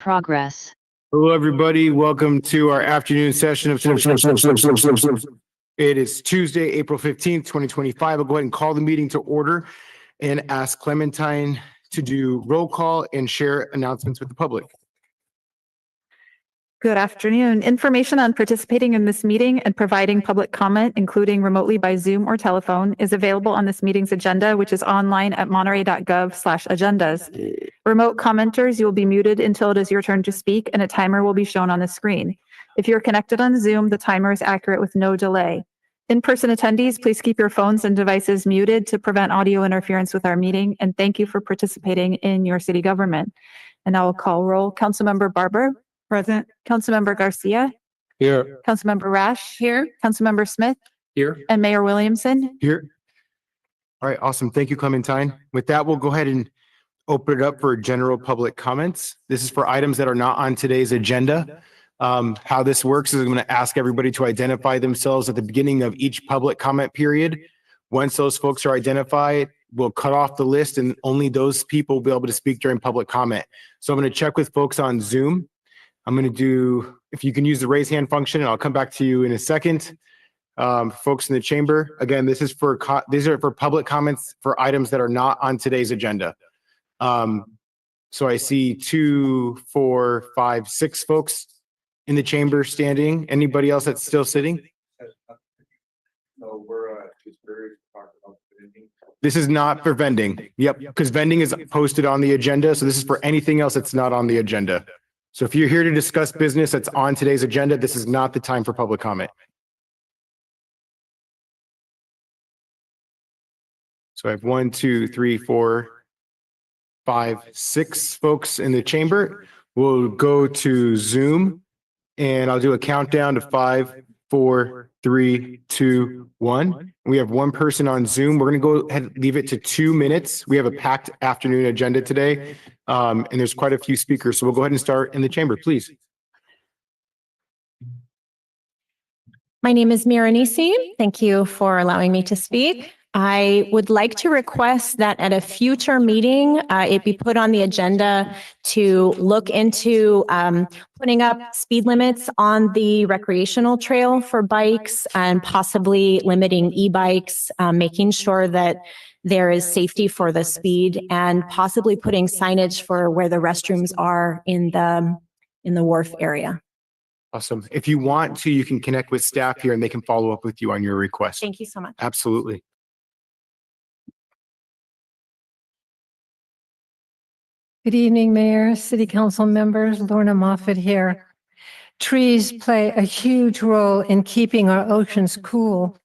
Progress. Hello, everybody. Welcome to our afternoon session of. It is Tuesday, April 15th, 2025. I'll go ahead and call the meeting to order and ask Clementine to do roll call and share announcements with the public. Good afternoon. Information on participating in this meeting and providing public comment, including remotely by Zoom or telephone, is available on this meeting's agenda, which is online at monterey.gov/agendas. Remote commenters, you will be muted until it is your turn to speak, and a timer will be shown on the screen. If you're connected on Zoom, the timer is accurate with no delay. In-person attendees, please keep your phones and devices muted to prevent audio interference with our meeting, and thank you for participating in your city government. And I will call roll. Councilmember Barber. Present. Councilmember Garcia. Here. Councilmember Rash. Here. Councilmember Smith. Here. And Mayor Williamson. Here. All right, awesome. Thank you, Clementine. With that, we'll go ahead and open it up for general public comments. This is for items that are not on today's agenda. How this works is I'm going to ask everybody to identify themselves at the beginning of each public comment period. Once those folks are identified, we'll cut off the list and only those people will be able to speak during public comment. So I'm going to check with folks on Zoom. I'm going to do, if you can use the raise hand function, and I'll come back to you in a second. Folks in the chamber, again, these are for public comments for items that are not on today's agenda. So I see 2, 4, 5, 6 folks in the chamber standing. Anybody else that's still sitting? No, we're just very talking about vending. This is not for vending. Yep, because vending is posted on the agenda. So this is for anything else that's not on the agenda. So if you're here to discuss business that's on today's agenda, this is not the time for public comment. So I have 1, 2, 3, 4, 5, 6 folks in the chamber. We'll go to Zoom and I'll do a countdown to 5, 4, 3, 2, 1. We have one person on Zoom. We're going to go ahead and leave it to 2 minutes. We have a packed afternoon agenda today. And there's quite a few speakers. So we'll go ahead and start in the chamber, please. My name is Miranisi. Thank you for allowing me to speak. I would like to request that at a future meeting, it be put on the agenda to look into putting up speed limits on the recreational trail for bikes and possibly limiting e-bikes, making sure that there is safety for the speed and possibly putting signage for where the restrooms are in the wharf area. Awesome. If you want to, you can connect with staff here and they can follow up with you on your request. Thank you so much. Absolutely. Good evening, Mayor, City Council members, Lorna Moffett here. Trees play a huge role in keeping our oceans cool.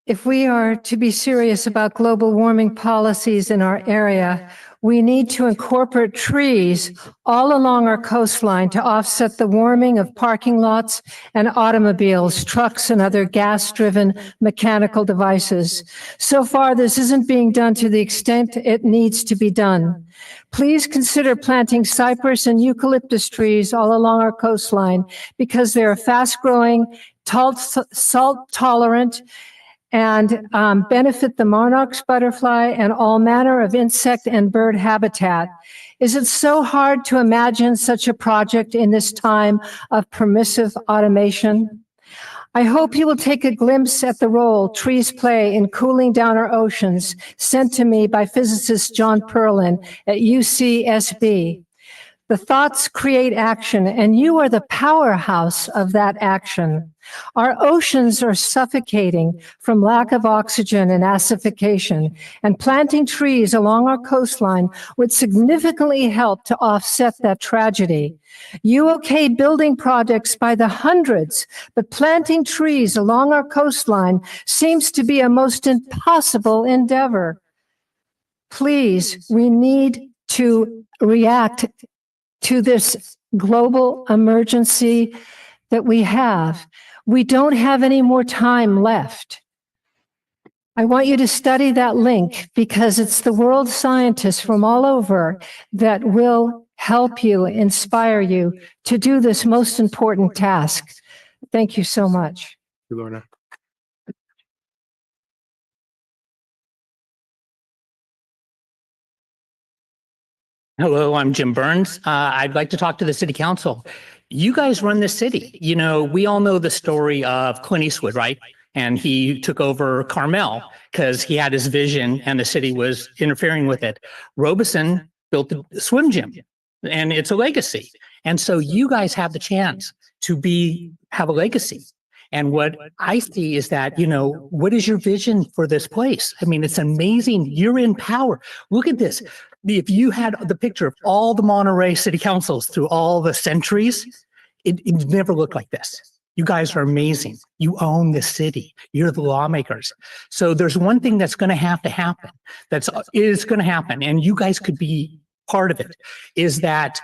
If we are to be serious about global warming policies in our area, we need to incorporate trees all along our coastline to offset the warming of parking lots and automobiles, trucks, and other gas-driven mechanical devices. So far, this isn't being done to the extent it needs to be done. Please consider planting cypress and eucalyptus trees all along our coastline because they're fast-growing, salt-tolerant, and benefit the monarch's butterfly and all manner of insect and bird habitat. Is it so hard to imagine such a project in this time of permissive automation? I hope you will take a glimpse at the role trees play in cooling down our oceans, sent to me by physicist John Perlin at UCSB. The thoughts create action, and you are the powerhouse of that action. Our oceans are suffocating from lack of oxygen and acidification, and planting trees along our coastline would significantly help to offset that tragedy. You okay building projects by the hundreds, but planting trees along our coastline seems to be a most impossible endeavor. Please, we need to react to this global emergency that we have. We don't have any more time left. I want you to study that link because it's the world scientists from all over that will help you, inspire you to do this most important task. Thank you so much. Lorna. Hello, I'm Jim Burns. I'd like to talk to the city council. You guys run the city. You know, we all know the story of Clint Eastwood, right? And he took over Carmel because he had his vision and the city was interfering with it. Robeson built the swim gym and it's a legacy. And so you guys have the chance to have a legacy. And what I see is that, you know, what is your vision for this place? I mean, it's amazing. You're in power. Look at this. If you had the picture of all the Monterey city councils through all the centuries, it never looked like this. You guys are amazing. You own the city. You're the lawmakers. So there's one thing that's going to happen. Is going to happen, and you guys could be part of it. Is that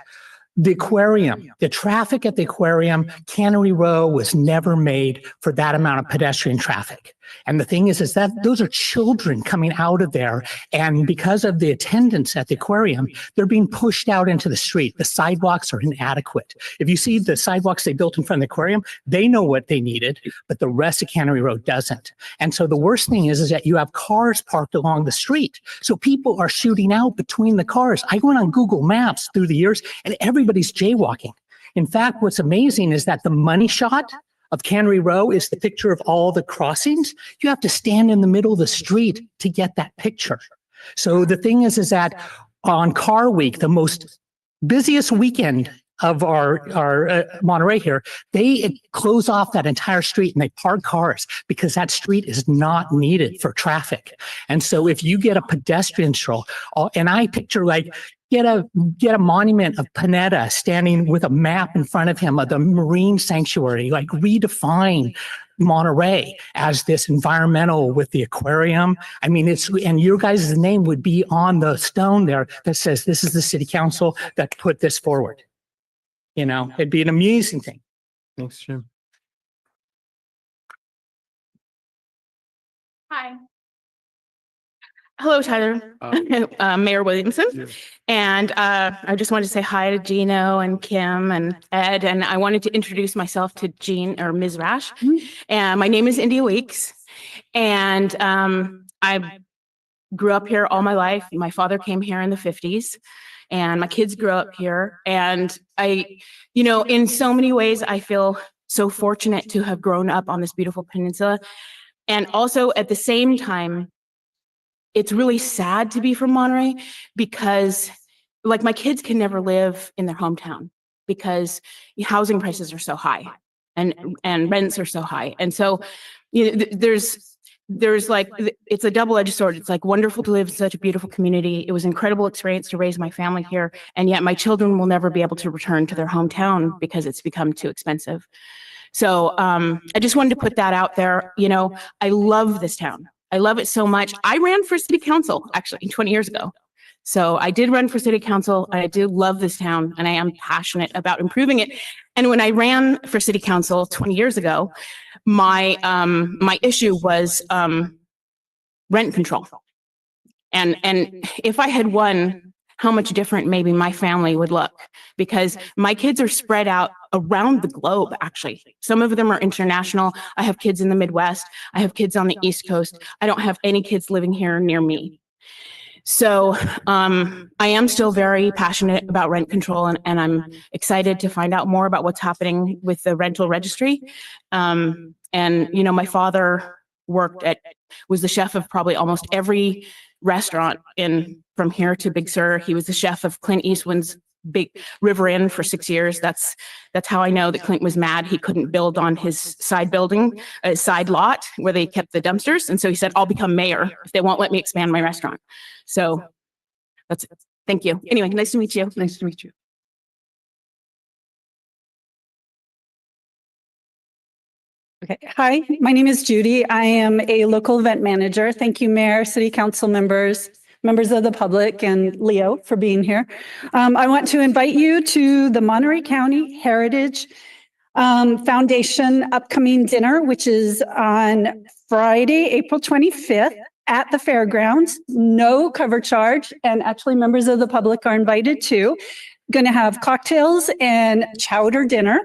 the aquarium, the traffic at the aquarium, Cannery Row was never made for that amount of pedestrian traffic. And the thing is that those are children coming out of there. And because of the attendance at the aquarium, they're being pushed out into the street. The sidewalks are inadequate. If you see the sidewalks they built in front of the aquarium, they know what they needed, but the rest of Cannery Row doesn't. And so the worst thing is that you have cars parked along the street. So people are shooting out between the cars. I went on Google Maps through the years and everybody's jaywalking. In fact, what's amazing is that the money shot of Cannery Row is the picture of all the crossings. You have to stand in the middle of the street to get that picture. So the thing is that on Car Week, the most busiest weekend of our Monterey here, they close off that entire street and they park cars because that street is not needed for traffic. And so if you get a pedestrian stroll, and I picture like, get a monument of Panetta standing with a map in front of him of the marine sanctuary, like redefine Monterey as this environmental with the aquarium. I mean, and your guys' name would be on the stone there that says, this is the city council that put this forward. You know, it'd be an amazing thing. Thanks, Jim. Hi. Hello, Tyler. Mayor Williamson. And I just wanted to say hi to Gino and Kim and Ed. And I wanted to introduce myself to Jean or Ms. Rash. And my name is India Weeks. And I grew up here all my life. My father came here in the 50s. And my kids grew up here. And you know, in so many ways, I feel so fortunate to have grown up on this beautiful peninsula. And also at the same time, it's really sad to be from Monterey because like my kids can never live in their hometown because housing prices are so high and rents are so high. And so, you know, there's like, it's a double-edged sword. It's like wonderful to live in such a beautiful community. It was an incredible experience to raise my family here. And yet my children will never be able to return to their hometown because it's become too expensive. So I just wanted to put that out there. You know, I love this town. I love it so much. I ran for city council actually 20 years ago. So I did run for city council. I do love this town and I am passionate about improving it. And when I ran for city council 20 years ago, my issue was rent control. And if I had won, how much different maybe my family would look, because my kids are spread out around the globe, actually. Some of them are international. I have kids in the Midwest. I have kids on the East Coast. I don't have any kids living here near me. So I am still very passionate about rent control, and I'm excited to find out more about what's happening with the rental registry. And, you know, my father was the chef of probably almost every restaurant from here to Big Sur. He was the chef of Clint Eastwood's Big River Inn for 6 years. That's how I know that Clint was mad. He couldn't build on his side lot where they kept the dumpsters. And so he said, I'll become mayor if they won't let me expand my restaurant. So that's it. Thank you. Anyway, nice to meet you. Nice to meet you. Okay. Hi, my name is Judy. I am a local event manager. Thank you, Mayor, City Council members, members of the public, and Leo for being here. I want to invite you to the Monterey County Heritage Foundation upcoming dinner, which is on Friday, April 25th at the fairgrounds. No cover charge, and actually members of the public are invited too. Going to have cocktails and chowder dinner.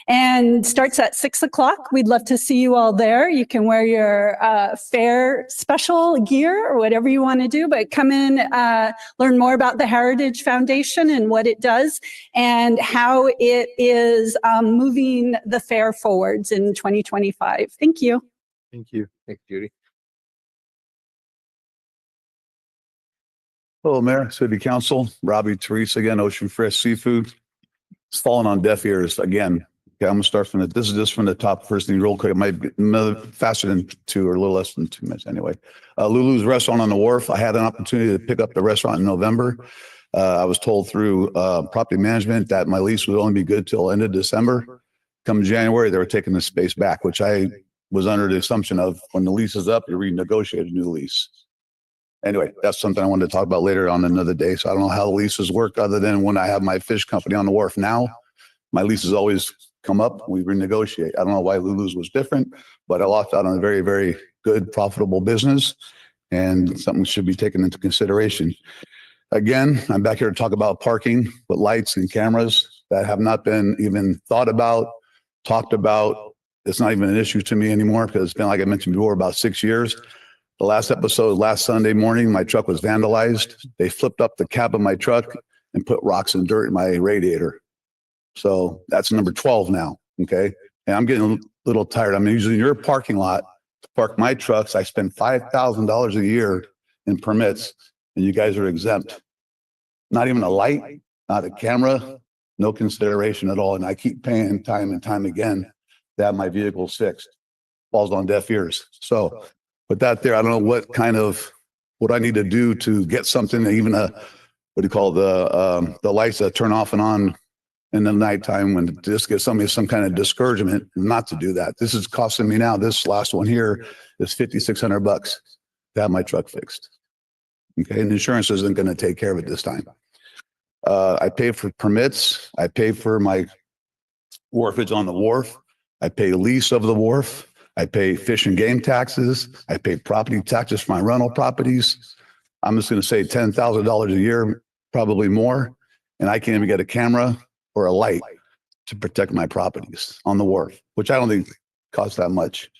and starts at 6 o'clock. We'd love to see you all there. You can wear your fair special gear or whatever you want to do, but come in, learn more about the Heritage Foundation and what it does and how it is moving the fair forwards in 2025. Thank you. Thank you. Thank you, Judy. Hello, Mayor, City Council, Robbie Therese again, Ocean Fresh Seafood. It's falling on deaf ears again. Okay, I'm gonna start from this is just from the top, first thing real quick. It might be faster than 2 or a little less than 2 minutes anyway. Lulu's Restaurant on the Wharf. I had an opportunity to pick up the restaurant in November. I was told through property management that my lease would only be good till end of December. Come January, they were taking the space back, which I was under the assumption of when the lease is up, you renegotiate a new lease. Anyway, that's something I wanted to talk about later on another day. So I don't know how the leases work other than when I have my fish company on the wharf now, my leases always come up, we renegotiate. I don't know why Lulu's was different, but I lost out on a very, very good, profitable business and something should be taken into consideration. Again, I'm back here to talk about parking with lights and cameras that have not been even thought about, talked about. It's not even an issue to me anymore because it's been, like I mentioned before, about 6 years. The last episode, last Sunday morning, my truck was vandalized. They flipped up the cab of my truck and put rocks and dirt in my radiator. So that's number 12 now. Okay. And I'm getting a little tired. I'm using your parking lot to park my trucks. I spend $5,000 a year in permits and you guys are exempt. Not even a light, not a camera, no consideration at all. And I keep paying time and time again to have my vehicles fixed. Falls on deaf ears. So with that there, I don't know what I need to do to get something, even what do you call the lights that turn off and on in the nighttime when just get somebody some kind of discouragement not to do that. This is costing me now. This last one here is $5,600 to have my truck fixed. Okay, and insurance isn't going to take care of it this time. I pay for permits. I pay for my wharfage on the wharf. I pay lease of the wharf. I pay fish and game taxes. I pay property taxes for my rental properties. I'm just going to say $10,000 a year, probably more. And I can't even get a camera or a light to protect my properties on the wharf, which I don't think costs that much.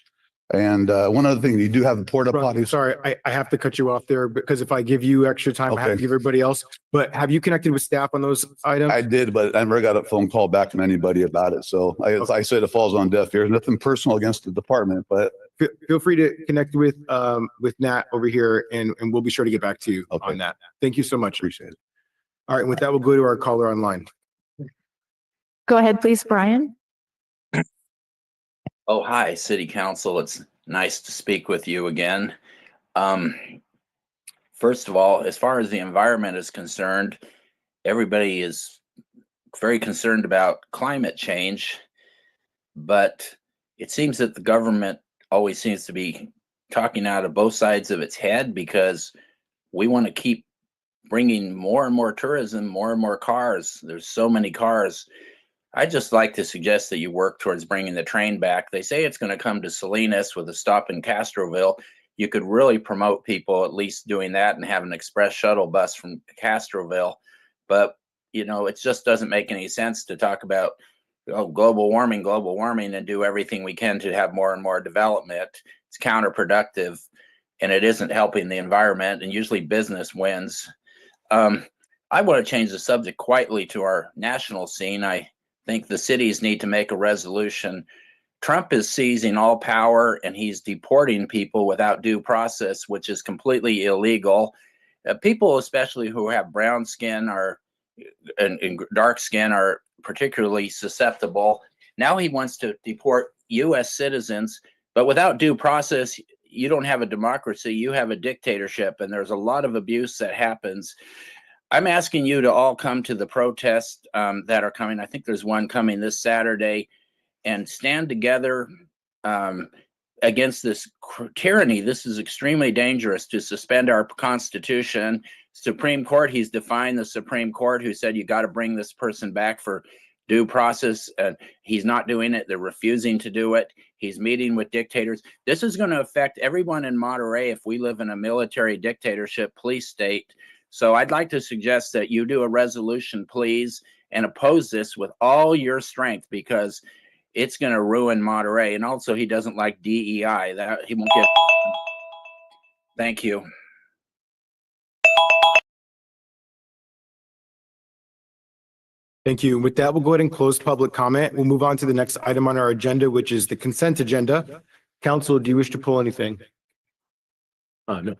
And one other thing, you do have the porta potties. Sorry, I have to cut you off there because if I give you extra time, I have to Okay. give everybody else. But have you connected with staff on those items? I did, but I never got a phone call back from anybody about it. So I said it falls on deaf ears. Nothing personal against the department, but Feel free to connect with Nat over here and we'll be sure to get back to you Okay. on that. Thank you so much. appreciate it. All right, and with that, we'll go to our caller online. Go ahead, please, Brian. Oh, hi, City Council. It's nice to speak with you again. First of all, as far as the environment is concerned, everybody is very concerned about climate change, but it seems that the government always seems to be talking out of both sides of its head because we want to keep bringing more and more tourism, more and more cars. There's so many cars. I'd just like to suggest that you work towards bringing the train back. They say it's going to come to Salinas with a stop in Castroville. You could really promote people at least doing that and have an express shuttle bus from Castroville. But, you know, it just doesn't make any sense to talk about global warming, and do everything we can to have more and more development. It's counterproductive and it isn't helping the environment, and usually business wins. I want to change the subject quietly to our national scene. I think the cities need to make a resolution. Trump is seizing all power and he's deporting people without due process, which is completely illegal. People, especially who have brown skin and dark skin, are particularly susceptible. Now he wants to deport U.S. citizens, but without due process, you don't have a democracy, you have a dictatorship, and there's a lot of abuse that happens. I'm asking you to all come to the protests that are coming. I think there's one coming this Saturday, and stand together against this tyranny. This is extremely dangerous to suspend our Constitution. Supreme Court, he's defying the Supreme Court, who said you got to bring this person back for due process. He's not doing it. They're refusing to do it. He's meeting with dictators. This is going to affect everyone in Monterey if we live in a military dictatorship police state. So I'd like to suggest that you do a resolution, please, and oppose this with all your strength, because it's going to ruin Monterey. And also, he doesn't like DEI. That he won't get. Thank you. Thank you. With that, we'll go ahead and close public comment. We'll move on to the next item on our agenda, which is the consent agenda. Council, do you wish to pull anything? No.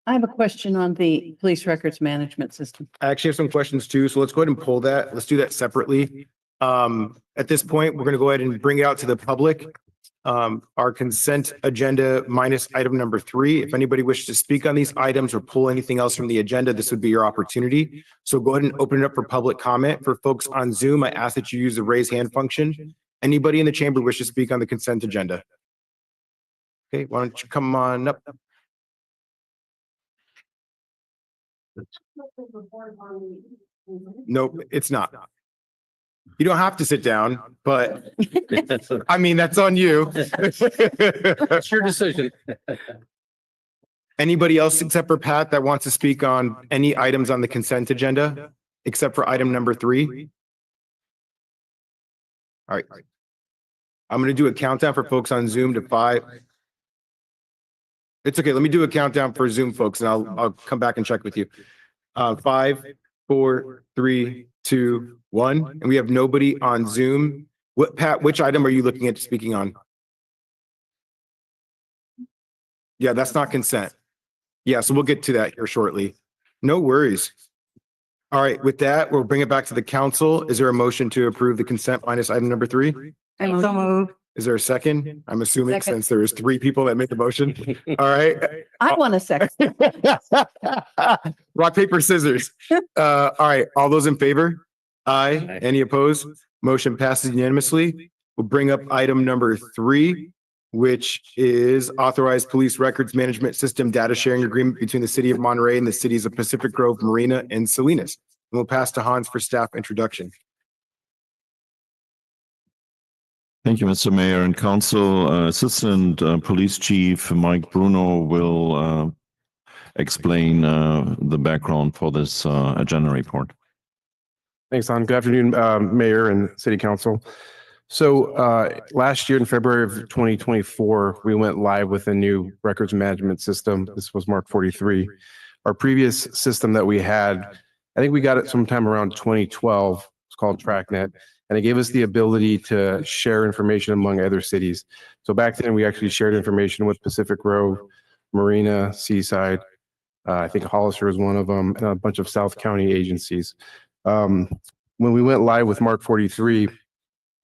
I have a question on the police records management system. I actually have some questions too, so let's go ahead and pull that. Let's do that separately. At this point, we're going to go ahead and bring it out to the public. Our consent agenda minus item number 3. If anybody wishes to speak on these items or pull anything else from the agenda, this would be your opportunity. So go ahead and open it up for public comment. For folks on Zoom, I ask that you use the raise hand function. Anybody in the chamber wish to speak on the consent agenda? Okay, why don't you come on up? Nope, it's not. You don't have to sit down, but I mean, that's on you. It's your decision. Anybody else except for Pat that wants to speak on any items on the consent agenda, except for item number 3? All right. I'm going to do a countdown for folks on Zoom to 5. It's okay. Let me do a countdown for Zoom folks and I'll come back and check with you. 5, 4, 3, 2, 1. And we have nobody on Zoom. Pat, which item are you looking at speaking on? Yeah, that's not consent. Yeah, so we'll get to that here shortly. No worries. All right, with that, we'll bring it back to the council. Is there a motion to approve the consent minus item number 3? So moved. Is there a second? I'm assuming Second. since there is 3 people that made the motion. All right. I want a second. Rock, paper, scissors. All right. All those in favor? Aye. Any opposed? Motion passes unanimously. We'll bring up item number 3, which is authorized police records management system data sharing agreement between the city of Monterey and the cities of Pacific Grove, Marina, and Salinas. And we'll pass to Hans for staff introduction. Thank you, Mr. Mayor and Council. Assistant Police Chief Mike Bruno will explain the background for this agenda report. Thanks, Don. Good afternoon, Mayor and City Council. So last year in February of 2024, we went live with a new records management system. This was Mark 43. Our previous system that we had, I think we got it sometime around 2012. It's called TrackNet. And it gave us the ability to share information among other cities. So back then, we actually shared information with Pacific Grove, Marina, Seaside. I think Hollister is one of them, and a bunch of South County agencies. When we went live with Mark 43,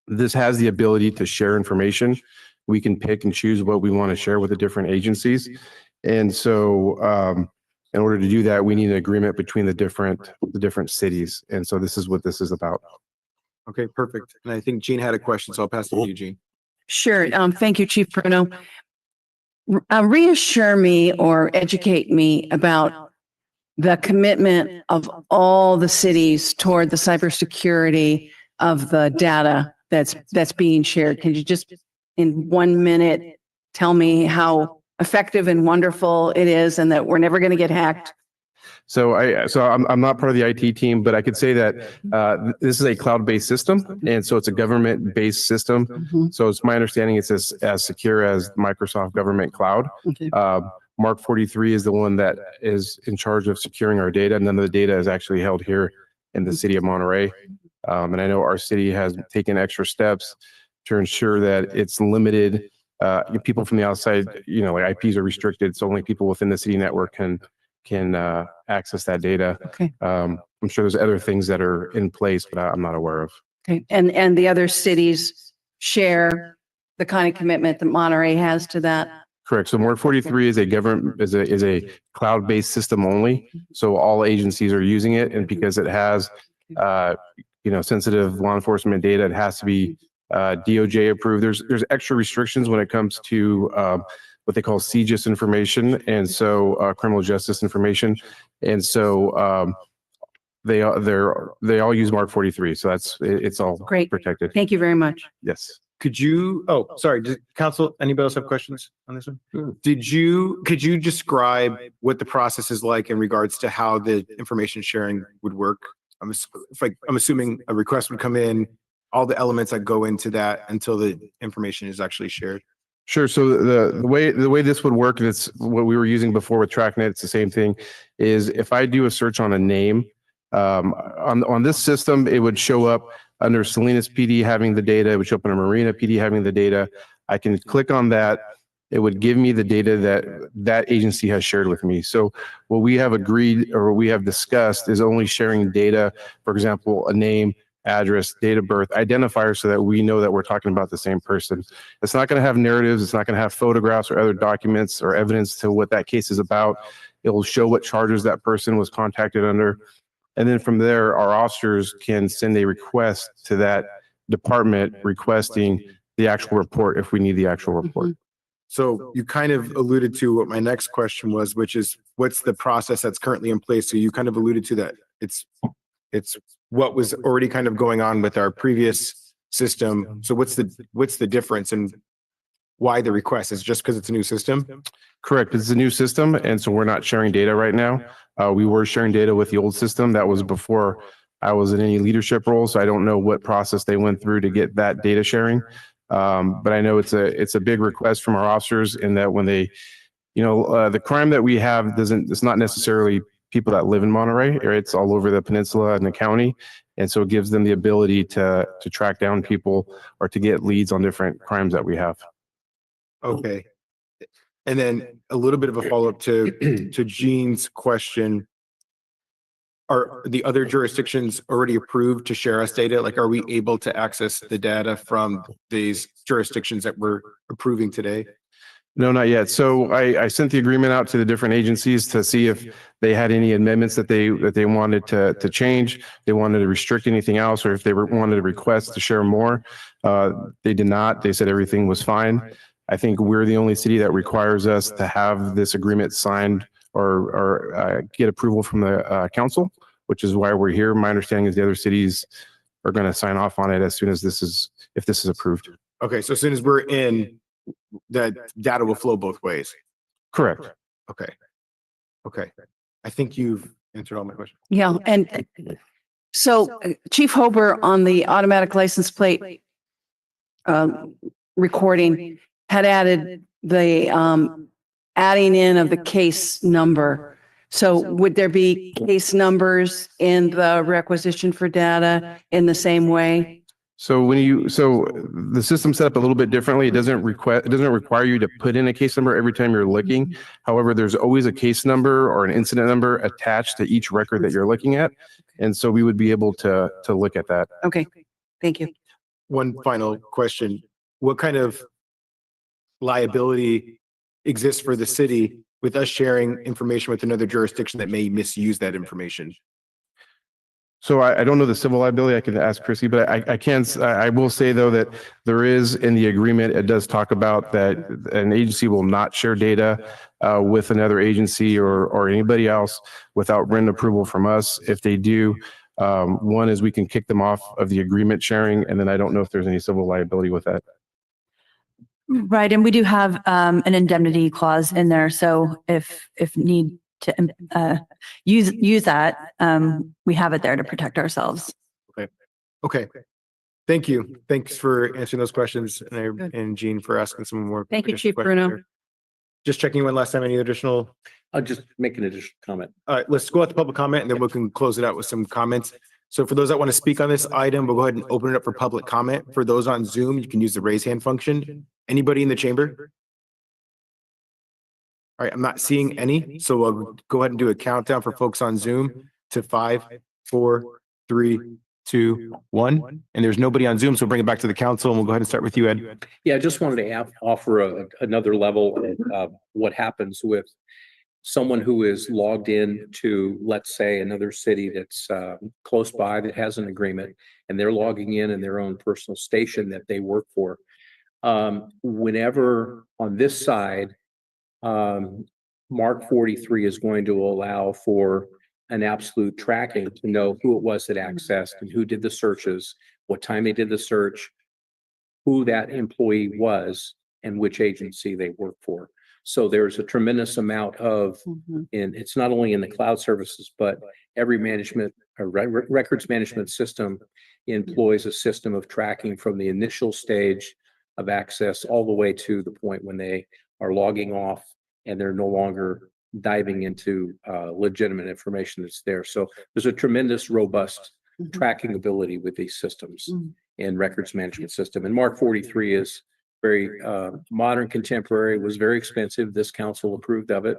this has the ability to share information. We can pick and choose what we want to share with the different agencies. And so in order to do that, we need an agreement between the different cities. And so this is what this is about. Okay, perfect. And I think Gene had a question, so I'll pass it to you, Gene. Sure. Thank you, Chief Bruno. Reassure me or educate me about the commitment of all the cities toward the cybersecurity of the data that's being shared. Can you just in 1 minute tell me how effective and wonderful it is and that we're never going to get hacked? So I'm not part of the IT team, but I could say that this is a cloud-based system, and so it's a government-based system. Mm-hmm. So it's my understanding it's as secure as Microsoft Government Cloud. Okay. Mark 43 is the one that is in charge of securing our data. None of the data is actually held here in the city of Monterey. And I know our city has taken extra steps to ensure that it's limited. People from the outside, like IPs are restricted, so only people within the city network can access that data. Okay. I'm sure there's other things that are in place, but I'm not aware of. Okay. And the other cities share the kind of commitment that Monterey has to that? Correct. So Mark 43 is a cloud-based system only. So all agencies are using it, and because it has sensitive law enforcement data, it has to be DOJ approved. There's extra restrictions when it comes to what they call CJIS information, and so criminal justice information, and so they all use Mark 43. So it's all Great. protected. Thank you very much. Yes. Could you, council, anybody else have questions on this one? Could you describe what the process is like in regards to how the information sharing would work? I'm assuming a request would come in, all the elements that go into that until the information is actually shared? Sure. So the way this would work, and it's what we were using before with TrackNet, it's the same thing, is if I do a search on a name, on this system, it would show up under Salinas PD having the data, it would show up under Marina PD having the data. I can click on that. It would give me the data that that agency has shared with me. So what we have agreed or what we have discussed is only sharing data, for example, a name, address, date of birth, identifier, so that we know that we're talking about the same person. It's not going to have narratives. It's not going to have photographs or other documents or evidence to what that case is about. It will show what charges that person was contacted under. And then from there, our officers can send a request to that department requesting the actual report if we need the actual report. So you kind of alluded to what my next question was, which is what's the process that's currently in place? So you kind of alluded to that. It's what was already kind of going on with our previous system. So what's the difference and why the request? Is it just because it's a new system? Correct. It's a new system. And so we're not sharing data right now. We were sharing data with the old system. That was before I was in any leadership role. So I don't know what process they went through to get that data sharing. But I know it's a big request from our officers in that when they, the crime that we have it's not necessarily people that live in Monterey, or it's all over the peninsula and the county. And so it gives them the ability to track down people or to get leads on different crimes that we have. Okay. And then a little bit of a follow-up to Gene's question. Are the other jurisdictions already approved to share us data? Like, are we able to access the data from these jurisdictions that we're approving today? No, not yet. So I sent the agreement out to the different agencies to see if they had any amendments that they wanted to change. They wanted to restrict anything else, or if they wanted to request to share more. They did not. They said everything was fine. I think we're the only city that requires us to have this agreement signed or get approval from the council, which is why we're here. My understanding is the other cities are going to sign off on it as soon as if this is approved. Okay, so as soon as we're in, that data will flow both ways. Correct. Okay. I think you've answered all my questions. Yeah, and so Chief Hober on the automatic license plate recording had added the adding in of the case number. So would there be case numbers in the requisition for data in the same way? So the system's set up a little bit differently. It doesn't require you to put in a case number every time you're looking. However, there's always a case number or an incident number attached to each record that you're looking at. And so we would be able to look at that. Okay, thank you. One final question. What kind of liability exists for the city with us sharing information with another jurisdiction that may misuse that information? So I don't know the civil liability. I can ask Chrissy, but I will say though that there is in the agreement, it does talk about that an agency will not share data with another agency or anybody else without written approval from us. If they do, one is we can kick them off of the agreement sharing, and then I don't know if there's any civil liability with that. Right, and we do have an indemnity clause in there, so if need to use that, we have it there to protect ourselves. Okay. Thank you. Thanks for answering those questions, and Gene for asking some more. Thank you, additional Chief questions Bruno. here. Just checking one last time. Any additional? I'll just make an additional comment. All right, let's go out to public comment and then we can close it out with some comments. So for those that want to speak on this item, we'll go ahead and open it up for public comment. For those on Zoom, you can use the raise hand function. Anybody in the chamber? All right, I'm not seeing any, so we'll go ahead and do a countdown for folks on Zoom to 5, 4, 3, 2, 1. And there's nobody on Zoom, so we'll bring it back to the council and we'll go ahead and start with you, Ed. Yeah, I just wanted to offer another level of what happens with someone who is logged in to, let's say, another city that's close by that has an agreement, and they're logging in their own personal station that they work for. Whenever on this side, Mark 43 is going to allow for an absolute tracking to know who it was that accessed and who did the searches, what time they did the search, who that employee was, and which agency they work for. So there's a tremendous amount of, and it's not only in the cloud services, but every management or records management system employs a system of tracking from the initial stage of access all the way to the point when they are logging off and they're no longer diving into legitimate information that's there. So there's a tremendous robust tracking ability with these systems and records management system. And Mark 43 is very modern, contemporary, was very expensive. This council approved of it.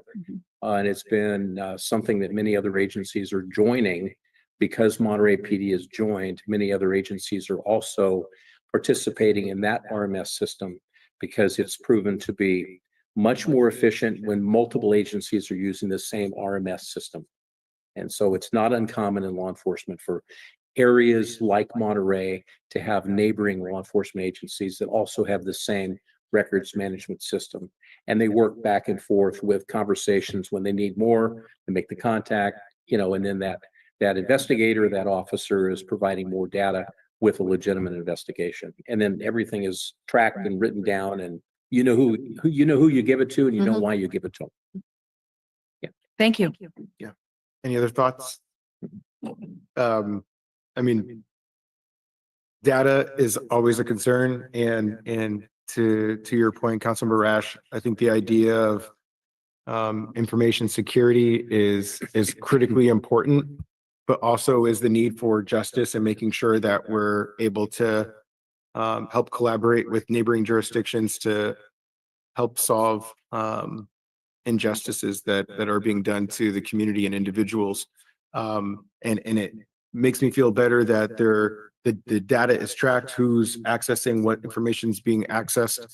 And it's been something that many other agencies are joining. Because Monterey PD has joined, many other agencies are also participating in that RMS system because it's proven to be much more efficient when multiple agencies are using the same RMS system. And so it's not uncommon in law enforcement for areas like Monterey to have neighboring law enforcement agencies that also have the same records management system. And they work back and forth with conversations when they need more, they make the contact, and then that investigator, that officer is providing more data with a legitimate investigation. And then everything is tracked and written down, and you know who you give it to, and you know why you give it to them. Yeah. Thank you. Yeah. Any other thoughts? I mean, data is always a concern, and to your point, Councilmember Rash, I think the idea of information security is critically important, but also is the need for justice and making sure that we're able to help collaborate with neighboring jurisdictions to help solve injustices that are being done to the community and individuals. And it makes me feel better that the data is tracked, who's accessing what information is being accessed.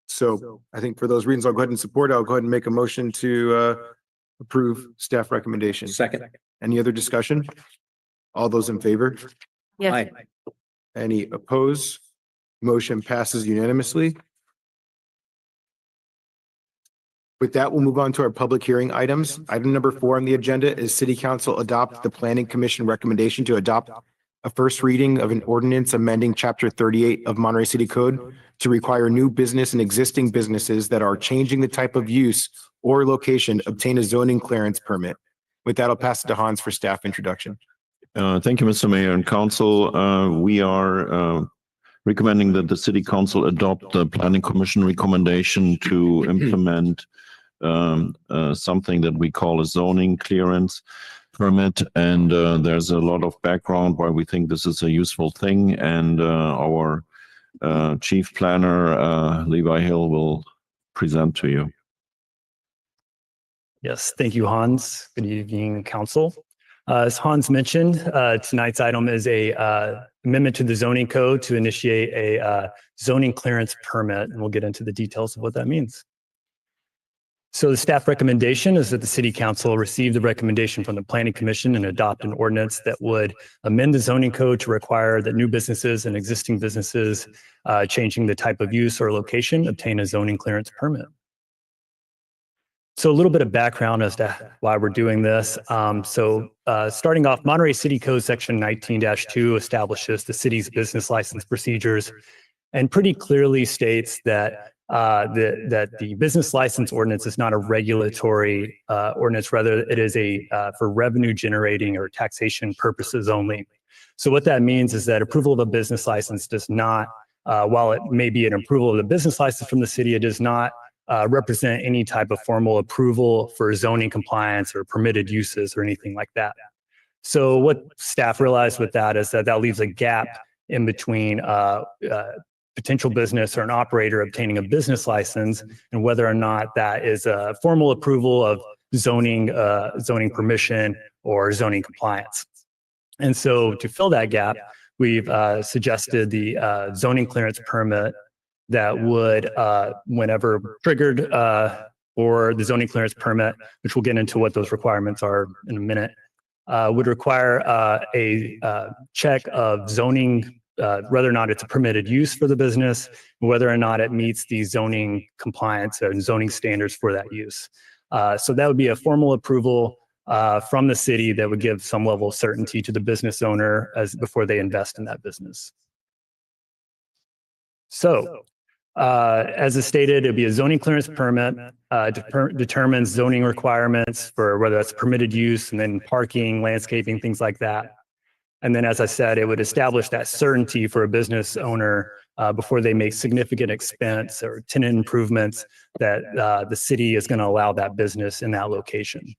So I think for those reasons, I'll go ahead and support it. I'll go ahead and make a motion to approve staff recommendation. Second. Any other discussion? All those in favor? Yes. Aye. Any opposed? Motion passes unanimously. With that, we'll move on to our public hearing items. Item number 4 on the agenda is City Council adopt the Planning Commission recommendation to adopt a first reading of an ordinance amending Chapter 38 of Monterey City Code to require new business and existing businesses that are changing the type of use or location obtain a zoning clearance permit. With that, I'll pass it to Hans for staff introduction. Thank you, Mr. Mayor and Council. We are recommending that the City Council adopt the Planning Commission recommendation to implement something that we call a zoning clearance permit. And there's a lot of background why we think this is a useful thing. And our chief planner, Levi Hill, will present to you. Yes, thank you, Hans. Good evening, Council. As Hans mentioned, tonight's item is a amendment to the zoning code to initiate a zoning clearance permit, and we'll get into the details of what that means. So the staff recommendation is that the City Council receive the recommendation from the Planning Commission and adopt an ordinance that would amend the zoning code to require that new businesses and existing businesses changing the type of use or location obtain a zoning clearance permit. So a little bit of background as to why we're doing this. Starting off, Monterey City Code Section 19-2 establishes the city's business license procedures and pretty clearly states that the business license ordinance is not a regulatory ordinance, rather it is for revenue generating or taxation purposes only. So what that means is that approval of a business license does not, while it may be an approval of the business license from the city, it does not represent any type of formal approval for zoning compliance or permitted uses or anything like that. So what staff realized with that is that leaves a gap in between potential business or an operator obtaining a business license and whether or not that is a formal approval of zoning permission or zoning compliance. And so to fill that gap, we've suggested the zoning clearance permit that would, whenever triggered, or the zoning clearance permit, which we'll get into what those requirements are in a minute, would require a check of zoning, whether or not it's a permitted use for the business, whether or not it meets the zoning compliance and zoning standards for that use. So that would be a formal approval from the city that would give some level of certainty to the business owner before they invest in that business. So, as is stated, it'd be a zoning clearance permit, determines zoning requirements for whether that's permitted use and then parking, landscaping, things like that. And then, as I said, it would establish that certainty for a business owner before they make significant expense or tenant improvements that the city is going to allow that business in that location.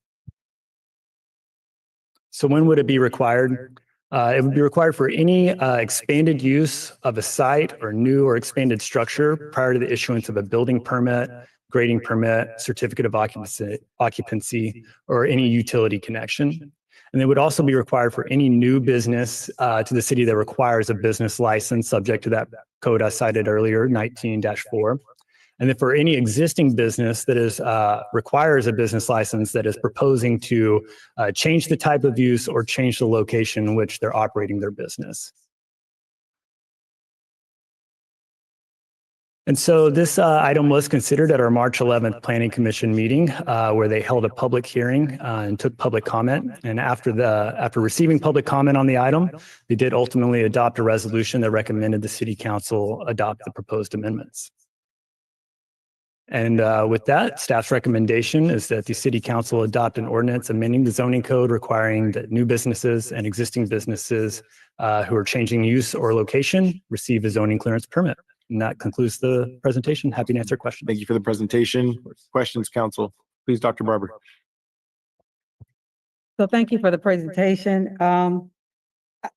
So when would it be required? It would be required for any expanded use of a site or new or expanded structure prior to the issuance of a building permit, grading permit, certificate of occupancy, or any utility connection. And they would also be required for any new business to the city that requires a business license subject to that code I cited earlier, 19-4. And then for any existing business that is requires a business license that is proposing to change the type of use or change the location in which they're operating their business. And so this item was considered at our March 11th Planning Commission meeting, where they held a public hearing and took public comment. And after receiving public comment on the item, they did ultimately adopt a resolution that recommended the City Council adopt the proposed amendments. And with that, staff's recommendation is that the City Council adopt an ordinance amending the zoning code requiring that new businesses and existing businesses who are changing use or location receive a zoning clearance permit. And that concludes the presentation. Happy to answer questions. Thank you for the presentation. Questions, council? Please, Dr. Barber. So thank you for the presentation. I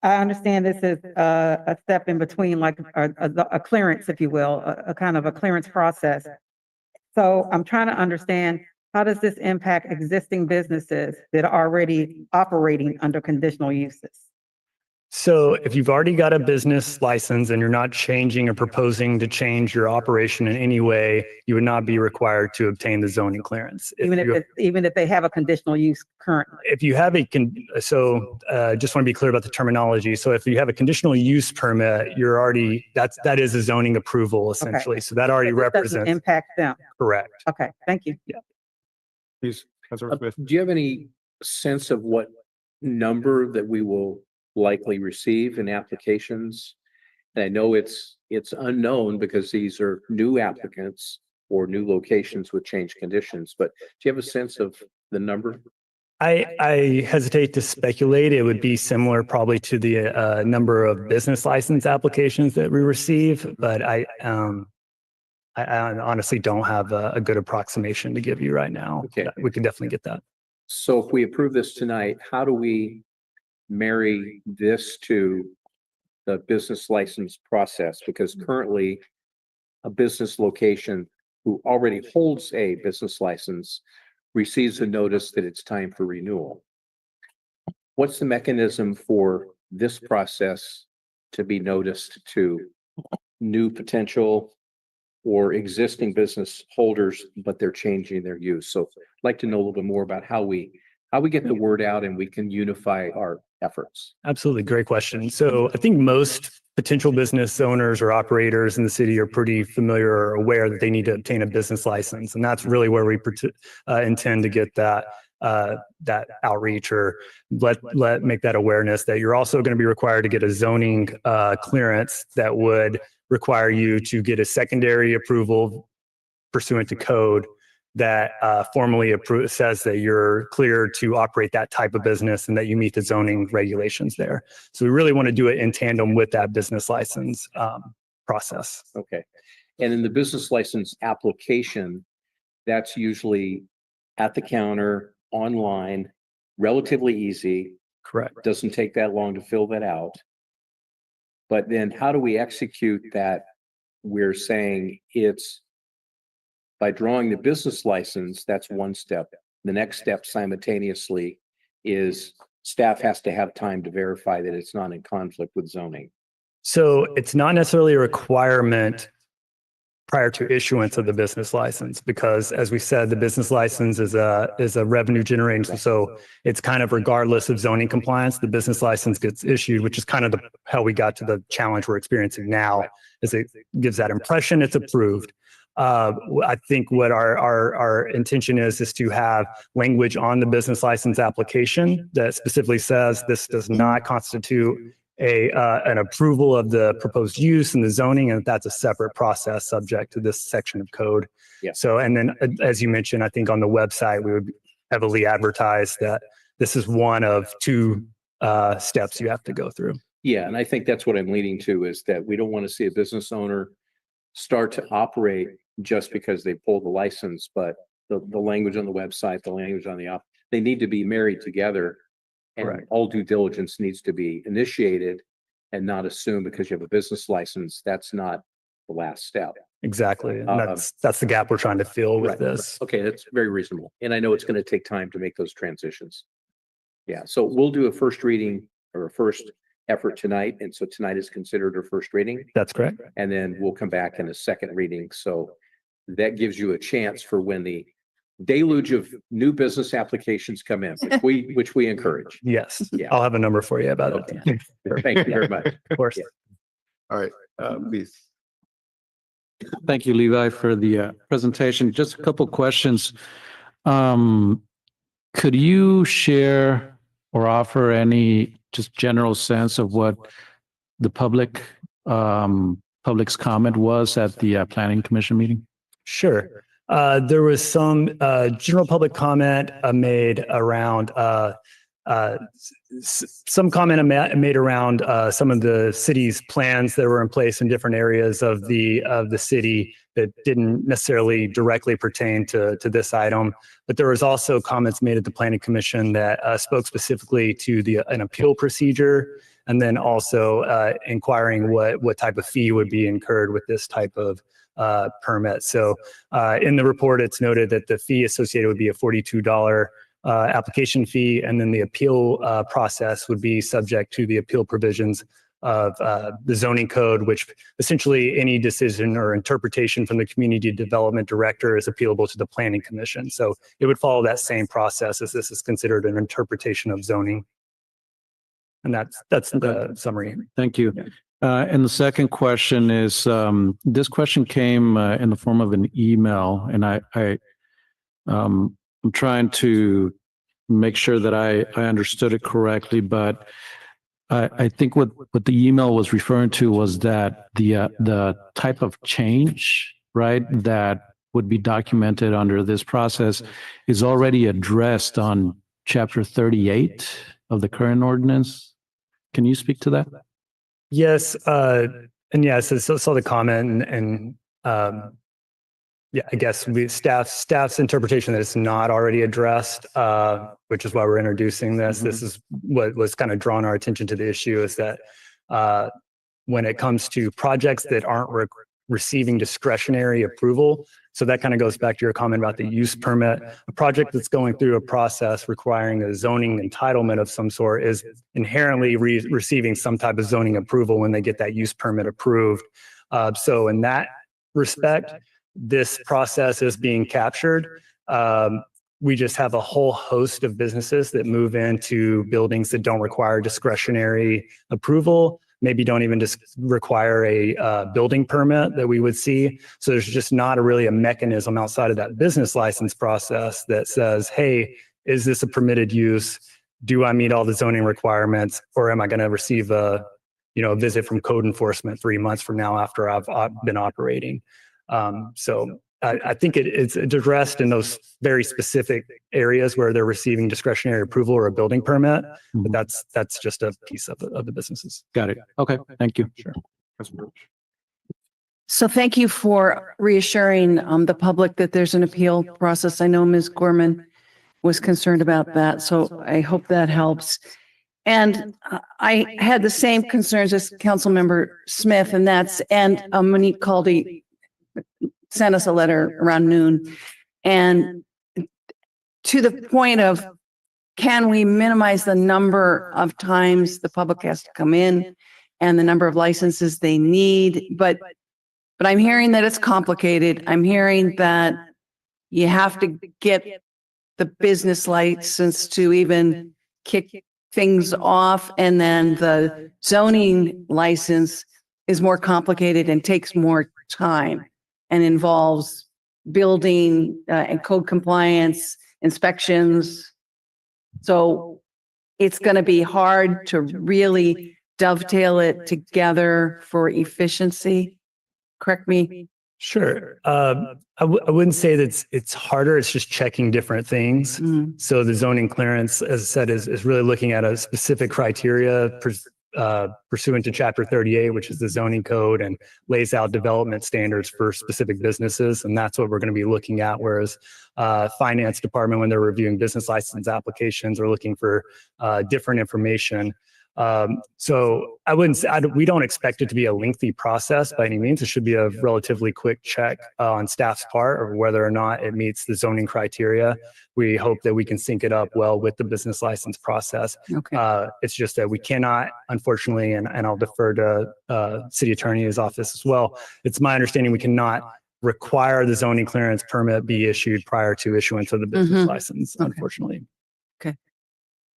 understand this is a step in between, like a clearance, if you will, a kind of a clearance process. So I'm trying to understand, how does this impact existing businesses that are already operating under conditional uses? So if you've already got a business license and you're not changing or proposing to change your operation in any way, you would not be required to obtain the zoning clearance. Even if they have a conditional use currently? If you have just want to be clear about the terminology. So if you have a conditional use permit, you're already, that is a zoning approval essentially. Okay. So that already represents. Doesn't impact them. Correct. Okay, thank you. Yeah. Please, Councilor Smith. Do you have any sense of what number that we will likely receive in applications? And I know it's unknown because these are new applicants or new locations with changed conditions, but do you have a sense of the number? I hesitate to speculate. It would be similar probably to the number of business license applications that we receive, but I honestly don't have a good approximation to give you right now. Okay. We can definitely get that. So if we approve this tonight, how do we marry this to the business license process? Because currently a business location who already holds a business license receives a notice that it's time for renewal. What's the mechanism for this process to be noticed to new potential or existing business holders, but they're changing their use? So I'd like to know a little bit more about how we get the word out and we can unify our efforts. Absolutely. Great question. So I think most potential business owners or operators in the city are pretty familiar or aware that they need to obtain a business license. And that's really where we intend to get that outreach or make that awareness that you're also going to be required to get a zoning clearance that would require you to get a secondary approval pursuant to code that formally says that you're clear to operate that type of business and that you meet the zoning regulations there. So we really want to do it in tandem with that business license process. Okay. And in the business license application, that's usually at the counter, online, relatively easy. Correct. Doesn't take that long to fill that out. But then how do we execute that? We're saying it's by drawing the business license, that's one step. The next step simultaneously is staff has to have time to verify that it's not in conflict with zoning. So it's not necessarily a requirement prior to issuance of the business license, because as we said, the business license is a revenue generating. So it's kind of regardless of zoning compliance, the business license gets issued, which is kind of how we got to the challenge we're experiencing now, is it gives that impression it's approved. I think what our intention is to have language on the business license application that specifically says this does not constitute an approval of the proposed use and the zoning, and that's a separate process subject to this section of code. Yeah. So, and then as you mentioned, I think on the website, we would heavily advertise that this is one of two steps you have to go through. Yeah, and I think that's what I'm leading to, is that we don't want to see a business owner start to operate just because they pulled the license, but the language on the website, the language on the they need to be married together. And Correct. all due diligence needs to be initiated and not assumed because you have a business license. That's not the last step. Exactly. And that's the gap we're trying to fill with Right. this. Okay, that's very reasonable. And I know it's going to take time to make those transitions. Yeah, so we'll do a first reading or a first effort tonight. And so tonight is considered a first reading. That's correct. And then we'll come back in a second reading. So that gives you a chance for when the deluge of new business applications come in, which we encourage. Yes. Yeah. I'll have a number for you about Okay. it. Thank you very much. Of course. Yeah. All right, please. Thank you, Levi, for the presentation. Just a couple questions. Could you share or offer any just general sense of what the public's comment was at the Planning Commission meeting? Sure. There was some general public comment made around some comment made around some of the city's plans that were in place in different areas of the city that didn't necessarily directly pertain to this item. But there was also comments made at the Planning Commission that spoke specifically to an appeal procedure, and then also inquiring what type of fee would be incurred with this type of permit. So in the report, it's noted that the fee associated would be a $42 application fee, and then the appeal process would be subject to the appeal provisions of the zoning code, which essentially any decision or interpretation from the community development director is appealable to the Planning Commission. So it would follow that same process, as this is considered an interpretation of zoning. And that's the summary. Thank you. And the second question is, this question came in the form of an email, and I'm trying to make sure that I understood it correctly, but I think what the email was referring to was that the type of change, right, that would be documented under this process is already addressed on Chapter 38 of the current ordinance. Can you speak to that? Yes. And yes, I saw the comment and yeah, I guess staff's interpretation that it's not already addressed, which is why we're introducing this. This is what was kind of drawn our attention to the issue, is that when it comes to projects that aren't receiving discretionary approval, so that kind of goes back to your comment about the use permit. A project that's going through a process requiring a zoning entitlement of some sort is inherently receiving some type of zoning approval when they get that use permit approved. So in that respect, this process is being captured. We just have a whole host of businesses that move into buildings that don't require discretionary approval, maybe don't even just require a building permit that we would see. So there's just not really a mechanism outside of that business license process that says, hey, is this a permitted use? Do I meet all the zoning requirements, or am I going to receive a visit from code enforcement 3 months from now after I've been operating? So I think it's addressed in those very specific areas where they're receiving discretionary approval or a building permit, but that's just a piece of the businesses. Got it. Okay. Thank you. Sure. So thank you for reassuring the public that there's an appeal process. I know Ms. Gorman was concerned about that, so I hope that helps. And I had the same concerns as Councilmember Smith, and Monique Caldy sent us a letter around noon. And to the point of, can we minimize the number of times the public has to come in and the number of licenses they need? But I'm hearing that it's complicated. I'm hearing that you have to get the business license to even kick things off. And then the zoning license is more complicated and takes more time and involves building and code compliance, inspections. So it's going to be hard to really dovetail it together for efficiency. Correct me Sure. I wouldn't say that it's harder. It's just checking different things. So the zoning clearance, as I said, is really looking at a specific criteria pursuant to Chapter 38, which is the zoning code, and lays out development standards for specific businesses. And that's what we're going to be looking at. Whereas finance department, when they're reviewing business license applications, are looking for different information. So I wouldn't say, we don't expect it to be a lengthy process by any means. It should be a relatively quick check on staff's part of whether or not it meets the zoning criteria. We hope that we can sync it up well with the business license process. Okay. It's just that we cannot, unfortunately, and I'll defer to city attorney's office as well. It's my understanding we cannot require the zoning clearance permit be issued prior to issuance of the business license, unfortunately.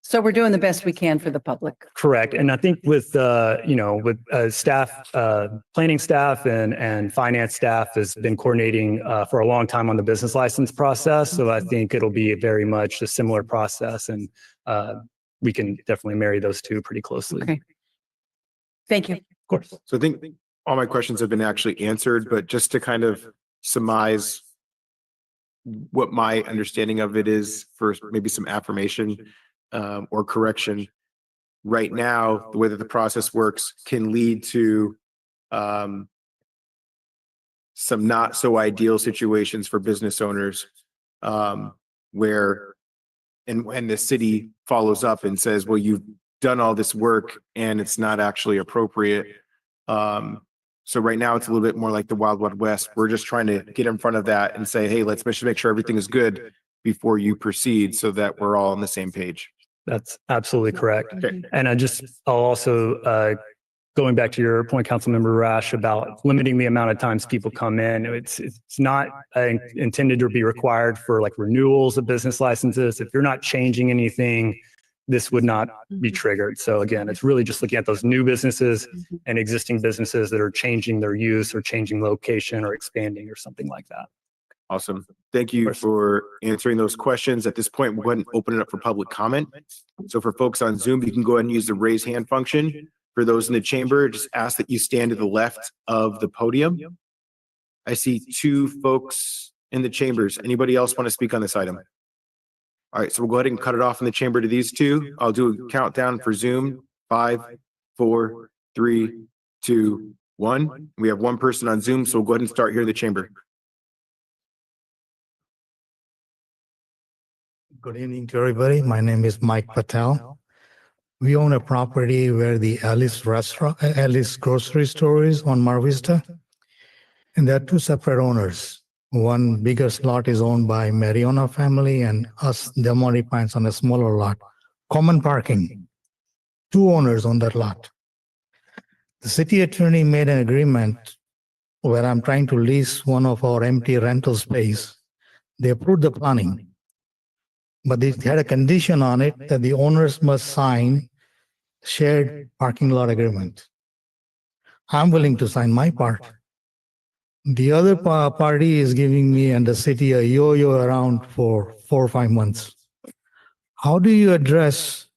So we're doing the best we can for the public. Correct. And I think with, with staff, planning staff and finance staff has been coordinating for a long time on the business license process. So I think it'll be very much a similar process, and we can definitely marry those two pretty closely. Okay. Thank you. Of course. So I think all my questions have been actually answered, but just to kind of surmise what my understanding of it is for maybe some affirmation or correction. Right now, the way that the process works can lead to some not so ideal situations for business owners where and the city follows up and says, well, you've done all this work and it's not actually appropriate. So right now it's a little bit more like the Wild Wild West. We're just trying to get in front of that and say, hey, let's make sure everything is good before you proceed so that we're all on the same page. That's absolutely correct. Okay. And I'll also, going back to your point, Councilmember Rash, about limiting the amount of times people come in. It's not intended to be required for like renewals of business licenses. If you're not changing anything, this would not be triggered. So again, it's really just looking at those new businesses and existing businesses that are changing their use or changing location or expanding or something like that. Awesome. Thank you for answering those questions. At this point, we'll go ahead and open it up for public comment. So for folks on Zoom, you can go ahead and use the raise hand function. For those in the chamber, just ask that you stand to the left of the podium. I see two folks in the chambers. Anybody else want to speak on this item? All right, so we'll go ahead and cut it off in the chamber to these two. I'll do a countdown for Zoom. 5, 4, 3, 2, 1. We have one person on Zoom, so we'll go ahead and start here in the chamber. Good evening to everybody. My name is Mike Patel. We own a property where the Alice grocery store is on Mar Vista. And there are two separate owners. One bigger lot is owned by Mariona family and us, Del Monte Pines, on a smaller lot. Common parking. Two owners on that lot. The city attorney made an agreement where I'm trying to lease one of our empty rental space. They approved the planning. But they had a condition on it that the owners must sign shared parking lot agreement. I'm willing to sign my part. The other party is giving me and the city a yo-yo around for 4 or 5 months. How do you address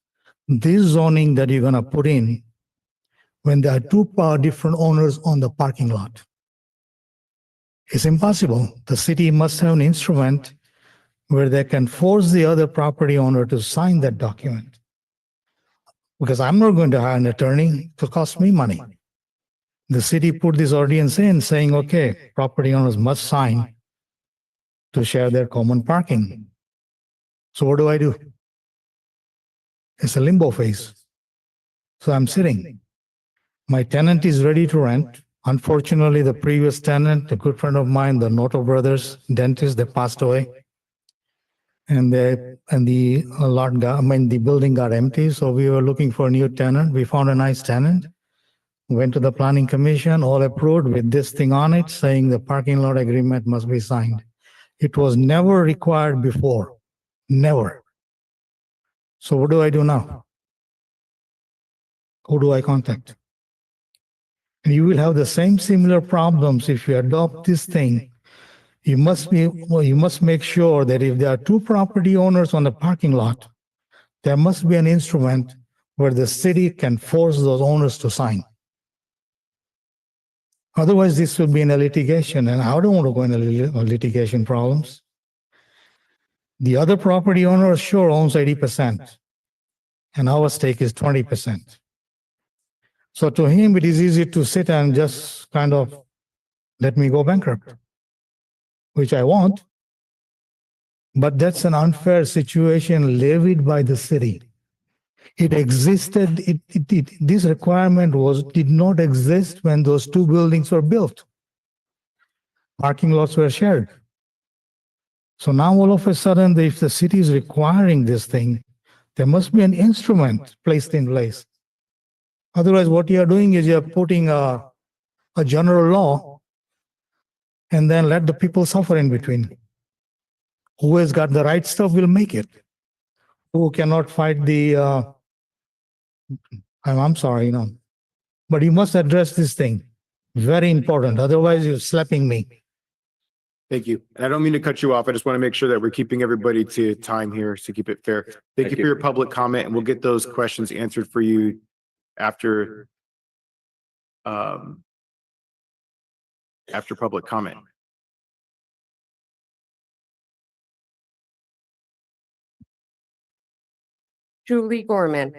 this zoning that you're going to put in when there are two different owners on the parking lot? It's impossible. The city must have an instrument where they can force the other property owner to sign that document. Because I'm not going to hire an attorney to cost me money. The city put this ordinance in saying, okay, property owners must sign to share their common parking. So what do? It's a limbo phase. So I'm sitting. My tenant is ready to rent. Unfortunately, the previous tenant, a good friend of mine, the Noto brothers, dentist, they passed away. And the building got empty. So we were looking for a new tenant. We found a nice tenant. Went to the planning commission, all approved with this thing on it, saying the parking lot agreement must be signed. It was never required before. Never. So what do I do now? Who do I contact? And you will have the same similar problems if you adopt this thing. You must make sure that if there are two property owners on the parking lot, there must be an instrument where the city can force those owners to sign. Otherwise, this will be in a litigation, and I don't want to go into litigation problems. The other property owner sure owns 80%, and our stake is 20%. So to him, it is easy to sit and just kind of let me go bankrupt, which I won't. But that's an unfair situation levied by the city. It existed, this requirement did not exist when those two buildings were built. Parking lots were shared. So now all of a sudden, if the city is requiring this thing, there must be an instrument placed in place. Otherwise, what you are doing is you're putting a general law and then let the people suffer in between. Who has got the right stuff will make it. Who cannot fight the, I'm sorry, but you must address this thing. Very important. Otherwise, you're slapping me. Thank you. And I don't mean to cut you off. I just want to make sure that we're keeping everybody to time here to keep it fair. Thank you for your public comment, and we'll get those questions answered for you after public comment. Julie Gorman.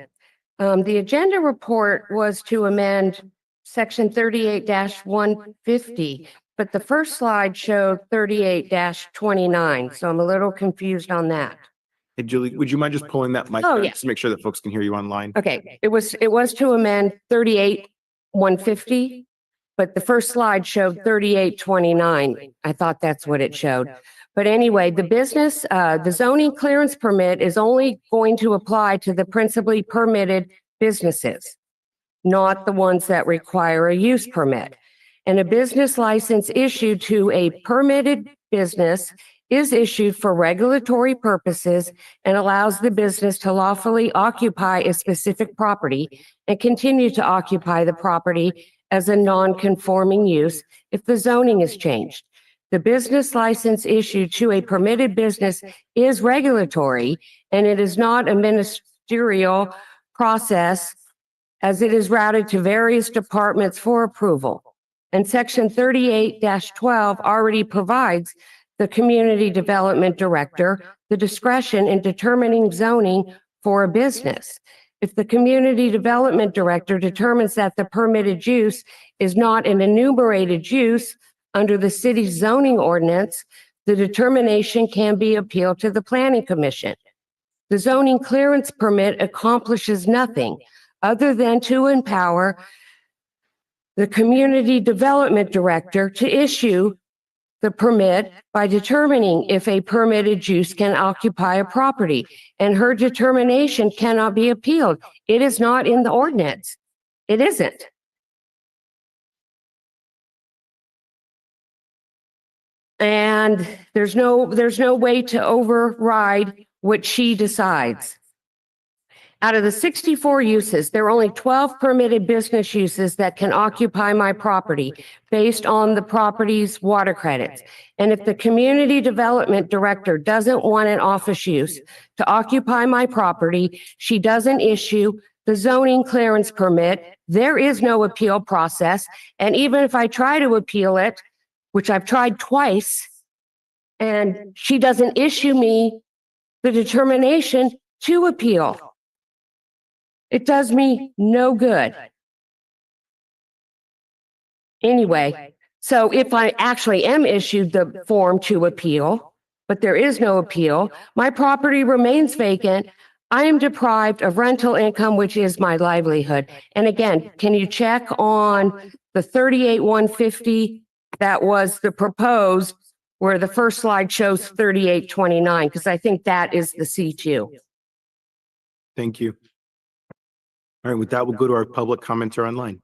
The agenda report was to amend section 38-150, but the first slide showed 38-29, so I'm a little confused on that. Hey, Julie, would you mind just pulling that mic Oh, down yeah. just to make sure that folks can hear you online? Okay, it was to amend 38-150, but the first slide showed 38-29. I thought that's what it showed. But anyway, the zoning clearance permit is only going to apply to the principally permitted businesses, not the ones that require a use permit. And a business license issued to a permitted business is issued for regulatory purposes and allows the business to lawfully occupy a specific property and continue to occupy the property as a non-conforming use if the zoning is changed. The business license issued to a permitted business is regulatory, and it is not a ministerial process as it is routed to various departments for approval. And section 38-12 already provides the community development director the discretion in determining zoning for a business. If the community development director determines that the permitted use is not an enumerated use under the city's zoning ordinance, the determination can be appealed to the planning commission. The zoning clearance permit accomplishes nothing other than to empower the community development director to issue the permit by determining if a permitted use can occupy a property, and her determination cannot be appealed. It is not in the ordinance. It isn't. And there's no way to override what she decides. Out of the 64 uses, there are only 12 permitted business uses that can occupy my property based on the property's water credits. And if the community development director doesn't want an office use to occupy my property, she doesn't issue the zoning clearance permit. There is no appeal process. And even if I try to appeal it, which I've tried twice, and she doesn't issue me the determination to appeal, it does me no good. Anyway, so if I actually am issued the form to appeal, but there is no appeal, my property remains vacant. I am deprived of rental income, which is my livelihood. And again, can you check on the 38-150 that was the proposed, where the first slide shows 38-29, because I think that is the C2. Thank you. All right, with that, we'll go to our public commenter online.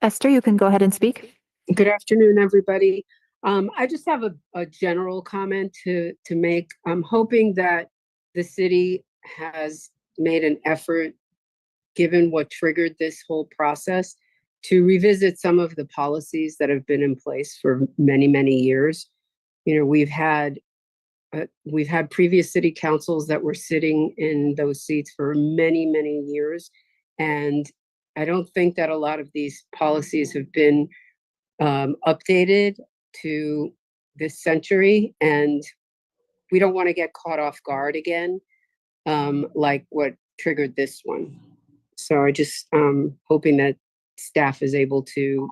Esther, you can go ahead and speak. Good afternoon, everybody. I just have a general comment to make. I'm hoping that the city has made an effort, given what triggered this whole process, to revisit some of the policies that have been in place for many, many years. You know, we've had previous city councils that were sitting in those seats for many, many years, and I don't think that a lot of these policies have been updated to this century, and we don't want to get caught off guard again, like what triggered this one. So I just hoping that staff is able to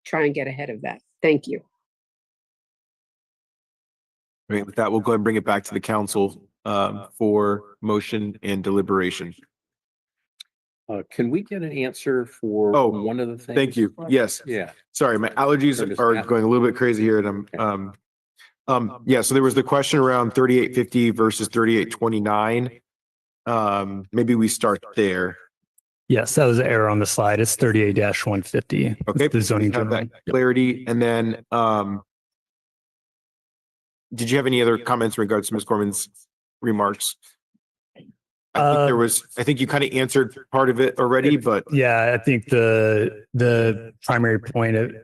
try and get ahead of that. Thank you. Right, with that, we'll go ahead and bring it back to the council for motion and deliberation. Can we get an answer for Oh, one of the things? Thank you. Yes. Yeah. Sorry, my allergies are going a little bit crazy here and yeah, so there was the question around 3850 versus 3829. Maybe we start there. Yes, that was an error on the slide. It's 38-150. Okay. The zoning we have that general. Yep. clarity. And then did you have any other comments in regards to Ms. Corman's remarks? I think you kind of answered part of it already, but Yeah, I think the primary point of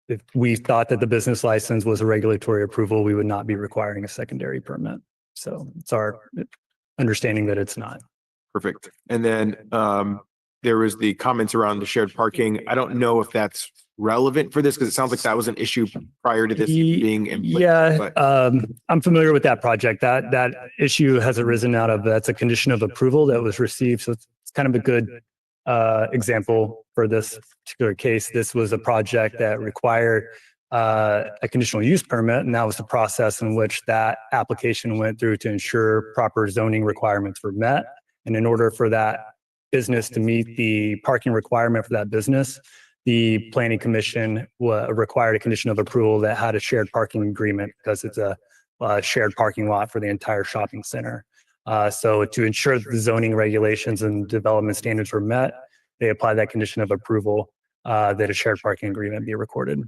if we thought that the business license was a regulatory approval, we would not be requiring a secondary permit. So it's our understanding that it's not. perfect. And then there was the comments around the shared parking. I don't know if that's relevant for this because it sounds like that was an issue prior to this being in place. Yeah, but- I'm familiar with that project. That issue has arisen out of, that's a condition of approval that was received. So it's kind of a good example for this particular case. This was a project that required a conditional use permit, and that was the process in which that application went through to ensure proper zoning requirements were met. And in order for that business to meet the parking requirement for that business, the planning commission required a condition of approval that had a shared parking agreement because it's a shared parking lot for the entire shopping center. So to ensure that the zoning regulations and development standards were met, they applied that condition of approval that a shared parking agreement be recorded.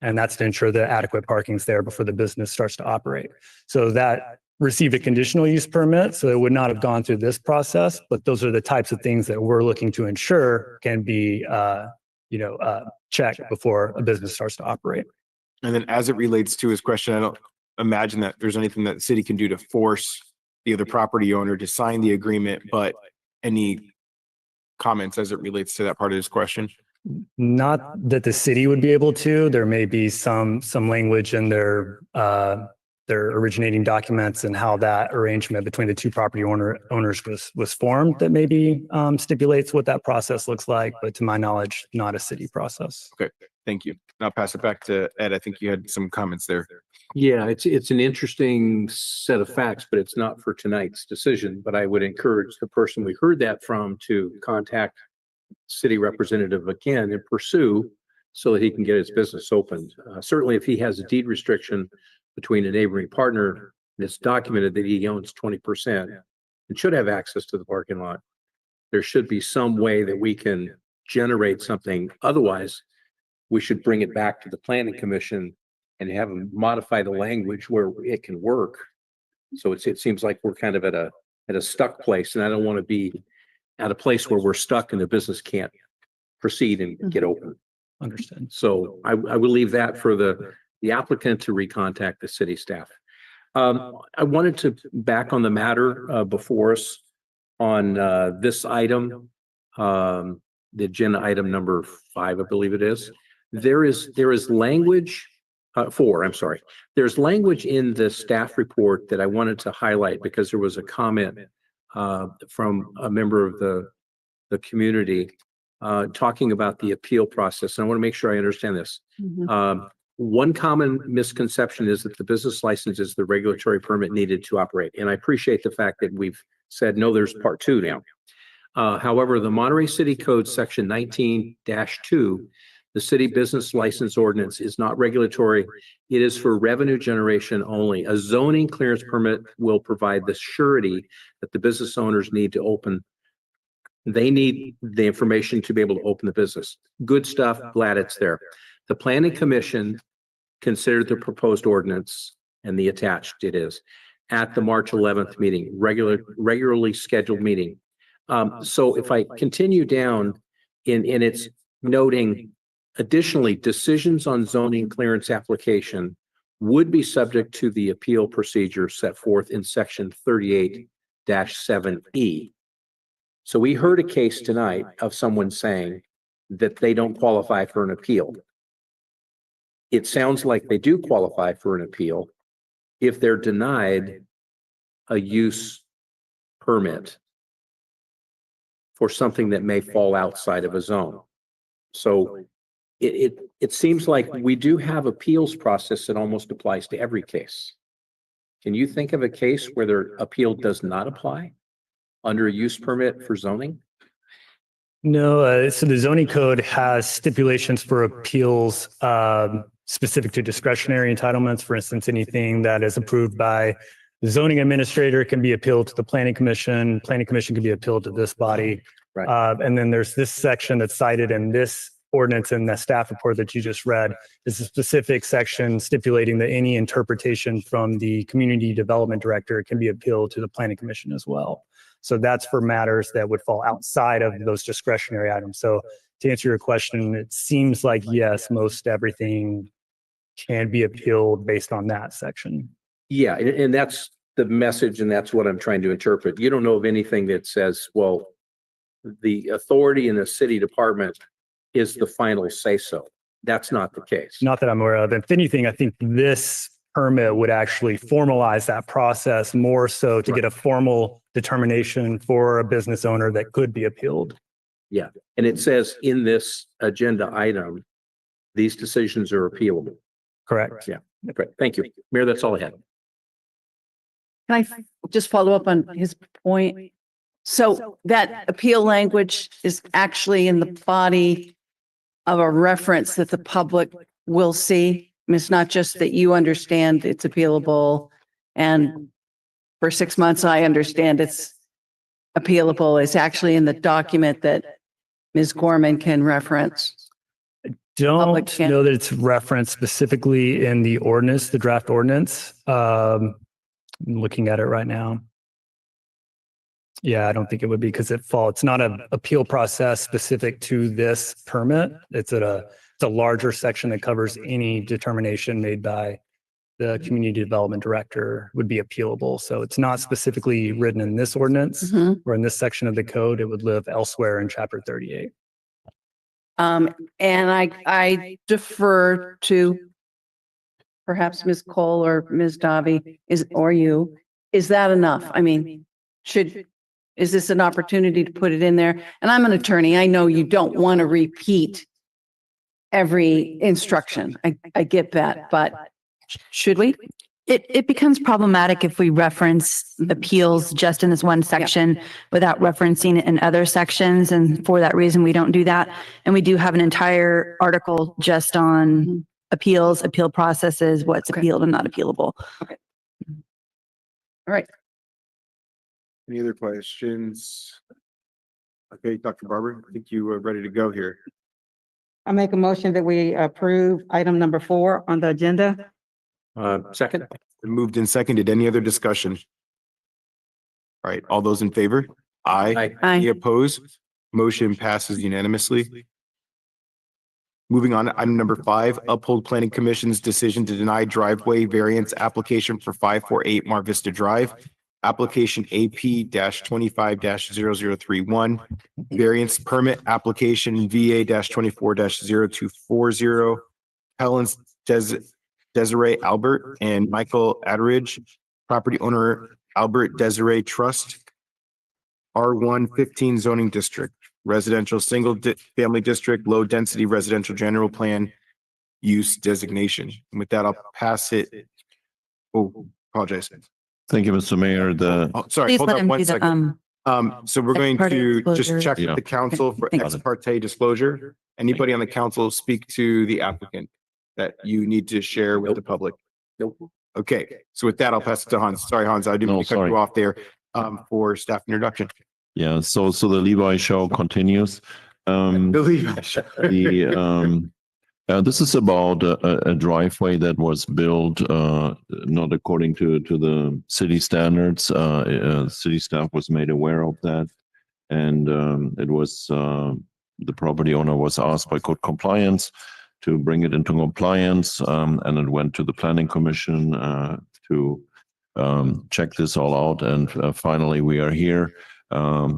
And that's to ensure that adequate parking is there before the business starts to operate. So that received a conditional use permit, so it would not have gone through this process, but those are the types of things that we're looking to ensure can be checked before a business starts to operate. And then as it relates to his question, I don't imagine that there's anything that the city can do to force the other property owner to sign the agreement, but any comments as it relates to that part of his question? Not that the city would be able to. There may be some language in their originating documents and how that arrangement between the two property owners was formed that maybe stipulates what that process looks like, but to my knowledge, not a city process. Okay, thank you. I'll pass it back to Ed. I think you had some comments there. Yeah, it's an interesting set of facts, but it's not for tonight's decision. But I would encourage the person we heard that from to contact city representative again and pursue so that he can get his business opened. Certainly, if he has a deed restriction between a neighboring partner, and it's documented that he owns 20% and should have access to the parking lot, there should be some way that we can generate something. Otherwise, we should bring it back to the planning commission and have them modify the language where it can work. So it seems like we're kind of at a stuck place, and I don't want to be at a place where we're stuck and the business can't proceed and get open. Understood. So I will leave that for the applicant to recontact the city staff. I wanted to back on the matter before us on this item, the agenda item number 5, I believe it is. There is language 4, I'm sorry. There's language in the staff report that I wanted to highlight because there was a comment from a member of the community talking about the appeal process. And I want to make sure I understand this. One common misconception is that the business license is the regulatory permit needed to operate. And I appreciate the fact that we've said, no, there's part 2 now. However, the Monterey City Code section 19-2, the city business license ordinance, is not regulatory. It is for revenue generation only. A zoning clearance permit will provide the surety that the business owners need to open. They need the information to be able to open the business. Good stuff. Glad it's there. The planning commission considered the proposed ordinance, and the attached it is, at the March 11th meeting, regularly scheduled meeting. So if I continue down in its noting, additionally, decisions on zoning clearance application would be subject to the appeal procedure set forth in section 38-7E. So we heard a case tonight of someone saying that they don't qualify for an appeal. It sounds like they do qualify for an appeal if they're denied a use permit for something that may fall outside of a zone. So it seems like we do have appeals process that almost applies to every case. Can you think of a case where their appeal does not apply under a use permit for zoning? No, so the zoning code has stipulations for appeals specific to discretionary entitlements. For instance, anything that is approved by the zoning administrator can be appealed to the planning commission. Planning commission can be appealed to this body. Right. And then there's this section that's cited in this ordinance in the staff report that you just read. Is a specific section stipulating that any interpretation from the community development director can be appealed to the planning commission as well. So that's for matters that would fall outside of those discretionary items. So to answer your question, it seems like yes, most everything can be appealed based on that section. Yeah, and that's the message, and that's what I'm trying to interpret. You don't know of anything that says, well, the authority in the city department is the final say-so. That's not the case. Not that I'm aware of. If anything, I think this permit would actually formalize that process more so to get a formal determination for a business owner that could be appealed. Yeah, and it says in this agenda item, these decisions are appealable. Correct. Yeah, great. Thank you. Mayor, that's all I had. Can I just follow up on his point? So that appeal language is actually in the body of a reference that the public will see. I mean, it's not just that you understand it's appealable and for 6 months, I understand it's appealable. It's actually in the document that Ms. Gorman can reference. Don't know that it's referenced specifically in the ordinance, the draft ordinance. I'm looking at it right now. Yeah, I don't think it would be because it's not an appeal process specific to this permit. It's a larger section that covers any determination made by the community development director would be appealable. So it's not specifically written in this ordinance or in this section of the code. It would live elsewhere in chapter 38. And I defer to perhaps Ms. Cole or Ms. Davi or you. Is that enough? I mean, is this an opportunity to put it in there? And I'm an attorney. I know you don't want to repeat every instruction. I get that, but should we? It becomes problematic if we reference appeals just in this one section without referencing it in other sections. And for that reason, we don't do that. And we do have an entire article just on appeals, appeal processes, what's appealed and not appealable. Okay. All right. Any other questions? Okay, Dr. Barber, I think you are ready to go here. I make a motion that we approve item number 4 on the agenda. Second. Moved and seconded. Any other discussion? All right, all those in favor? Aye. Any opposed? Motion passes unanimously. Moving on to item number 5, uphold planning commission's decision to deny driveway variance application for 548 Mar Vista Drive. Application AP-25-0031, variance permit application VA-24-0240, Helen's Desiree Albert and Michael Adridge, property owner Albert Desiree Trust, R1-15 zoning district, residential single family district, low density residential general plan use designation. And with that, I'll pass it. Oh, apologize. Thank you, Mr. Mayor. Sorry, Please hold let on him one do the, second. So we're going ex parte to just disclosure. check with the council for Thanks. ex parte disclosure. Anybody on the council speak to the applicant that you need to share with the public? Nope. Okay, so with that, I'll pass it to Hans. Sorry, Hans, I didn't mean to cut sorry. you off there for staff introduction. Yeah, so the Levi show continues. The Levi show. This is about a driveway that was built not according to the city standards. City staff was made aware of that, and it was the property owner was asked by code compliance to bring it into compliance, and it went to the planning commission to check this all out. And finally, we are here.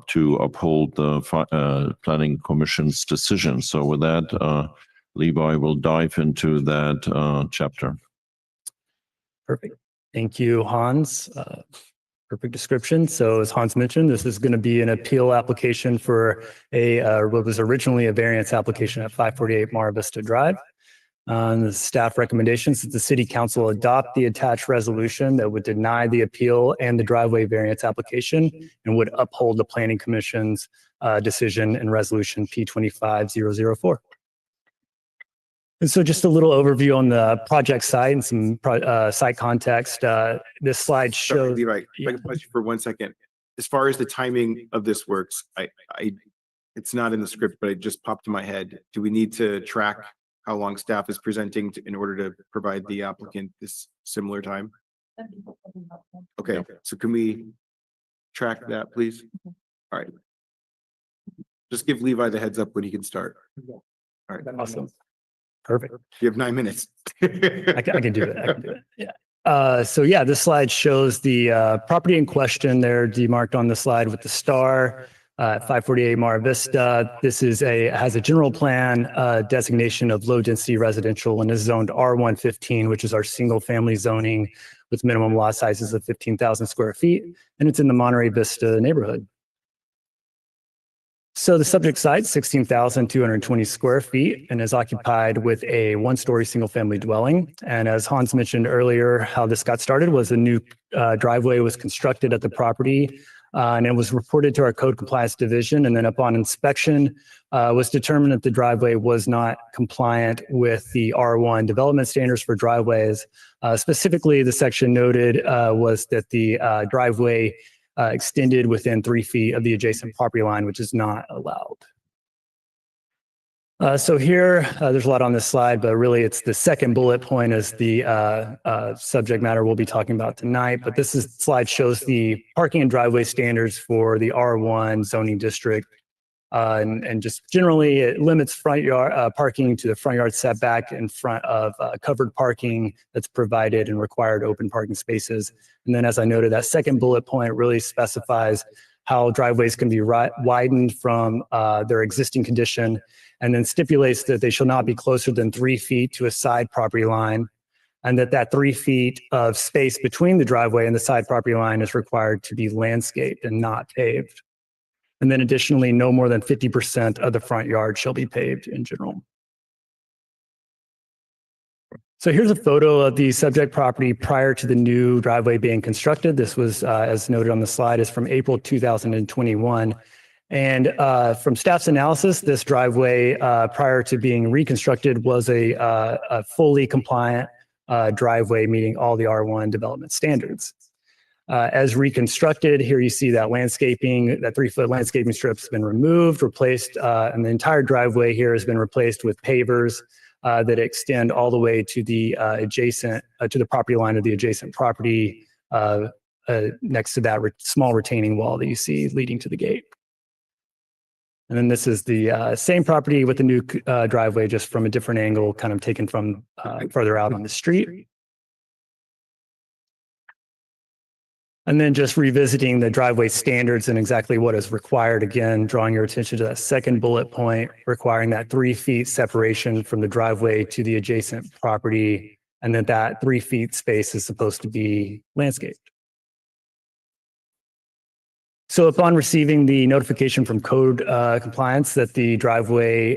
to uphold the planning commission's decision. So with that, Levi will dive into that chapter. Perfect. Thank you, Hans. Perfect description. So as Hans mentioned, this is going to be an appeal application for what was originally a variance application at 548 Mar Vista Drive. The staff recommendations that the city council adopt the attached resolution that would deny the appeal and the driveway variance application and would uphold the planning commission's decision in resolution P25004. And so just a little overview on the project site and some site context. This slide shows. Levi, if I can pause you for 1 second. As far as the timing of this works, it's not in the script, but it just popped in my head. Do we need to track how long staff is presenting in order to provide the applicant this similar time? Okay, so can we track that, please? All right. Just give Levi the heads up when he can start. All right. Awesome. Perfect. You have 9 minutes. I can do it. I can do it. Yeah. So yeah, this slide shows the property in question there demarked on the slide with the star. 548 Mar Vista. This has a general plan designation of low density residential and is zoned R115, which is our single family zoning with minimum lot sizes of 15,000 square feet. And it's in the Monterey Vista neighborhood. So the subject site, 16,220 square feet, and is occupied with a one-story single-family dwelling. And as Hans mentioned earlier, how this got started was a new driveway was constructed at the property, and it was reported to our code compliance division. And then upon inspection, was determined that the driveway was not compliant with the R1 development standards for driveways. Specifically, the section noted was that the driveway extended within 3 feet of the adjacent property line, which is not allowed. So here, there's a lot on this slide, but really it's the second bullet point is the subject matter we'll be talking about tonight. But this slide shows the parking and driveway standards for the R1 zoning district. And just generally, it limits front yard parking to the front yard setback in front of covered parking that's provided and required open parking spaces. And then, as I noted, that second bullet point really specifies how driveways can be widened from their existing condition, and then stipulates that they shall not be closer than 3 feet to a side property line, and that 3 feet of space between the driveway and the side property line is required to be landscaped and not paved. And then additionally, no more than 50% of the front yard shall be paved in general. So here's a photo of the subject property prior to the new driveway being constructed. This was, as noted on the slide, is from April 2021. And from staff's analysis, this driveway prior to being reconstructed was a fully compliant driveway meeting all the R1 development standards. As reconstructed, here you see that landscaping, that 3-foot landscaping strip has been removed, replaced, and the entire driveway here has been replaced with pavers that extend all the way to the adjacent, to the property line of the adjacent property next to that small retaining wall that you see leading to the gate. And then this is the same property with the new driveway, just from a different angle, kind of taken from further out on the street. And then just revisiting the driveway standards and exactly what is required. Again, drawing your attention to that second bullet point, requiring that 3 feet separation from the driveway to the adjacent property. And then that 3 feet space is supposed to be landscaped. So upon receiving the notification from code compliance that the driveway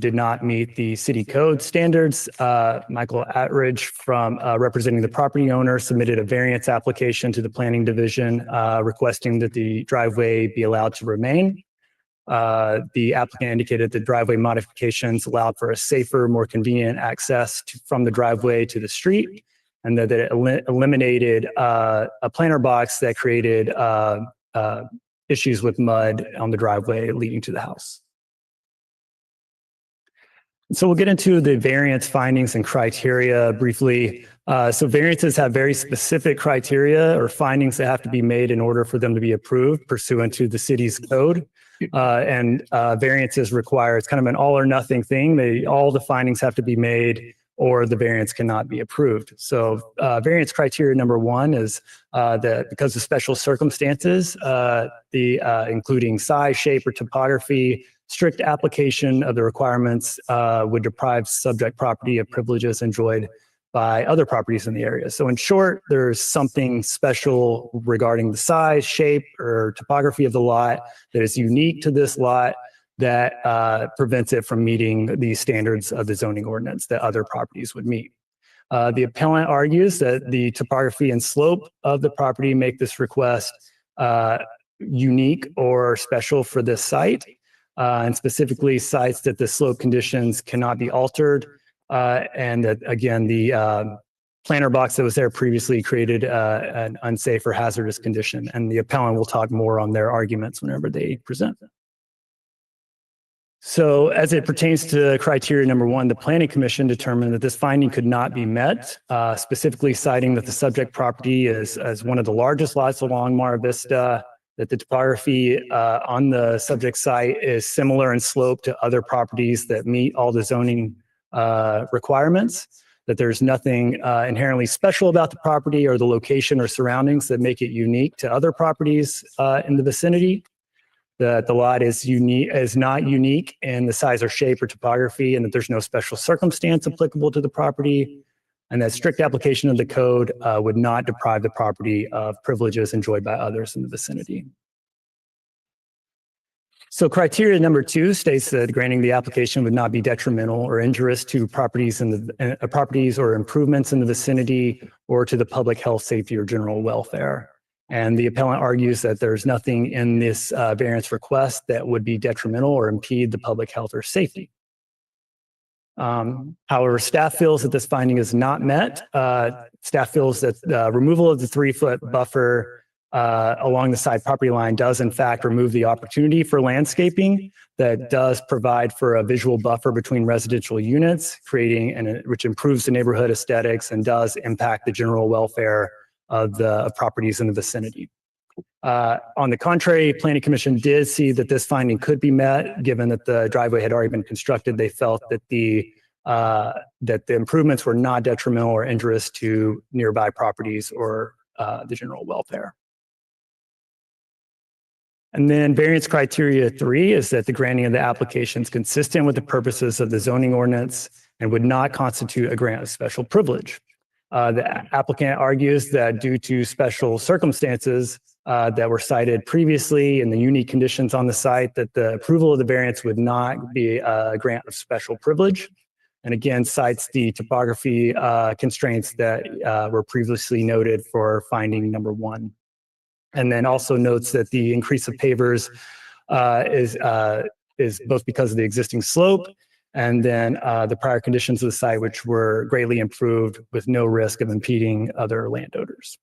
did not meet the city code standards, Michael Attridge, from representing the property owner, submitted a variance application to the planning division requesting that the driveway be allowed to remain. The applicant indicated the driveway modifications allowed for a safer, more convenient access from the driveway to the street, and that it eliminated a planter box that created issues with mud on the driveway leading to the house. So we'll get into the variance findings and criteria briefly. So variances have very specific criteria or findings that have to be made in order for them to be approved pursuant to the city's code. And variances require, it's kind of an all or nothing thing. All the findings have to be made, or the variance cannot be approved. So variance criteria number one is that because of special circumstances, including size, shape, or topography, strict application of the requirements would deprive subject property of privileges enjoyed by other properties in the area. So in short, there's something special regarding the size, shape, or topography of the lot that is unique to this lot that prevents it from meeting the standards of the zoning ordinance that other properties would meet. The appellant argues that the topography and slope of the property make this request unique or special for this site, and specifically cites that the slope conditions cannot be altered, and that, again, the planter box that was there previously created an unsafe or hazardous condition. And the appellant will talk more on their arguments whenever they present them. So as it pertains to criteria number one, the Planning Commission determined that this finding could not be met, specifically citing that the subject property is as one of the largest lots along Mar Vista, that the topography on the subject site is similar in slope to other properties that meet all the zoning requirements, that there's nothing inherently special about the property or the location or surroundings that make it unique to other properties in the vicinity, that the lot is not unique in the size or shape or topography, and that there's no special circumstance applicable to the property, and that strict application of the code would not deprive the property of privileges enjoyed by others in the vicinity. So criteria number two states that granting the application would not be detrimental or injurious to properties or improvements in the vicinity or to the public health, safety, or general welfare. And the appellant argues that there's nothing in this variance request that would be detrimental or impede the public health or safety. However, staff feels that this finding is not met. Staff feels that the removal of the 3-foot buffer along the side property line does in fact remove the opportunity for landscaping that does provide for a visual buffer between residential units, which improves the neighborhood aesthetics and does impact the general welfare of the properties in the vicinity. On the contrary, Planning Commission did see that this finding could be met, given that the driveway had already been constructed. They felt that the improvements were not detrimental or injurious to nearby properties or the general welfare. And then variance criteria 3 is that the granting of the application is consistent with the purposes of the zoning ordinance and would not constitute a grant of special privilege. The applicant argues that due to special circumstances that were cited previously and the unique conditions on the site, that the approval of the variance would not be a grant of special privilege. And again, cites the topography constraints that were previously noted for finding number one. And then also notes that the increase of pavers is both because of the existing slope and then the prior conditions of the site, which were greatly improved with no risk of impeding other landowners.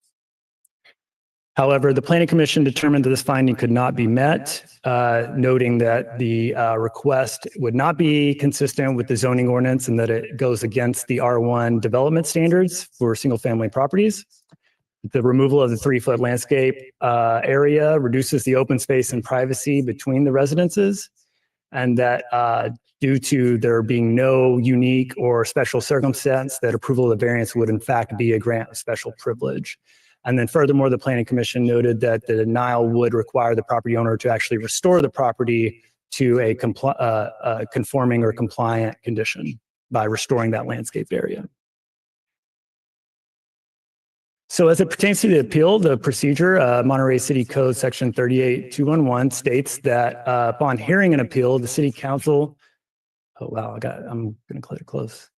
However, the Planning Commission determined that this finding could not be met, noting that the request would not be consistent with the zoning ordinance and that it goes against the R1 development standards for single-family properties. The removal of the 3-foot landscape area reduces the open space and privacy between the residences, and that due to there being no unique or special circumstance, that approval of the variance would in fact be a grant of special privilege. And then furthermore, the Planning Commission noted that the denial would require the property owner to actually restore the property to a conforming or compliant condition by restoring that landscape area. So as it pertains to the appeal, the procedure, Monterey City Code Section 38211 states that upon hearing an appeal, the City Council, I'm going to click close,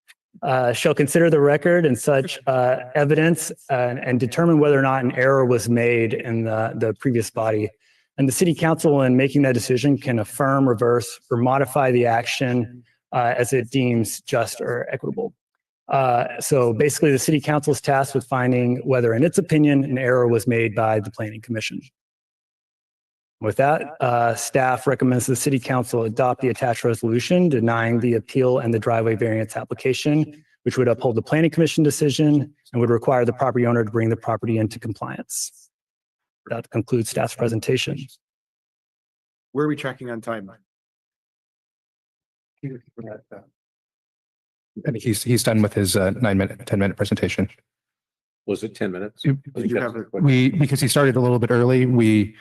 shall consider the record and such evidence and determine whether or not an error was made in the previous body. And the City Council, in making that decision, can affirm, reverse, or modify the action as it deems just or equitable. So basically, the City Council is tasked with finding whether, in its opinion, an error was made by the Planning Commission. With that, staff recommends the City Council adopt the attached resolution denying the appeal and the driveway variance application, which would uphold the Planning Commission decision and would require the property owner to bring the property into compliance. That concludes staff's presentation. Where are we tracking on time? And he's done with his 10-minute presentation. Was it 10 minutes? Because he started a little bit early, we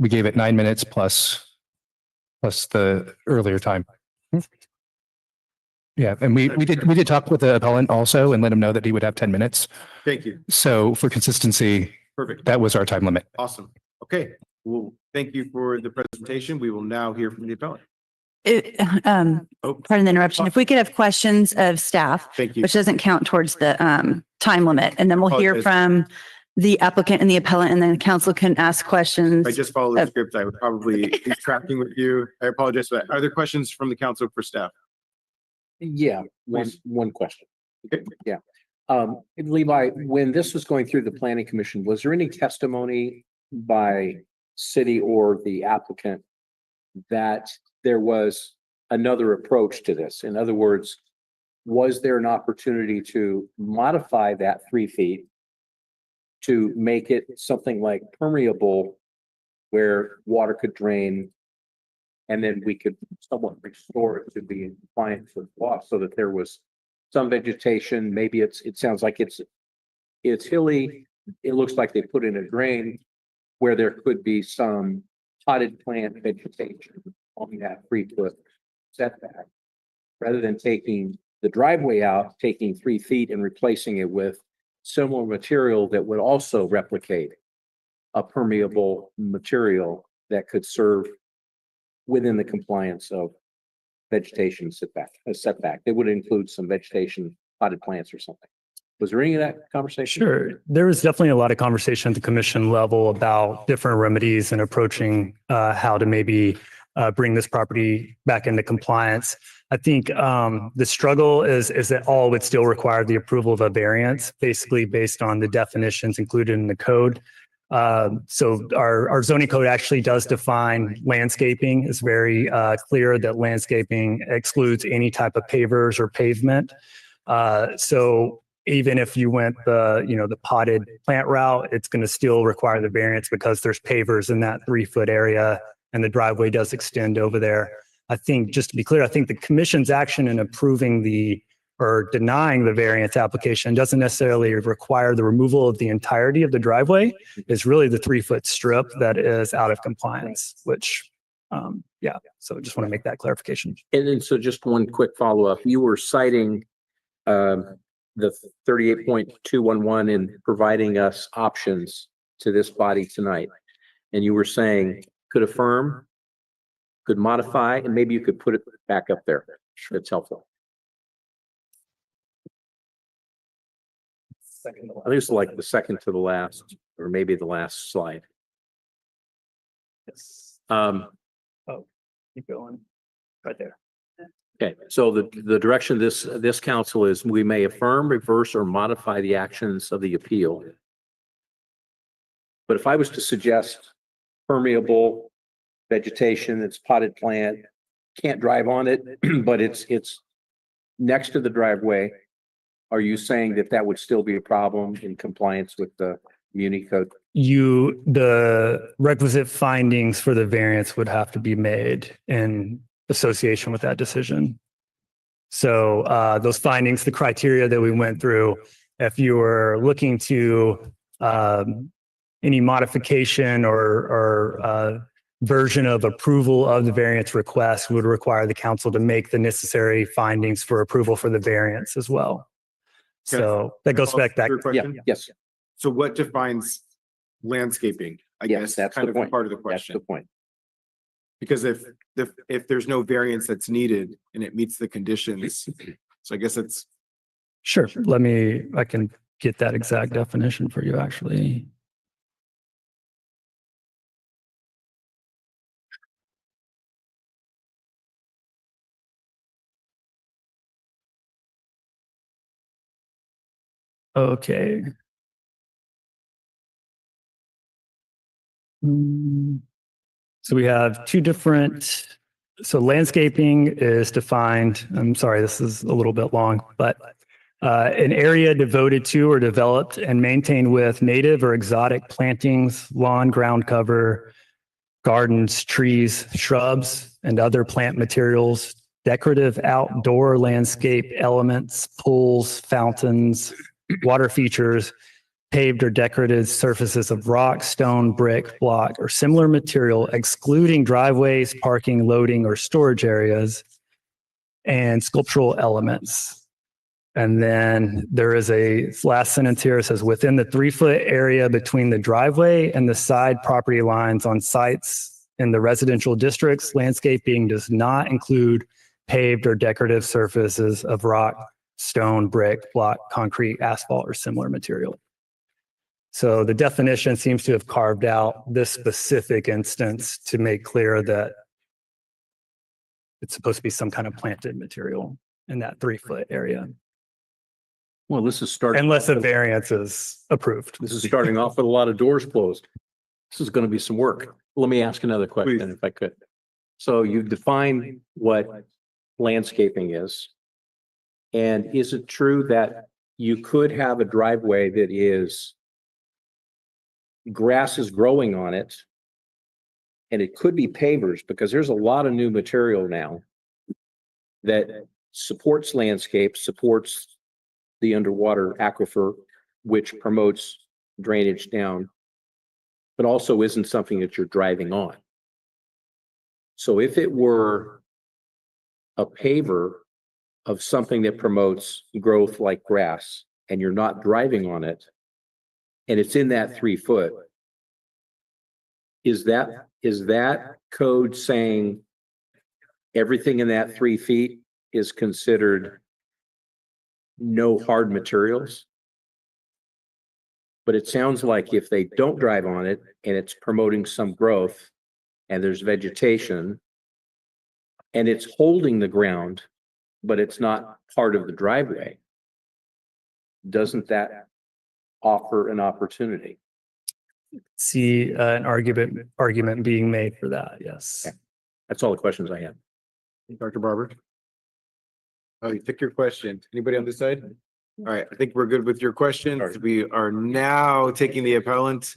gave it 9 minutes plus the earlier time. Yeah, and we did talk with the appellant also and let him know that he would have 10 minutes. Thank you. So for consistency, Perfect. that was our time limit. Awesome. Okay. Well, thank you for the presentation. We will now hear from the appellant. Pardon the interruption. If we could have questions of staff, Thank you. which doesn't count towards the time limit, and then we'll hear Apologize. from the applicant and the appellant, and then council can ask questions. I just followed the script. I would probably be tracking with you. I apologize for that. Are there questions from the council for staff? Yeah, one question. Okay. Yeah. Levi, when this was going through the planning commission, was there any testimony by city or the applicant that there was another approach to this? In other words, was there an opportunity to modify that 3 feet to make it something like permeable where water could drain and then we could somewhat restore it to be in compliance with law so that there was some vegetation? Maybe it sounds like it's hilly. It looks like they put in a drain where there could be some potted plant vegetation on that 3-foot setback, rather than taking the driveway out, taking 3 feet and replacing it with similar material that would also replicate a permeable material that could serve within the compliance of vegetation setback. It would include some vegetation, potted plants or something. Was there any of that conversation? Sure. There was definitely a lot of conversation at the commission level about different remedies and approaching how to maybe bring this property back into compliance. I think the struggle is that all would still require the approval of a variance, basically based on the definitions included in the code. So our zoning code actually does define landscaping. It's very clear that landscaping excludes any type of pavers or pavement. So even if you went the potted plant route, it's going to still require the variance because there's pavers in that 3-foot area and the driveway does extend over there. I think, just to be clear, I think the commission's action in approving or denying the variance application doesn't necessarily require the removal of the entirety of the driveway. It's really the 3-foot strip that is out of compliance, which, yeah. So just want to make that clarification. And then, so just one quick follow-up. You were citing the 38.211 in providing us options to this body tonight. And you were saying could affirm, could modify, and maybe you could put it back up there. That's helpful. I think it's like the second to the last, or maybe the last slide. Yes. Keep going. Right there. Okay, so the direction this council is, we may affirm, reverse, or modify the actions of the appeal. But if I was to suggest permeable vegetation, it's potted plant, can't drive on it, but it's next to the driveway, are you saying that would still be a problem in compliance with the Muni code? The requisite findings for the variance would have to be made in association with that decision. So those findings, the criteria that we went through, if you were looking to any modification or version of approval of the variance request, would require the council to make the necessary findings for approval for the variance as well. So that goes back. Yeah, yes. So what defines landscaping? I guess that's kind of part of the question. That's the point. Because if there's no variance that's needed and it meets the conditions, so I guess it's. Sure. I can get that exact definition for you actually. Okay. So we have two different, so landscaping is defined, I'm sorry, this is a little bit long, but an area devoted to or developed and maintained with native or exotic plantings, lawn, ground cover, gardens, trees, shrubs, and other plant materials decorative outdoor landscape elements, pools, fountains, water features, paved or decorated surfaces of rock, stone, brick, block, or similar material, excluding driveways, parking, loading, or storage areas, and sculptural elements. And then there is a last sentence here. It says, within the 3-foot area between the driveway and the side property lines on sites in the residential districts, landscaping does not include paved or decorative surfaces of rock, stone, brick, block, concrete, asphalt, or similar material. So the definition seems to have carved out this specific instance to make clear that it's supposed to be some kind of planted material in that 3-foot area. Well, this is starting. Unless a variance is approved. This is starting off with a lot of doors closed. This is going to be some work. Let me ask another question if I could. So you've defined what landscaping is. And is it true that you could have a driveway that is grass is growing on it? And it could be pavers because there's a lot of new material now that supports landscape, supports the underwater aquifer, which promotes drainage down, but also isn't something that you're driving on. So if it were a paver of something that promotes growth like grass and you're not driving on it, and it's in that 3-foot, is that code saying everything in that 3 feet is considered no hard materials? But it sounds like if they don't drive on it and it's promoting some growth and there's vegetation and it's holding the ground, but it's not part of the driveway, doesn't that offer an opportunity? See an argument being made for that. Yes. Okay. That's all the questions I have. Dr. Barber? Oh, you took your question. Anybody on this side? All right, I think we're good with your questions. We are now taking the appellant.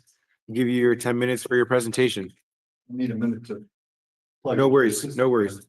Give you your 10 minutes for your presentation. Need a minute to. No worries, no worries.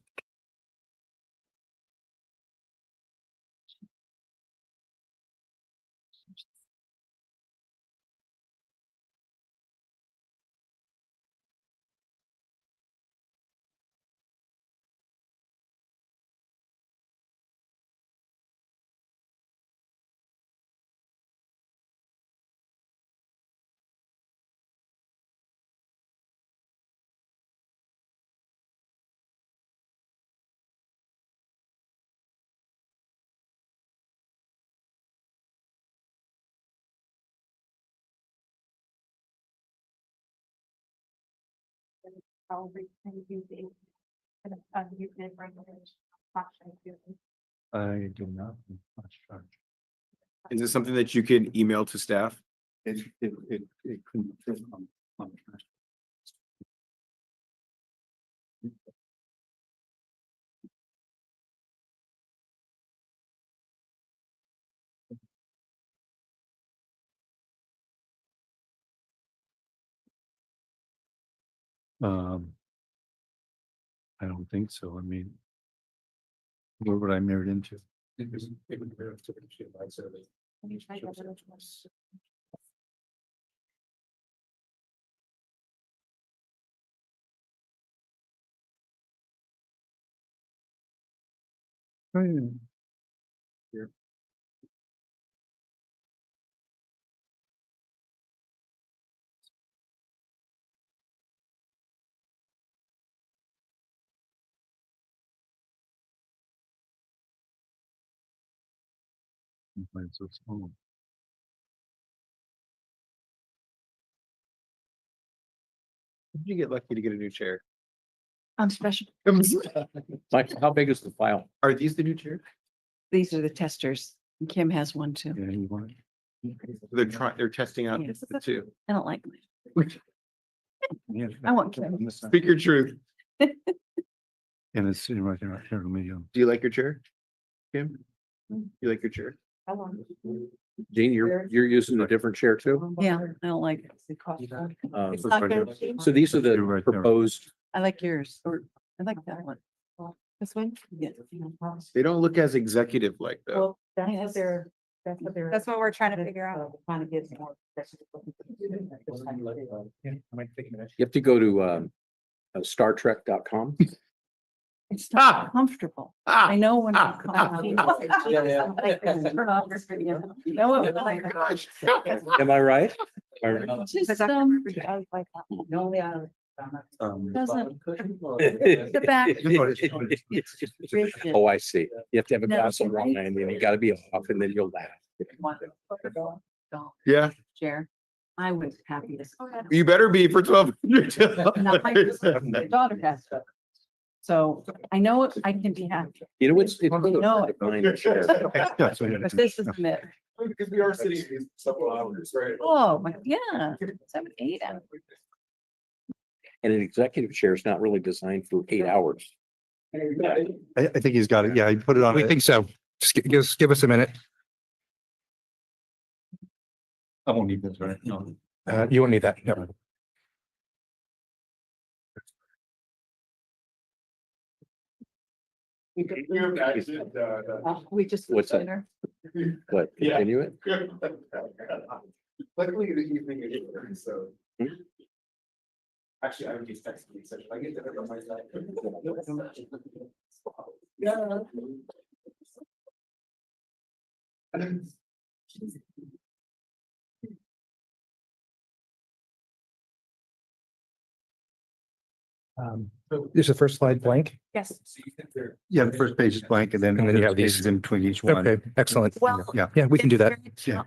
I do not. Is this something that you can email to staff? It couldn't fit on. I don't think so. I mean, where would I mirror it into? Here. So small. Did you get lucky to get a new chair? I'm special. Like, how big is the file? Are these the new chairs? These are the testers. Kim has one too. Yeah, you want They're testing out Yes. the two. I don't like it? I want Kim. Speak your truth. And it's sitting right there, here, medium. Do you like your chair? Kim? You like your chair? Gene, you're using a different chair too? Yeah, I don't like it. It's not good. So these are the proposed, I like yours. Or I like that one. This one? They don't look as executive like though. Well, that's what we're trying to figure out. You have to go to StarTrek.com. It's not comfortable. I know when. I'm comfortable. Am I right? Just, Doesn't. The back. Oh, I see. You have to have a No, glass of wine right? and then you gotta be off and then you'll laugh. Yeah, Chair, I was happy to. you better be for Not my $1,200. daughter has. So I know I can be happy. You know, it's. No. But this is myth. Because we are sitting in several hours, right? Oh, my, yeah, 7, 8 hours. And an executive chair is not really designed for 8 hours. I think he's got it. Yeah, he put it on. We think so. Just give us a minute. I won't need this, right? No. You won't need that. No. We just. What's that? dinner. What, continue it? Luckily, the evening is so. Hmm? Actually, I would use text session. I get that on my side. Is the first slide blank? Yes. Yeah, the first page is blank and then you have these pages in between each one. Okay, excellent. Well, Yeah. Yeah, we can do that. Yeah.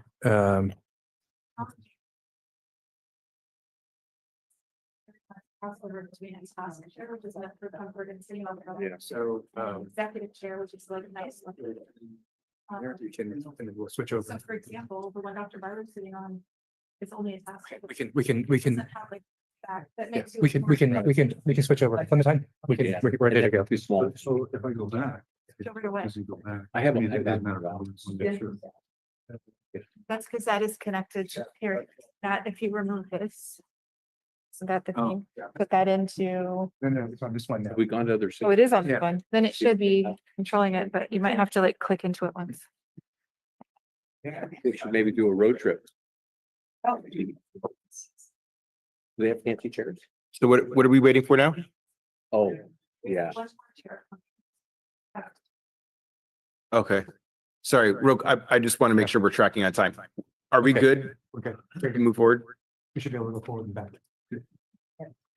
Yeah, so, Executive chair, which is like nice. you can, we'll switch over. So for example, the one Dr. Barber's sitting on is only a task. We can, Doesn't have like that. That yeah, makes you. we can switch over. From the time, we're ready to go. Too small. So if I go back. Over to what? Does he go back? I have mean, a- it doesn't matter. Yeah. Sure. That's because that is connected here. That if you remove this. Isn't that the Oh, thing? Put that into, No, it's on this one now. Have we gone to other oh, it cities? is on this Yeah. one. Then it should be controlling it, but you might have to like click into it once. We should maybe do a road trip. Oh. Do they have fancy chairs? So what are we waiting for now? Oh, yeah. Okay. Sorry, I just want to make sure we're tracking on time. Are we Okay. good? Okay, We can move forward? we should be able to go forward and back.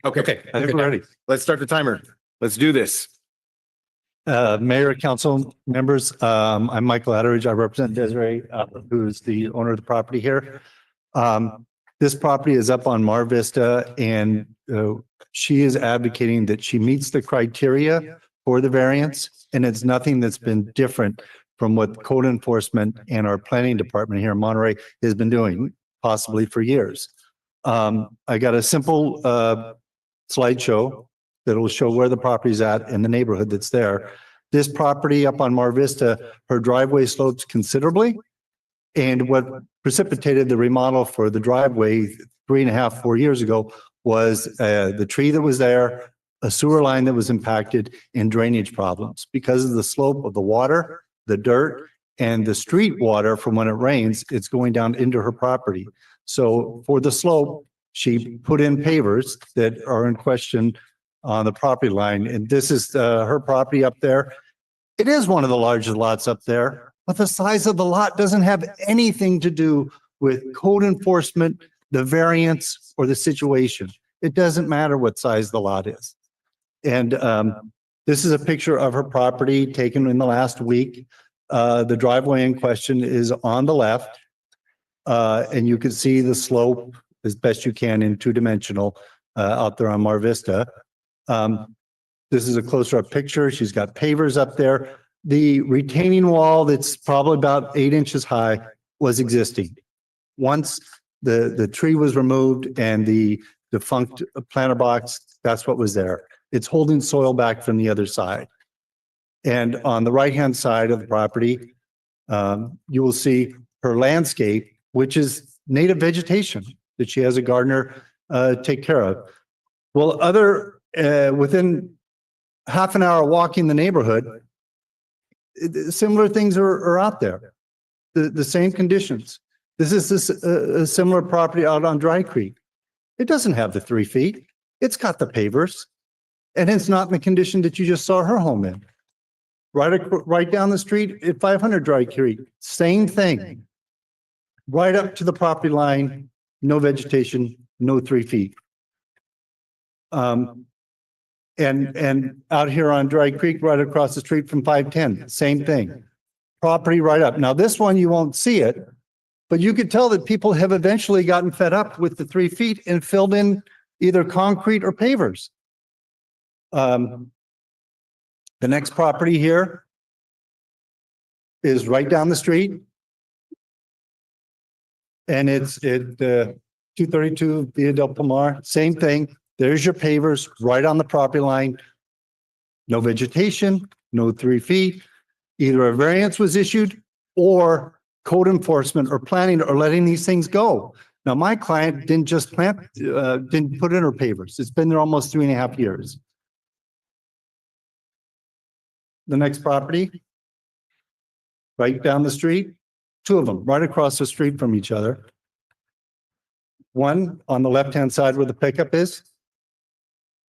Okay, I think we're ready. let's start the timer. Let's do this. Mayor, council members, I'm Michael Atteridge. I represent Desiree, who's the owner of the property here. This property is up on Mar Vista and she is advocating that she meets the criteria for the variance. And it's nothing that's been different from what code enforcement and our planning department here in Monterey has been doing, possibly for years. I got a simple slideshow that will show where the property's at in the neighborhood that's there. This property up on Mar Vista, her driveway slopes considerably. And what precipitated the remodel for the driveway 3.5, 4 years ago was the tree that was there, a sewer line that was impacted, and drainage problems. Because of the slope of the water, the dirt, and the street water from when it rains, it's going down into her property. So for the slope, she put in pavers that are in question on the property line. And this is her property up there. It is one of the largest lots up there, but the size of the lot doesn't have anything to do with code enforcement, the variance, or the situation. It doesn't matter what size the lot is. And this is a picture of her property taken in the last week. The driveway in question is on the left. And you can see the slope as best you can in 2-dimensional out there on Mar Vista. This is a closer up picture. She's got pavers up there. The retaining wall that's probably about 8 inches high was existing. Once the tree was removed and the defunct planter box, that's what was there. It's holding soil back from the other side. And on the right-hand side of the property, you will see her landscape, which is native vegetation that she has a gardener take care of. Well, within half an hour walking the neighborhood, similar things are out there. The same conditions. This is a similar property out on Dry Creek. It doesn't have the 3 feet. It's got the pavers. And it's not in the condition that you just saw her home in. Right down the street at 500 Dry Creek, same thing. Right up to the property line, no vegetation, no 3 feet. And out here on Dry Creek, right across the street from 510, same thing. Property right up. Now, this one, you won't see it, but you could tell that people have eventually gotten fed up with the 3 feet and filled in either concrete or pavers. The next property here is right down the street. And it's at 232 Via del Palmar, same thing. There's your pavers right on the property line. No vegetation, no 3 feet. Either a variance was issued or code enforcement or planning or letting these things go. Now, my client didn't just didn't put in her pavers. It's been there almost 3.5 years. The next property, right down the street, 2 of them right across the street from each other. One on the left-hand side where the pickup is,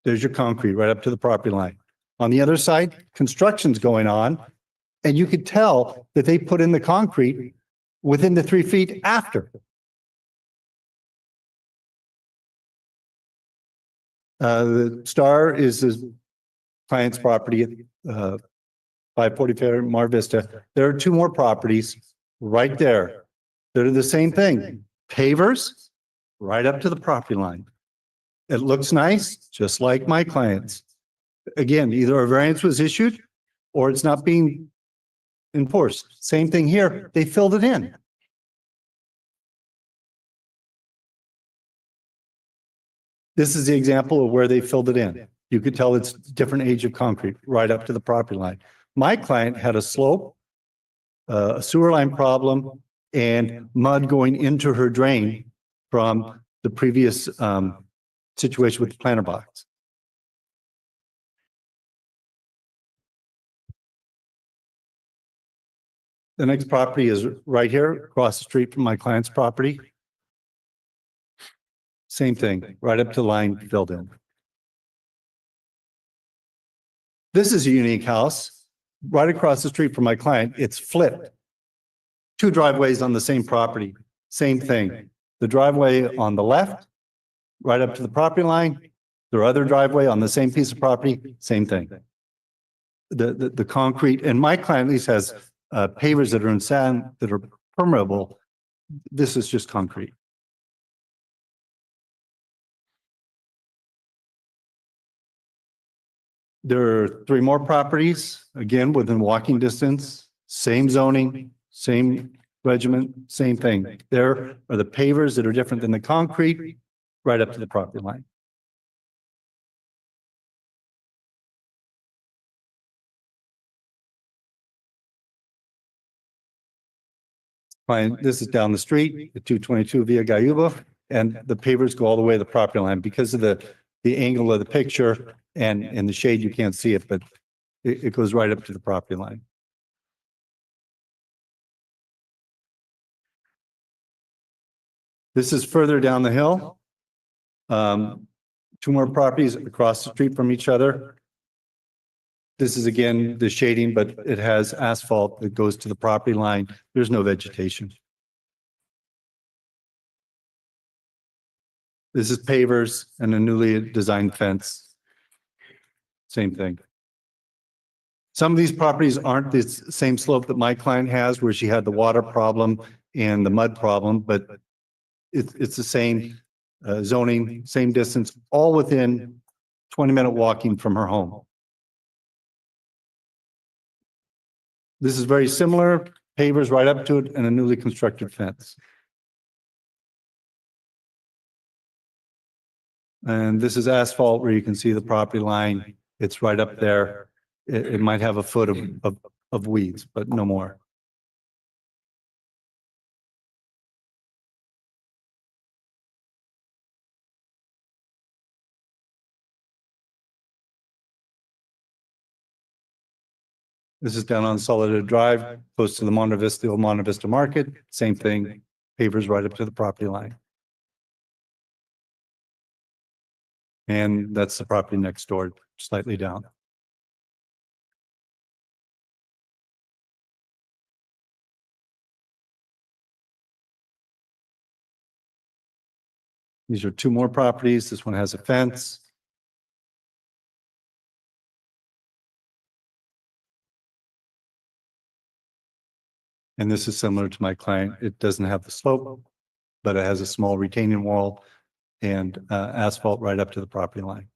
there's your concrete right up to the property line. On the other side, construction's going on, and you could tell that they put in the concrete within the 3 feet after. The star is the client's property at 545 Mar Vista. There are 2 more properties right there. They're the same thing. Pavers right up to the property line. It looks nice, just like my clients. Again, either a variance was issued or it's not being enforced. Same thing here. They filled it in. This is the example of where they filled it in. You could tell it's different age of concrete right up to the property line. My client had a slope, a sewer line problem, and mud going into her drain from the previous situation with the planter box. The next property is right here across the street from my client's property. Same thing, right up to the line filled in. This is a unique house right across the street from my client. It's flipped. 2 driveways on the same property, same thing. The driveway on the left, right up to the property line. The other driveway on the same piece of property, same thing. The concrete, and my client at least has pavers that are in sand that are permeable. This is just concrete. There are 3 more properties, again, within walking distance, same zoning, same regiment, same thing. There are the pavers that are different than the concrete, right up to the property line. Fine, this is down the street, the 222 Via Gayuba, and the pavers go all the way to the property line because of the angle of the picture and in the shade, you can't see it, but it goes right up to the property line. This is further down the hill. 2 more properties across the street from each other. This is again the shading, but it has asphalt that goes to the property line. There's no vegetation. This is pavers and a newly designed fence. Same thing. Some of these properties aren't the same slope that my client has, where she had the water problem and the mud problem, but it's the same zoning, same distance, all within 20-minute walking from her home. This is very similar, pavers right up to it and a newly constructed fence. And this is asphalt where you can see the property line. It's right up there. It might have a foot of weeds, but no more. This is down on Solid Drive, close to the Monte Vista, old Monte Vista Market. Same thing, pavers right up to the property line. And that's the property next door, slightly down. These are two more properties. This one has a fence. And this is similar to my client. It doesn't have the slope, but it has a small retaining wall and asphalt right up to the property line.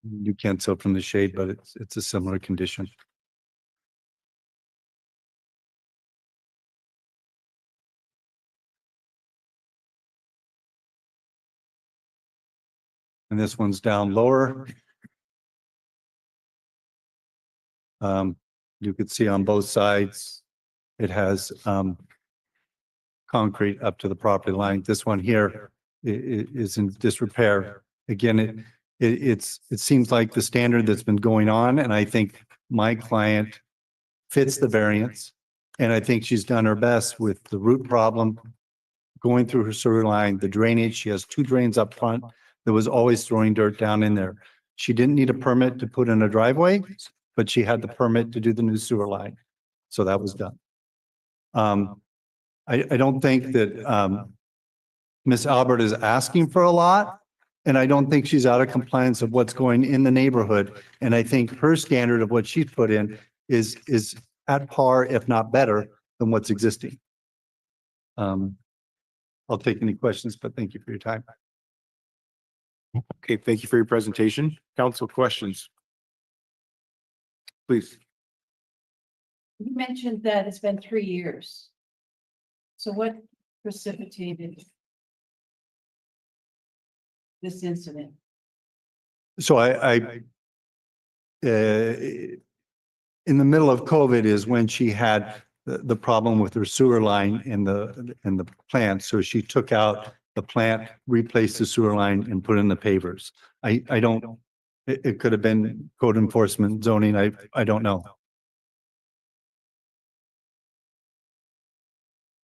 You can't tell from the shade, but it's a similar condition. And this one's down lower. You could see on both sides, it has concrete up to the property line. This one here is in disrepair. Again, it seems like the standard that's been going on, and I think my client fits the variance. And I think she's done her best with the root problem going through her sewer line, the drainage. She has two drains up front that was always throwing dirt down in there. She didn't need a permit to put in a driveway, but she had the permit to do the new sewer line. So that was done. I don't think that Miss Albert is asking for a lot. And I don't think she's out of compliance of what's going in the neighborhood. And I think her standard of what she's put in is at par, if not better, than what's existing. I'll take any questions, but thank you for your time. Okay, thank you for your presentation. Council questions? Please. You mentioned that it's been 3 years. So what precipitated this incident? So in the middle of COVID is when she had the problem with her sewer line in the plant. So she took out the plant, replaced the sewer line and put in the pavers. I don't, it could have been code enforcement, zoning. I don't know.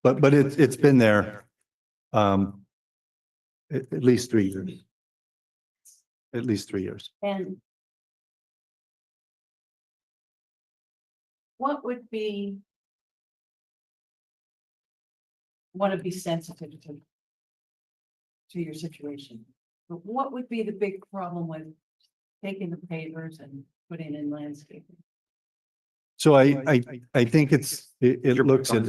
But it's been there at least 3 years. At least 3 years. And what would be, want to be sensitive to your situation, but what would be the big problem with taking the pavers and putting in landscaping? So I think it looks at,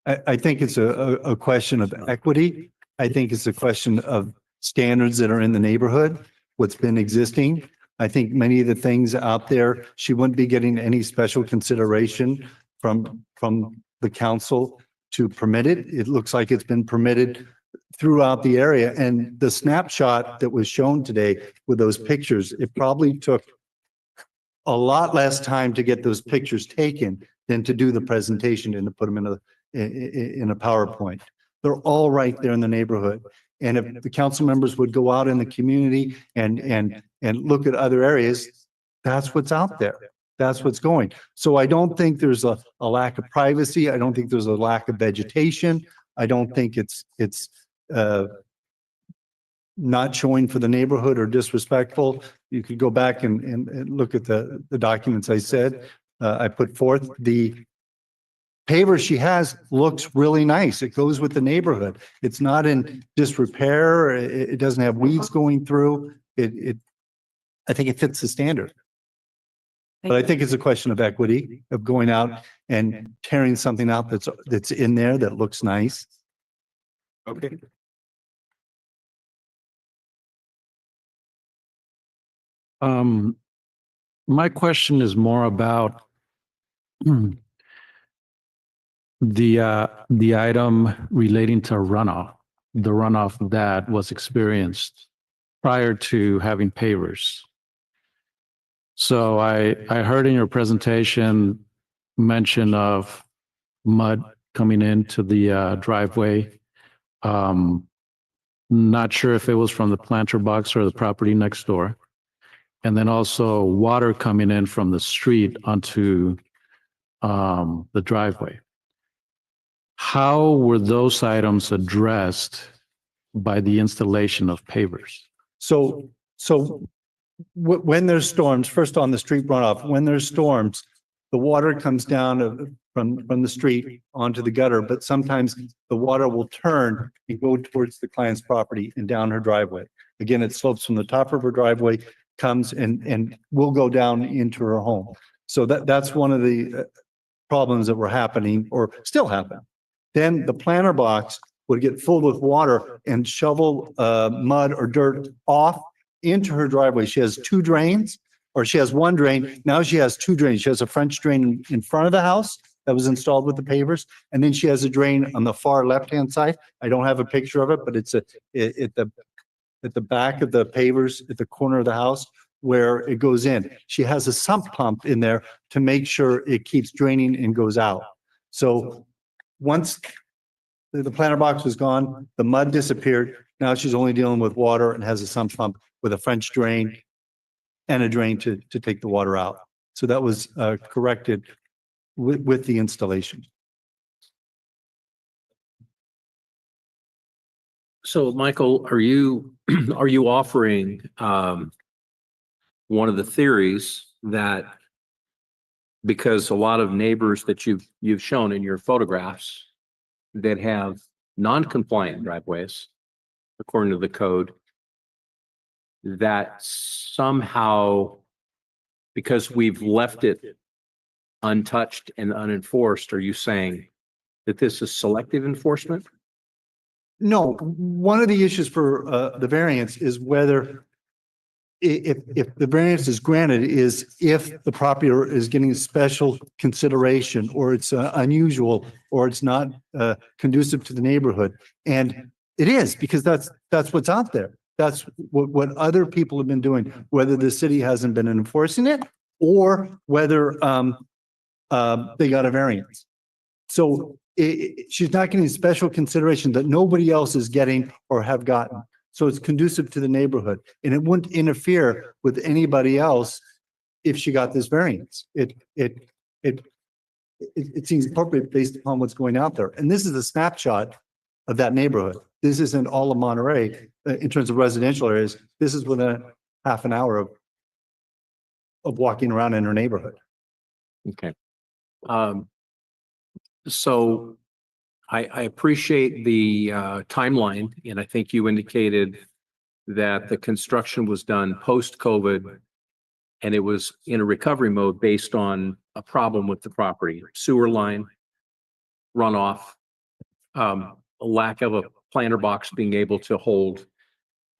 I think it's a question of equity. I think it's a question of standards that are in the neighborhood, what's been existing. I think many of the things out there, she wouldn't be getting any special consideration from the council to permit it. It looks like it's been permitted throughout the area. And the snapshot that was shown today with those pictures, it probably took a lot less time to get those pictures taken than to do the presentation and to put them in a PowerPoint. They're all right there in the neighborhood. And if the council members would go out in the community and look at other areas, that's what's out there. That's what's going. So I don't think there's a lack of privacy. I don't think there's a lack of vegetation. I don't think it's not showing for the neighborhood or disrespectful. You could go back and look at the documents I said. I put forth the paver she has looks really nice. It goes with the neighborhood. It's not in disrepair. It doesn't have weeds going through. I think it fits the standard. But I think it's a question of equity, of going out and tearing something out that's in there that looks nice. Okay. My question is more about the item relating to runoff, the runoff that was experienced prior to having pavers. So I heard in your presentation mention of mud coming into the driveway. Not sure if it was from the planter box or the property next door. And then also water coming in from the street onto the driveway. How were those items addressed by the installation of pavers? So when there's storms, first on the street runoff, when there's storms, the water comes down from the street onto the gutter, but sometimes the water will turn and go towards the client's property and down her driveway. Again, it slopes from the top of her driveway, comes and will go down into her home. So that's one of the problems that were happening or still happen. Then the planter box would get filled with water and shovel mud or dirt off into her driveway. She has two drains, or she has one drain. Now she has two drains. She has a French drain in front of the house that was installed with the pavers. And then she has a drain on the far left-hand side. I don't have a picture of it, but it's at the back of the pavers at the corner of the house where it goes in. She has a sump pump in there to make sure it keeps draining and goes out. So once the planter box was gone, the mud disappeared. Now she's only dealing with water and has a sump pump with a French drain and a drain to take the water out. So that was corrected with the installation. So Michael, are you offering one of the theories that because a lot of neighbors that you've shown in your photographs that have non-compliant driveways, according to the code, that somehow, because we've left it untouched and unenforced, are you saying that this is selective enforcement? No, one of the issues for the variance is whether if the variance is granted is if the property is getting special consideration or it's unusual or it's not conducive to the neighborhood. And it is, because that's what's out there. That's what other people have been doing, whether the city hasn't been enforcing it or whether they got a variance. So she's not getting special consideration that nobody else is getting or have gotten. So it's conducive to the neighborhood, and it wouldn't interfere with anybody else if she got this variance. It seems appropriate based upon what's going out there. And this is a snapshot of that neighborhood. This isn't all of Monterey in terms of residential areas. This is within half an hour of walking around in her neighborhood. Okay. So I appreciate the timeline, and I think you indicated that the construction was done post-COVID and it was in a recovery mode based on a problem with the property, sewer line, runoff, a lack of a planter box being able to hold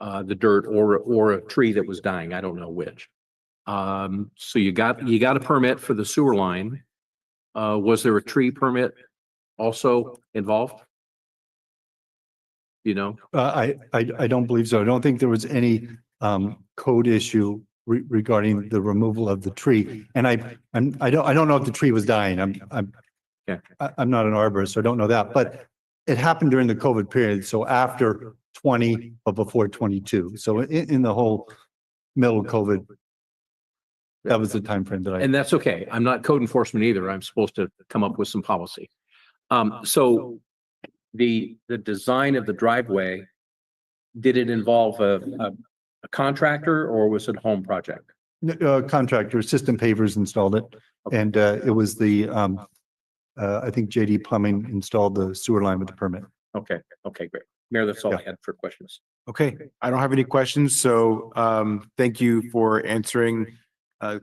the dirt or a tree that was dying. I don't know which. So you got a permit for the sewer line. Was there a tree permit also involved? You know? I don't believe so. I don't think there was any code issue regarding the removal of the tree. And I don't know if the tree was dying. I'm not an arborist, so I don't know that, but it happened during the COVID period. So after 20, but before 22. So in the whole middle of COVID, that was the timeframe that And that's okay. I'm not code enforcement either. I'm supposed to come up with some policy. So the design of the driveway, did it involve a contractor or was it a home project? Contractor, System Pavers installed it. And it was the, I think JD Plumbing installed the sewer line with the permit. Okay. Okay, great. Mayor, that's all I had for questions. Okay, I don't have any questions. So thank you for answering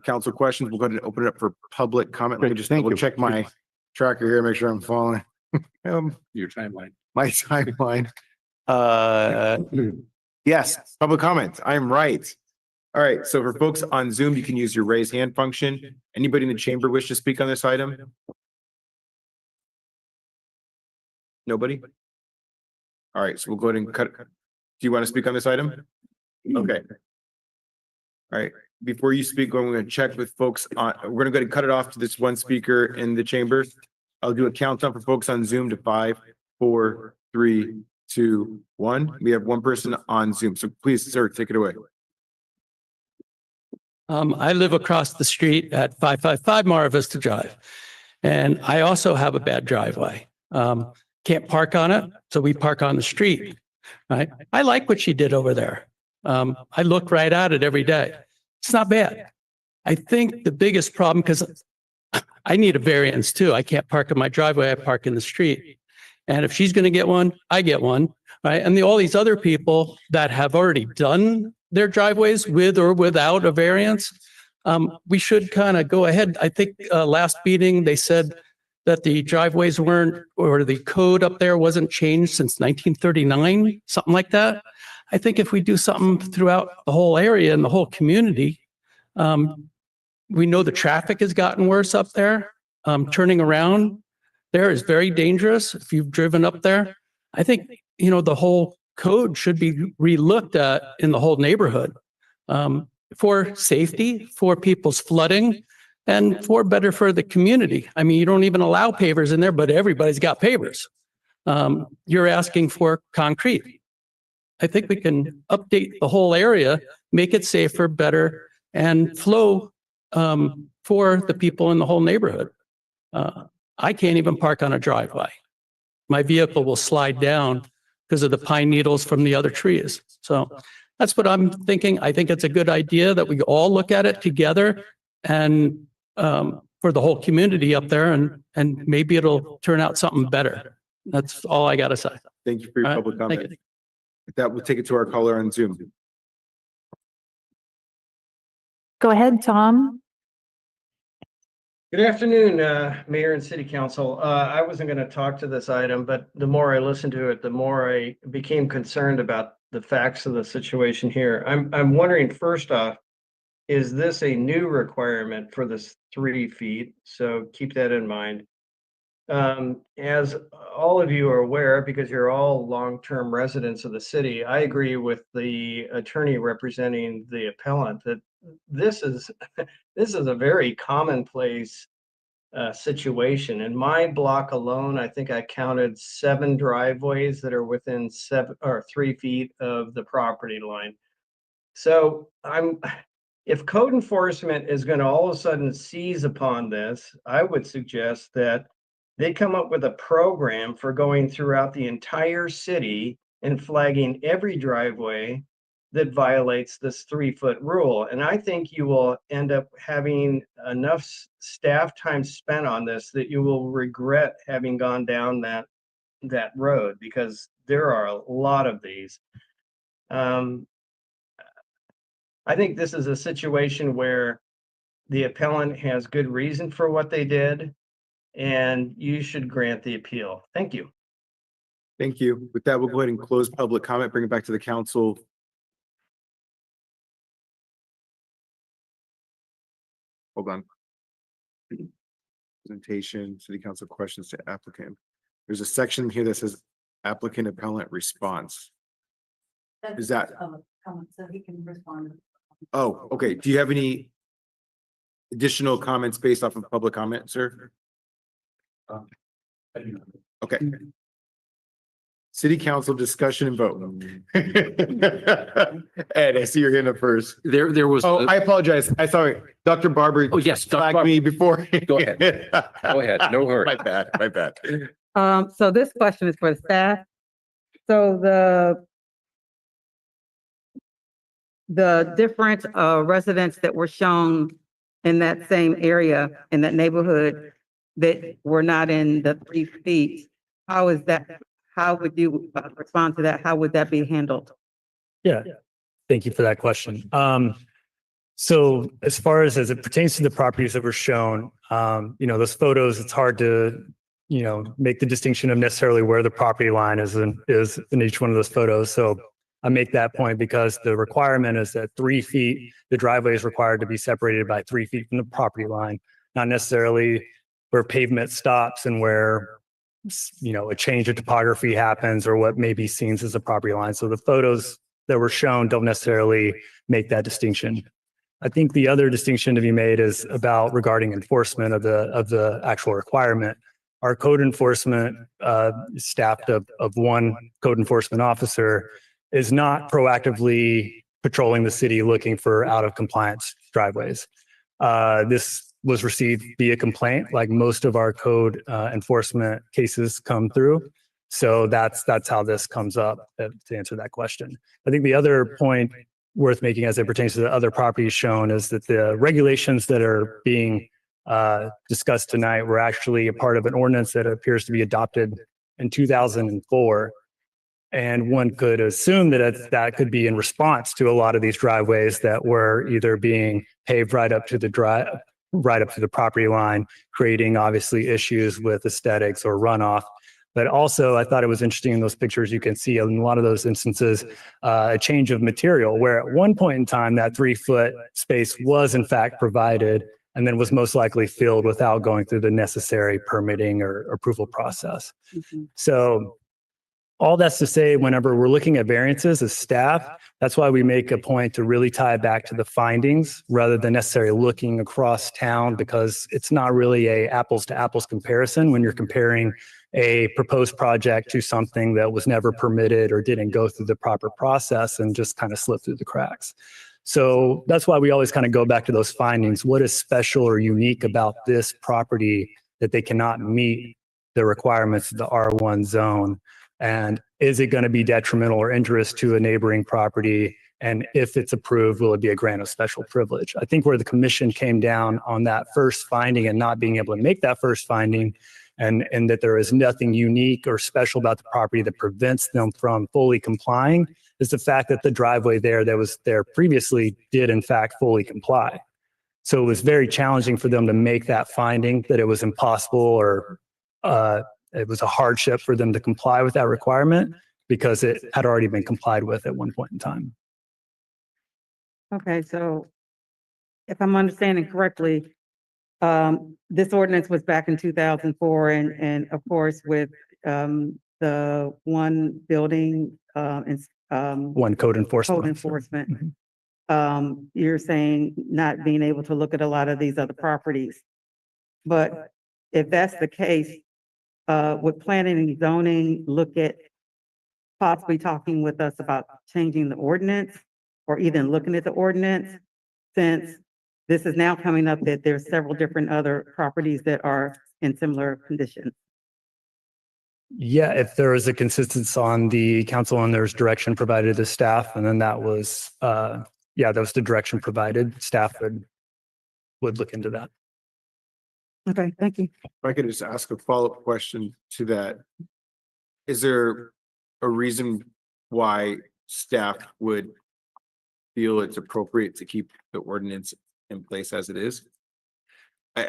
council questions. We'll go ahead and open it up for public comment. Let me just double check my tracker here, make sure I'm following Your timeline. my timeline. Yes, public comment. I'm right. All right, so for folks on Zoom, you can use your raise hand function. Anybody in the chamber wish to speak on this item? Nobody? All right, so we'll go ahead and cut. Do you want to speak on this item? Okay. All right, before you speak, I'm going to check with folks on, we're going to go ahead and cut it off to this one speaker in the chamber. I'll do a countdown for folks on Zoom to 5, 4, 3, 2, 1. We have one person on Zoom. So please, sir, take it away. I live across the street at 555 Mara Vista Drive, and I also have a bad driveway. Can't park on it, so we park on the street, right? I like what she did over there. I look right at it every day. It's not bad. I think the biggest problem, because I need a variance too. I can't park in my driveway. I park in the street. And if she's going to get one, I get one, right? And all these other people that have already done their driveways with or without a variance, we should kind of go ahead. I think last meeting, they said that the driveways weren't, or the code up there wasn't changed since 1939, something like that. I think if we do something throughout the whole area and the whole community, we know the traffic has gotten worse up there. Turning around there is very dangerous if you've driven up there. I think, the whole code should be relooked at in the whole neighborhood for safety, for people's flooding, and better for the community. I mean, you don't even allow pavers in there, but everybody's got pavers. You're asking for concrete. I think we can update the whole area, make it safer, better, and flow for the people in the whole neighborhood. I can't even park on a driveway. My vehicle will slide down because of the pine needles from the other trees. So that's what I'm thinking. I think it's a good idea that we all look at it together and for the whole community up there, and maybe it'll turn out something better. That's all I got to say. Thank you for your public comment. With that, we'll take it to our caller on Zoom. Go ahead, Tom. Good afternoon, Mayor and City Council. I wasn't going to talk to this item, but the more I listened to it, the more I became concerned about the facts of the situation here. I'm wondering, first off, is this a new requirement for this 3 feet? So keep that in mind. As all of you are aware, because you're all long-term residents of the city, I agree with the attorney representing the appellant that this is a very commonplace situation. In my block alone, I think I counted 7 driveways that are within 3 feet of the property line. So if code enforcement is going to all of a sudden seize upon this, I would suggest that they come up with a program for going throughout the entire city and flagging every driveway that violates this 3-foot rule. And I think you will end up having enough staff time spent on this that you will regret having gone down that road, because there are a lot of these. I think this is a situation where the appellant has good reason for what they did, and you should grant the appeal. Thank you. Thank you. With that, we'll go ahead and close public comment, bring it back to the council. Hold on. Presentation, city council questions to applicant. There's a section here that says applicant appellant response. Is that? So he can respond. Oh, okay. Do you have any additional comments based off of public comment, sir? Okay. City council discussion and vote. Ed, I see your hand up first. There was. Oh, I apologize. I saw it. Dr. Barber. Oh, yes. Flagged me before. Go ahead. Go ahead. No hurry. My bad. My bad. So this question is for the staff. So the different residents that were shown in that same area, in that neighborhood, that were not in the 3 feet, how would you respond to that? How would that be handled? Yeah, thank you for that question. So as far as it pertains to the properties that were shown, those photos, it's hard to, make the distinction of necessarily where the property line is in each one of those photos. So I make that point because the requirement is that 3 feet, the driveway is required to be separated by 3 feet from the property line, not necessarily where pavement stops and where, a change of topography happens or what may be seen as a property line. So the photos that were shown don't necessarily make that distinction. I think the other distinction to be made is about regarding enforcement of the actual requirement. Our code enforcement staffed of one code enforcement officer is not proactively patrolling the city looking for out of compliance driveways. This was received via complaint, like most of our code enforcement cases come through. So that's how this comes up to answer that question. I think the other point worth making as it pertains to the other properties shown is that the regulations that are being discussed tonight were actually a part of an ordinance that appears to be adopted in 2004. And one could assume that that could be in response to a lot of these driveways that were either being paved right up to the property line, creating obviously issues with aesthetics or runoff. But also, I thought it was interesting in those pictures, you can see in a lot of those instances, a change of material where at one point in time, that 3-foot space was in fact provided and then was most likely filled without going through the necessary permitting or approval process. So all that's to say, whenever we're looking at variances as staff, that's why we make a point to really tie it back to the findings rather than necessarily looking across town, because it's not really a apples to apples comparison when you're comparing a proposed project to something that was never permitted or didn't go through the proper process and just kind of slipped through the cracks. So that's why we always kind of go back to those findings. What is special or unique about this property that they cannot meet the requirements of the R1 zone? And is it going to be detrimental or injurious to a neighboring property? And if it's approved, will it be a grant of special privilege? I think where the commission came down on that first finding and not being able to make that first finding, and that there is nothing unique or special about the property that prevents them from fully complying, is the fact that the driveway there that was there previously did in fact fully comply. So it was very challenging for them to make that finding that it was impossible or it was a hardship for them to comply with that requirement because it had already been complied with at one point in time. Okay, so if I'm understanding correctly, this ordinance was back in 2004, and of course with the one building One code enforcement. code enforcement. You're saying not being able to look at a lot of these other properties. But if that's the case, would planning and zoning look at possibly talking with us about changing the ordinance or even looking at the ordinance, since this is now coming up that there's several different other properties that are in similar conditions? Yeah, if there was a consistency on the council and there's direction provided to staff, and then that was, that was the direction provided, staff would look into that. Okay, thank you. If I could just ask a follow-up question to that. Is there a reason why staff would feel it's appropriate to keep the ordinance in place as it is?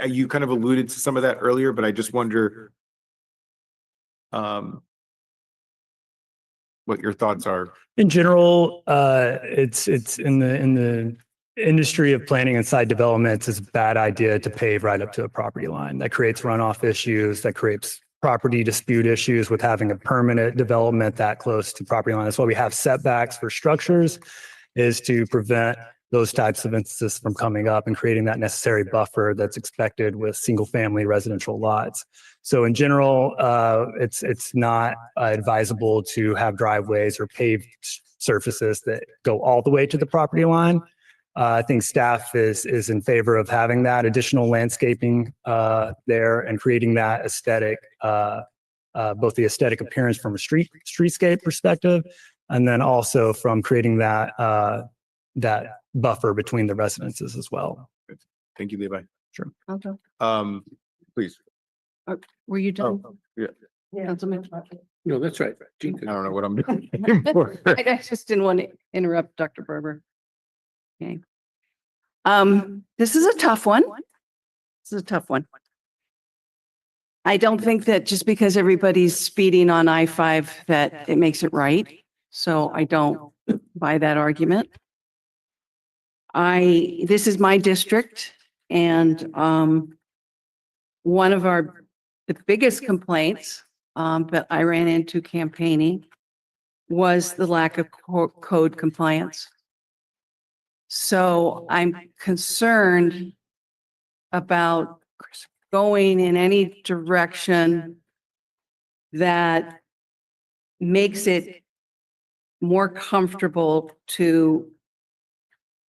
You kind of alluded to some of that earlier, but I just wonder what your thoughts are. In general, it's in the industry of planning and site development, it's a bad idea to pave right up to a property line. That creates runoff issues, that creates property dispute issues with having a permanent development that close to property line. That's why we have setbacks for structures, is to prevent those types of instances from coming up and creating that necessary buffer that's expected with single family residential lots. So in general, it's not advisable to have driveways or paved surfaces that go all the way to the property line. I think staff is in favor of having that additional landscaping there and creating that aesthetic, both the aesthetic appearance from a streetscape perspective, and then also from creating that buffer between the residences as well. Thank you, Levi. Sure. Okay. Please. Were you done? Yeah. Councilman? No, that's right. I don't know what I'm doing anymore. I just didn't want to interrupt Dr. Berber. Okay. This is a tough one. This is a tough one. I don't think that just because everybody's speeding on I-5 that it makes it right. So I don't buy that argument. This is my district, and one of the biggest complaints that I ran into campaigning was the lack of code compliance. So I'm concerned about going in any direction that makes it more comfortable to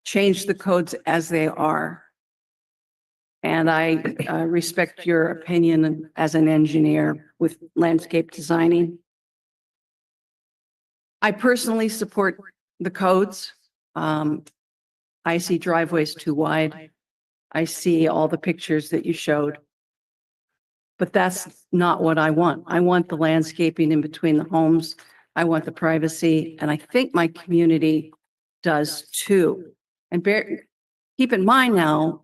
change the codes as they are. And I respect your opinion as an engineer with landscape designing. I personally support the codes. I see driveways too wide. I see all the pictures that you showed. But that's not what I want. I want the landscaping in between the homes. I want the privacy, and I think my community does too. And keep in mind now,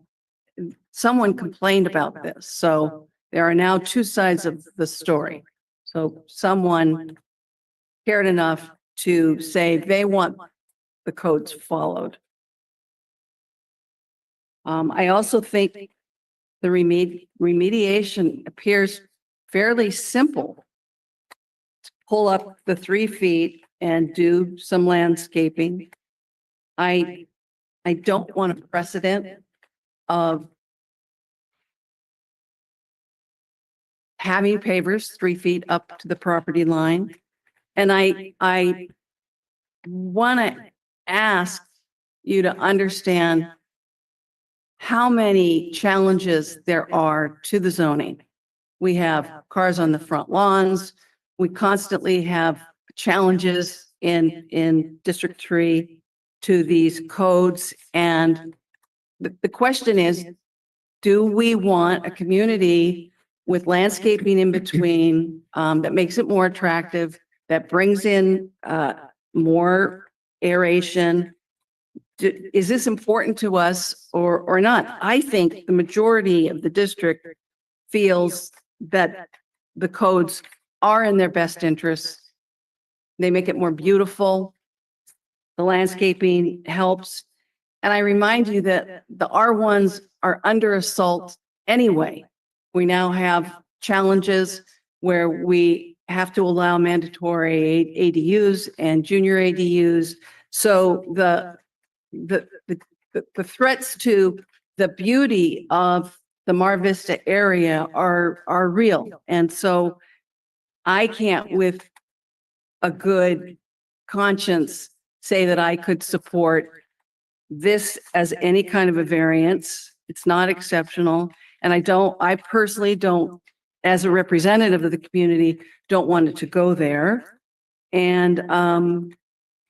someone complained about this, so there are now two sides of the story. So someone cared enough to say they want the codes followed. I also think the remediation appears fairly simple. Pull up the 3 feet and do some landscaping. I don't want a precedent of having pavers 3 feet up to the property line. And I want to ask you to understand how many challenges there are to the zoning. We have cars on the front lawns. We constantly have challenges in District 3 to these codes. And the question is, do we want a community with landscaping in between that makes it more attractive, that brings in more aeration? Is this important to us or not? I think the majority of the district feels that the codes are in their best interests. They make it more beautiful. The landscaping helps. And I remind you that the R1s are under assault anyway. We now have challenges where we have to allow mandatory ADUs and junior ADUs. So the threats to the beauty of the Mar Vista area are real. And so I can't with a good conscience say that I could support this as any kind of a variance. It's not exceptional. And I personally don't, as a representative of the community, don't want it to go there. And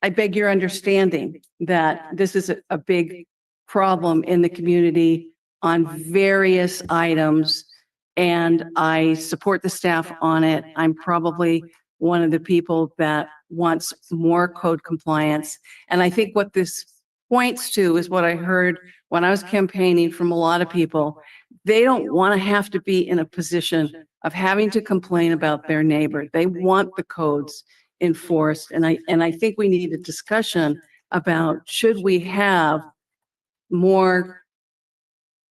I beg your understanding that this is a big problem in the community on various items. And I support the staff on it. I'm probably one of the people that wants more code compliance. And I think what this points to is what I heard when I was campaigning from a lot of people. They don't want to have to be in a position of having to complain about their neighbor. They want the codes enforced. And I think we need a discussion about, should we have more,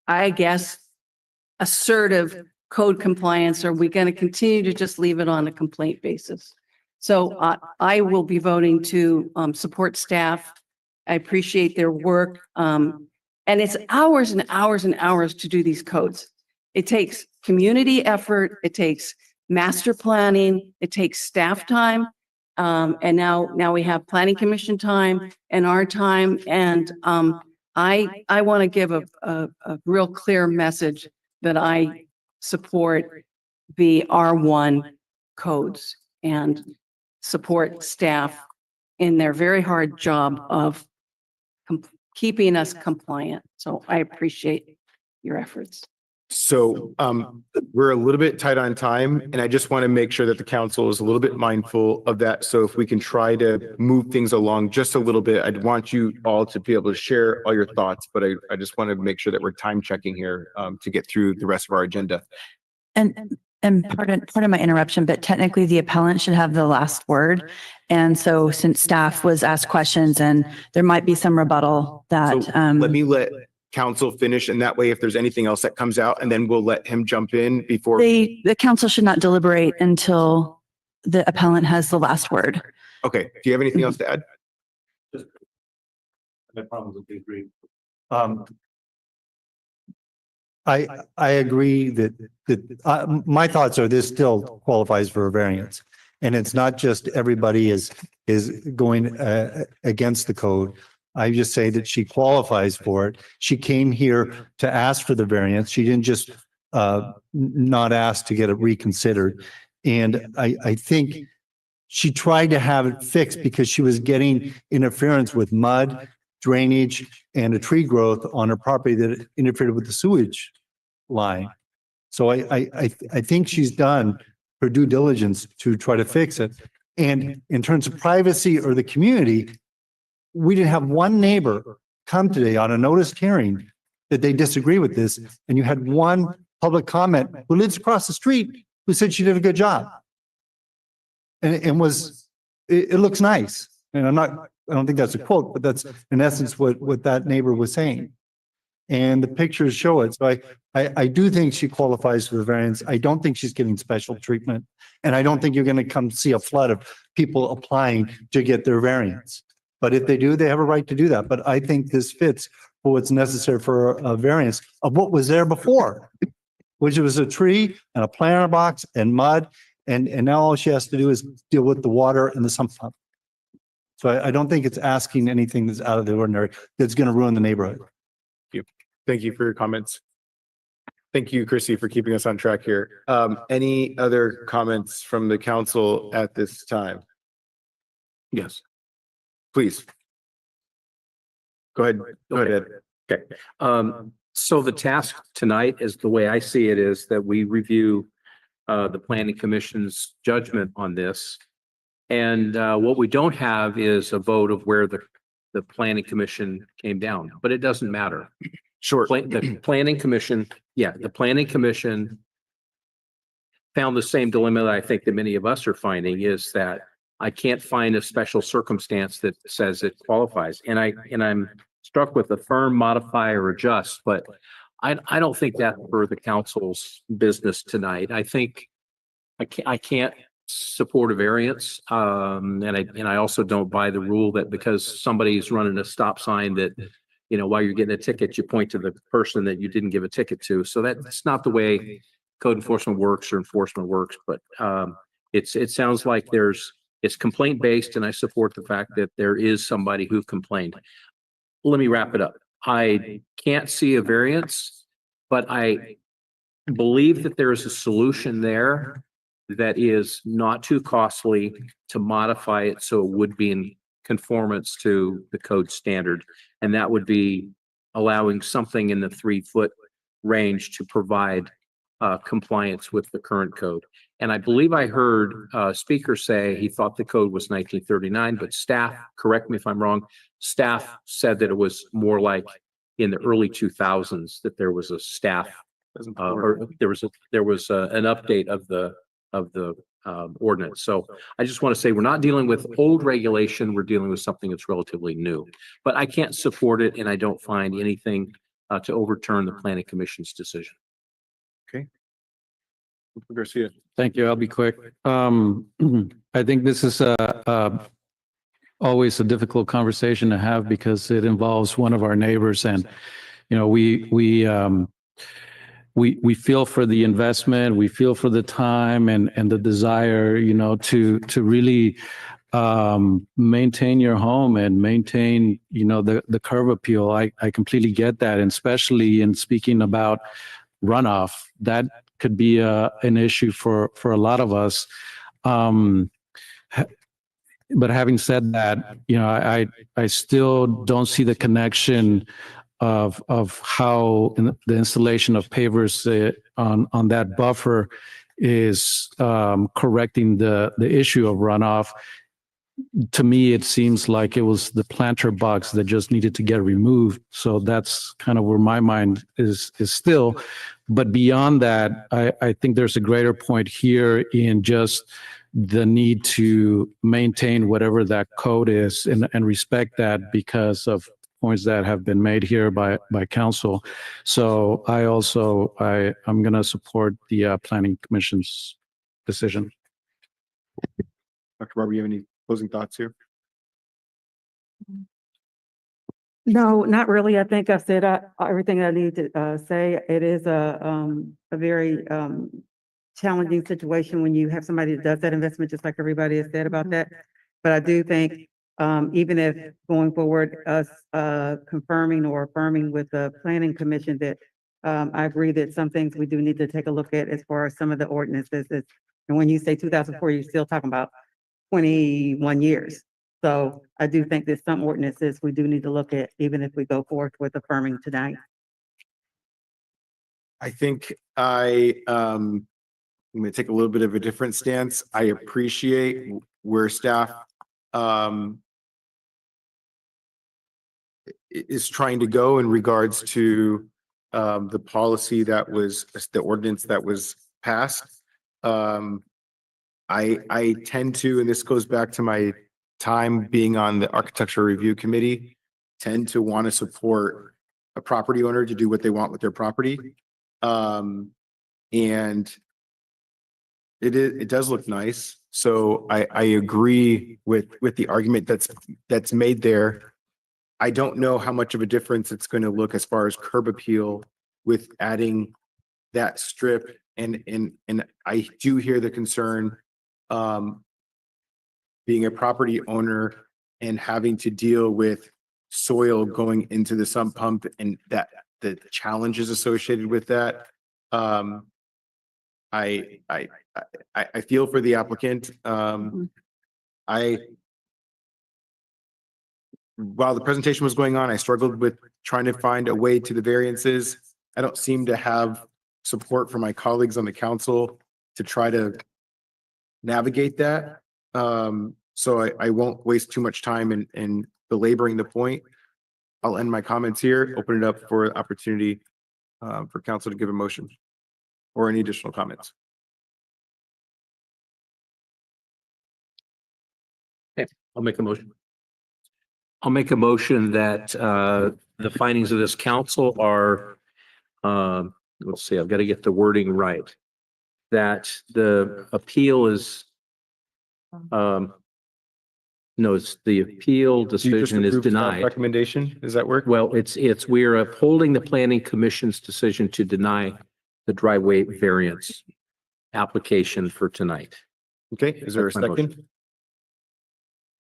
I guess, assertive code compliance? Or are we going to continue to just leave it on a complaint basis? So I will be voting to support staff. I appreciate their work. And it's hours and hours and hours to do these codes. It takes community effort. It takes master planning. It takes staff time. And now we have planning commission time and our time. And I want to give a real clear message that I support the R1 codes and support staff in their very hard job of keeping us compliant. So I appreciate your efforts. So we're a little bit tight on time, and I just want to make sure that the council is a little bit mindful of that. So if we can try to move things along just a little bit, I'd want you all to be able to share all your thoughts, but I just want to make sure that we're time checking here to get through the rest of our agenda. And pardon my interruption, but technically the appellant should have the last word. And so since staff was asked questions and there might be some rebuttal that. So let me let council finish, and that way if there's anything else that comes out, and then we'll let him jump in before. The council should not deliberate until the appellant has the last word. Okay. Do you have anything else to add? I probably agree. I agree that my thoughts are this still qualifies for a variance. And it's not just everybody is going against the code. I just say that she qualifies for it. She came here to ask for the variance. She didn't just not ask to get it reconsidered. And I think she tried to have it fixed because she was getting interference with mud, drainage, and a tree growth on her property that interfered with the sewage line. So I think she's done her due diligence to try to fix it. And in terms of privacy or the community, we didn't have one neighbor come today on a noticed hearing that they disagree with this. And you had one public comment who lives across the street who said she did a good job. And it looks nice. And I don't think that's a quote, but that's in essence what that neighbor was saying. And the pictures show it. So I do think she qualifies for the variance. I don't think she's getting special treatment. And I don't think you're going to come see a flood of people applying to get their variance. But if they do, they have a right to do that. But I think this fits for what's necessary for a variance of what was there before, which was a tree and a planter box and mud. And now all she has to do is deal with the water and the sump pump. So I don't think it's asking anything that's out of the ordinary that's going to ruin the neighborhood. Thank you for your comments. Thank you, Chrissy, for keeping us on track here. Any other comments from the council at this time? Yes, please. Go ahead. Go ahead, Ed. Okay. So the task tonight is, the way I see it, is that we review the planning commission's judgment on this. And what we don't have is a vote of where the planning commission came down, but it doesn't matter. Sure. The planning commission, the planning commission found the same dilemma that I think that many of us are finding, is that I can't find a special circumstance that says it qualifies. And I'm struck with affirm, modify, or adjust, but I don't think that's for the council's business tonight. I think I can't support a variance. And I also don't buy the rule that because somebody's running a stop sign that, you know, while you're getting a ticket, you point to the person that you didn't give a ticket to. So that's not the way code enforcement works or enforcement works. But it sounds like it's complaint based, and I support the fact that there is somebody who complained. Let me wrap it up. I can't see a variance, but I believe that there is a solution there that is not too costly to modify it so it would be in conformance to the code standard. And that would be allowing something in the 3-foot range to provide compliance with the current code. And I believe I heard a speaker say he thought the code was 1939, but staff, correct me if I'm wrong, staff said that it was more like in the early 2000s that there was a staff or there was an update of the ordinance. So I just want to say we're not dealing with old regulation. We're dealing with something that's relatively new, but I can't support it. And I don't find anything to overturn the planning commission's decision. Okay. Garcia. Thank you. I'll be quick. I think this is always a difficult conversation to have because it involves one of our neighbors, and you know we feel for the investment, we feel for the time and the desire, you know, to really maintain your home and maintain, you know, the curb appeal. I completely get that, and especially in speaking about runoff, that could be an issue for a lot of us. But having said that, you know, I still don't see the connection of how the installation of pavers on that buffer is correcting the issue of runoff. To me, it seems like it was the planter box that just needed to get removed. So that's kind of where my mind is still. But beyond that, I think there's a greater point here in just the need to maintain whatever that code is and respect that because of points that have been made here by council. So I'm going to support the planning commission's decision. Dr. Barber, you have any closing thoughts here? No, not really. I think I've said everything I need to say. It is a very challenging situation when you have somebody that does that investment, just like everybody has said about that. But I do think even if going forward, us confirming or affirming with the planning commission that I agree that some things we do need to take a look at as far as some of the ordinances. And when you say 2004, you're still talking about 21 years. So I do think that some ordinances we do need to look at, even if we go forth with affirming tonight. I think I'm going to take a little bit of a different stance. I appreciate where staff is trying to go in regards to the policy that was, the ordinance that was passed. I tend to, and this goes back to my time being on the architectural review committee, tend to want to support a property owner to do what they want with their property. And it does look nice. So I agree with the argument that's made there. I don't know how much of a difference it's going to look as far as curb appeal with adding that strip. And I do hear the concern, being a property owner and having to deal with soil going into the sump pump and that the challenges associated with that. I feel for the applicant. While the presentation was going on, I struggled with trying to find a way to the variances. I don't seem to have support from my colleagues on the council to try to navigate that. So I won't waste too much time in belaboring the point. I'll end my comments here, open it up for opportunity for council to give a motion or any additional comments. Okay, I'll make a motion. I'll make a motion that the findings of this council are, let's see, I've got to get the wording right. That the appeal is, no, it's the appeal decision is denied. Recommendation, does that work? Well, it's we're upholding the planning commission's decision to deny the driveway variance application for tonight. Okay, is there a That's my motion. second?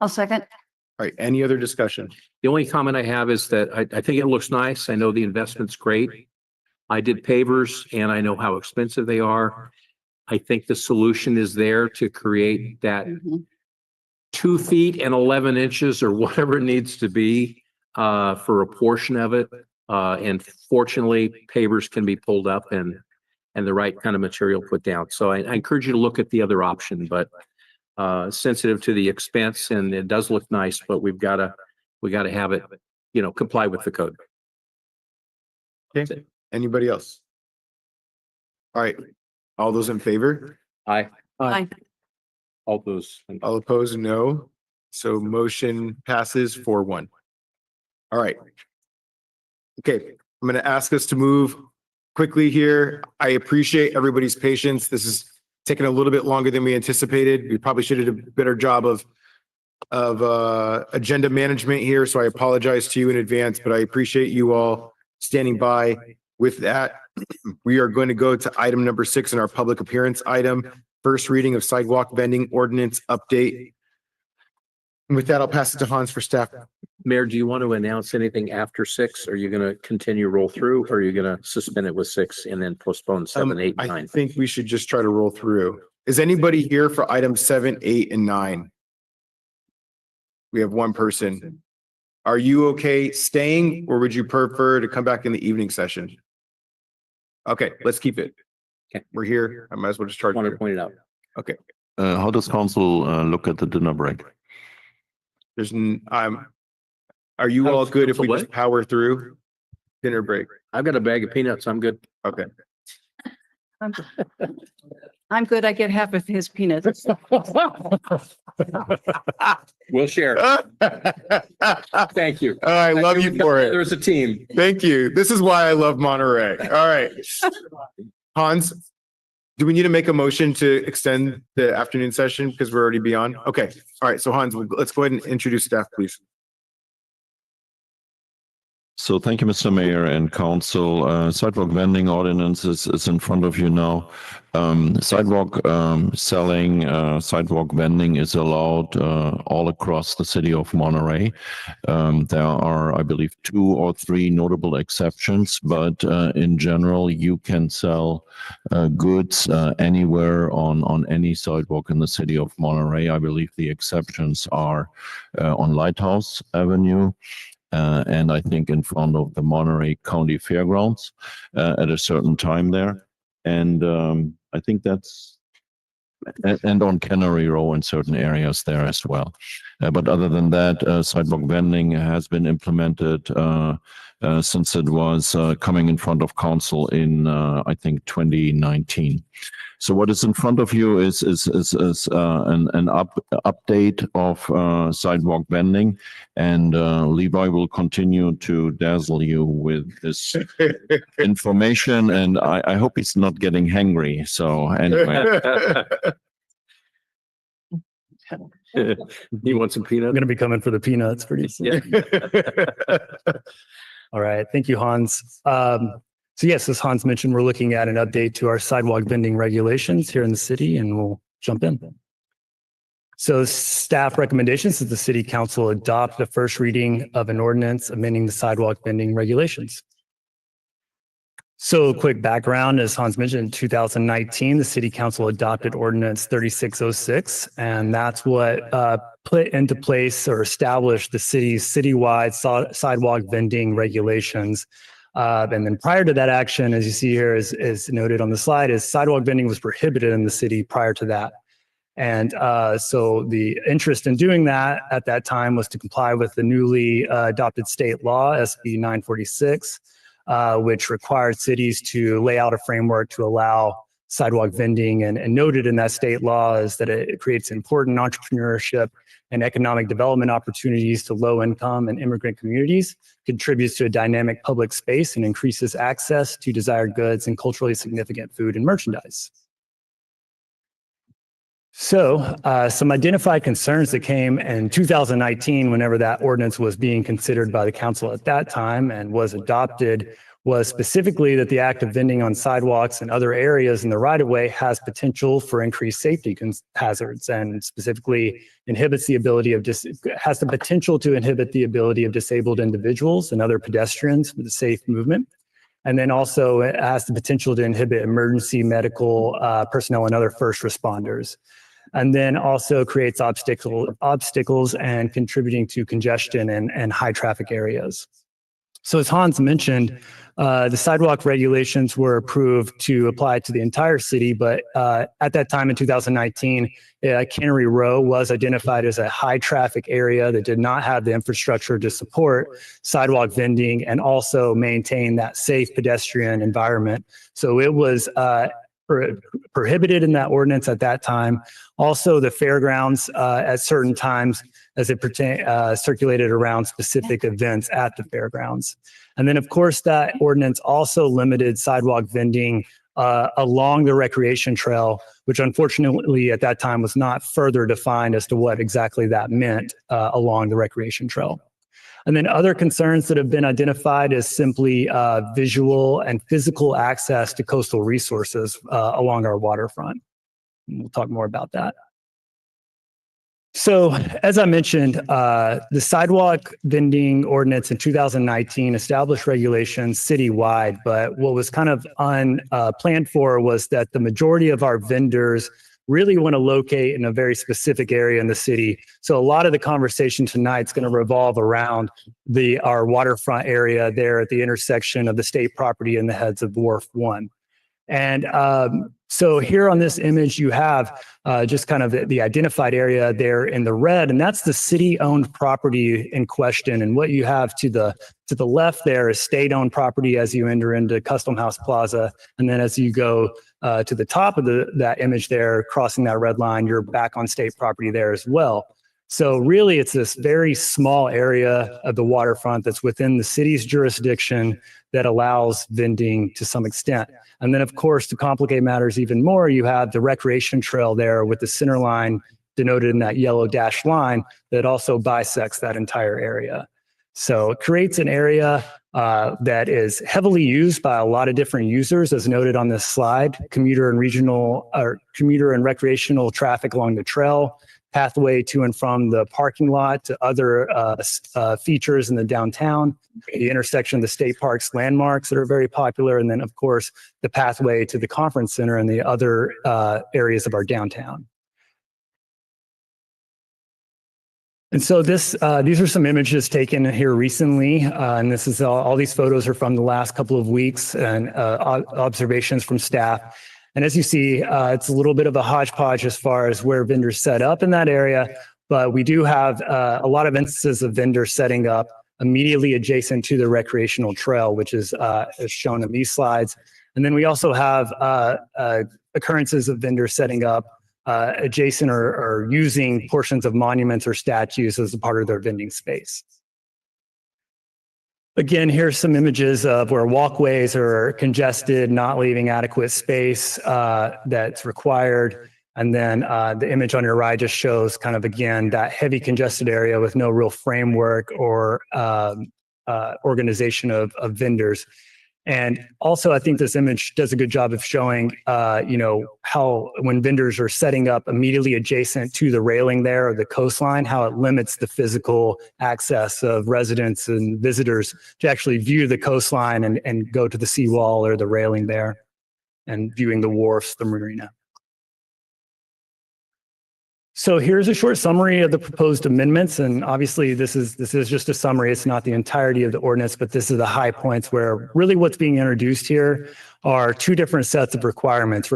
I'll second. All right, any other discussion? The only comment I have is that I think it looks nice. I know the investment's great. I did pavers and I know how expensive they are. I think the solution is there to create that 2 feet and 11 inches or whatever it needs to be for a portion of it. And fortunately, pavers can be pulled up and the right kind of material put down. So I encourage you to look at the other option, but sensitive to the expense, and it does look nice, but we got to have it, comply with the code. Okay, anybody else? All right, all those in favor? Aye. Aye. All those. All opposed, no. So motion passes 4-1. All right. Okay, I'm going to ask us to move quickly here. I appreciate everybody's patience. This is taking a little bit longer than we anticipated. We probably should have done a better job of agenda management here. So I apologize to you in advance, but I appreciate you all standing by. With that, we are going to go to item number 6 in our public appearance item, first reading of sidewalk vending ordinance update. And with that, I'll pass it to Hans for staff. Mayor, do you want to announce anything after 6? Are you going to continue roll through, or are you going to suspend it with 6 and then postpone 7, 8, 9? I think we should just try to roll through. Is anybody here for items 7, 8, and 9? We have one person. Are you okay staying, or would you prefer to come back in the evening session? Okay, let's keep it. Okay. We're here. I might as well just charge. Want to point it out. Okay. How does council look at the dinner break? Are you all good if we What? just power through dinner break? I've got a bag of peanuts. I'm good. Okay. I'm good. I get half of his peanuts. We'll share. Thank you. I love you for it. There's a team. Thank you. This is why I love Monterey. All right. Hans, do we need to make a motion to extend the afternoon session because we're already beyond? Okay. All right. So Hans, let's go ahead and introduce staff, please. So thank you, Mr. Mayor and Council. Sidewalk vending ordinance is in front of you now. Sidewalk selling, sidewalk vending is allowed all across the city of Monterey. There are, I believe, 2 or 3 notable exceptions, but in general, you can sell goods anywhere on any sidewalk in the city of Monterey. I believe the exceptions are on Lighthouse Avenue, and I think in front of the Monterey County Fairgrounds at a certain time there. And I think that's, and on Cannery Row in certain areas there as well. But other than that, sidewalk vending has been implemented since it was coming in front of council in, I think, 2019. So what is in front of you is an update of sidewalk vending, and Levi will continue to dazzle you with this information, and I hope he's not getting hangry. So anyway. You want some peanuts? I'm going to be coming for the peanuts pretty soon. All right. Thank you, Hans. So yes, as Hans mentioned, we're looking at an update to our sidewalk vending regulations here in the city, and we'll jump in. So staff recommendations is the city council adopt the first reading of an ordinance amending the sidewalk vending regulations. So a quick background, as Hans mentioned, in 2019, the city council adopted ordinance 3606, and that's what put into place or established the city's citywide sidewalk vending regulations. And then prior to that action, as you see here, is noted on the slide, is sidewalk vending was prohibited in the city prior to that. And so the interest in doing that at that time was to comply with the newly adopted state law, SB 946, which required cities to lay out a framework to allow sidewalk vending. And noted in that state law is that it creates important entrepreneurship and economic development opportunities to low income and immigrant communities, contributes to a dynamic public space, and increases access to desired goods and culturally significant food and merchandise. So some identified concerns that came in 2019, whenever that ordinance was being considered by the council at that time and was adopted, was specifically that the act of vending on sidewalks and other areas in the right of way has potential for increased safety hazards, and specifically inhibits the ability of has the potential to inhibit the ability of disabled individuals and other pedestrians with a safe movement. And then also it has the potential to inhibit emergency medical personnel and other first responders. And then also creates obstacles and contributing to congestion and high traffic areas. So as Hans mentioned, the sidewalk regulations were approved to apply to the entire city, but at that time in 2019, Cannery Row was identified as a high traffic area that did not have the infrastructure to support sidewalk vending and also maintain that safe pedestrian environment. So it was prohibited in that ordinance at that time. Also, the fairgrounds at certain times as it circulated around specific events at the fairgrounds. And then, of course, that ordinance also limited sidewalk vending along the recreation trail, which unfortunately at that time was not further defined as to what exactly that meant along the recreation trail. And then other concerns that have been identified is simply visual and physical access to coastal resources along our waterfront. And we'll talk more about that. So as I mentioned, the sidewalk vending ordinance in 2019 established regulations citywide, but what was kind of unplanned for was that the majority of our vendors really want to locate in a very specific area in the city. So a lot of the conversation tonight is going to revolve around our waterfront area there at the intersection of the state property and the heads of Wharf 1. And so here on this image, you have just kind of the identified area there in the red, and that's the city-owned property in question. And what you have to the left there is state-owned property as you enter into Custom House Plaza, and then as you go to the top of that image there, crossing that red line, you're back on state property there as well. So really, it's this very small area of the waterfront that's within the city's jurisdiction that allows vending to some extent. And then, of course, to complicate matters even more, you have the recreation trail there with the center line denoted in that yellow dashed line that also bisects that entire area. So it creates an area that is heavily used by a lot of different users, as noted on this slide: commuter and recreational traffic along the trail, pathway to and from the parking lot to other features in the downtown, the intersection of the state parks landmarks that are very popular, and then of course the pathway to the conference center and the other areas of our downtown. And so these are some images taken here recently, and this is all these photos are from the last couple of weeks and observations from staff. And as you see, it's a little bit of a hodgepodge as far as where vendors set up in that area, but we do have a lot of instances of vendors setting up immediately adjacent to the recreational trail, which is shown in these slides. And then we also have occurrences of vendors setting up adjacent or using portions of monuments or statues as a part of their vending space. Again, here's some images of where walkways are congested, not leaving adequate space that's required. And then the image on your right just shows kind of, again, that heavy congested area with no real framework or organization of vendors. And also, I think this image does a good job of showing, how when vendors are setting up immediately adjacent to the railing there or the coastline, how it limits the physical access of residents and visitors to actually view the coastline and go to the seawall or the railing there and viewing the wharfs, the marina. So here's a short summary of the proposed amendments. And obviously this is just a summary. It's not the entirety of the ordinance, but this is the high points where really what's being introduced here are two different sets of requirements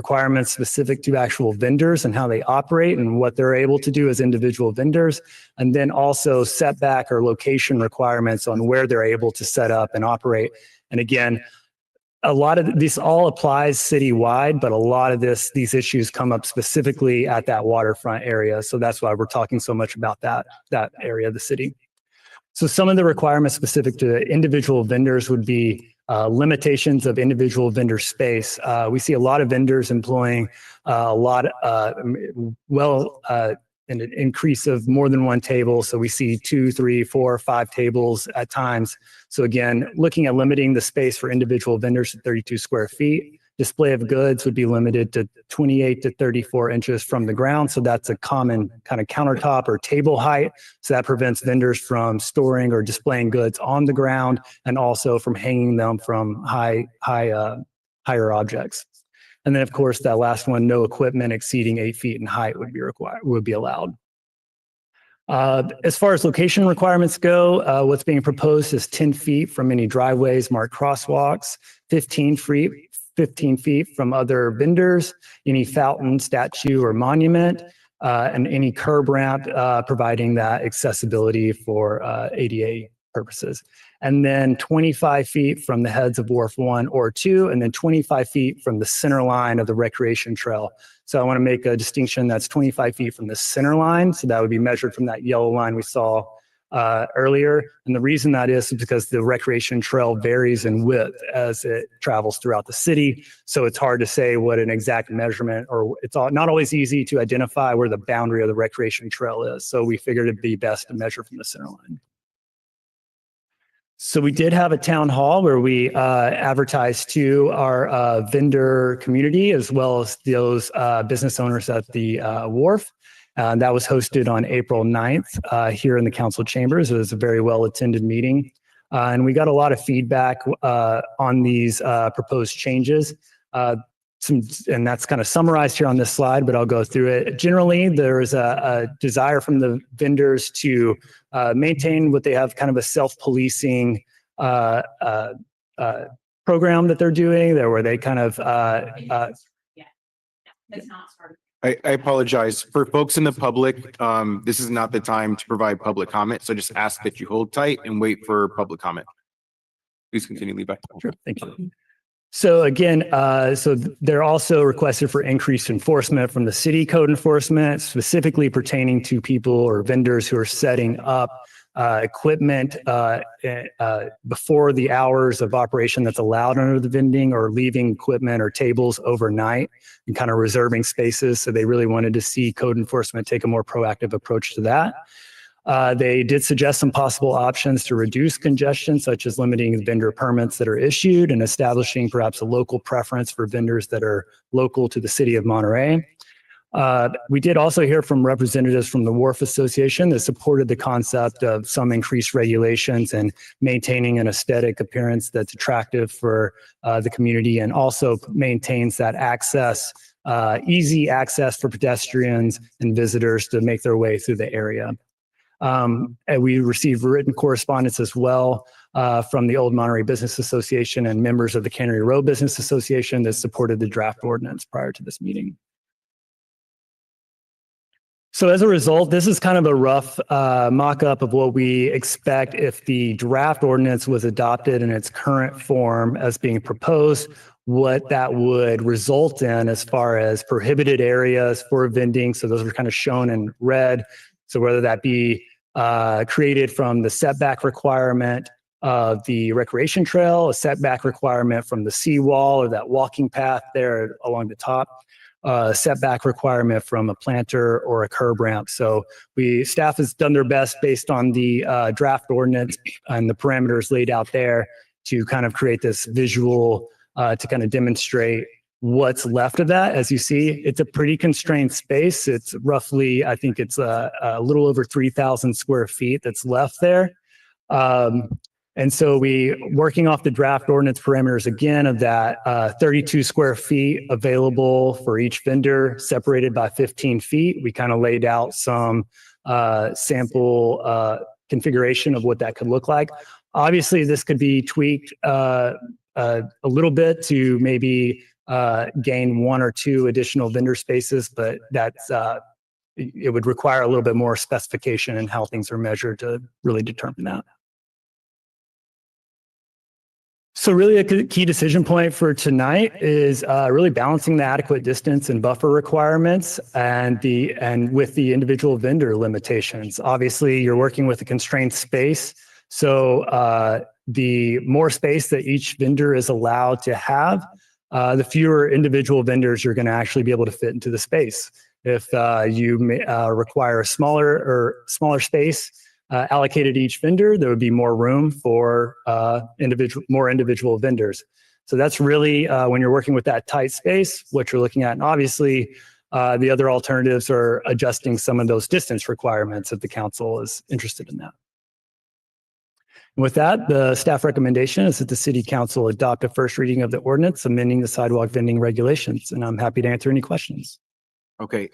specific to actual vendors and how they operate and what they're able to do as individual vendors. And then also setback or location requirements on where they're able to set up and operate. And again, a lot of this all applies citywide, but a lot of these issues come up specifically at that waterfront area. So that's why we're talking so much about that area of the city. So some of the requirements specific to individual vendors would be limitations of individual vendor space. We see a lot of vendors employing an increase of more than one table. So we see 2, 3, 4, 5 tables at times. So again, looking at limiting the space for individual vendors to 32 square feet. Display of goods would be limited to 28 to 34 inches from the ground. So that's a common kind of countertop or table height. So that prevents vendors from storing or displaying goods on the ground and also from hanging them from higher objects. And then, of course, that last one, no equipment exceeding 8 feet in height would be allowed. As far as location requirements go, what's being proposed is 10 feet from any driveways, marked crosswalks, 15 feet from other vendors, any fountain, statue, or monument, and any curb ramp providing that accessibility for ADA purposes. And then 25 feet from the heads of Wharf 1 or 2, and then 25 feet from the center line of the recreation trail. So I want to make a distinction that's 25 feet from the center line. So that would be measured from that yellow line we saw earlier. And the reason that is because the recreation trail varies in width as it travels throughout the city. So it's hard to say what an exact measurement, or it's not always easy to identify where the boundary of the recreation trail is. So we figured it'd be best to measure from the center line. So we did have a town hall where we advertised to our vendor community as well as those business owners at the wharf. That was hosted on April 9th here in the council chambers. It was a very well attended meeting. And we got a lot of feedback on these proposed changes. And that's kind of summarized here on this slide, but I'll go through it. Generally, there's a desire from the vendors to maintain what they have kind of a self-policing program that they're doing there, where they kind of I apologize for folks in the public. This is not the time to provide public comment. So just ask that you hold tight and wait for public comment. Please continue, Levi. Sure, thank you. So again, they're also requested for increased enforcement from the city code enforcement, specifically pertaining to people or vendors who are setting up equipment before the hours of operation that's allowed under the vending, or leaving equipment or tables overnight and kind of reserving spaces. So they really wanted to see code enforcement take a more proactive approach to that. They did suggest some possible options to reduce congestion, such as limiting vendor permits that are issued and establishing perhaps a local preference for vendors that are local to the city of Monterey. We did also hear from representatives from the Wharf Association that supported the concept of some increased regulations and maintaining an aesthetic appearance that's attractive for the community and also maintains that access, easy access for pedestrians and visitors to make their way through the area. And we received written correspondence as well from the Old Monterey Business Association and members of the Cannery Row Business Association that supported the draft ordinance prior to this meeting. So as a result, this is kind of a rough mock-up of what we expect if the draft ordinance was adopted in its current form as being proposed, what that would result in as far as prohibited areas for vending. So those are kind of shown in red. So whether that be created from the setback requirement of the recreation trail, a setback requirement from the seawall or that walking path there along the top, setback requirement from a planter or a curb ramp. So staff has done their best based on the draft ordinance and the parameters laid out there to kind of create this visual to kind of demonstrate what's left of that. As you see, it's a pretty constrained space. It's roughly, I think it's a little over 3,000 square feet that's left there. And so working off the draft ordinance parameters again of that 32 square feet available for each vendor separated by 15 feet. We kind of laid out some sample configuration of what that could look like. Obviously, this could be tweaked a little bit to maybe gain 1 or 2 additional vendor spaces, but it would require a little bit more specification in how things are measured to really determine that. So really a key decision point for tonight is really balancing the adequate distance and buffer requirements and with the individual vendor limitations. Obviously, you're working with a constrained space. So the more space that each vendor is allowed to have, the fewer individual vendors you're going to actually be able to fit into the space. If you require a smaller space allocated to each vendor, there would be more room for more individual vendors. So that's really when you're working with that tight space, what you're looking at. And obviously, the other alternatives are adjusting some of those distance requirements if the council is interested in that. And with that, the staff recommendation is that the city council adopt a first reading of the ordinance amending the sidewalk vending regulations. And I'm happy to answer any questions. Okay.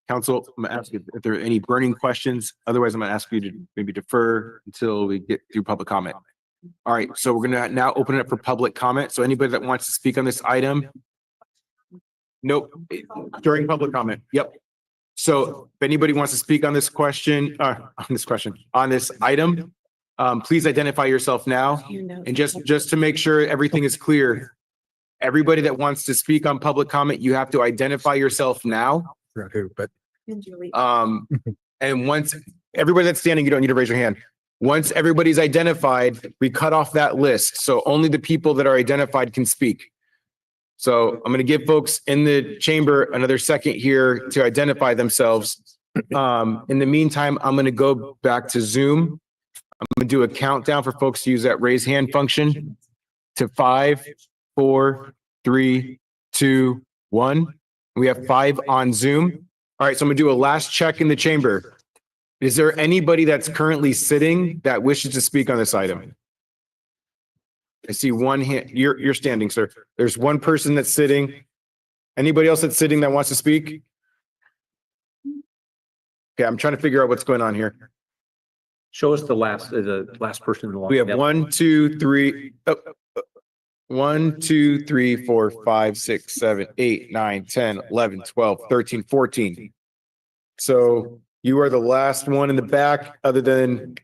Council, I'm gonna ask you if there are any burning questions. Otherwise, I'm gonna ask you to maybe defer until we get through public comment. All right, so we're gonna now open it up for public comment. So anybody that wants to speak on this item? Nope, during public comment. Yep. So if anybody wants to speak on this question, on this item, please identify yourself now. And just to make sure everything is clear, everybody that wants to speak on public comment, you have to identify yourself now. And once everybody that's standing, you don't need to raise your hand. Once everybody's identified, we cut off that list. So only the people that are identified can speak. So I'm going to give folks in the chamber another second here to identify themselves. In the meantime, I'm going to go back to Zoom. I'm going to do a countdown for folks to use that raise hand function to 5, 4, 3, 2, 1. We have 5 on Zoom. All right, so I'm gonna do a last check in the chamber. Is there anybody that's currently sitting that wishes to speak on this item? I see one hand. You're standing, sir. There's one person that's sitting. Anybody else that's sitting that wants to speak? Okay, I'm trying to figure out what's going on here. Show us the last person in the line. We have 1, 2, 3. 1, 2, 3, 4, 5, 6, 7, 8, 9, 10, 11, 12, 13, 14. So you are the last one in the back other than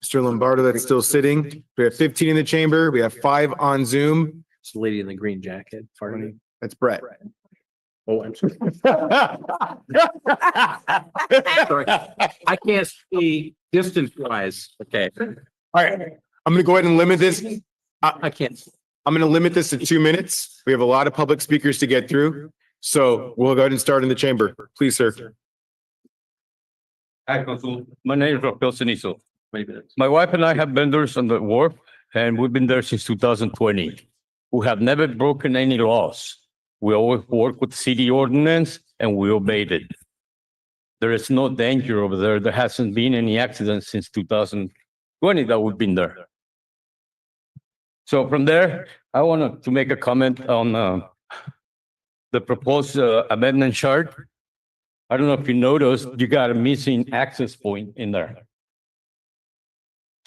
Mr. Lombardo that's still sitting. We have 15 in the chamber. We have 5 on Zoom. It's the lady in the green jacket. Pardon. That's Brett. Oh, I'm sorry. Sorry. I can't see distance wise. Okay. All right. I'm going to go ahead and limit this. I can't. I'm going to limit this to 2 minutes. We have a lot of public speakers to get through. So we'll go ahead and start in the chamber. Please, sir. Hi, Council. My name is Rafael Cenizo. My wife and I have vendors on the wharf, and we've been there since 2020. We have never broken any laws. We always work with city ordinance and we obeyed it. There is no danger over there. There hasn't been any accidents since 2020 that we've been there. So from there, I wanted to make a comment on the proposed amendment chart. I don't know if you noticed, you got a missing access point in there.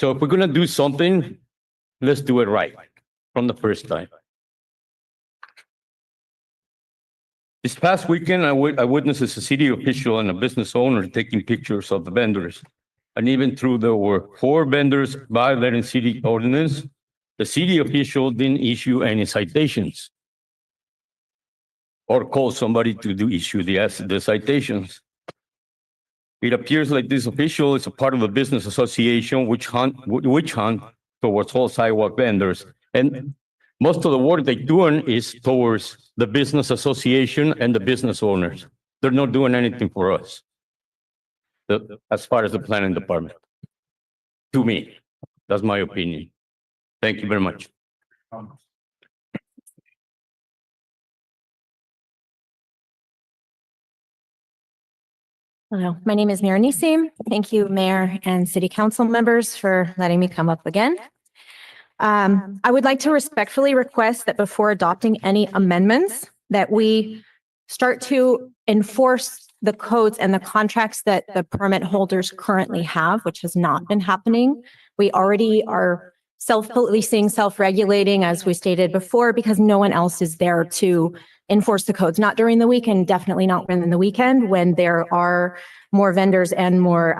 So if we're gonna do something, let's do it right from the first time. This past weekend, I witnessed a city official and a business owner taking pictures of the vendors. And even though there were 4 vendors violating city ordinance, the city official didn't issue any citations or call somebody to issue the citations. It appears like this official is a part of a business association which hunt towards all sidewalk vendors. And most of the work they're doing is towards the business association and the business owners. They're not doing anything for us, as far as the planning department. To me, that's my opinion. Thank you very much. Hello, my name is Mira Nisim. Thank you, Mayor and City Council members, for letting me come up again. I would like to respectfully request that before adopting any amendments, that we start to enforce the codes and the contracts that the permit holders currently have, which has not been happening. We already are self-policing, self-regulating, as we stated before, because no one else is there to enforce the codes, not during the weekend, definitely not during the weekend when there are more vendors and more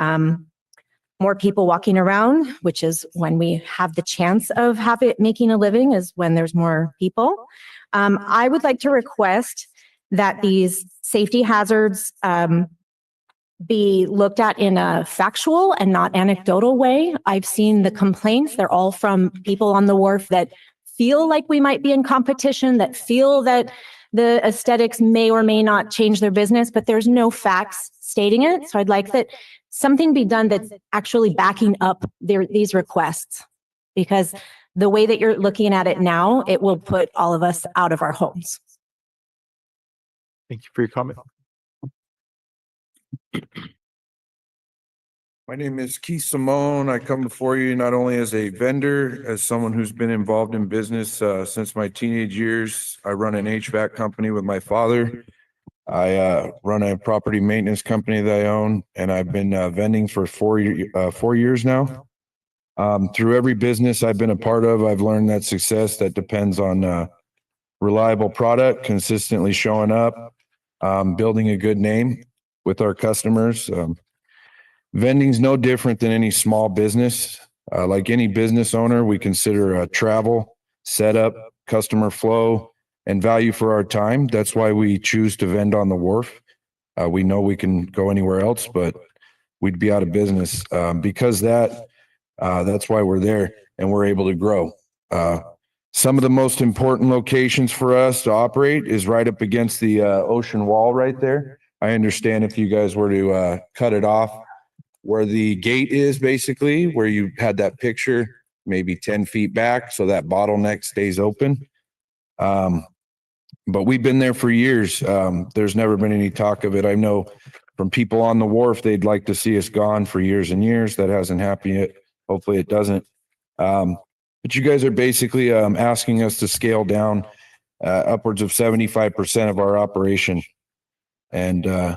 people walking around, which is when we have the chance of making a living, is when there's more people. I would like to request that these safety hazards be looked at in a factual and not anecdotal way. I've seen the complaints. They're all from people on the wharf that feel like we might be in competition, that feel that the aesthetics may or may not change their business, but there's no facts stating it. So I'd like that something be done that's actually backing up these requests, because the way that you're looking at it now, it will put all of us out of our homes. Thank you for your comment. My name is Keith Simone. I come before you not only as a vendor, as someone who's been involved in business since my teenage years. I run an HVAC company with my father. I run a property maintenance company that I own, and I've been vending for 4 years now. Through every business I've been a part of, I've learned that success that depends on reliable product, consistently showing up, building a good name with our customers. Vending's no different than any small business. Like any business owner, we consider travel, setup, customer flow, and value for our time. That's why we choose to vend on the wharf. We know we can go anywhere else, but we'd be out of business. Because that's why we're there and we're able to grow. Some of the most important locations for us to operate is right up against the ocean wall right there. I understand if you guys were to cut it off, where the gate is, basically where you had that picture, maybe 10 feet back, so that bottleneck stays open. But we've been there for years. There's never been any talk of it. I know from people on the wharf, they'd like to see us gone for years and years. That hasn't happened yet. Hopefully it doesn't. But you guys are basically asking us to scale down upwards of 75% of our operation. And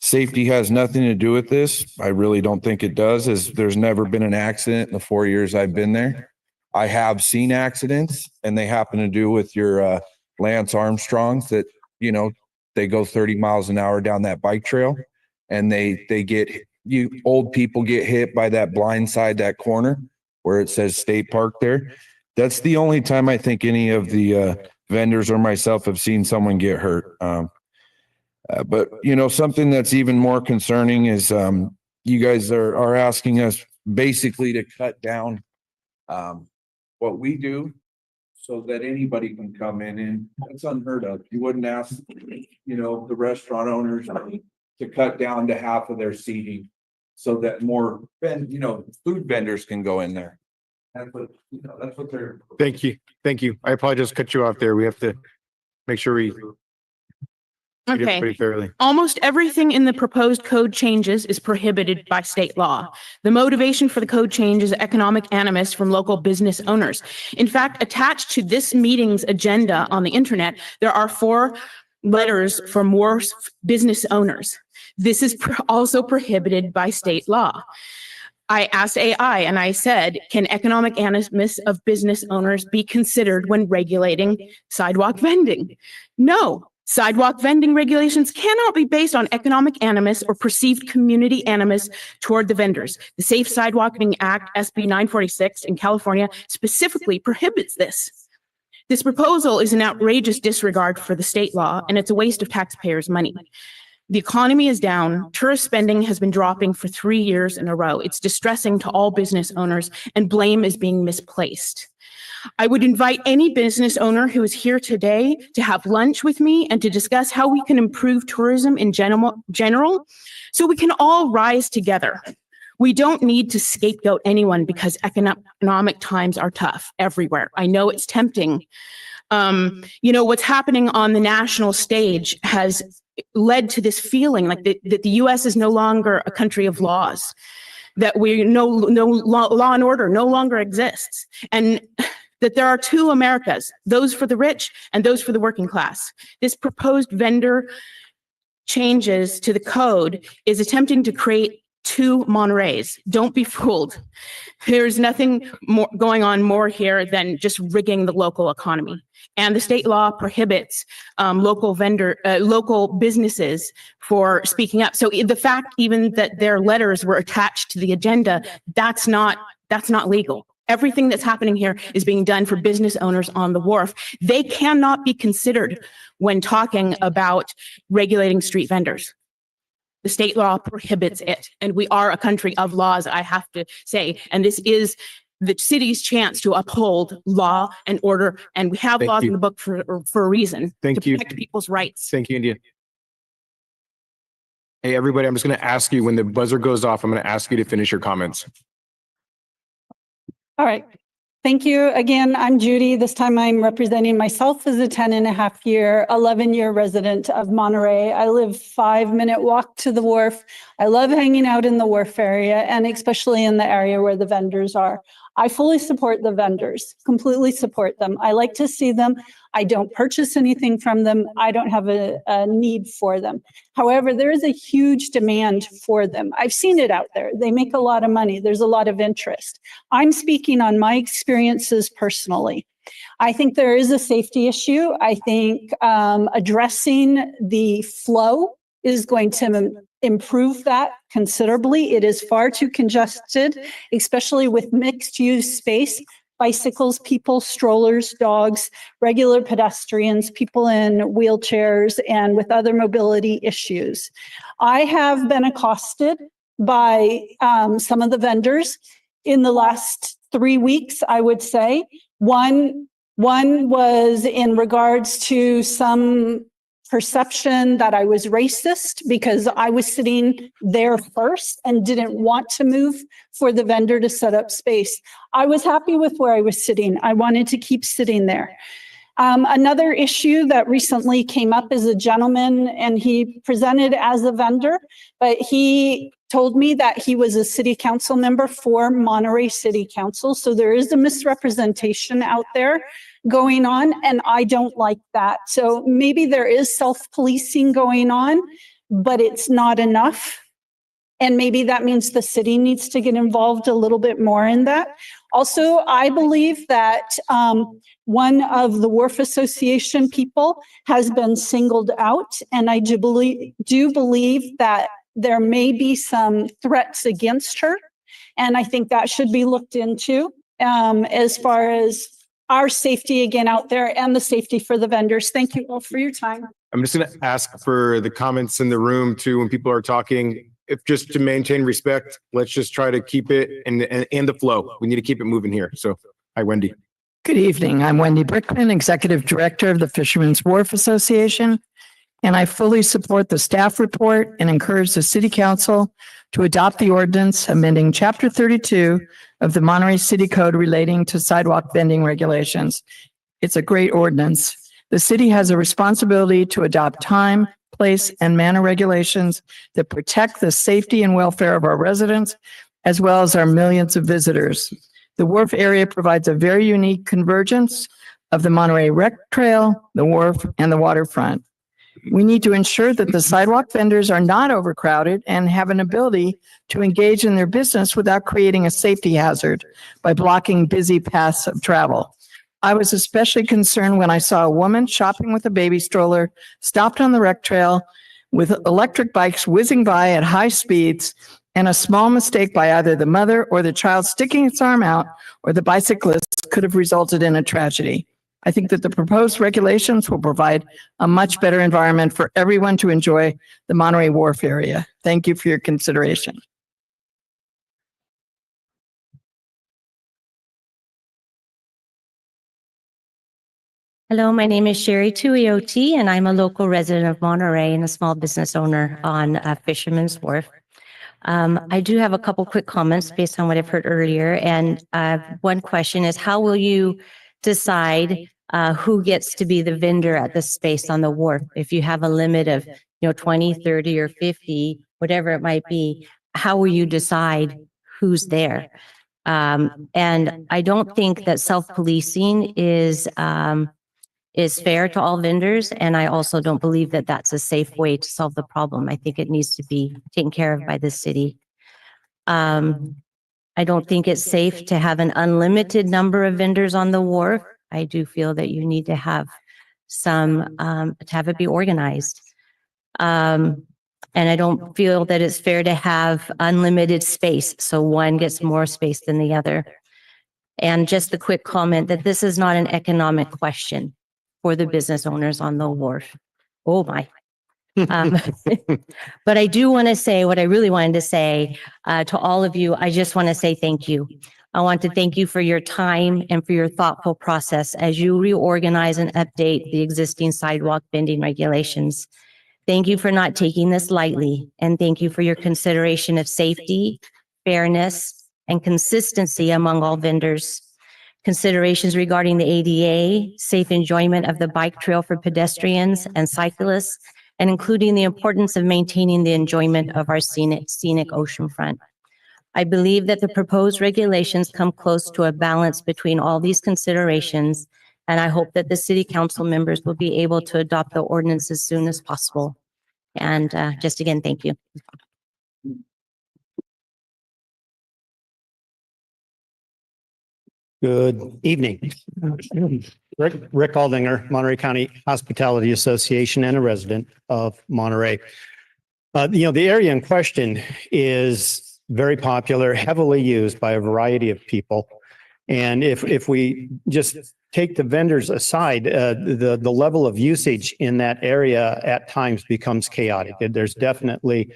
safety has nothing to do with this. I really don't think it does, as there's never been an accident in the 4 years I've been there. I have seen accidents, and they happen to do with your Lance Armstrongs that, you know, they go 30 miles an hour down that bike trail, and old people get hit by that blind side, that corner where it says State Park there. That's the only time I think any of the vendors or myself have seen someone get hurt. But, you know, something that's even more concerning is you guys are asking us basically to cut down what we do so that anybody can come in, and that's unheard of. You wouldn't ask, you know, the restaurant owners to cut down to half of their seating so that more, food vendors can go in there. That's what, that's what they're. Thank you. Thank you. I apologize, cut you off there. We have to make sure we treat Okay. everybody fairly. Almost everything in the proposed code changes is prohibited by state law. The motivation for the code change is economic animus from local business owners. In fact, attached to this meeting's agenda on the internet, there are 4 letters from more business owners. This is also prohibited by state law. I asked AI and I said, can economic animus of business owners be considered when regulating sidewalk vending? No. Sidewalk vending regulations cannot be based on economic animus or perceived community animus toward the vendors. The Safe Sidewalking Act, SB 946 in California, specifically prohibits this. This proposal is an outrageous disregard for the state law, and it's a waste of taxpayers' money. The economy is down. Tourist spending has been dropping for 3 years in a row. It's distressing to all business owners, and blame is being misplaced. I would invite any business owner who is here today to have lunch with me and to discuss how we can improve tourism in general, so we can all rise together. We don't need to scapegoat anyone because economic times are tough everywhere. I know it's tempting. What's happening on the national stage has led to this feeling like that the US is no longer a country of laws, that law and order no longer exists. And that there are 2 Americas, those for the rich and those for the working class. This proposed vendor changes to the code is attempting to create 2 Montereys. Don't be fooled. There's nothing more going on more here than just rigging the local economy. And the state law prohibits local businesses for speaking up. So the fact even that their letters were attached to the agenda, that's not legal. Everything that's happening here is being done for business owners on the wharf. They cannot be considered when talking about regulating street vendors. The state law prohibits it, and we are a country of laws, I have to say, and this is the city's chance to uphold law and order, and we have laws in the book for a reason. Thank you. To protect people's rights. Thank you, India. Hey, everybody, I'm just going to ask you, when the buzzer goes off, I'm going to ask you to finish your comments. All right. Thank you. Again, I'm Judy. This time I'm representing myself as a 10.5-year, 11-year resident of Monterey. I live 5-minute walk to the wharf. I love hanging out in the wharf area, and especially in the area where the vendors are. I fully support the vendors, completely support them. I like to see them. I don't purchase anything from them. I don't have a need for them. However, there is a huge demand for them. I've seen it out there. They make a lot of money. There's a lot of interest. I'm speaking on my experiences personally. I think there is a safety issue. I think addressing the flow is going to improve that considerably. It is far too congested, especially with mixed use space, bicycles, people, strollers, dogs, regular pedestrians, people in wheelchairs, and with other mobility issues. I have been accosted by some of the vendors in the last 3 weeks, I would say. One was in regards to some perception that I was racist because I was sitting there first and didn't want to move for the vendor to set up space. I was happy with where I was sitting. I wanted to keep sitting there. Another issue that recently came up is a gentleman, and he presented as a vendor, but he told me that he was a city council member for Monterey City Council. So there is a misrepresentation out there going on, and I don't like that. So maybe there is self-policing going on, but it's not enough. And maybe that means the city needs to get involved a little bit more in that. Also, I believe that one of the Wharf Association people has been singled out, and I do believe that there may be some threats against her. And I think that should be looked into as far as our safety again out there and the safety for the vendors. Thank you all for your time. I'm just going to ask for the comments in the room too, when people are talking, if just to maintain respect, let's just try to keep it in the flow. We need to keep it moving here. So, hi, Wendy. Good evening. I'm Wendy Brickman, Executive Director of the Fishermen's Wharf Association. and I fully support the staff report and encourage the city council to adopt the ordinance amending chapter 32 of the Monterey City Code relating to sidewalk vending regulations. It's a great ordinance. The city has a responsibility to adopt time, place, and manner regulations that protect the safety and welfare of our residents, as well as our millions of visitors. The wharf area provides a very unique convergence of the Monterey Rec Trail, the wharf, and the waterfront. We need to ensure that the sidewalk vendors are not overcrowded and have an ability to engage in their business without creating a safety hazard by blocking busy paths of travel. I was especially concerned when I saw a woman shopping with a baby stroller stopped on the rec trail with electric bikes whizzing by at high speeds, and a small mistake by either the mother or the child sticking its arm out or the bicyclist could have resulted in a tragedy. I think that the proposed regulations will provide a much better environment for everyone to enjoy the Monterey Wharf area. Thank you for your consideration. Hello, my name is Sherry Tuioti, and I'm a local resident of Monterey and a small business owner on Fisherman's Wharf. I do have a couple quick comments based on what I've heard earlier. And one question is, how will you decide who gets to be the vendor at the space on the wharf? If you have a limit of, 20, 30, or 50, whatever it might be, how will you decide who's there? And I don't think that self-policing is fair to all vendors. And I also don't believe that that's a safe way to solve the problem. I think it needs to be taken care of by the city. I don't think it's safe to have an unlimited number of vendors on the wharf. I do feel that you need to have to have it be organized. And I don't feel that it's fair to have unlimited space. So one gets more space than the other. And just a quick comment that this is not an economic question for the business owners on the wharf. Oh my. But I do want to say what I really wanted to say to all of you. I just want to say thank you. I want to thank you for your time and for your thoughtful process as you reorganize and update the existing sidewalk vending regulations. Thank you for not taking this lightly, and thank you for your consideration of safety, fairness, and consistency among all vendors. Considerations regarding the ADA, safe enjoyment of the bike trail for pedestrians and cyclists, and including the importance of maintaining the enjoyment of our scenic oceanfront. I believe that the proposed regulations come close to a balance between all these considerations, and I hope that the city council members will be able to adopt the ordinance as soon as possible. And just again, thank you. Good evening. Rick Aldinger, Monterey County Hospitality Association, and a resident of Monterey. The area in question is very popular, heavily used by a variety of people. And if we just take the vendors aside, the level of usage in that area at times becomes chaotic. There's definitely,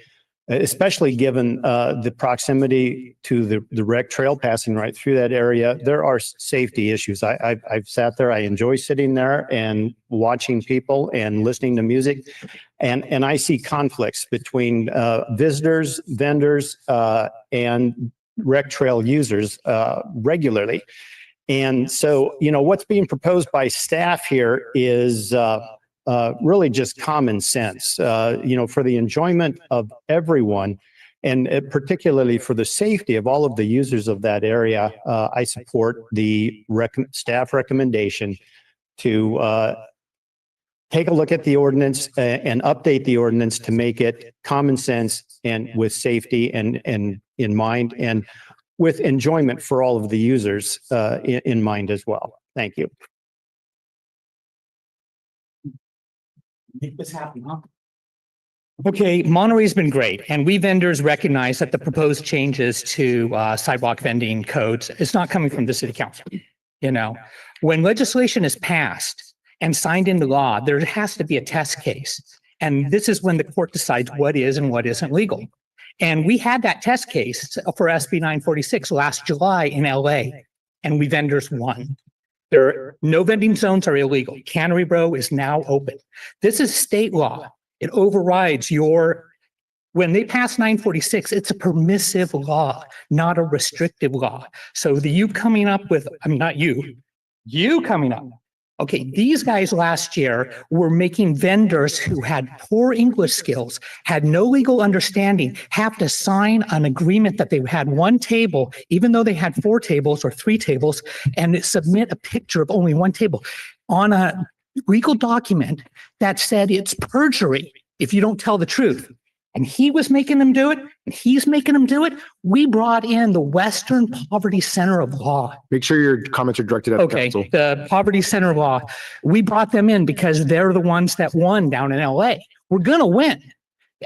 especially given the proximity to the rec trail passing right through that area, there are safety issues. I've sat there. I enjoy sitting there and watching people and listening to music. And I see conflicts between visitors, vendors, and rec trail users regularly. And so, what's being proposed by staff here is really just common sense, for the enjoyment of everyone, and particularly for the safety of all of the users of that area. I support the staff recommendation to take a look at the ordinance and update the ordinance to make it common sense and with safety and in mind, and with enjoyment for all of the users in mind as well. Thank you. Make this happen, huh? Okay, Monterey's been great, and we vendors recognize that the proposed changes to sidewalk vending codes is not coming from the city council. When legislation is passed and signed into law, there has to be a test case, and this is when the court decides what is and what isn't legal. And we had that test case for SB 946 last July in LA, and we vendors won. No vending zones are illegal. Cannery Row is now open. This is state law. It overrides when they pass 946, it's a permissive law, not a restrictive law. So you coming up with, not you coming up. Okay, these guys last year were making vendors who had poor English skills, had no legal understanding, have to sign an agreement that they had one table, even though they had 4 tables or 3 tables, and submit a picture of only one table on a legal document that said it's perjury if you don't tell the truth. And he was making them do it, and he's making them do it. We brought in the Western Poverty Center of Law. Make sure your comments are directed at the Okay, council. the Poverty Center of Law. We brought them in because they're the ones that won down in LA. We're gonna win.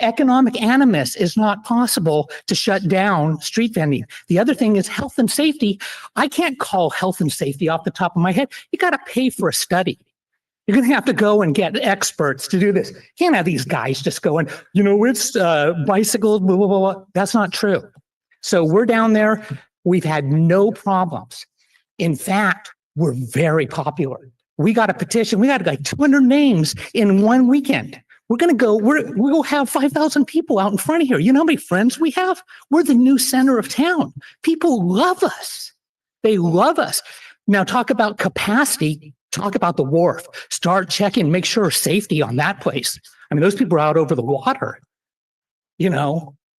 Economic animus is not possible to shut down street vending. The other thing is health and safety. I can't call health and safety off the top of my head. You got to pay for a study. You're going to have to go and get experts to do this. You can't have these guys just going, it's bicycles, blah, blah, blah, blah. That's not true. So we're down there. We've had no problems. In fact, we're very popular. We got a petition. We got like 200 names in one weekend. We're going to go, we'll have 5,000 people out in front of here. You know how many friends we have? We're the new center of town. People love us. They love us. Now talk about capacity. Talk about the wharf. Start checking, make sure safety on that place. Those people are out over the water,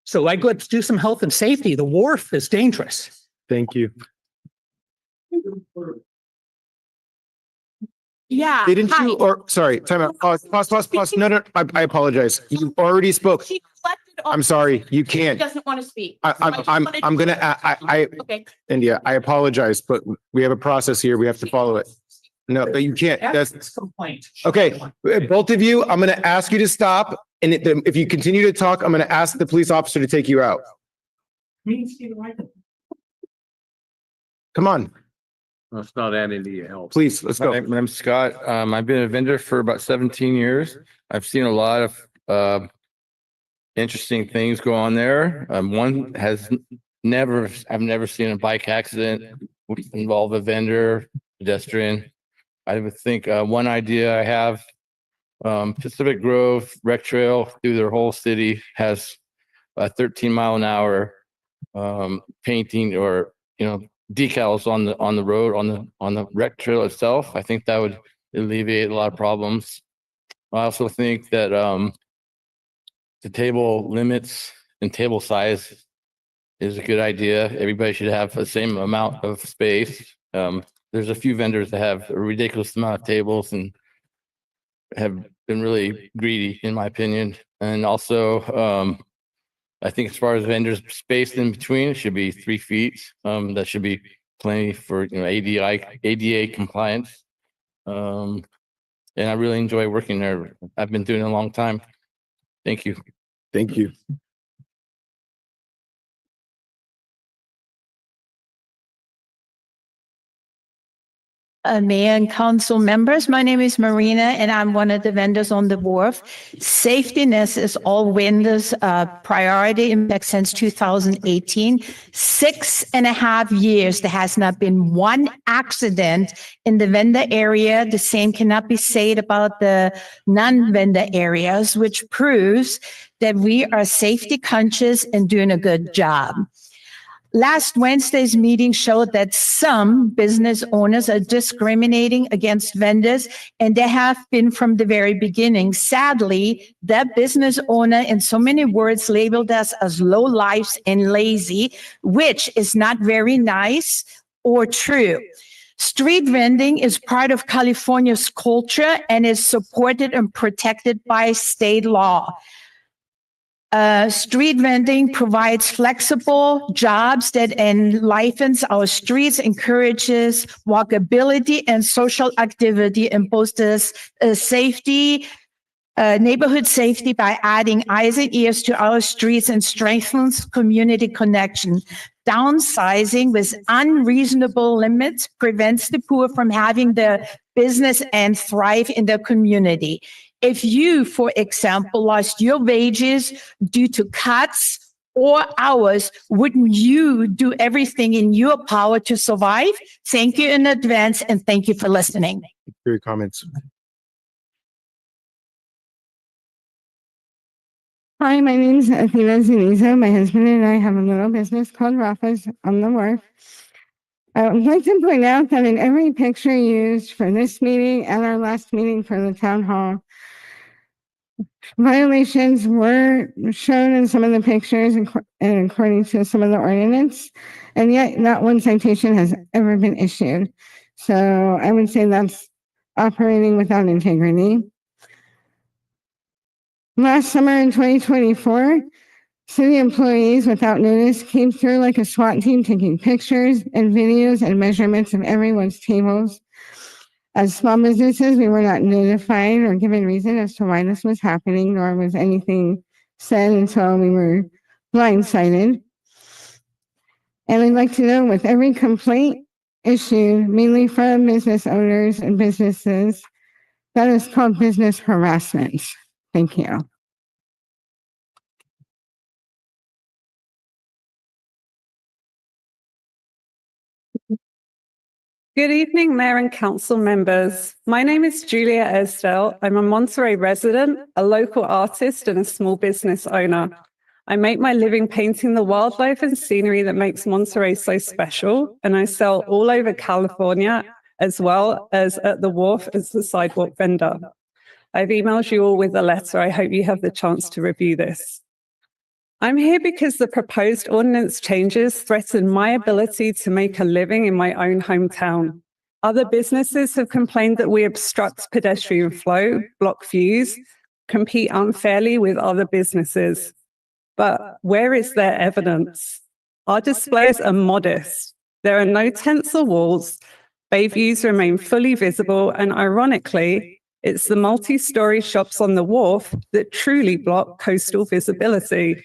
So let's do some health and safety. The wharf is dangerous. Thank you. Yeah. Didn't you, sorry, time out. Pause. No, I apologize. You already spoke. She collected all. I'm sorry, you She can't. doesn't want to speak. I'm gonna, Okay. India, I apologize, but we have a process here. We have to follow it. No, but you can't. That's complaint. okay. Both of you, I'm gonna ask you to stop. And if you continue to talk, I'm gonna ask the police officer to take you out. Come on, Let's not add into your help. please, let's go. My name's Scott. I've been a vendor for about 17 years. I've seen a lot of interesting things go on there. One has I've never seen a bike accident involve a vendor, pedestrian. I would think one idea I have, Pacific Grove Rec Trail through their whole city has a 13-mile-an-hour painting or decals on the road on the rec trail itself. I think that would alleviate a lot of problems. I also think that the table limits and table size is a good idea. Everybody should have the same amount of space. There's a few vendors that have a ridiculous amount of tables and have been really greedy, in my opinion. And also, I think as far as vendors spaced in between, it should be 3 feet. That should be plenty for ADA compliance. And I really enjoy working there. I've been doing it a long time. Thank you. Thank you. Mayor and council members, my name is Marina and I'm one of the vendors on the wharf. Safetyness is all vendors' priority. In fact, since 2018, 6.5 years, there has not been one accident in the vendor area. The same cannot be said about the non-vendor areas, which proves that we are safety conscious and doing a good job. Last Wednesday's meeting showed that some business owners are discriminating against vendors, and they have been from the very beginning. Sadly, that business owner, in so many words, labeled us as low lives and lazy, which is not very nice or true. Street vending is part of California's culture and is supported and protected by state law. Street vending provides flexible jobs that enlivens our streets, encourages walkability and social activity, and boosts safety, neighborhood safety by adding eyes and ears to our streets and strengthens community connection. Downsizing with unreasonable limits prevents the poor from having the business and thrive in their community. If you, for example, lost your wages due to cuts or hours, wouldn't you do everything in your power to survive? Thank you in advance and thank you for listening. For your comments. Hi, my name's Athena Zunizo. My husband and I have a little business called Rafa's on the Wharf. I would like to point out that in every picture used for this meeting and our last meeting for the town hall, violations were shown in some of the pictures and according to some of the ordinance, and yet not one citation has ever been issued. So I would say that's operating without integrity. Last summer in 2024, city employees without notice came through like a SWAT team taking pictures and videos and measurements of everyone's tables. As small businesses, we were not notified or given reason as to why this was happening, nor was anything said until we were blindsided. And I'd like to know, with every complaint issued, mainly from business owners and businesses, that is called business harassment. Thank you. Good evening, Mayor and Council members. My name is Julia Esdell. I'm a Monterey resident, a local artist, and a small business owner. I make my living painting the wildlife and scenery that makes Monterey so special, and I sell all over California, as well as at the wharf as the sidewalk vendor. I've emailed you all with a letter. I hope you have the chance to review this. I'm here because the proposed ordinance changes threaten my ability to make a living in my own hometown. Other businesses have complained that we obstruct pedestrian flow, block views, compete unfairly with other businesses. But where is their evidence? Our displays are modest. There are no tents or walls. Bay views remain fully visible, and ironically, it's the multi-story shops on the wharf that truly block coastal visibility.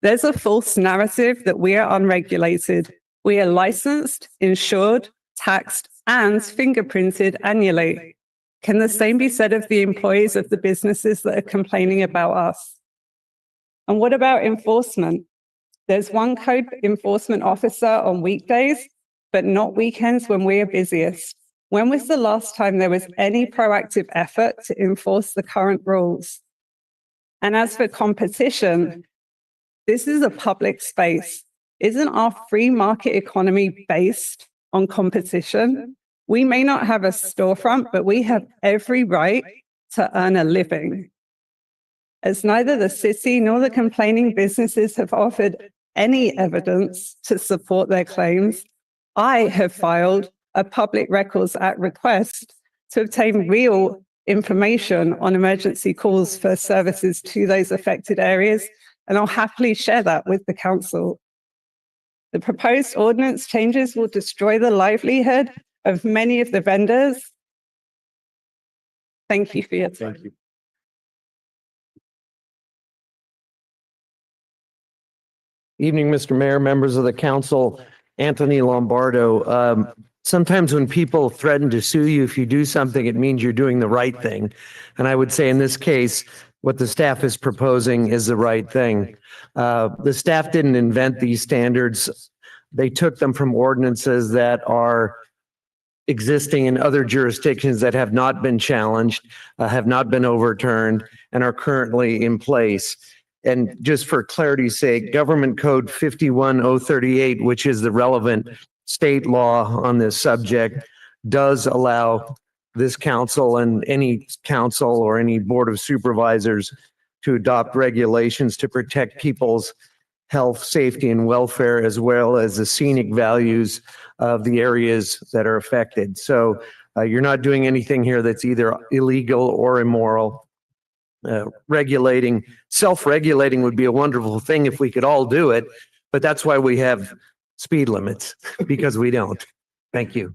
There's a false narrative that we are unregulated. We are licensed, insured, taxed, and fingerprinted annually. Can the same be said of the employees of the businesses that are complaining about us? And what about enforcement? There's one code enforcement officer on weekdays, but not weekends when we are busiest. When was the last time there was any proactive effort to enforce the current rules? And as for competition, this is a public space. Isn't our free market economy based on competition? We may not have a storefront, but we have every right to earn a living. As neither the city nor the complaining businesses have offered any evidence to support their claims, I have filed a Public Records Act request to obtain real information on emergency calls for services to those affected areas, and I'll happily share that with the council. The proposed ordinance changes will destroy the livelihood of many of the vendors. Thank you for your time. Thank you. Evening, Mr. Mayor, members of the council, Anthony Lombardo. Sometimes when people threaten to sue you if you do something, it means you're doing the right thing. And I would say in this case, what the staff is proposing is the right thing. The staff didn't invent these standards. They took them from ordinances that are existing in other jurisdictions that have not been challenged, have not been overturned, and are currently in place. And just for clarity's sake, Government Code 51038, which is the relevant state law on this subject, does allow this council and any council or any board of supervisors to adopt regulations to protect people's health, safety, and welfare, as well as the scenic values of the areas that are affected. So you're not doing anything here that's either illegal or immoral. Self-regulating would be a wonderful thing if we could all do it, but that's why we have speed limits, because we don't. Thank you.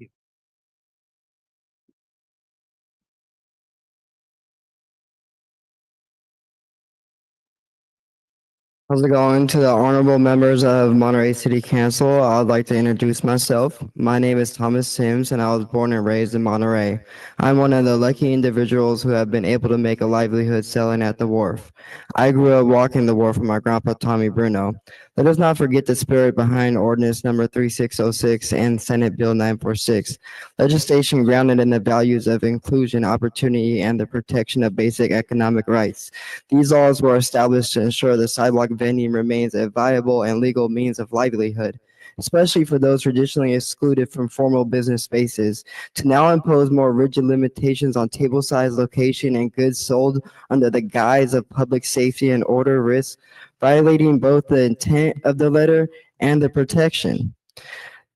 How's it going? To the honorable members of Monterey City Council, I would like to introduce myself. My name is Thomas Sims, and I was born and raised in Monterey. I'm one of the lucky individuals who have been able to make a livelihood selling at the wharf. I grew up walking the wharf with my grandpa, Tommy Bruno. Let us not forget the spirit behind ordinance number 3606 and Senate Bill 946. Legislation grounded in the values of inclusion, opportunity, and the protection of basic economic rights. These laws were established to ensure the sidewalk vending remains a viable and legal means of livelihood, especially for those traditionally excluded from formal business spaces. To now impose more rigid limitations on table size, location, and goods sold under the guise of public safety and order risks violating both the intent of the letter and the protection.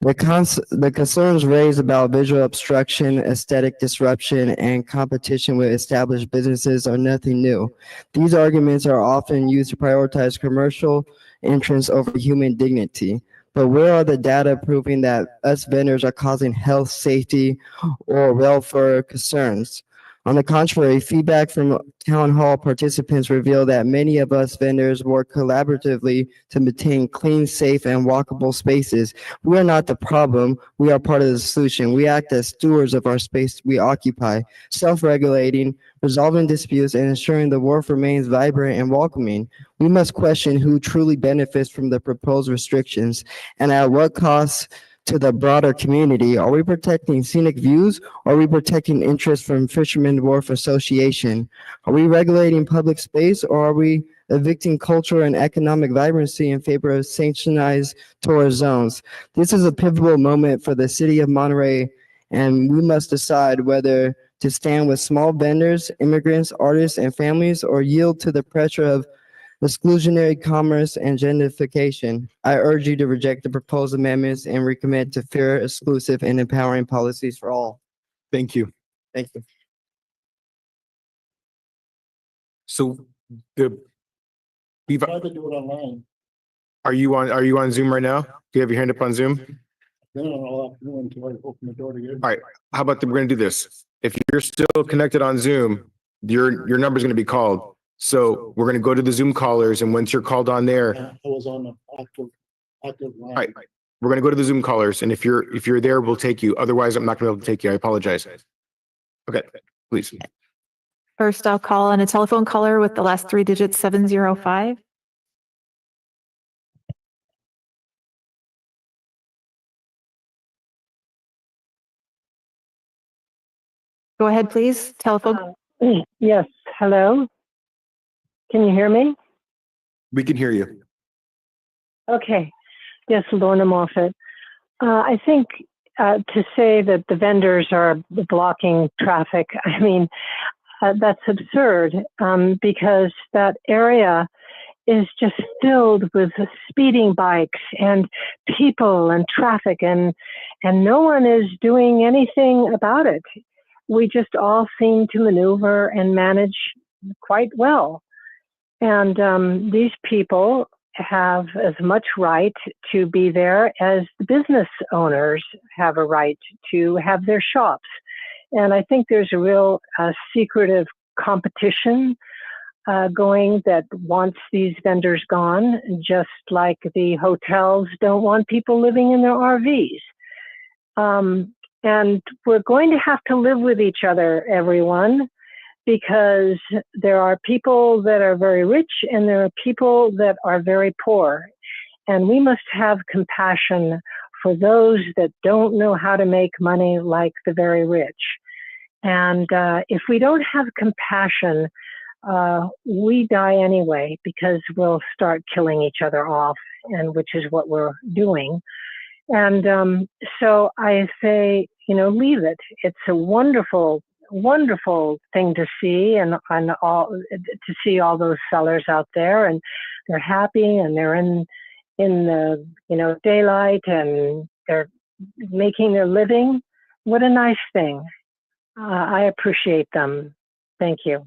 The concerns raised about visual obstruction, aesthetic disruption, and competition with established businesses are nothing new. These arguments are often used to prioritize commercial entrance over human dignity. But where are the data proving that us vendors are causing health, safety, or welfare concerns? On the contrary, feedback from town hall participants revealed that many of us vendors work collaboratively to maintain clean, safe, and walkable spaces. We are not the problem. We are part of the solution. We act as stewards of our space we occupy, self-regulating, resolving disputes, and ensuring the wharf remains vibrant and welcoming. We must question who truly benefits from the proposed restrictions and at what cost to the broader community. Are we protecting scenic views? Or are we protecting interests from Fishermen Wharf Association? Are we regulating public space, or are we evicting cultural and economic vibrancy in favor of sanctionized tourist zones? This is a pivotal moment for the city of Monterey, and we must decide whether to stand with small vendors, immigrants, artists, and families, or yield to the pressure of exclusionary commerce and gentrification. I urge you to reject the proposed amendments and recommit to fair, exclusive, and empowering policies for all. Thank you. Thank you. So the, we've, Try to do it online. are you on Zoom right now? Do you have your hand up on Zoom? Then I'll have to go until I open the door to get. All right, how about we're gonna do this? If you're still connected on Zoom, your number's gonna be called. So we're gonna go to the Zoom callers, and once you're called on there, I was on the active line. all right, we're gonna go to the Zoom callers, and if you're there, we'll take you. Otherwise, I'm not gonna be able to take you. I apologize. Okay, please. First, I'll call on a telephone caller with the last three digits 705. Go ahead, please. Telephone. Yes, hello. Can you hear me? We can hear you. Okay. Yes, Lorna Moffett. I think to say that the vendors are blocking traffic, I mean, that's absurd because that area is just filled with speeding bikes and people and traffic, and no one is doing anything about it. We just all seem to maneuver and manage quite well. And these people have as much right to be there as the business owners have a right to have their shops. And I think there's a real secretive competition going that wants these vendors gone, just like the hotels don't want people living in their RVs. And we're going to have to live with each other, everyone, because there are people that are very rich and there are people that are very poor. And we must have compassion for those that don't know how to make money like the very rich. And if we don't have compassion, we die anyway, because we'll start killing each other off, and which is what we're doing. And so I say, leave it. It's a wonderful, wonderful thing to see, and all to see all those sellers out there, and they're happy, and they're in the daylight, and they're making their living. What a nice thing. I appreciate them. Thank you.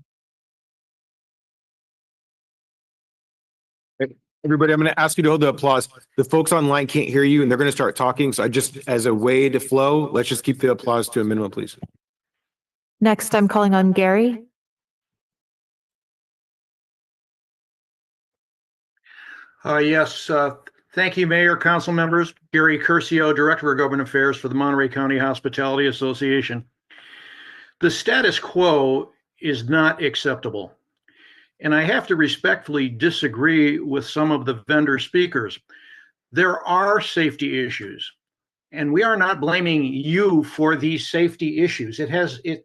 Everybody, I'm going to ask you to hold the applause. The folks online can't hear you and they're going to start talking. So I just, as a way to flow, let's just keep the applause to a minimum, please. Next, I'm calling on Gary. Yes, thank you, Mayor, council members. Gary Curcio, Director of Government Affairs for the Monterey County Hospitality Association. The status quo is not acceptable. And I have to respectfully disagree with some of the vendor speakers. There are safety issues, and we are not blaming you for these safety issues. It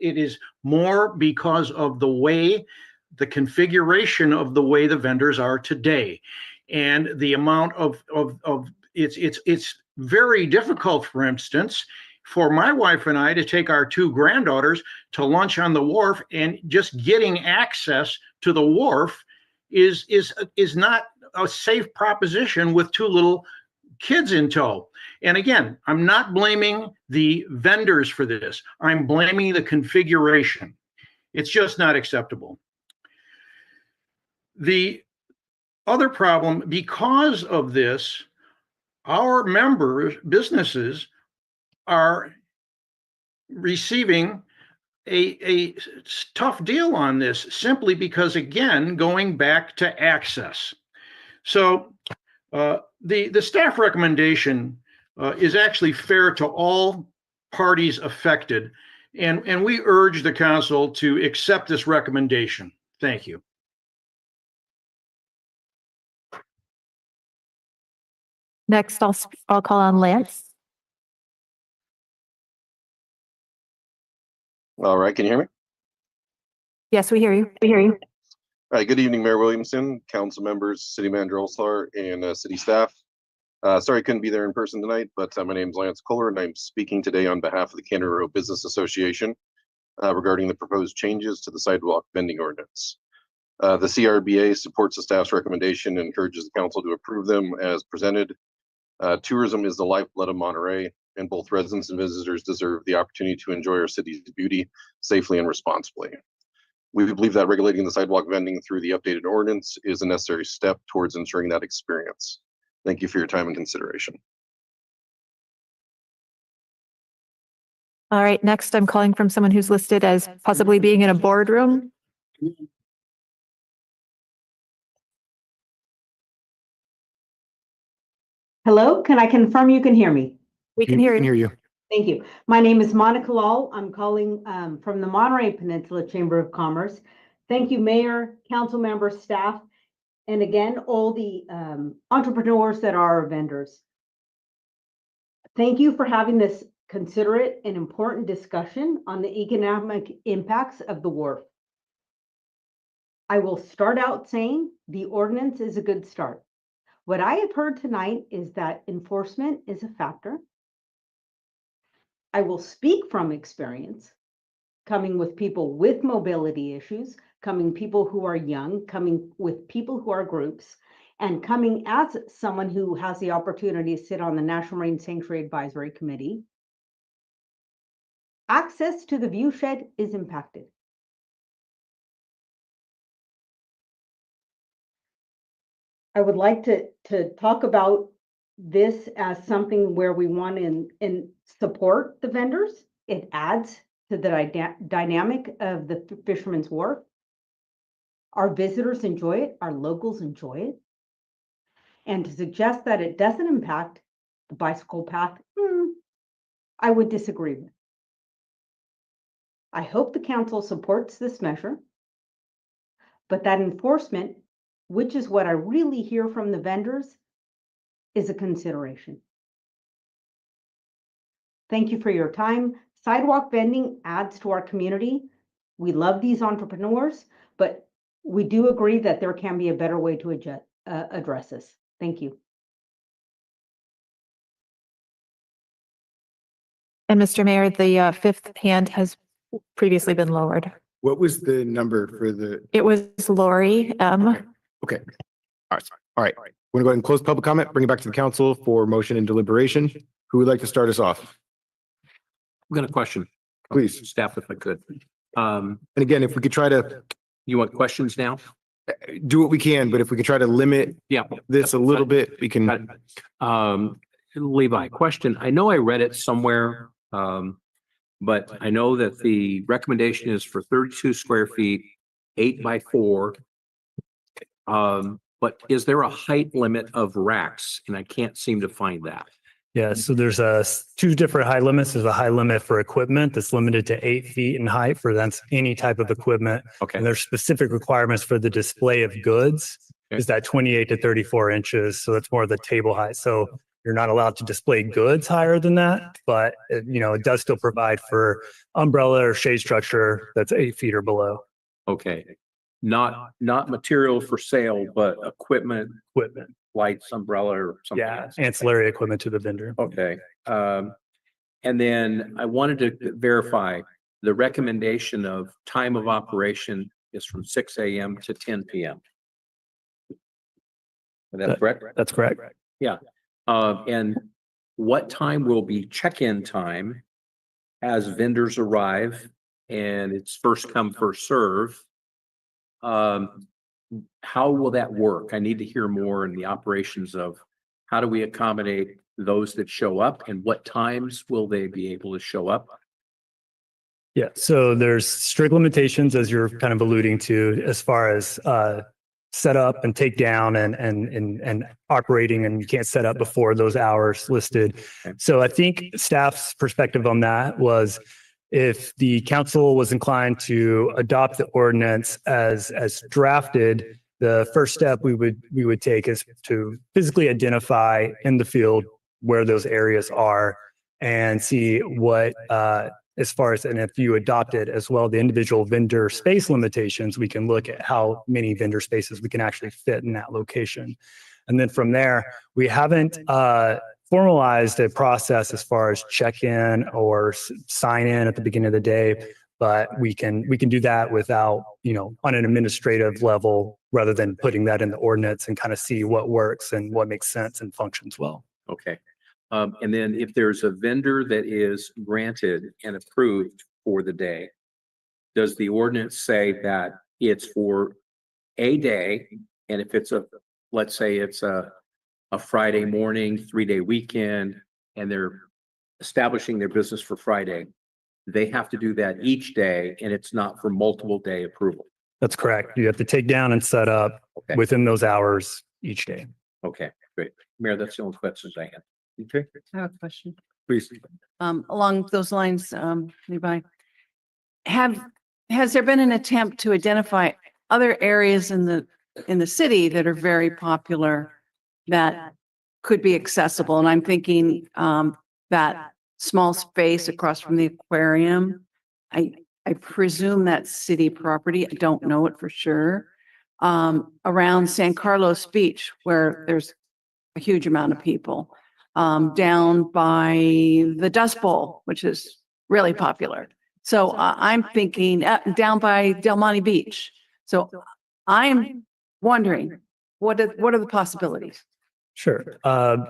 is more because of the configuration of the way the vendors are today, and the amount of it's very difficult, for instance, for my wife and I to take our two granddaughters to lunch on the wharf, and just getting access to the wharf is not a safe proposition with two little kids in tow. And again, I'm not blaming the vendors for this. I'm blaming the configuration. It's just not acceptable. The other problem, because of this, our members, businesses, are receiving a tough deal on this, simply because, again, going back to access. So the staff recommendation is actually fair to all parties affected, and we urge the council to accept this recommendation. Thank you. Next, I'll call on Lance. All right, can you hear me? Yes, we hear you. All right, good evening, Mayor Williamson, council members, city manager Olslar, and city staff. Sorry I couldn't be there in person tonight, but my name is Lance Kohler, and I'm speaking today on behalf of the Canada Road Business Association regarding the proposed changes to the sidewalk vending ordinance. The CRBA supports the staff's recommendation and encourages the council to approve them as presented. Tourism is the lifeblood of Monterey, and both residents and visitors deserve the opportunity to enjoy our city's beauty safely and responsibly. We believe that regulating the sidewalk vending through the updated ordinance is a necessary step towards ensuring that experience. Thank you for your time and consideration. All right, next I'm calling from someone who's listed as possibly being in a boardroom. Hello, can I confirm you can hear me? We can hear you. Thank you. My name is Monica Lal. I'm calling from the Monterey Peninsula Chamber of Commerce. Thank you, Mayor, council members, staff, and again, all the entrepreneurs that are our vendors. Thank you for having this considerate and important discussion on the economic impacts of the wharf. I will start out saying the ordinance is a good start. What I have heard tonight is that enforcement is a factor. I will speak from experience, coming with people with mobility issues, coming people who are young, coming with people who are groups, and coming as someone who has the opportunity to sit on the National Marine Sanctuary Advisory Committee. Access to the view shed is impacted. I would like to talk about this as something where we want to support the vendors. It adds to the dynamic of the Fisherman's Wharf. Our visitors enjoy it, our locals enjoy it. And to suggest that it doesn't impact the bicycle path, I would disagree with. I hope the council supports this measure, but that enforcement, which is what I really hear from the vendors, is a consideration. Thank you for your time. Sidewalk vending adds to our community. We love these entrepreneurs, but we do agree that there can be a better way to address this. Thank you. And Mr. Mayor, the fifth hand has previously been lowered. What was the number for the? It was Lori M. Okay. All right. We're going to go ahead and close public comment, bring it back to the council for motion and deliberation. Who would like to start us off? I've got a question. Please. Staff, if I could. And again, if we could try to. You want questions now? Do what we can, but if we could try to limit this a little bit, we can. Levi, question. I know I read it somewhere, but I know that the recommendation is for 32 square feet, 8 by 4. But is there a height limit of racks? And I can't seem to find that. Yeah, so there's two different height limits. There's a high limit for equipment that's limited to 8 feet in height for that's any type of equipment. Okay. And there's specific requirements for the display of goods is that 28 to 34 inches. So that's more of the table height. So you're not allowed to display goods higher than that, but it does still provide for umbrella or shade structure that's 8 feet or below. Okay. Not material for sale, but equipment, lights, umbrella or something Yeah, else. ancillary equipment to the vendor. Okay. And then I wanted to verify the recommendation of time of operation is from 6 a.m. to 10 p.m. Is that correct? That's correct. Yeah. And what time will be check-in time as vendors arrive and it's first come, first serve? How will that work? I need to hear more in the operations of how do we accommodate those that show up and what times will they be able to show up? Yeah, so there's strict limitations as you're kind of alluding to as far as set up and take down and operating, and you can't set up before those hours listed. So I think staff's perspective on that was if the council was inclined to adopt the ordinance as drafted, the first step we would take is to physically identify in the field where those areas are and see what as far as, and if you adopt it as well, the individual vendor space limitations, we can look at how many vendor spaces we can actually fit in that location. And then from there, we haven't formalized a process as far as check-in or sign in at the beginning of the day, but we can do that without, on an administrative level, rather than putting that in the ordinance and kind of see what works and what makes sense and functions well. Okay. And then if there's a vendor that is granted and approved for the day, does the ordinance say that it's for a day? And if it's let's say it's a Friday morning, 3-day weekend, and they're establishing their business for Friday, they have to do that each day and it's not for multiple day approval. That's correct. You have to take down and set up within those hours each day. Okay, great. Mayor, that's the only questions I had. Okay, I have a question. please. Along those lines, Levi, has there been an attempt to identify other areas in the city that are very popular that could be accessible? And I'm thinking that small space across from the aquarium. I presume that's city property. I don't know it for sure. Around San Carlos Beach, where there's a huge amount of people. Down by the Dust Bowl, which is really popular. So I'm thinking down by Del Monte Beach. So I'm wondering, what are the possibilities? Sure.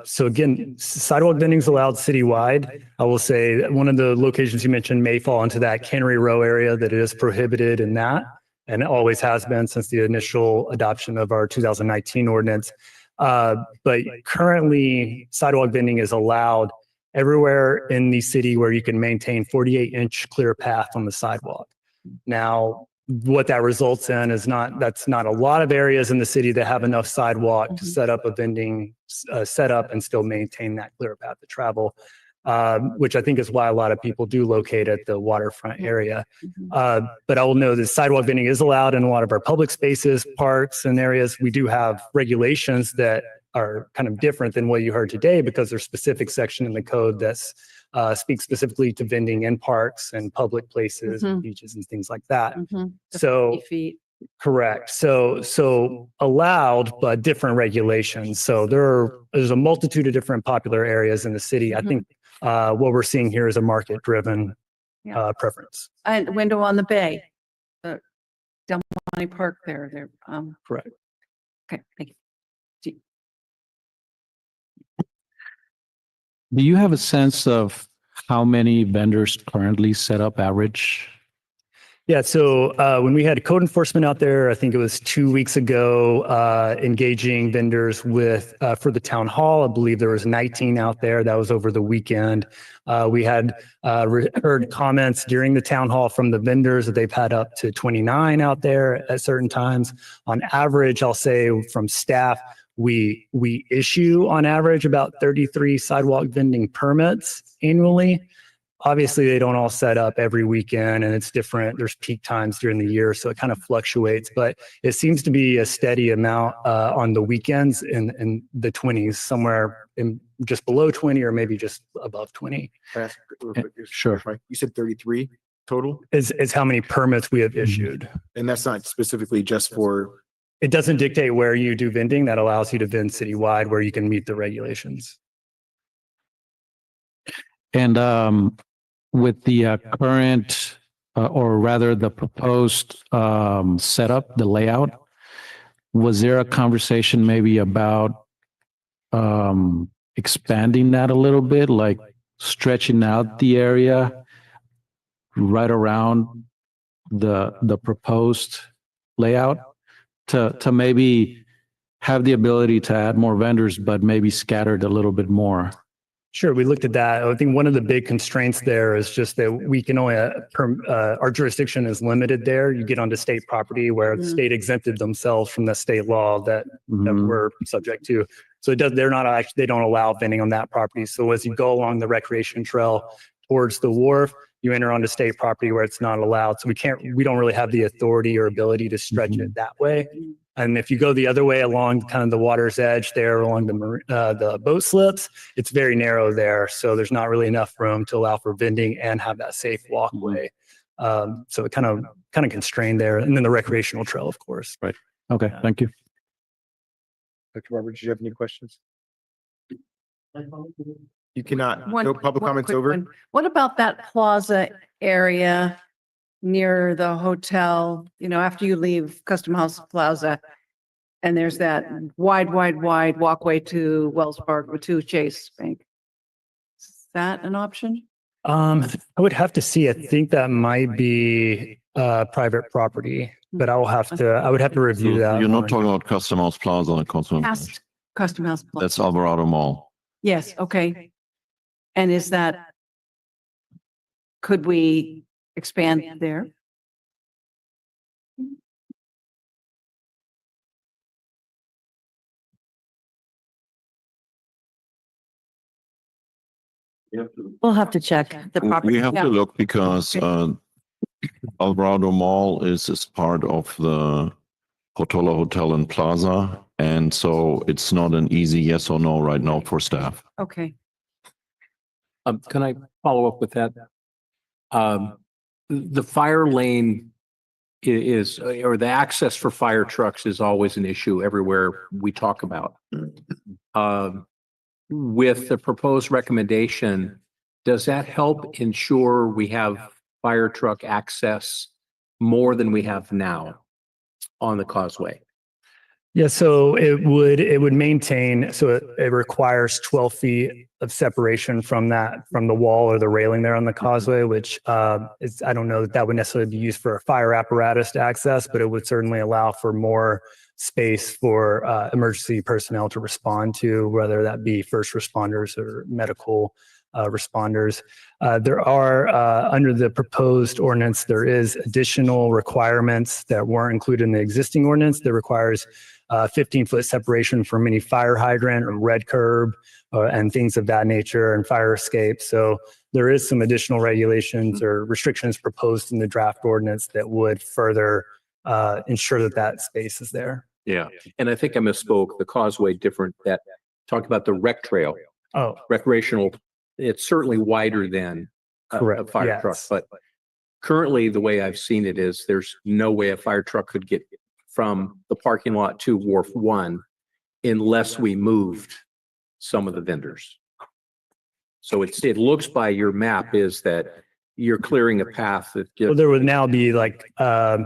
So again, sidewalk vending is allowed citywide. I will say that one of the locations you mentioned may fall into that Cannery Row area that is prohibited in that, and it always has been since the initial adoption of our 2019 ordinance. But currently, sidewalk vending is allowed everywhere in the city where you can maintain 48-inch clear path on the sidewalk. Now, what that results in is that's not a lot of areas in the city that have enough sidewalk to set up a vending setup and still maintain that clear path to travel, which I think is why a lot of people do locate at the waterfront area. But I will know that sidewalk vending is allowed in a lot of our public spaces, parks, and areas. We do have regulations that are kind of different than what you heard today because there's specific section in the code that's speaks specifically to vending in parks and public places, and beaches and things like that. So correct. So allowed, but different regulations. So there's a multitude of different popular areas in the city. I think what we're seeing here is a market driven preference. And window on the bay, the Del Monte Park there. Correct. Okay, thank you. Do you have a sense of how many vendors currently set up average? Yeah, so when we had code enforcement out there, I think it was 2 weeks ago, engaging vendors with for the town hall. I believe there was 19 out there. That was over the weekend. We had heard comments during the town hall from the vendors that they've had up to 29 out there at certain times. On average, I'll say from staff, we issue on average about 33 sidewalk vending permits annually. Obviously, they don't all set up every weekend and it's different. There's peak times during the year, so it kind of fluctuates, but it seems to be a steady amount on the weekends in the 20s, somewhere in just below 20 or maybe just above 20. Can I ask real quick, just Sure. clarify? You said 33 total, Is how many permits we have issued. and that's not specifically just for. It doesn't dictate where you do vending. That allows you to vend citywide where you can meet the regulations. And with the current, or rather the proposed setup, the layout, was there a conversation maybe about expanding that a little bit, like stretching out the area right around the proposed layout to maybe have the ability to add more vendors, but maybe scattered a little bit more? Sure, we looked at that. I think one of the big constraints there is just that we can only, our jurisdiction is limited there. You get onto state property where the state exempted themselves from the state law that we're subject to. So they're not actually, they don't allow vending on that property. So as you go along the recreation trail towards the wharf, you enter onto state property where it's not allowed. So we don't really have the authority or ability to stretch it that way. And if you go the other way along kind of the water's edge there along the boat slips, it's very narrow there. So there's not really enough room to allow for vending and have that safe walkway. So it kind of constrained there. And then the recreational trail, of course. Right. Okay. Thank you. Dr. Barber, did you have any questions? You cannot, One- no public one comments quick over? one. What about that plaza area near the hotel, after you leave Custom House Plaza? And there's that wide walkway to Wells Fargo, to Chase Bank. Is that an option? I would have to see. I think that might be private property, but I would have to review that. You're not one. talking about Custom House Plaza and Custom. Past Custom House Plaza. That's Alvarado Mall. Yes, okay. And could we expand there? We'll have to check the property. We have Yeah. to look because Alvarado Mall is part of the Portola Hotel and Plaza. And so it's not an easy yes or no right now for staff. Okay. Can I follow up with that? The fire lane or the access for fire trucks is always an issue everywhere we talk about. With the proposed recommendation, does that help ensure we have fire truck access more than we have now on the causeway? Yeah, so it would maintain, so it requires 12 feet of separation from the wall or the railing there on the causeway, which I don't know that would necessarily be used for a fire apparatus to access, but it would certainly allow for more space for emergency personnel to respond to, whether that be first responders or medical responders. There are, under the proposed ordinance, there is additional requirements that weren't included in the existing ordinance that requires 15-foot separation from any fire hydrant or red curb and things of that nature and fire escape. So there is some additional regulations or restrictions proposed in the draft ordinance that would further ensure that space is there. Yeah, and I think I misspoke. The causeway different that talked about the rec trail. Oh, Recreational, it's certainly wider than a Correct, fire yes. truck, but currently the way I've seen it is there's no way a fire truck could get from the parking lot to Wharf 1 unless we moved some of the vendors. So it looks by your map is that you're clearing a path that well, there would now be like, at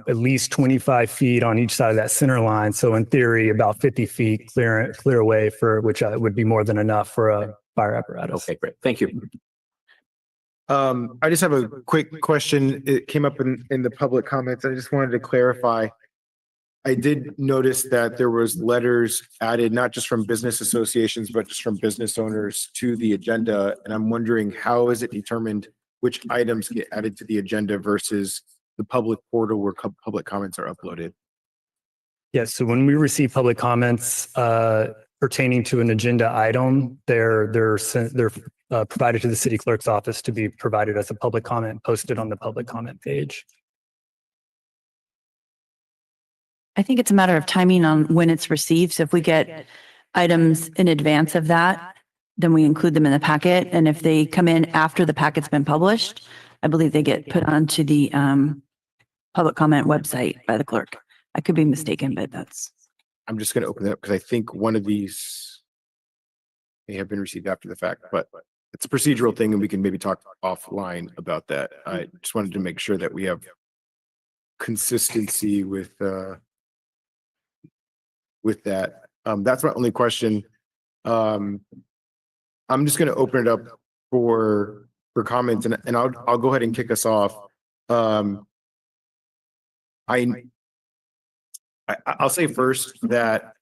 least 25 feet on each side of that center line. So in theory, about 50 feet clear away for which would be more than enough for a fire apparatus. Okay, great. Thank you. I just have a quick question. It came up in the public comments. I just wanted to clarify. I did notice that there was letters added, not just from business associations, but just from business owners to the agenda. And I'm wondering, how is it determined which items get added to the agenda versus the public portal where public comments are uploaded? Yes, so when we receive public comments pertaining to an agenda item, they're provided to the city clerk's office to be provided as a public comment, posted on the public comment page. I think it's a matter of timing on when it's received. So if we get items in advance of that, then we include them in the packet. And if they come in after the packet's been published, I believe they get put onto the public comment website by the clerk. I could be mistaken, but that's. I'm just going to open it up because I think one of these may have been received after the fact, but it's a procedural thing and we can maybe talk offline about that. I just wanted to make sure that we have consistency with that. That's my only question. I'm just going to open it up for comments and I'll go ahead and kick us off. I'll say first that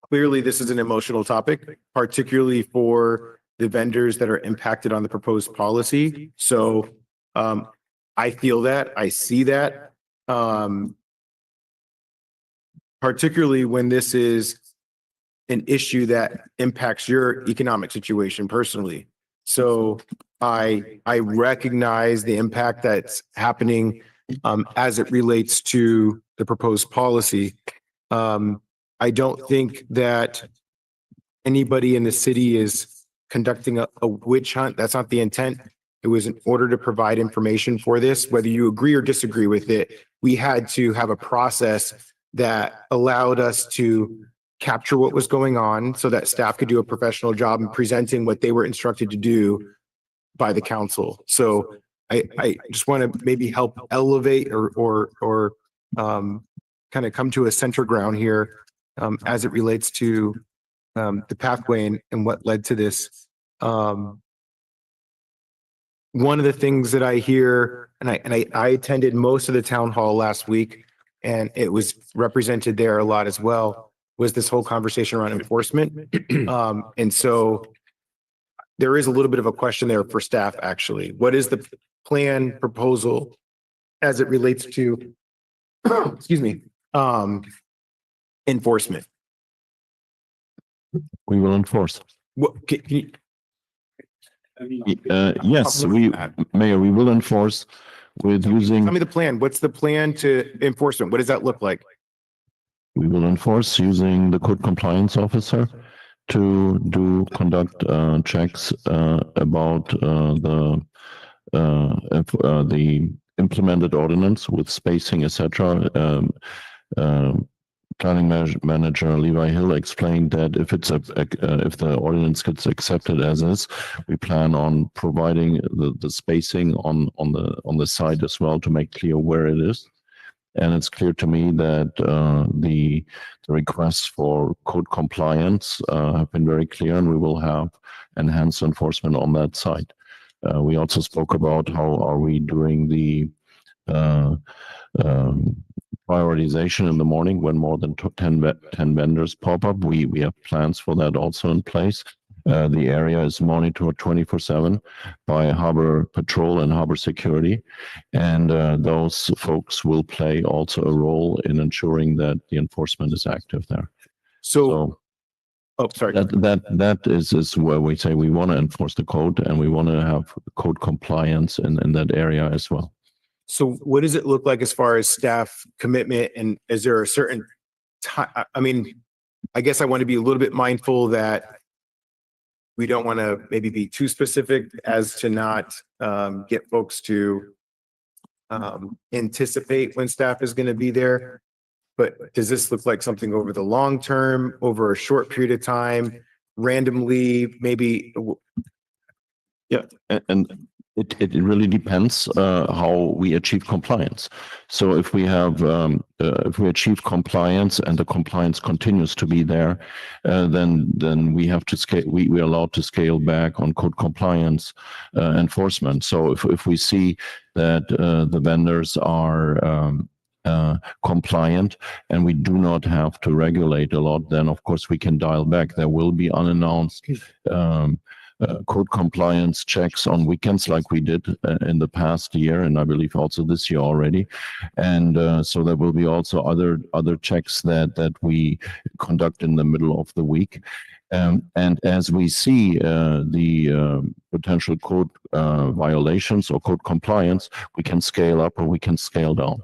clearly this is an emotional topic, particularly for the vendors that are impacted on the proposed policy. So I feel that, I see that, particularly when this is an issue that impacts your economic situation personally. So I recognize the impact that's happening as it relates to the proposed policy. I don't think that anybody in the city is conducting a witch hunt. That's not the intent. It was in order to provide information for this, whether you agree or disagree with it. We had to have a process that allowed us to capture what was going on so that staff could do a professional job in presenting what they were instructed to do by the council. So I just want to maybe help elevate or kind of come to a center ground here as it relates to the pathway and what led to this. One of the things that I hear, and I attended most of the town hall last week, and it was represented there a lot as well, was this whole conversation around enforcement. And so there is a little bit of a question there for staff, actually. What is the plan proposal as it relates to, excuse me, enforcement? We will enforce. What, can you, Yes, Mayor, we will enforce with using. tell me the plan. What's the plan to enforcement? What does that look like? We will enforce using the code compliance officer to conduct checks about the implemented ordinance with spacing, etc. Planning manager Levi Hill explained that if if the ordinance gets accepted as is, we plan on providing the spacing on the site as well to make clear where it is. And it's clear to me that the requests for code compliance have been very clear, and we will have enhanced enforcement on that side. We also spoke about how are we doing the prioritization in the morning when more than 10 vendors pop up. We have plans for that also in place. The area is monitored 24/7 by Harbor Patrol and Harbor Security. And those folks will play also a role in ensuring that the enforcement is active there. So oh, sorry. That is where we say we want to enforce the code and we want to have code compliance in that area as well. So what does it look like as far as staff commitment? And is there a certain time? I mean, I guess I want to be a little bit mindful that we don't want to maybe be too specific as to not get folks to anticipate when staff is going to be there. But does this look like something over the long term, over a short period of time, randomly, maybe? Yeah, and it really depends how we achieve compliance. So if we have if we achieve compliance and the compliance continues to be there, then we have to scale. We are allowed to scale back on code compliance enforcement. So if we see that the vendors are compliant and we do not have to regulate a lot, then of course we can dial back. There will be unannounced code compliance checks on weekends like we did in the past year, and I believe also this year already. And so there will be also other checks that we conduct in the middle of the week. And as we see the potential code violations or code compliance, we can scale up or we can scale down.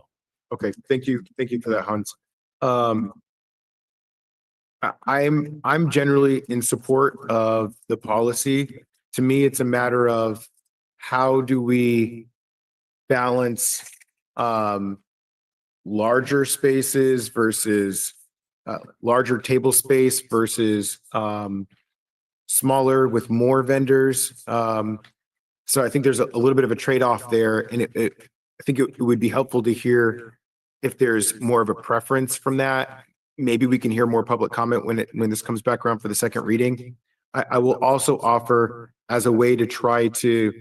Okay, thank you for that, Hans. I'm generally in support of the policy. To me, it's a matter of how do we balance larger spaces versus larger table space versus smaller with more vendors. So I think there's a little bit of a trade-off there, and I think it would be helpful to hear if there's more of a preference from that. Maybe we can hear more public comment when this comes back around for the second reading. I will also offer, as a way to try to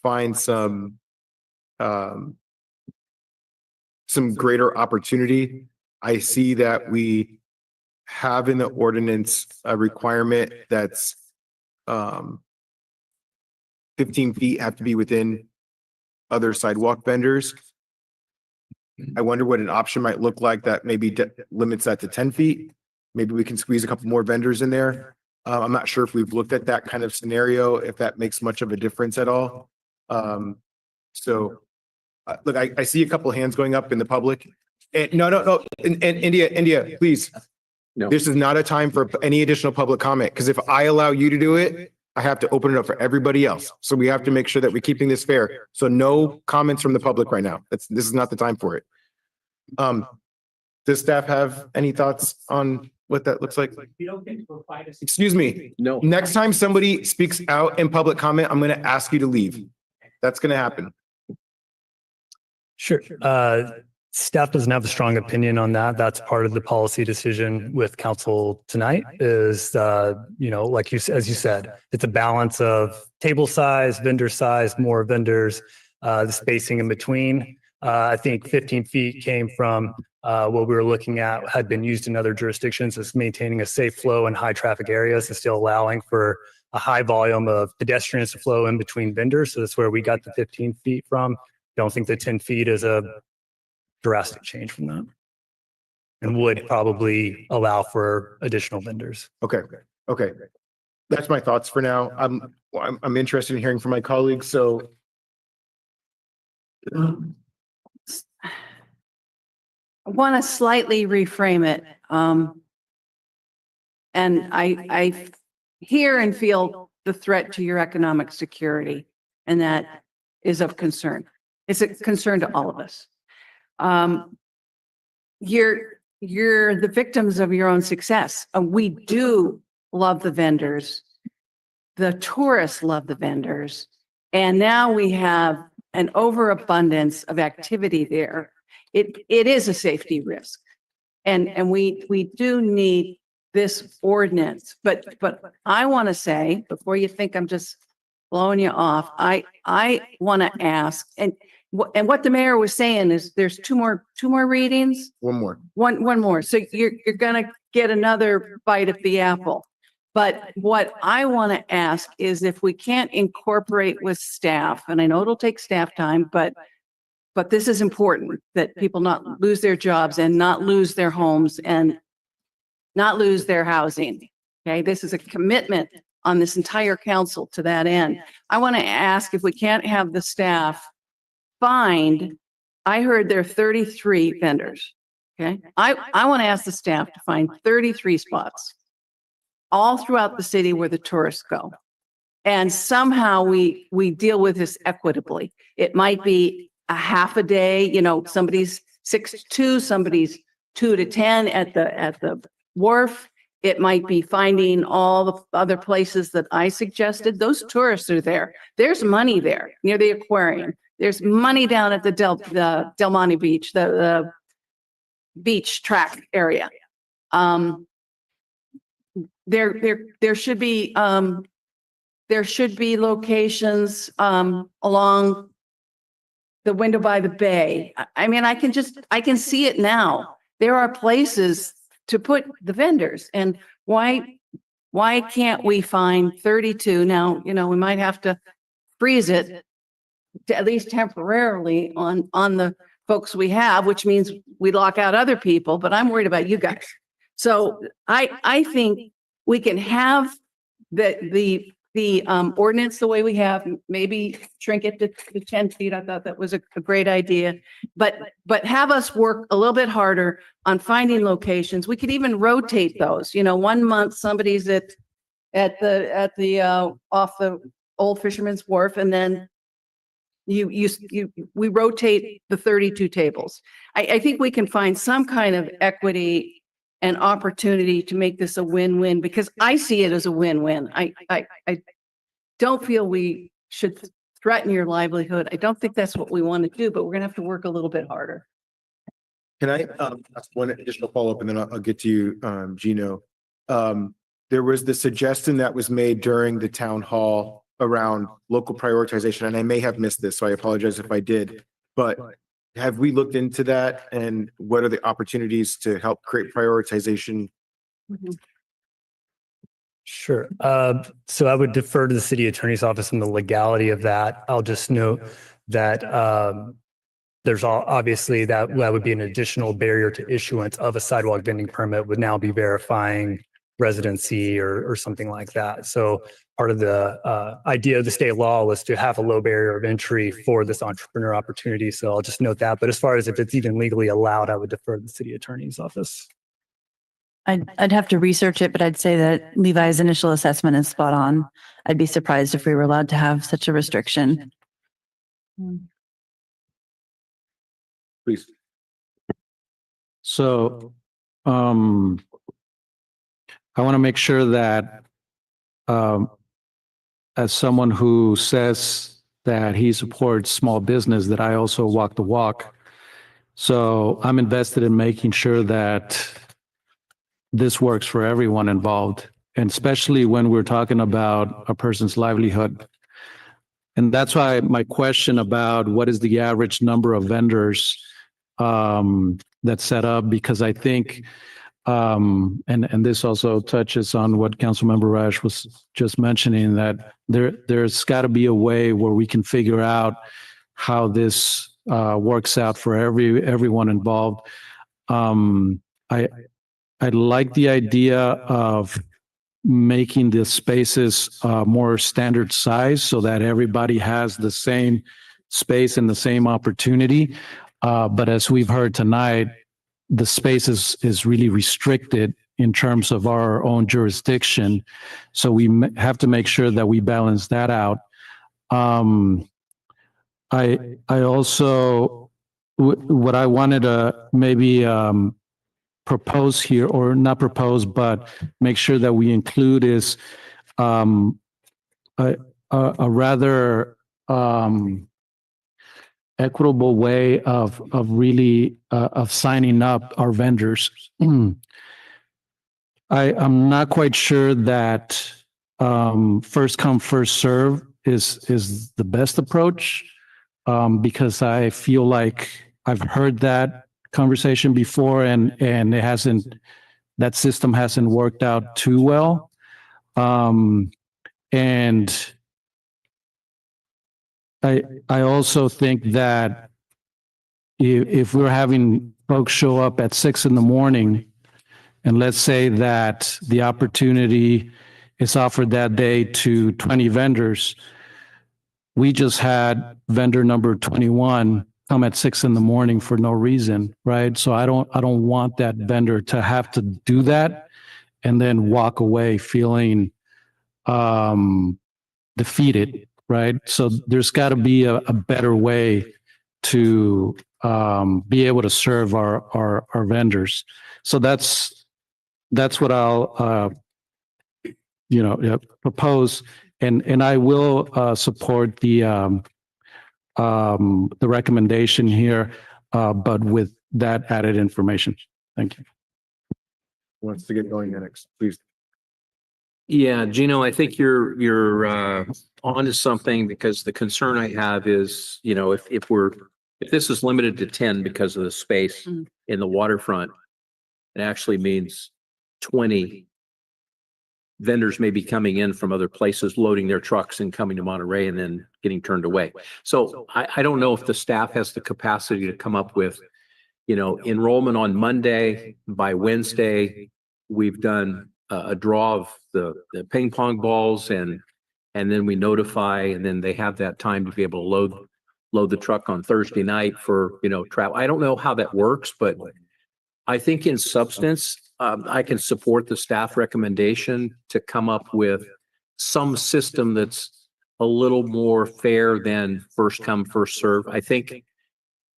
find some greater opportunity. I see that we have in the ordinance a requirement that's 15 feet have to be within other sidewalk vendors. I wonder what an option might look like that maybe limits that to 10 feet. Maybe we can squeeze a couple more vendors in there. I'm not sure if we've looked at that kind of scenario, if that makes much of a difference at all. So look, I see a couple of hands going up in the public. And no. And India, please. No. This is not a time for any additional public comment, because if I allow you to do it, I have to open it up for everybody else. So we have to make sure that we're keeping this fair. So no comments from the public right now. This is not the time for it. Does staff have any thoughts on what that looks like? Excuse me. No. Next time somebody speaks out in public comment, I'm going to ask you to leave. That's going to happen. Sure. Staff doesn't have a strong opinion on that. That's part of the policy decision with council tonight is, like as you said, it's a balance of table size, vendor size, more vendors, the spacing in between. I think 15 feet came from what we were looking at had been used in other jurisdictions as maintaining a safe flow in high traffic areas and still allowing for a high volume of pedestrians to flow in between vendors. So that's where we got the 15 feet from. Don't think that 10 feet is a drastic change from that and would probably allow for additional vendors. Okay. That's my thoughts for now. I'm interested in hearing from my colleagues. So I want to slightly reframe it. And I hear and feel the threat to your economic security, and that is of concern. It's a concern to all of us. You're the victims of your own success. We do love the vendors. The tourists love the vendors. And now we have an overabundance of activity there. It is a safety risk. And we do need this ordinance. But I want to say, before you think I'm just blowing you off, I want to ask, and what the mayor was saying is there's two more readings. one more. So you're going to get another bite of the apple. But what I want to ask is if we can't incorporate with staff, and I know it'll take staff time, but this is important, that people not lose their jobs and not lose their homes and not lose their housing. Okay, this is a commitment on this entire council to that end. I want to ask if we can't have the staff find, I heard there are 33 vendors. Okay. I want to ask the staff to find 33 spots all throughout the city where the tourists go. And somehow we deal with this equitably. It might be a half a day, somebody's 6 to 2, somebody's 2 to 10 at the wharf. It might be finding all the other places that I suggested. Those tourists are there. There's money there near the aquarium. There's money down at the Del Monte Beach, the beach track area. There should be locations along the window by the bay. I mean, I can see it now. There are places to put the vendors, and why Why can't we find 32? Now, we might have to freeze it to at least temporarily on the folks we have, which means we lock out other people, but I'm worried about you guys. So I think we can have the ordinance the way we have, maybe shrink it to 10 feet. I thought that was a great idea, but have us work a little bit harder on finding locations. We could even rotate those, 1 month somebody's at the off the old Fisherman's Wharf, and then we rotate the 32 tables. I think we can find some kind of equity and opportunity to make this a win-win, because I see it as a win-win. I don't feel we should threaten your livelihood. I don't think that's what we want to do, but we're gonna have to work a little bit harder. Can I ask one additional follow-up, and then I'll get to you, Gino. There was the suggestion that was made during the town hall around local prioritization, and I may have missed this, so I apologize if I did. But have we looked into that, and what are the opportunities to help create prioritization? Sure. So I would defer to the city attorney's office on the legality of that. I'll just note that there's obviously that would be an additional barrier to issuance of a sidewalk vending permit, would now be verifying residency or something like that. So part of the idea of the state law was to have a low barrier of entry for this entrepreneur opportunity. So I'll just note that. But as far as if it's even legally allowed, I would defer to the city attorney's office. I'd have to research it, but I'd say that Levi's initial assessment is spot on. I'd be surprised if we were allowed to have such a restriction. Please. So, I want to make sure that, as someone who says that he supports small business, that I also walk the walk. So I'm invested in making sure that this works for everyone involved, and especially when we're talking about a person's livelihood. And that's why my question about what is the average number of vendors that's set up, because I think, and this also touches on what Councilmember Rash was just mentioning, that there's got to be a way where we can figure out how this works out for everyone involved. I like the idea of making the spaces more standard size so that everybody has the same space and the same opportunity. But as we've heard tonight, the space is really restricted in terms of our own jurisdiction. So we have to make sure that we balance that out. I also, what I wanted to maybe propose here, or not propose, but make sure that we include is a rather equitable way of really of signing up our vendors. I'm not quite sure that first come, first serve is the best approach, because I feel like I've heard that conversation before, and that system hasn't worked out too well. And I also think that if we're having folks show up at 6 a.m, and let's say that the opportunity is offered that day to 20 vendors, we just had vendor number 21 come at 6 a.m. for no reason, right? So I don't want that vendor to have to do that and then walk away feeling defeated, right? So there's got to be a better way to be able to serve our vendors. So that's what I'll propose, and I will support the recommendation here, but with that added information. Thank you. Who wants to get going next, please? Yeah, Gino, I think you're onto something, because the concern I have is, if this is limited to 10 because of the space in the waterfront, it actually means 20 vendors may be coming in from other places, loading their trucks and coming to Monterey and then getting turned away. So I don't know if the staff has the capacity to come up with, enrollment on Monday. By Wednesday, we've done a draw of the ping pong balls and then we notify, and then they have that time to be able to load the truck on Thursday night for, travel. I don't know how that works, but I think in substance, I can support the staff recommendation to come up with some system that's a little more fair than first come, first serve. I think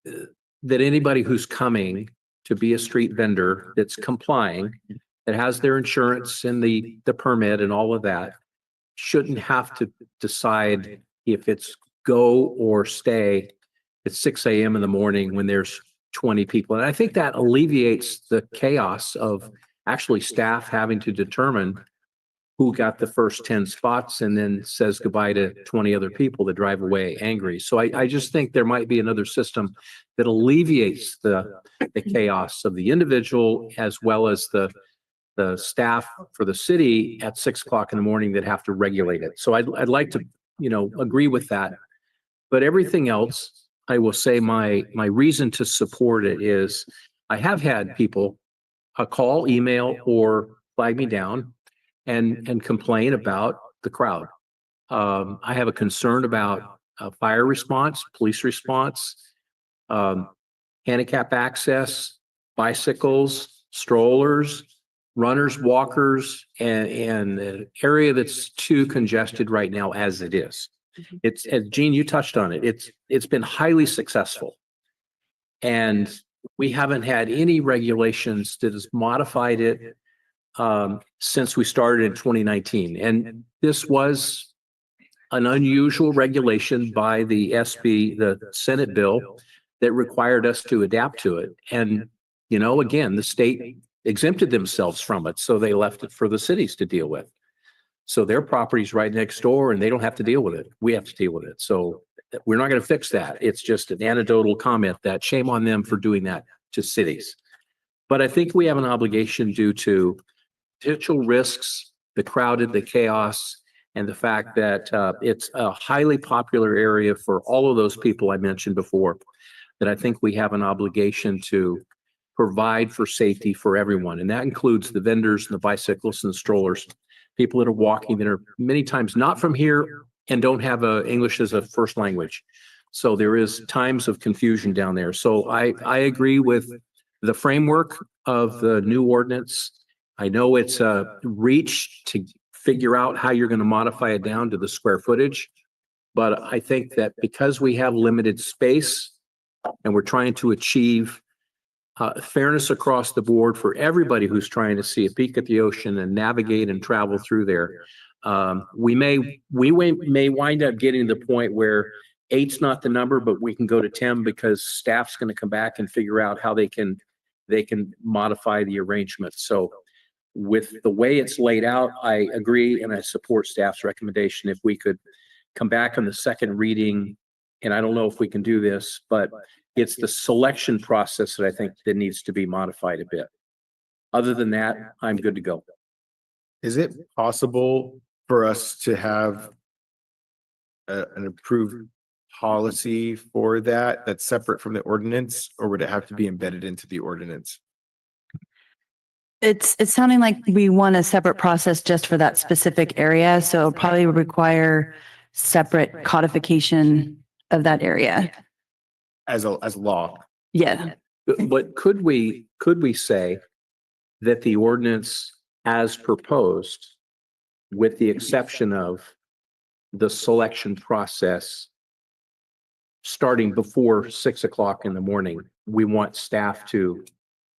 that anybody who's coming to be a street vendor that's complying, that has their insurance and the permit and all of that, shouldn't have to decide if it's go or stay at 6 a.m. in the morning when there's 20 people. And I think that alleviates the chaos of actually staff having to determine who got the first 10 spots and then says goodbye to 20 other people that drive away angry. So I just think there might be another system that alleviates the chaos of the individual as well as the staff for the city at 6 o'clock in the morning that have to regulate it. So I'd like to, agree with that. But everything else, I will say my reason to support it is I have had people call, email, or flag me down and complain about the crowd. I have a concern about fire response, police response, handicap access, bicycles, strollers, runners, walkers, and an area that's too congested right now as it is. It's, as Gene, you touched on it. It's been highly successful. And we haven't had any regulations that has modified it since we started in 2019. And this was an unusual regulation by the SB, the Senate bill, that required us to adapt to it. And, again, the state exempted themselves from it. So they left it for the cities to deal with. So their property's right next door and they don't have to deal with it. We have to deal with it. So we're not going to fix that. It's just an anecdotal comment that shame on them for doing that to cities. But I think we have an obligation due to potential risks, the crowded, the chaos, and the fact that it's a highly popular area for all of those people I mentioned before, that I think we have an obligation to provide for safety for everyone. And that includes the vendors and the bicyclists and the strollers, people that are walking that are many times not from here and don't have English as a first language. So there is times of confusion down there. So I agree with the framework of the new ordinance. I know it's a reach to figure out how you're going to modify it down to the square footage. But I think that because we have limited space and we're trying to achieve fairness across the board for everybody who's trying to see a peek at the ocean and navigate and travel through there, we may wind up getting to the point where 8's not the number, but we can go to 10 because staff's going to come back and figure out how they can modify the arrangement. So with the way it's laid out, I agree and I support staff's recommendation. If we could come back on the second reading, and I don't know if we can do this, but it's the selection process that I think that needs to be modified a bit. Other than that, I'm good to go. Is it possible for us to have an approved policy for that that's separate from the ordinance, or would it have to be embedded into the ordinance? It's sounding like we want a separate process just for that specific area. So it'll probably require separate codification of that area. As law. Yeah. But could we say that the ordinance as proposed, with the exception of the selection process starting before 6 o'clock in the morning, we want staff to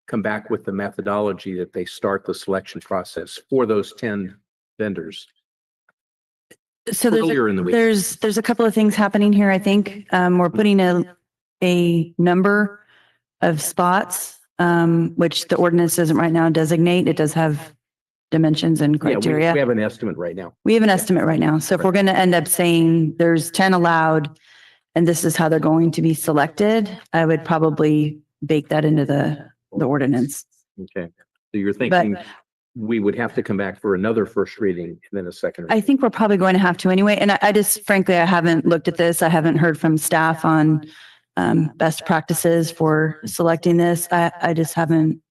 come back with the methodology that they start the selection process for those 10 vendors? So earlier in the week. there's a couple of things happening here. I think we're putting a number of spots, which the ordinance doesn't right now designate. It does have dimensions and criteria. Yeah, we have an estimate right now. We have an estimate right now. So if we're going to end up saying there's 10 allowed and this is how they're going to be selected, I would probably bake that into the ordinance. Okay. So you're thinking we would have to come back for another first reading and then a second. I think we're probably going to have to anyway. And I just, frankly, I haven't looked at this. I haven't heard from staff on best practices for selecting this. I just haven't,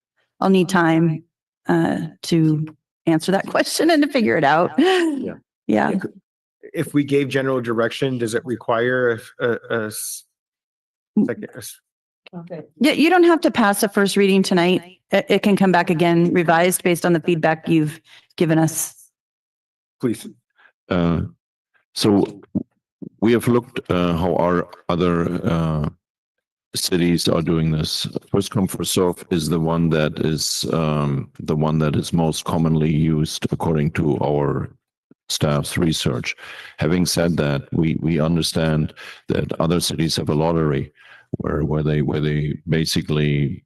I'll need time to answer that question and to figure it out. Yeah. If we gave general direction, does it require Yeah, you don't have to pass a first reading tonight. It can come back again revised based on the feedback you've given us. Please. So we have looked how our other cities are doing this. First come, first serve is the one that is most commonly used according to our staff's research. Having said that, we understand that other cities have a lottery where they basically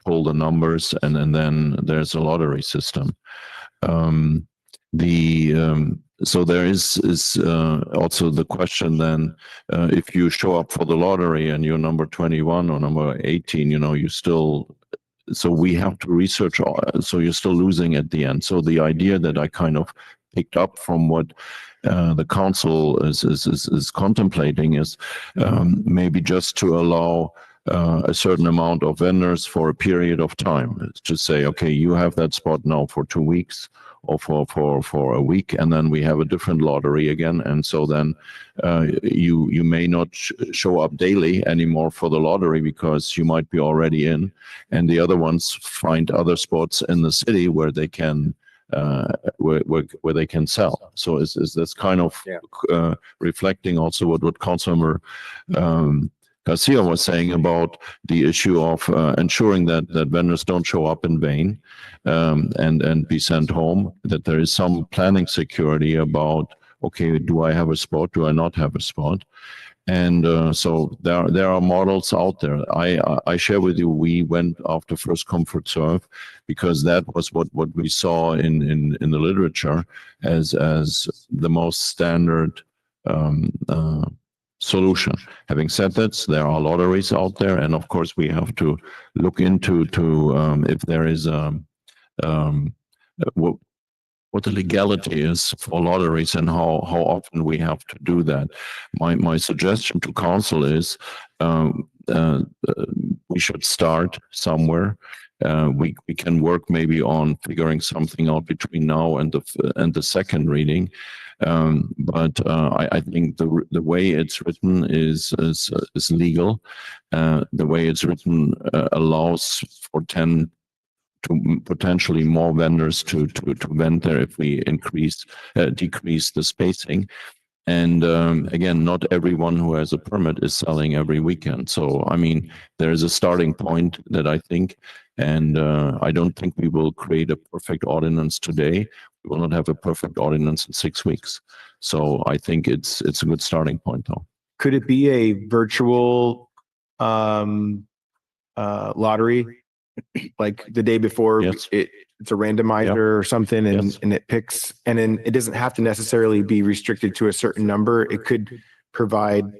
pull the numbers and then there's a lottery system. So there is also the question then, if you show up for the lottery and you're number 21 or number 18, you still, so we have to research, so you're still losing at the end. So the idea that I kind of picked up from what the council is contemplating is maybe just to allow a certain amount of vendors for a period of time to say, okay, you have that spot now for 2 weeks or for a week, and then we have a different lottery again. And so then you may not show up daily anymore for the lottery because you might be already in, and the other ones find other spots in the city where they can where they can sell. So is this kind of reflecting also what Councilmember Garcia was saying about the issue of ensuring that vendors don't show up in vain and be sent home, that there is some planning security about, okay, do I have a spot? Do I not have a spot? And so there are models out there. I share with you, we went after first come, first serve because that was what we saw in the literature as the most standard solution. Having said that, there are lotteries out there, and of course we have to look into if there is what the legality is for lotteries and how often we have to do that. My suggestion to council is we should start somewhere. We can work maybe on figuring something out between now and the second reading. But I think the way it's written is legal. The way it's written allows for 10 to potentially more vendors to vend there if we decrease the spacing. And again, not everyone who has a permit is selling every weekend. So, I mean, there is a starting point that I think, and I don't think we will create a perfect ordinance today. We will not have a perfect ordinance in 6 weeks. So I think it's a good starting point though. Could it be a virtual lottery? Like the day before, Yes. It's a randomizer or something, and it picks, and then it doesn't have to necessarily be restricted to a certain number. It could provide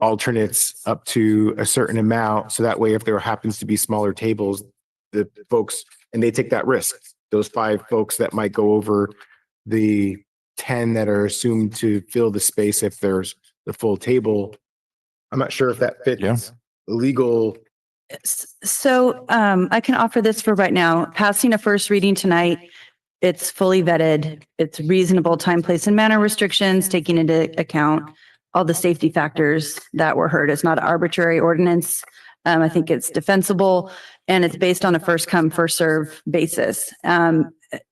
alternates up to a certain amount. So that way, if there happens to be smaller tables, the folks, and they take that risk, those 5 folks that might go over the 10 that are assumed to fill the space if there's the full table. I'm not sure if that fits legal. So I can offer this for right now. Passing a first reading tonight, it's fully vetted. It's reasonable time, place, and manner restrictions, taking into account all the safety factors that were heard. It's not an arbitrary ordinance. I think it's defensible, and it's based on a first come, first serve basis.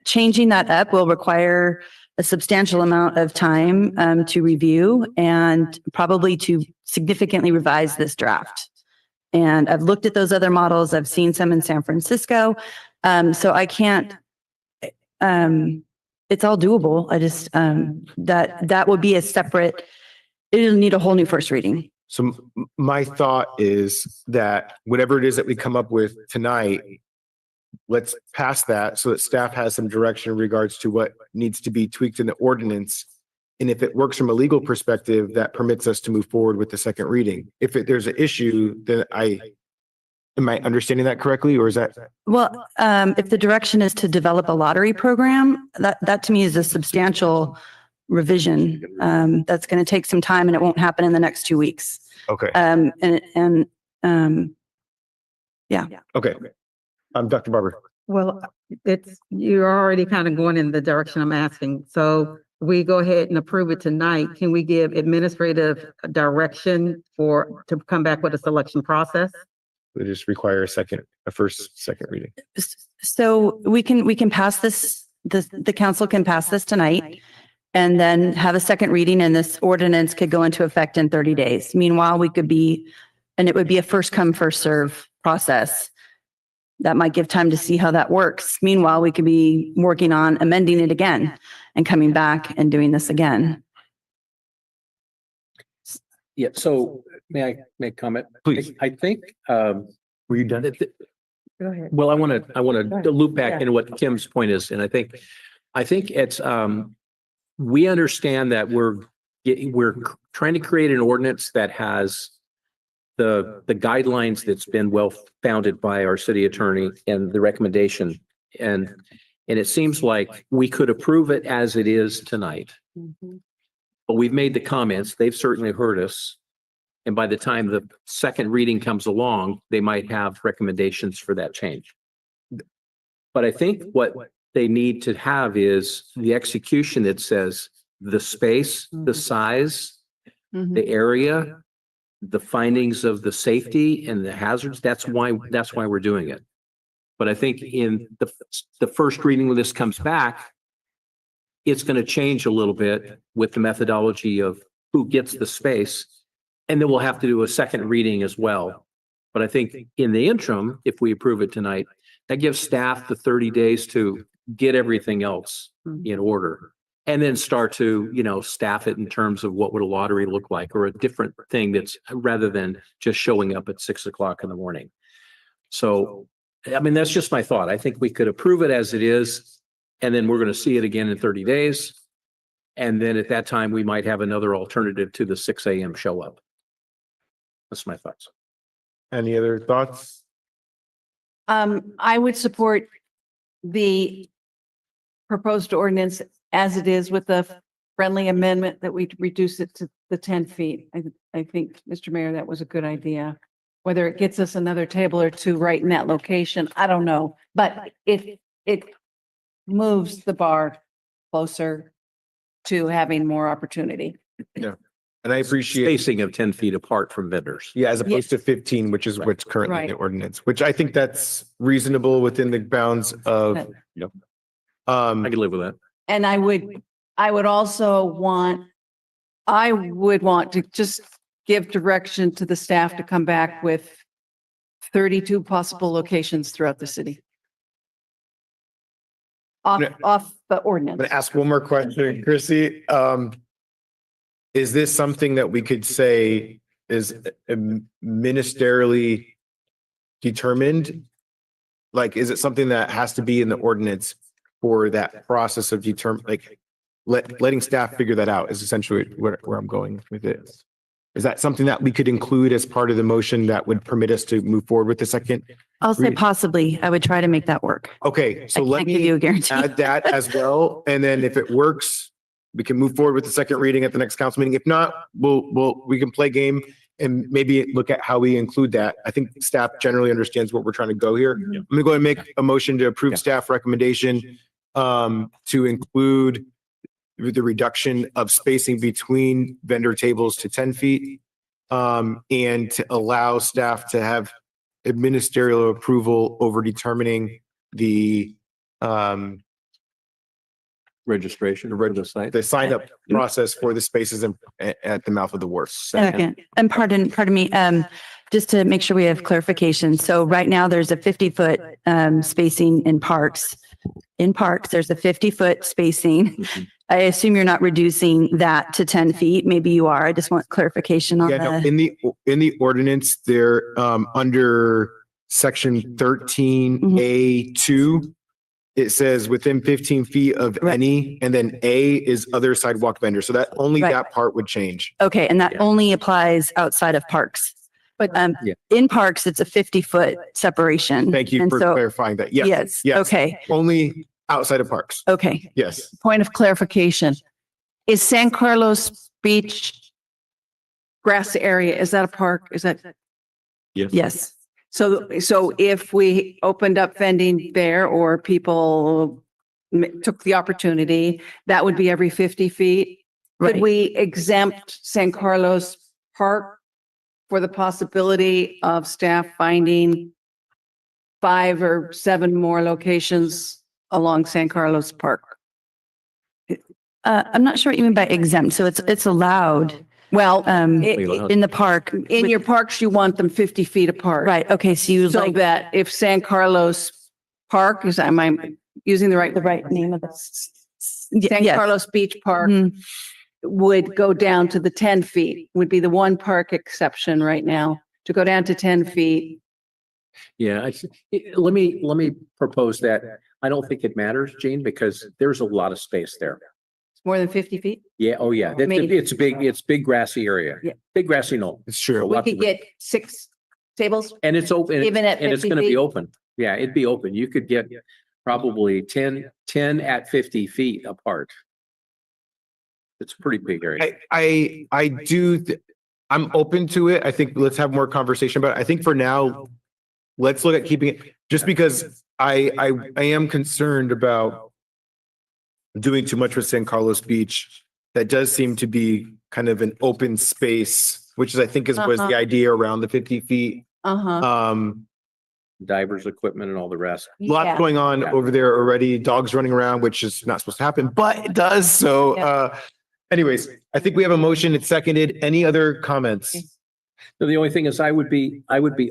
Changing that up will require a substantial amount of time to review and probably to significantly revise this draft. And I've looked at those other models. I've seen some in San Francisco. So I can't, it's all doable. I just, that would be a separate, it'll need a whole new first reading. So my thought is that whatever it is that we come up with tonight, let's pass that so that staff has some direction in regards to what needs to be tweaked in the ordinance. And if it works from a legal perspective, that permits us to move forward with the second reading. If there's an issue, then Am I understanding that correctly, or is that? Well, if the direction is to develop a lottery program, that to me is a substantial revision. That's going to take some time and it won't happen in the next 2 weeks. Okay. Yeah. Okay. Dr. Barber. Well, you're already kind of going in the direction I'm asking. So we go ahead and approve it tonight. Can we give administrative direction to come back with a selection process? We just require second reading. So we can pass this, the council can pass this tonight and then have a second reading and this ordinance could go into effect in 30 days. Meanwhile, and it would be a first come, first serve process. That might give time to see how that works. Meanwhile, we could be working on amending it again and coming back and doing this again. Yeah, so may I make comment? Please. I think, Were you done? Go ahead. well, I want to loop back into what Kim's point is, and I think it's, we understand that we're trying to create an ordinance that has the guidelines that's been well founded by our city attorney and the recommendation. And it seems like we could approve it as it is tonight. But we've made the comments, they've certainly heard us. And by the time the second reading comes along, they might have recommendations for that change. But I think what they need to have is the execution that says the space, the size, the area, the findings of the safety and the hazards. That's why we're doing it. But I think in the first reading when this comes back, it's going to change a little bit with the methodology of who gets the space. And then we'll have to do a second reading as well. But I think in the interim, if we approve it tonight, that gives staff the 30 days to get everything else in order. And then start to, staff it in terms of what would a lottery look like or a different thing that's rather than just showing up at 6 o'clock in the morning. So, I mean, that's just my thought. I think we could approve it as it is, and then we're going to see it again in 30 days. And then at that time, we might have another alternative to the 6 a.m. show up. That's my thoughts. Any other thoughts? I would support the proposed ordinance as it is with the friendly amendment that we reduce it to the 10 feet. I think, Mr. Mayor, that was a good idea. Whether it gets us another table or two right in that location, I don't know. But it moves the bar closer to having more opportunity. Yeah. And I appreciate Spacing of 10 feet apart from vendors. Yeah, as opposed to 15, which is what's currently in the ordinance, which I think that's reasonable within the bounds of. I can live with that. And I would also want to just give direction to the staff to come back with 32 possible locations throughout the city. Off the ordinance. I'm going to ask one more question, Chrissy. Is this something that we could say is ministerially determined? Like, is it something that has to be in the ordinance for that process of letting staff figure that out is essentially where I'm going with it. Is that something that we could include as part of the motion that would permit us to move forward with the second? I'll say possibly. I would try to make that work. Okay, so I let can't give me you a guarantee. add that as well. And then if it works, we can move forward with the second reading at the next council meeting. If not, we can play game and maybe look at how we include that. I think staff generally understands what we're trying to go here. I'm gonna go ahead and make a motion to approve staff recommendation to include the reduction of spacing between vendor tables to 10 feet and to allow staff to have ministerial approval over determining the registration of the site, the sign up process for the spaces at the mouth of the wharf. Second. And pardon me, just to make sure we have clarification. So right now there's a 50-foot spacing in parks. In parks, there's a 50-foot spacing. I assume you're not reducing that to 10 feet. Maybe you are. I just want clarification on Yeah, no, that. in the ordinance, there under section 13A2, it says within 15 feet of any, and then A is other sidewalk vendor. So that only that part would change. Okay, and that only applies outside of parks. But Yeah. in parks, it's a 50-foot separation. Thank you And for so- clarifying that. Yes. Yes, okay, Only outside of parks. okay. Yes. Point of clarification. Is San Carlos Beach grass area, is that a park? Is that? Yes. So if we opened up vending there or people took the opportunity, that would be every 50 feet? Could Right. we exempt San Carlos Park for the possibility of staff finding 5 or 7 more locations along San Carlos Park? I'm not sure what you mean by exempt. So it's allowed, Well, in the park. in your parks, you want them 50 feet apart. Right, okay, so you So like that if San Carlos Park, am I using the right? the right name of this? San Yes. Carlos Beach Park Mhm. would go down to the 10 feet, would be the one park exception right now, to go down to 10 feet. Yeah, let me propose that. I don't think it matters, Gene, because there's a lot of space there. More than 50 feet? Yeah, oh yeah, Maybe. it's big grassy area. Yeah. Big grassy knoll. It's true. We could get 6 tables? And it's open. Even at And it's 50 gonna be feet? open. Yeah, it'd be open. You could get probably 10 at 50 feet apart. It's a pretty big area. I'm open to it. I think let's have more conversation about it. I think for now, let's look at keeping it, just because I am concerned about doing too much with San Carlos Beach. That does seem to be kind of an open space, which is, I think was the Uh-huh. idea around the 50 feet. Uh-huh. Divers equipment and all the rest. Lots Yeah. going on Yeah. over there already, dogs running around, which is not supposed to happen, but it does. So, anyways, I think we have a motion. It's seconded. Any other comments? So the only thing is I would be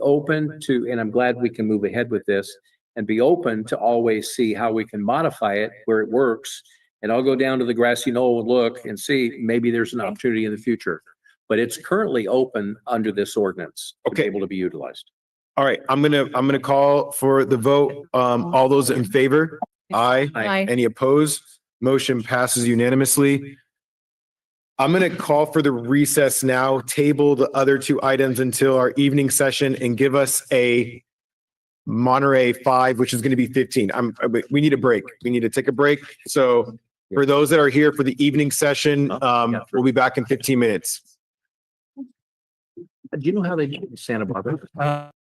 open to, and I'm glad we can move ahead with this and be open to always see how we can modify it where it works. And I'll go down to the grassy knoll and look and see, maybe there's an opportunity in the future. But it's currently open under this ordinance. To be Okay. able to be utilized. All right, I'm gonna call for the vote. All those in favor? Aye. Aye. Any opposed? Motion passes unanimously. I'm gonna call for the recess now, table the other 2 items until our evening session and give us a Monterey 5, which is gonna be 15. We need a break. We need to take a break. So for those that are here for the evening session, we'll be back in 15 minutes. Do you know how they do it in Santa Barbara?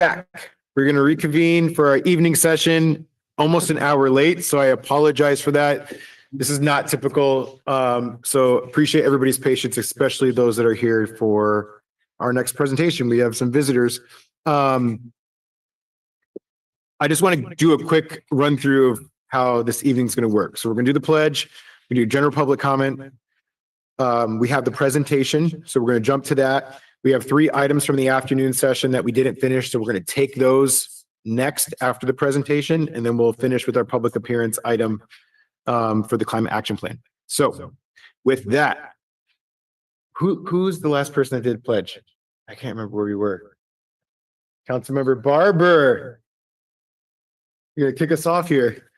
back. We're going to reconvene for our evening session, almost an hour late, so I apologize for that. This is not typical. So appreciate everybody's patience, especially those that are here for our next presentation. We have some visitors. I just want to do a quick run through of how this evening's going to work. So we're going to do the pledge, we do general public comment. We have the presentation, so we're going to jump to that. We have 3 items from the afternoon session that we didn't finish, so we're going to take those next after the presentation, and then we'll finish with our public appearance item for the climate action plan. So with that, who's the last person that did pledge? I can't remember where we were. Councilmember Barber. You're gonna kick us off here.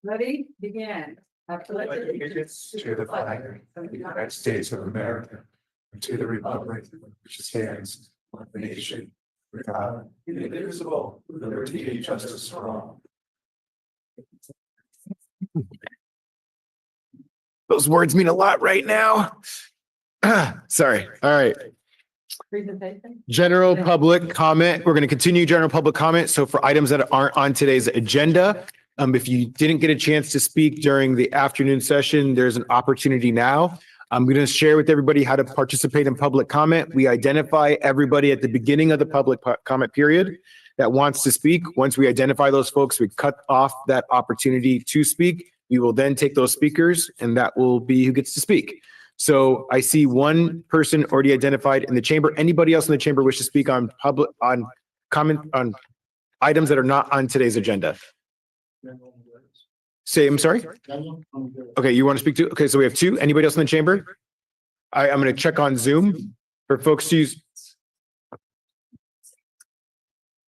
Ready? Begin. Allegiance to the flag of the United States of America, and to the republic which stands one nation, with God, indivisible, with liberty and justice for all. Those words mean a lot right now. Sorry. All right. Presentation. General public comment. We're going to continue general public comment. So for items that aren't on today's agenda, if you didn't get a chance to speak during the afternoon session, there's an opportunity now. I'm going to share with everybody how to participate in public comment. We identify everybody at the beginning of the public comment period that wants to speak. Once we identify those folks, we cut off that opportunity to speak. We will then take those speakers, and that will be who gets to speak. So I see one person already identified in the chamber. Anybody else in the chamber wish to speak on comment on items that are not on today's agenda? Say, I'm sorry? Okay, you want to speak to? Okay, so we have 2. Anybody else in the chamber? I'm going to check on Zoom for folks to use.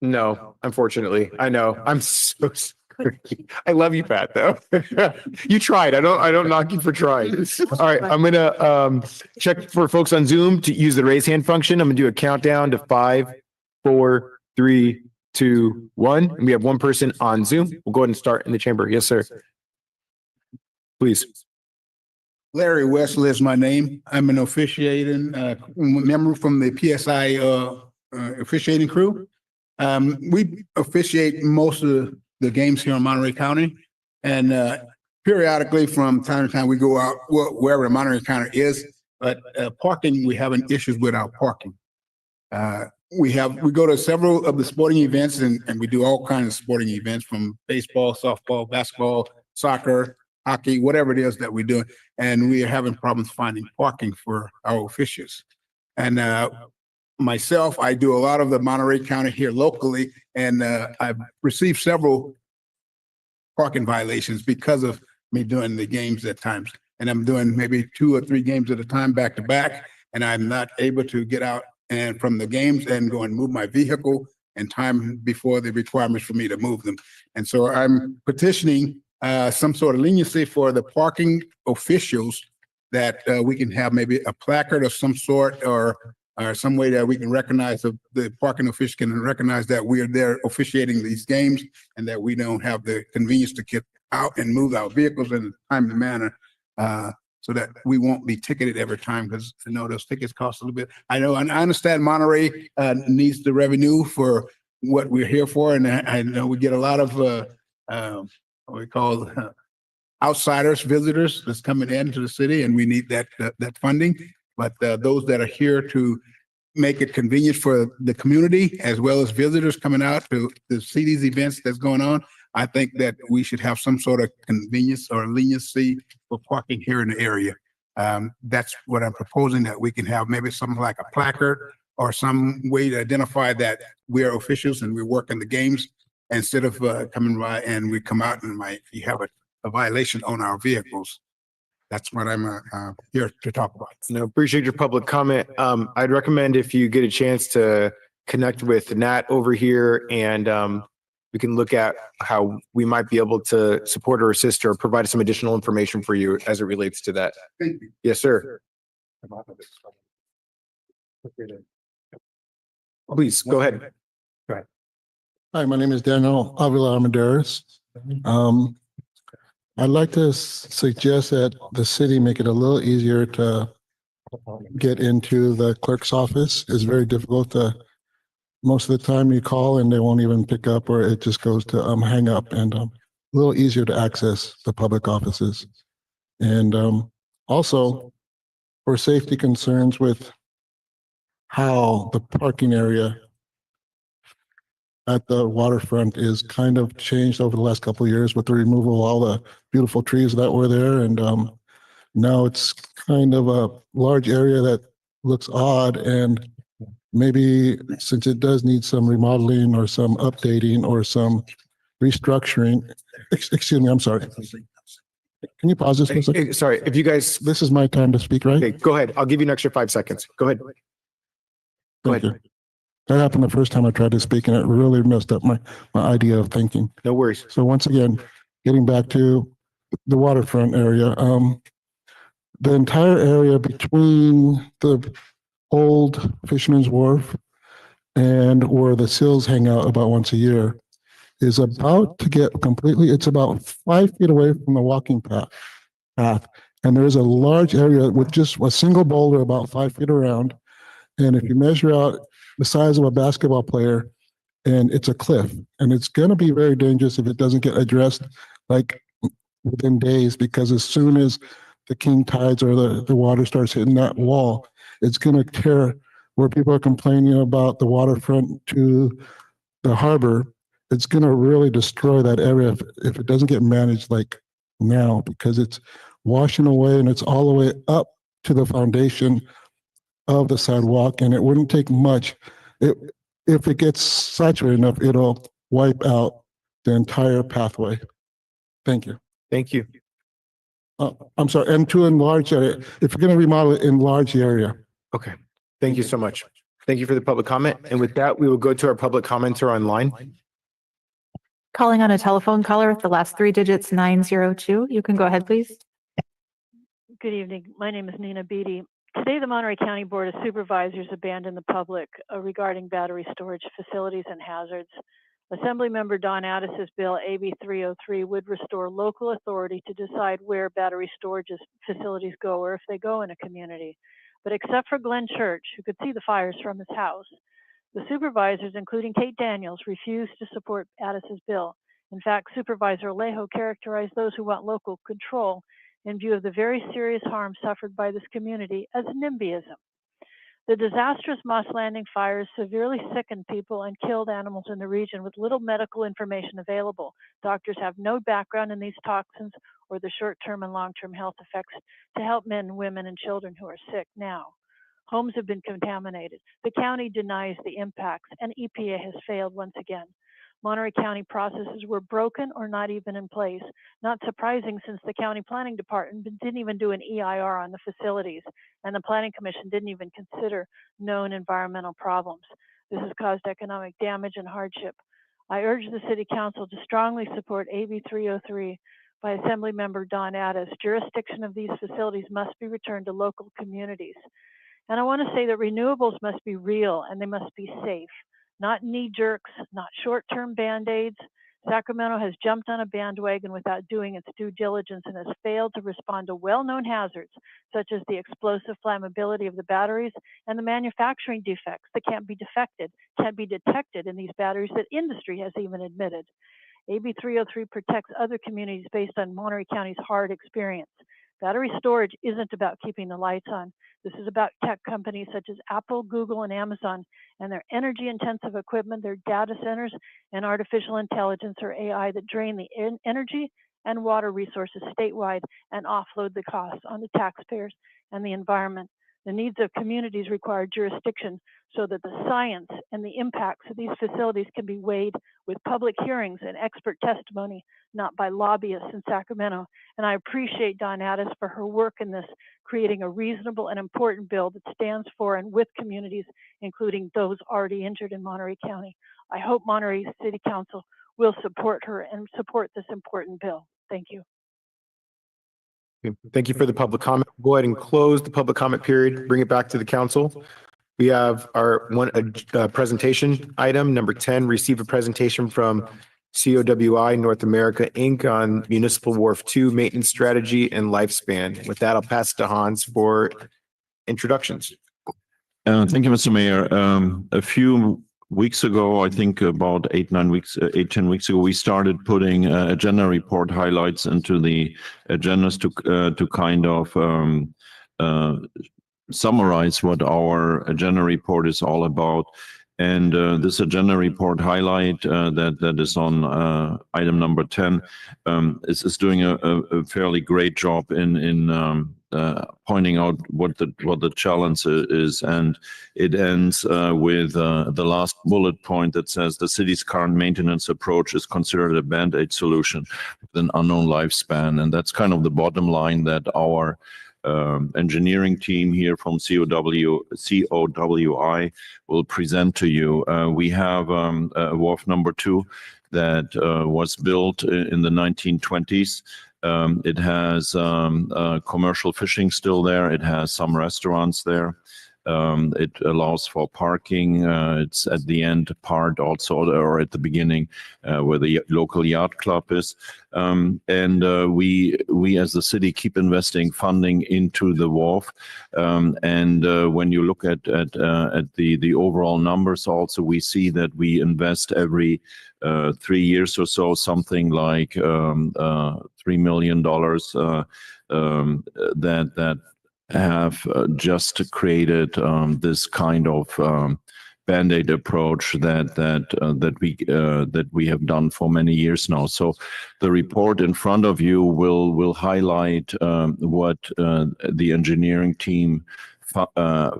No, unfortunately. I know. I'm so sorry. I love you, Pat, though. You tried. I don't knock you for trying. All right, I'm gonna check for folks on Zoom to use the raise hand function. I'm gonna do a countdown to 5, 4, 3, 2, 1. And we have one person on Zoom. We'll go ahead and start in the chamber. Yes, sir. Please. Larry Wesley is my name. I'm an officiating member from the PSI officiating crew. We officiate most of the games here in Monterey County, and periodically from time to time we go out wherever Monterey County is. But parking, we having issues with our parking. We go to several of the sporting events, and we do all kinds of sporting events from baseball, softball, basketball, soccer, hockey, whatever it is that we do. And we are having problems finding parking for our officials. And myself, I do a lot of the Monterey County here locally, and I've received several parking violations because of me doing the games at times. And I'm doing maybe 2 or 3 games at a time back to back, and I'm not able to get out and from the games and go and move my vehicle in time before the requirements for me to move them. And so I'm petitioning some sort of leniency for the parking officials, that we can have maybe a placard of some sort, or some way that we can recognize the parking official can recognize that we are there officiating these games, and that we don't have the convenience to get out and move our vehicles in a timely manner, so that we won't be ticketed every time, because I know those tickets cost a little bit. I know, and I understand Monterey needs the revenue for what we're here for, and I know we get a lot of what we call outsiders, visitors that's coming into the city, and we need that funding. But those that are here to make it convenient for the community, as well as visitors coming out to see these events that's going on, I think that we should have some sort of convenience or leniency for parking here in the area. That's what I'm proposing, that we can have maybe something like a placard or some way to identify that we are officials and we're working the games, instead of coming by and we come out and you have a violation on our vehicles. That's what I'm here to talk about. No, appreciate your public comment. I'd recommend, if you get a chance, to connect with Nat over here, and we can look at how we might be able to support or assist or provide some additional information for you as it relates to that. Thank you. Yes, sir. Please go ahead. Hi, my name is Daniel Avila Amadeus. I'd like to suggest that the city make it a little easier to get into the clerk's office. It's very difficult to most of the time you call and they won't even pick up, or it just goes to hang up, and a little easier to access the public offices. And also for safety concerns with how the parking area at the waterfront is kind of changed over the last couple of years with the removal of all the beautiful trees that were there. And now it's kind of a large area that looks odd, and maybe since it does need some remodeling or some updating or some restructuring, excuse me, I'm sorry. Can you pause this for a second? Sorry, if you guys, This is my time to speak, right? okay, go ahead. I'll give you an extra 5 seconds. Go ahead. Go Thank ahead. you. That happened the first time I tried to speak, and it really messed up my idea of thinking. No worries. So once again, getting back to the waterfront area, the entire area between the old Fisherman's Wharf and where the Sills hang out about once a year is about to get completely, it's about 5 feet away from the walking path. And there's a large area with just a single boulder about 5 feet around. And if you measure out the size of a basketball player, and it's a cliff, and it's going to be very dangerous if it doesn't get addressed like within days, because as soon as the king tides or the water starts hitting that wall, it's going to tear where people are complaining about the waterfront to the harbor. It's going to really destroy that area if it doesn't get managed like now, because it's washing away and it's all the way up to the foundation of the sidewalk, and it wouldn't take much. If it gets saturated enough, it'll wipe out the entire pathway. Thank you. Thank you. I'm sorry, and to enlarge it, if you're going to remodel it, enlarge the area. Okay. Thank you so much. Thank you for the public comment. And with that, we will go to our public commenter online. Calling on a telephone caller with the last 3 digits 902. You can go ahead, please. Good evening. My name is Nina Beatty. Today, the Monterey County Board of Supervisors abandoned the public regarding battery storage facilities and hazards. Assemblymember Don Addis's bill, AB 303, would restore local authority to decide where battery storage facilities go or if they go in a community. But except for Glenn Church, who could see the fires from his house, the supervisors, including Kate Daniels, refused to support Addis's bill. In fact, Supervisor Alejo characterized those who want local control in view of the very serious harm suffered by this community as NIMBYism. The disastrous Moss Landing fires severely sickened people and killed animals in the region with little medical information available. Doctors have no background in these toxins or the short-term and long-term health effects to help men, women, and children who are sick now. Homes have been contaminated. The county denies the impacts, and EPA has failed once again. Monterey County processes were broken or not even in place. Not surprising, since the county planning department didn't even do an EIR on the facilities, and the planning commission didn't even consider known environmental problems. This has caused economic damage and hardship. I urge the city council to strongly support AB 303 by Assemblymember Don Addis. Jurisdiction of these facilities must be returned to local communities. And I want to say that renewables must be real and they must be safe. Not knee jerks, not short-term band-aids. Sacramento has jumped on a bandwagon without doing its due diligence and has failed to respond to well-known hazards, such as the explosive flammability of the batteries and the manufacturing defects that can't be detected in these batteries that industry has even admitted. AB 303 protects other communities based on Monterey County's hard experience. Battery storage isn't about keeping the lights on. This is about tech companies such as Apple, Google, and Amazon and their energy-intensive equipment, their data centers, and artificial intelligence or AI that drain the energy and water resources statewide and offload the costs on the taxpayers and the environment. The needs of communities require jurisdiction so that the science and the impacts of these facilities can be weighed with public hearings and expert testimony, not by lobbyists in Sacramento. And I appreciate Don Addis for her work in this, creating a reasonable and important bill that stands for and with communities, including those already injured in Monterey County. I hope Monterey City Council will support her and support this important bill. Thank you. Thank you for the public comment. Go ahead and close the public comment period, bring it back to the council. We have our one presentation item, number 10, receive a presentation from COWI North America, Inc. on Municipal Wharf 2 maintenance strategy and lifespan. With that, I'll pass it to Hans for introductions. Thank you, Mr. Mayor. A few weeks ago, I think about 10 weeks ago, we started putting agenda report highlights into the agendas to kind of summarize what our agenda report is all about. And this agenda report highlight that is on item number 10 is doing a fairly great job in pointing out what the challenge is, and it ends with the last bullet point that says the city's current maintenance approach is considered a band-aid solution with an unknown lifespan, and that's kind of the bottom line that our engineering team here from COWI will present to you. We have wharf number 2 that was built in the 1920s. It has commercial fishing still there. It has some restaurants there. It allows for parking. It's at the end part also, or at the beginning, where the local yacht club is. We as the city keep investing funding into the wharf. When you look at the overall numbers also, we see that we invest every 3 years or so, something like $3 million that have just created this kind of Band-Aid approach that we have done for many years now. So the report in front of you will highlight what the engineering team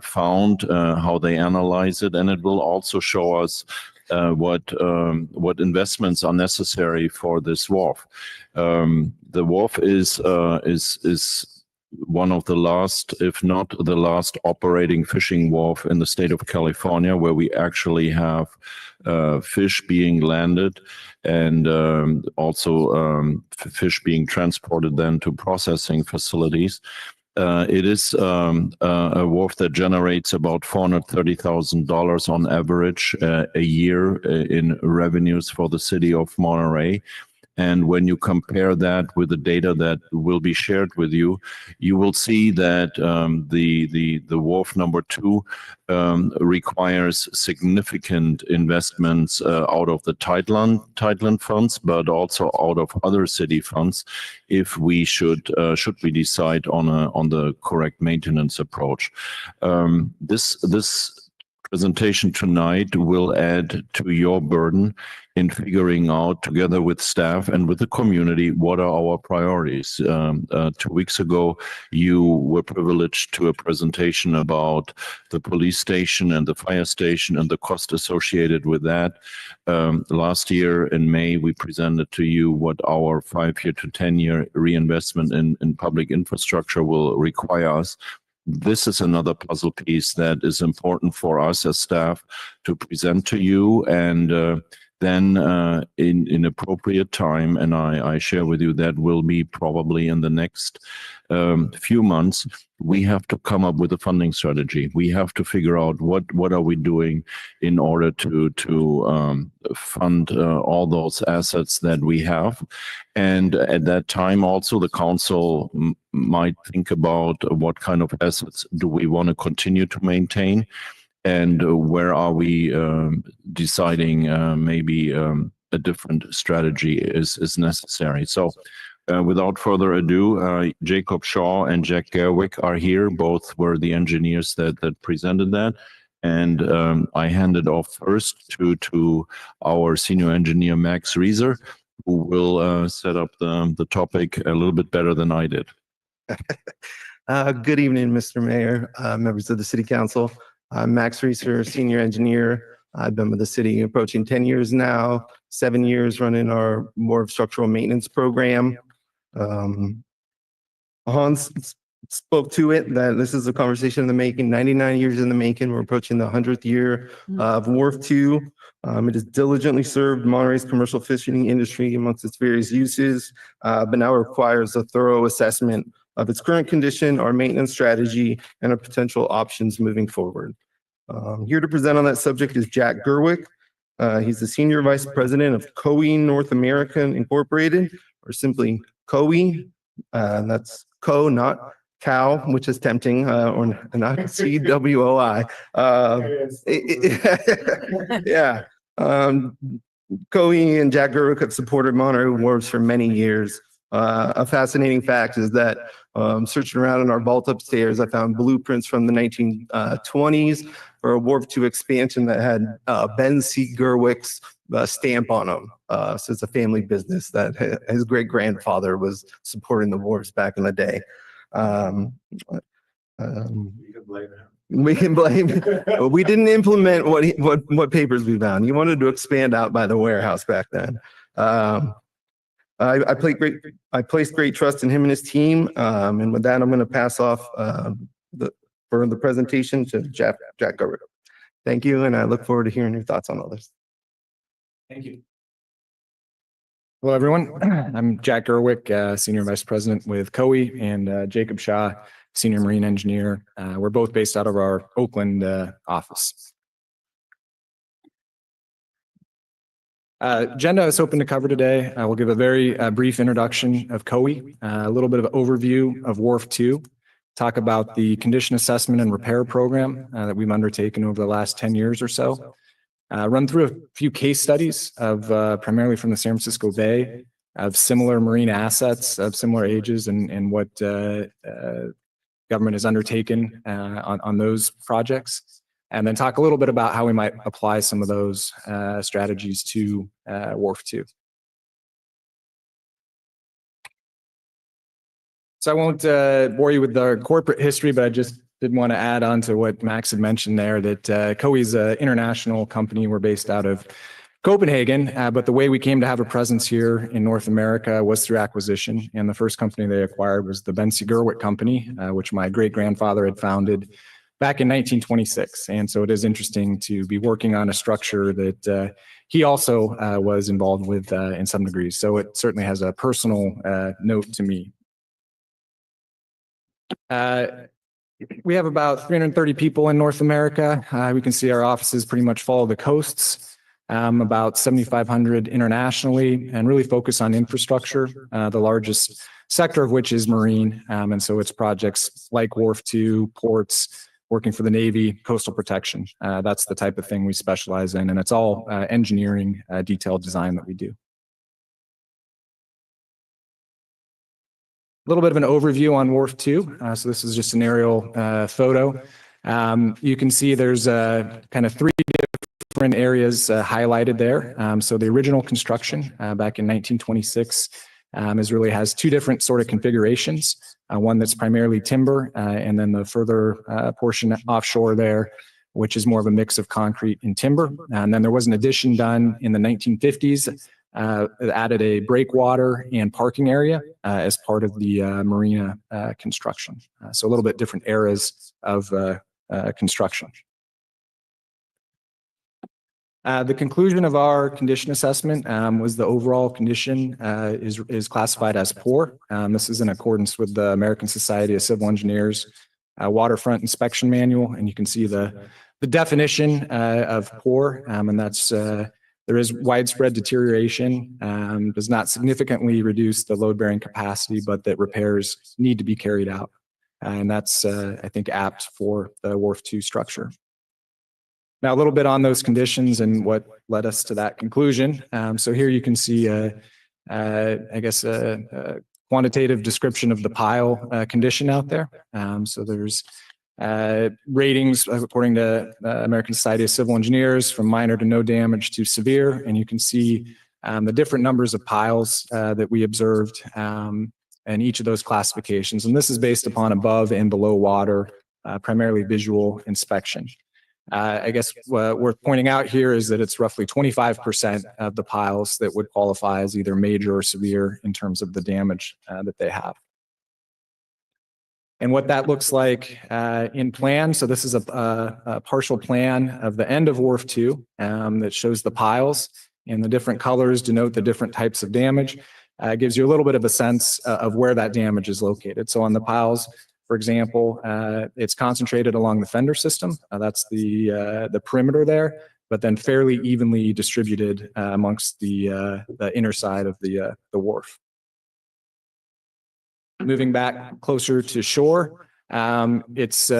found, how they analyze it, and it will also show us what investments are necessary for this wharf. The wharf is one of the last, if not the last, operating fishing wharf in the state of California, where we actually have fish being landed and also fish being transported then to processing facilities. It is a wharf that generates about $430,000 on average a year in revenues for the city of Monterey. And when you compare that with the data that will be shared with you, you will see that the wharf number 2 requires significant investments out of the Tideland funds, but also out of other city funds, if we should we decide on the correct maintenance approach. This presentation tonight will add to your burden in figuring out, together with staff and with the community, what are our priorities. 2 weeks ago, you were privileged to a presentation about the police station and the fire station and the cost associated with that. Last year in May, we presented to you what our 5-year to 10-year reinvestment in public infrastructure will require us. This is another puzzle piece that is important for us as staff to present to you, and then in appropriate time, and I share with you that will be probably in the next few months, we have to come up with a funding strategy. We have to figure out what are we doing in order to fund all those assets that we have. And at that time also, the council might think about what kind of assets do we want to continue to maintain, and where are we deciding maybe a different strategy is necessary. So without further ado, Jacob Shaw and Jack Gerwick are here. Both were the engineers that presented that. And I hand it off first to our senior engineer, Max Reeser, who will set up the topic a little bit better than I did. Good evening, Mr. Mayor, members of the City Council. I'm Max Reeser, senior engineer. I've been with the city approaching 10 years now, 7 years running our Board of Structural Maintenance program. Hans spoke to it, that this is a conversation in the making, 99 years in the making. We're approaching the 100th year of Wharf 2. It has diligently served Monterey's commercial fishing industry amongst its various uses, but now requires a thorough assessment of its current condition, our maintenance strategy, and our potential options moving forward. Here to present on that subject is Jack Gerwick. He's the Senior Vice President of COE North American Incorporated, or simply COE. That's CO, not Cow, which is tempting, or not CWOI. Yeah. Coe and Jack Gerwick have supported Monterey Wharves for many years. A fascinating fact is that searching around in our vault upstairs, I found blueprints from the 1920s for a Wharf 2 expansion that had Ben C. Gerwick's stamp on them. So it's a family business that his great grandfather was supporting the wharves back in the day. We can blame. We didn't implement what papers we found. He wanted to expand out by the warehouse back then. I placed great trust in him and his team. And with that, I'm going to pass off for the presentation to Jack Gerwick. Thank you, and I look forward to hearing your thoughts on all this. Thank you. Hello, everyone. I'm Jack Gerwick, Senior Vice President with Coe, and Jacob Shaw, Senior Marine Engineer. We're both based out of our Oakland office. Agenda is hoping to cover today. I will give a very brief introduction of Coe, a little bit of overview of Wharf 2, talk about the condition assessment and repair program that we've undertaken over the last 10 years or so. Run through a few case studies of primarily from the San Francisco Bay of similar marine assets of similar ages and what government has undertaken on those projects. And then talk a little bit about how we might apply some of those strategies to Wharf 2. So I won't bore you with the corporate history, but I just did want to add on to what Max had mentioned there that Coe is an international company. We're based out of Copenhagen, but the way we came to have a presence here in North America was through acquisition. And the first company they acquired was the Ben C. Gerwick Company, which my great-grandfather had founded back in 1926. And so it is interesting to be working on a structure that he also was involved with in some degrees. So it certainly has a personal note to me. We have about 330 people in North America. We can see our offices pretty much follow the coasts, about 7,500 internationally, and really focus on infrastructure, the largest sector of which is marine. And so it's projects like Wharf 2, ports, working for the Navy, coastal protection. That's the type of thing we specialize in, and it's all engineering, detailed design that we do. A little bit of an overview on Wharf 2. So this is just an aerial photo. You can see there's kind of three different areas highlighted there. So the original construction back in 1926 really has two different sort of configurations. One that's primarily timber, and then the further portion offshore there, which is more of a mix of concrete and timber. And then there was an addition done in the 1950s. Added a breakwater and parking area as part of the marina construction. So a little bit different eras of construction. The conclusion of our condition assessment was the overall condition is classified as poor. This is in accordance with the American Society of Civil Engineers Waterfront Inspection Manual, and you can see the definition of poor, and that's there is widespread deterioration, does not significantly reduce the load-bearing capacity, but that repairs need to be carried out. And that's, I think, apt for the Wharf 2 structure. Now, a little bit on those conditions and what led us to that conclusion. So here you can see, I guess, a quantitative description of the pile condition out there. So there's ratings according to American Society of Civil Engineers from minor to no damage to severe. And you can see the different numbers of piles that we observed in each of those classifications. And this is based upon above and below water, primarily visual inspection. I guess what worth pointing out here is that it's roughly 25% of the piles that would qualify as either major or severe in terms of the damage that they have. And what that looks like in plan. So this is a partial plan of the end of Wharf 2 that shows the piles, and the different colors denote the different types of damage. It gives you a little bit of a sense of where that damage is located. So on the piles, for example, it's concentrated along the fender system. That's the perimeter there, but then fairly evenly distributed amongst the inner side of the wharf. Moving back closer to shore, it's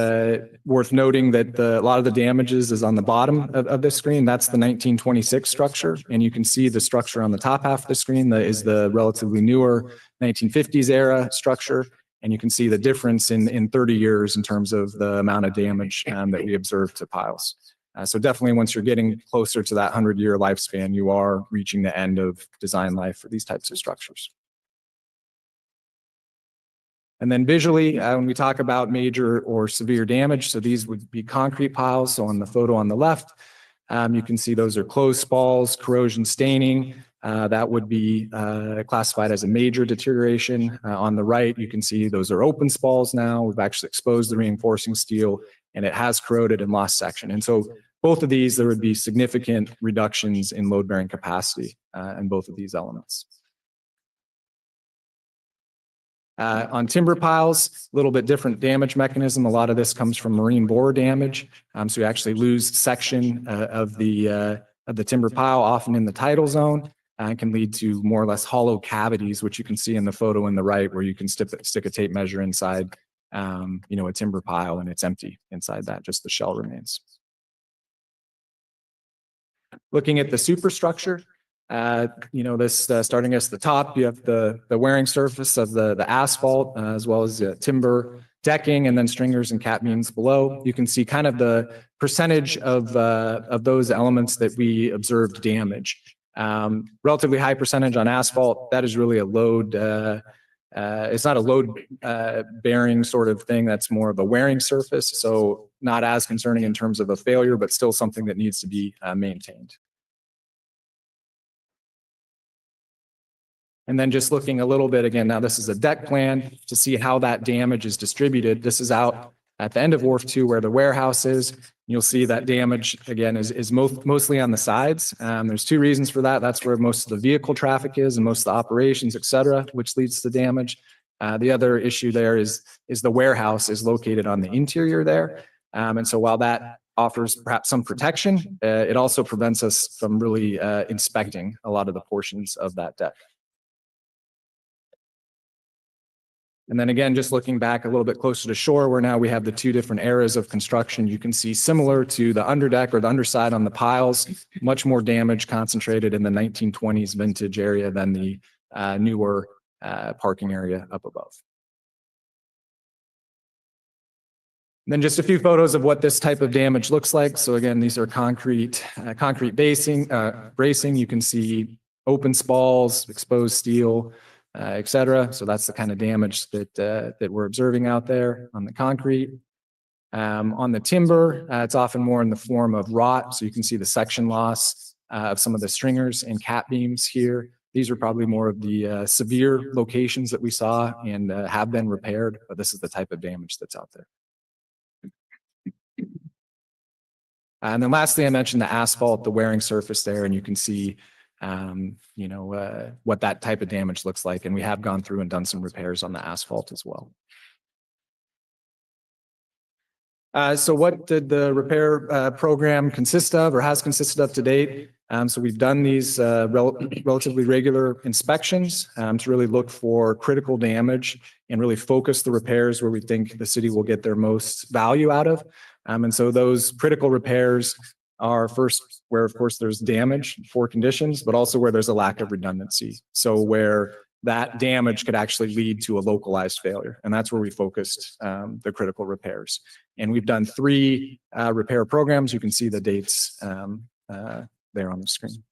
worth noting that a lot of the damages is on the bottom of this screen. That's the 1926 structure. And you can see the structure on the top half of the screen that is the relatively newer 1950s era structure. And you can see the difference in 30 years in terms of the amount of damage that we observed to piles. So definitely once you're getting closer to that 100-year lifespan, you are reaching the end of design life for these types of structures. And then visually, when we talk about major or severe damage, so these would be concrete piles. So on the photo on the left, you can see those are closed spalls, corrosion staining. That would be classified as a major deterioration. On the right, you can see those are open spalls now. We've actually exposed the reinforcing steel and it has corroded and lost section. And so both of these, there would be significant reductions in load-bearing capacity in both of these elements. On timber piles, a little bit different damage mechanism. A lot of this comes from marine bore damage. So you actually lose section of the timber pile, often in the tidal zone, and can lead to more or less hollow cavities, which you can see in the photo in the right, where you can stick a tape measure inside, a timber pile, and it's empty inside that. Just the shell remains. Looking at the superstructure. This starting at the top, you have the wearing surface of the asphalt, as well as timber decking, and then stringers and cat beams below. You can see kind of the percentage of those elements that we observed damage. Relatively high percentage on asphalt. That is really a load. It's not a load bearing sort of thing. That's more of a wearing surface. So not as concerning in terms of a failure, but still something that needs to be maintained. And then just looking a little bit again, now this is a deck plan to see how that damage is distributed. This is out at the end of Wharf 2 where the warehouse is. You'll see that damage again is mostly on the sides. There's two reasons for that. That's where most of the vehicle traffic is and most of the operations, et cetera, which leads to damage. The other issue there is the warehouse is located on the interior there. And so while that offers perhaps some protection, it also prevents us from really inspecting a lot of the portions of that deck. And then again, just looking back a little bit closer to shore, where now we have the two different eras of construction, you can see similar to the underdeck or the underside on the piles, much more damage concentrated in the 1920s vintage area than the newer parking area up above. And then just a few photos of what this type of damage looks like. So again, these are concrete bracing. You can see open spalls, exposed steel, et cetera. So that's the kind of damage that we're observing out there on the concrete. On the timber, it's often more in the form of rot. So you can see the section loss of some of the stringers and cat beams here. These are probably more of the severe locations that we saw and have been repaired, but this is the type of damage that's out there. And then lastly, I mentioned the asphalt, the wearing surface there, and you can see what that type of damage looks like. And we have gone through and done some repairs on the asphalt as well. So what did the repair program consist of or has consisted of to date? So we've done these relatively regular inspections to really look for critical damage and really focus the repairs where we think the city will get their most value out of. And so those critical repairs are first where, of course, there's damage for conditions, but also where there's a lack of redundancy. So where that damage could actually lead to a localized failure. And that's where we focused the critical repairs. And we've done 3 repair programs. You can see the dates there on the screen.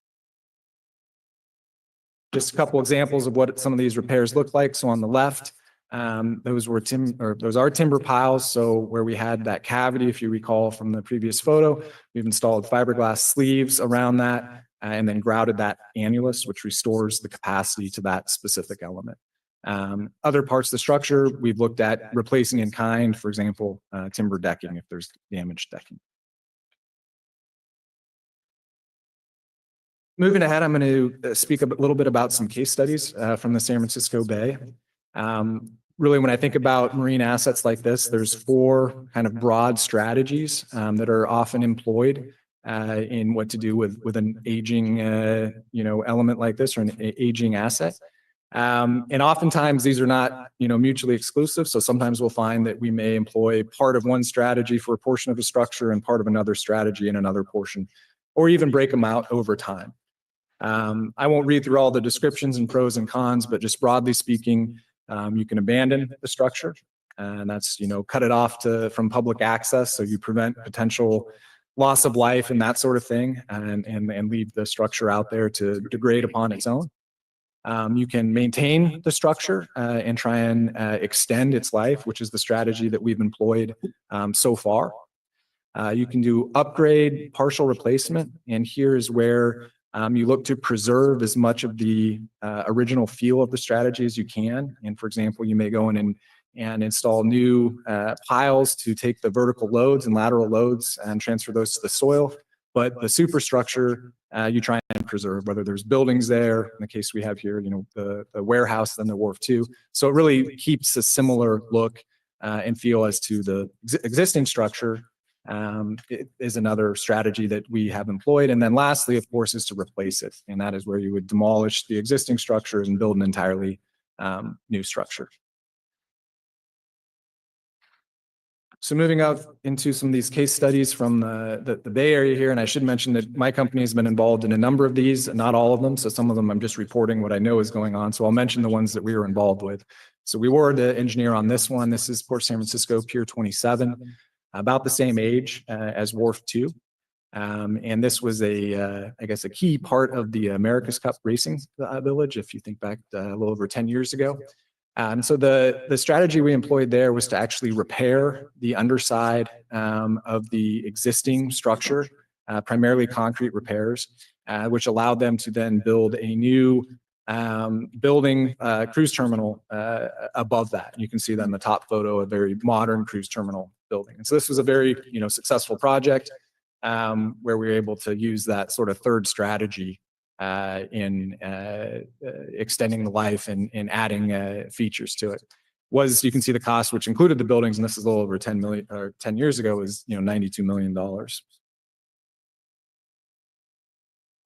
Just a couple examples of what some of these repairs look like. So on the left, those are timber piles. So where we had that cavity, if you recall from the previous photo, we've installed fiberglass sleeves around that and then grouted that annulus, which restores the capacity to that specific element. Other parts of the structure, we've looked at replacing in kind, for example, timber decking if there's damaged decking. Moving ahead, I'm going to speak a little bit about some case studies from the San Francisco Bay. Really, when I think about marine assets like this, there's 4 kind of broad strategies that are often employed in what to do with an aging, element like this or an aging asset. And oftentimes these are not, mutually exclusive. So sometimes we'll find that we may employ part of one strategy for a portion of a structure and part of another strategy in another portion, or even break them out over time. I won't read through all the descriptions and pros and cons, but just broadly speaking, you can abandon the structure, and that's, cut it off from public access. So you prevent potential loss of life and that sort of thing, and leave the structure out there to degrade upon its own. You can maintain the structure and try and extend its life, which is the strategy that we've employed so far. You can do upgrade, partial replacement, and here is where you look to preserve as much of the original feel of the strategy as you can. And for example, you may go in and install new piles to take the vertical loads and lateral loads and transfer those to the soil. But the superstructure, you try and preserve, whether there's buildings there, in the case we have here, the warehouse, then the wharf too. So it really keeps a similar look and feel as to the existing structure. It is another strategy that we have employed. And then lastly, of course, is to replace it. And that is where you would demolish the existing structures and build an entirely new structure. So moving up into some of these case studies from the Bay Area here, and I should mention that my company has been involved in a number of these, not all of them. So some of them I'm just reporting what I know is going on. So I'll mention the ones that we were involved with. So we were the engineer on this one. This is Port San Francisco Pier 27, about the same age as Wharf 2. And this was I guess a key part of the America's Cup Racing Village, if you think back a little over 10 years ago. So the strategy we employed there was to actually repair the underside of the existing structure, primarily concrete repairs, which allowed them to then build a new building cruise terminal above that. You can see that in the top photo, a very modern cruise terminal building. And so this was a very successful project where we were able to use that sort of third strategy in extending the life and adding features to it. You can see the cost, which included the buildings, and this is a little over 10 million, or 10 years ago, was $92 million.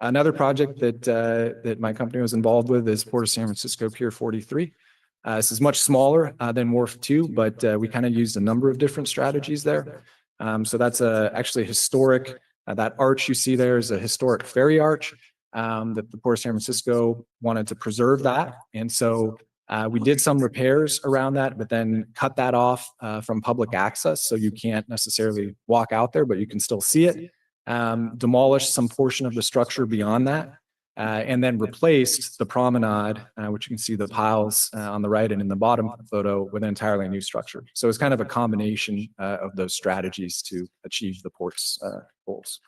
Another project that my company was involved with is Port of San Francisco Pier 43. This is much smaller than Wharf 2, but we kind of used a number of different strategies there. So that's actually historic. That arch you see there is a historic ferry arch. That the Port of San Francisco wanted to preserve that. And so we did some repairs around that, but then cut that off from public access. So you can't necessarily walk out there, but you can still see it. Demolished some portion of the structure beyond that, and then replaced the promenade, which you can see the piles on the right and in the bottom photo, with an entirely new structure. So it's kind of a combination of those strategies to achieve the port's goals.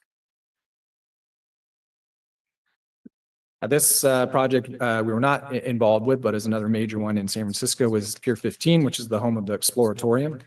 This project we were not involved with, but is another major one in San Francisco, was Pier 15, which is the home of the Exploratorium.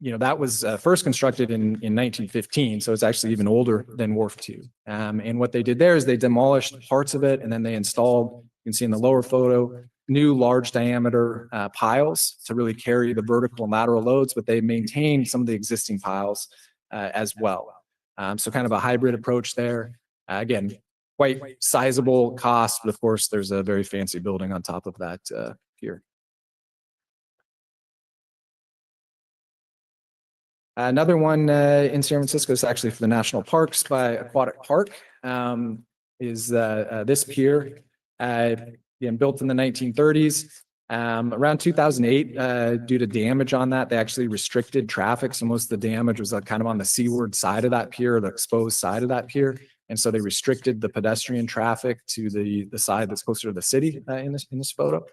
That was first constructed in 1915, so it's actually even older than Wharf 2. And what they did there is they demolished parts of it, and then they installed, you can see in the lower photo, new large diameter piles to really carry the vertical and lateral loads, but they maintained some of the existing piles as well. So kind of a hybrid approach there. Again, quite sizable cost, but of course, there's a very fancy building on top of that pier. Another one in San Francisco is actually for the National Parks by Aquatic Park, is this pier, again, built in the 1930s. Around 2008, due to damage on that, they actually restricted traffic. So most of the damage was kind of on the seaward side of that pier, the exposed side of that pier. And so they restricted the pedestrian traffic to the side that's closer to the city in this photo.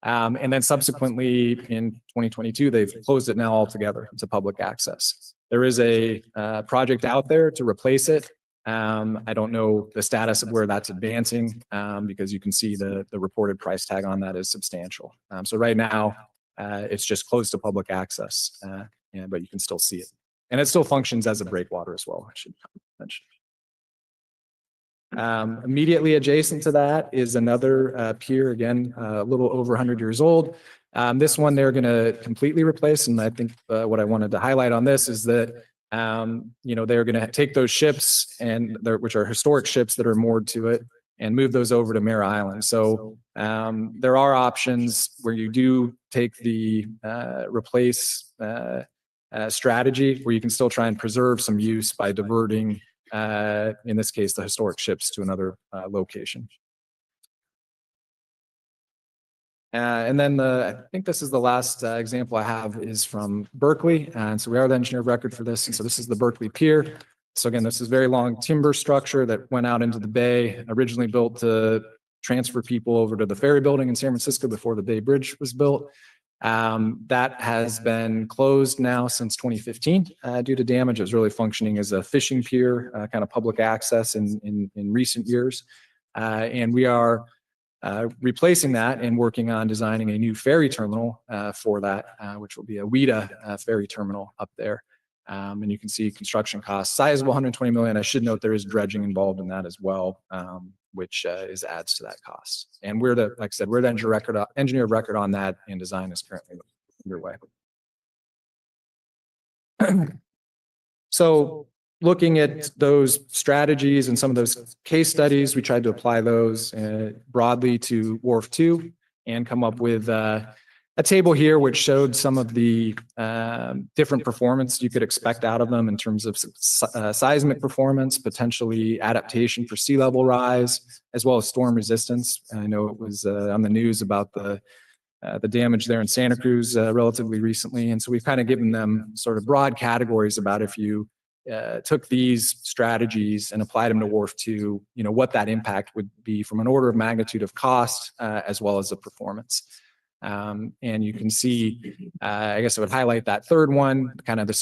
And then subsequently in 2022, they've closed it now altogether to public access. There is a project out there to replace it. I don't know the status of where that's advancing because you can see the reported price tag on that is substantial. So right now, it's just closed to public access, but you can still see it. And it still functions as a breakwater as well, I should mention. Immediately adjacent to that is another pier, again, a little over 100 years old. This one they're going to completely replace. And I think what I wanted to highlight on this is that, they're going to take those ships which are historic ships that are moored to it, and move those over to Mare Island. So there are options where you do take the replace strategy where you can still try and preserve some use by diverting, in this case, the historic ships to another location. And then I think this is the last example I have is from Berkeley. And so we are the engineer of record for this. And so this is the Berkeley Pier. So again, this is very long timber structure that went out into the bay, originally built to transfer people over to the ferry building in San Francisco before the Bay Bridge was built. That has been closed now since 2015 due to damage. It was really functioning as a fishing pier, kind of public access in recent years. And we are replacing that and working on designing a new ferry terminal for that, which will be a WIDA ferry terminal up there. And you can see construction costs, sizable 120 million. I should note there is dredging involved in that as well, which adds to that cost. And we're like I said, we're the engineer of record on that, and design is currently underway. So looking at those strategies and some of those case studies, we tried to apply those broadly to Wharf 2 and come up with a table here which showed some of the different performance you could expect out of them in terms of seismic performance, potentially adaptation for sea level rise, as well as storm resistance. I know it was on the news about the damage there in Santa Cruz relatively recently. And so we've kind of given them sort of broad categories about if you took these strategies and applied them to Wharf 2, what that impact would be from an order of magnitude of cost as well as the performance. And you can see, I guess I would highlight that third one, kind of the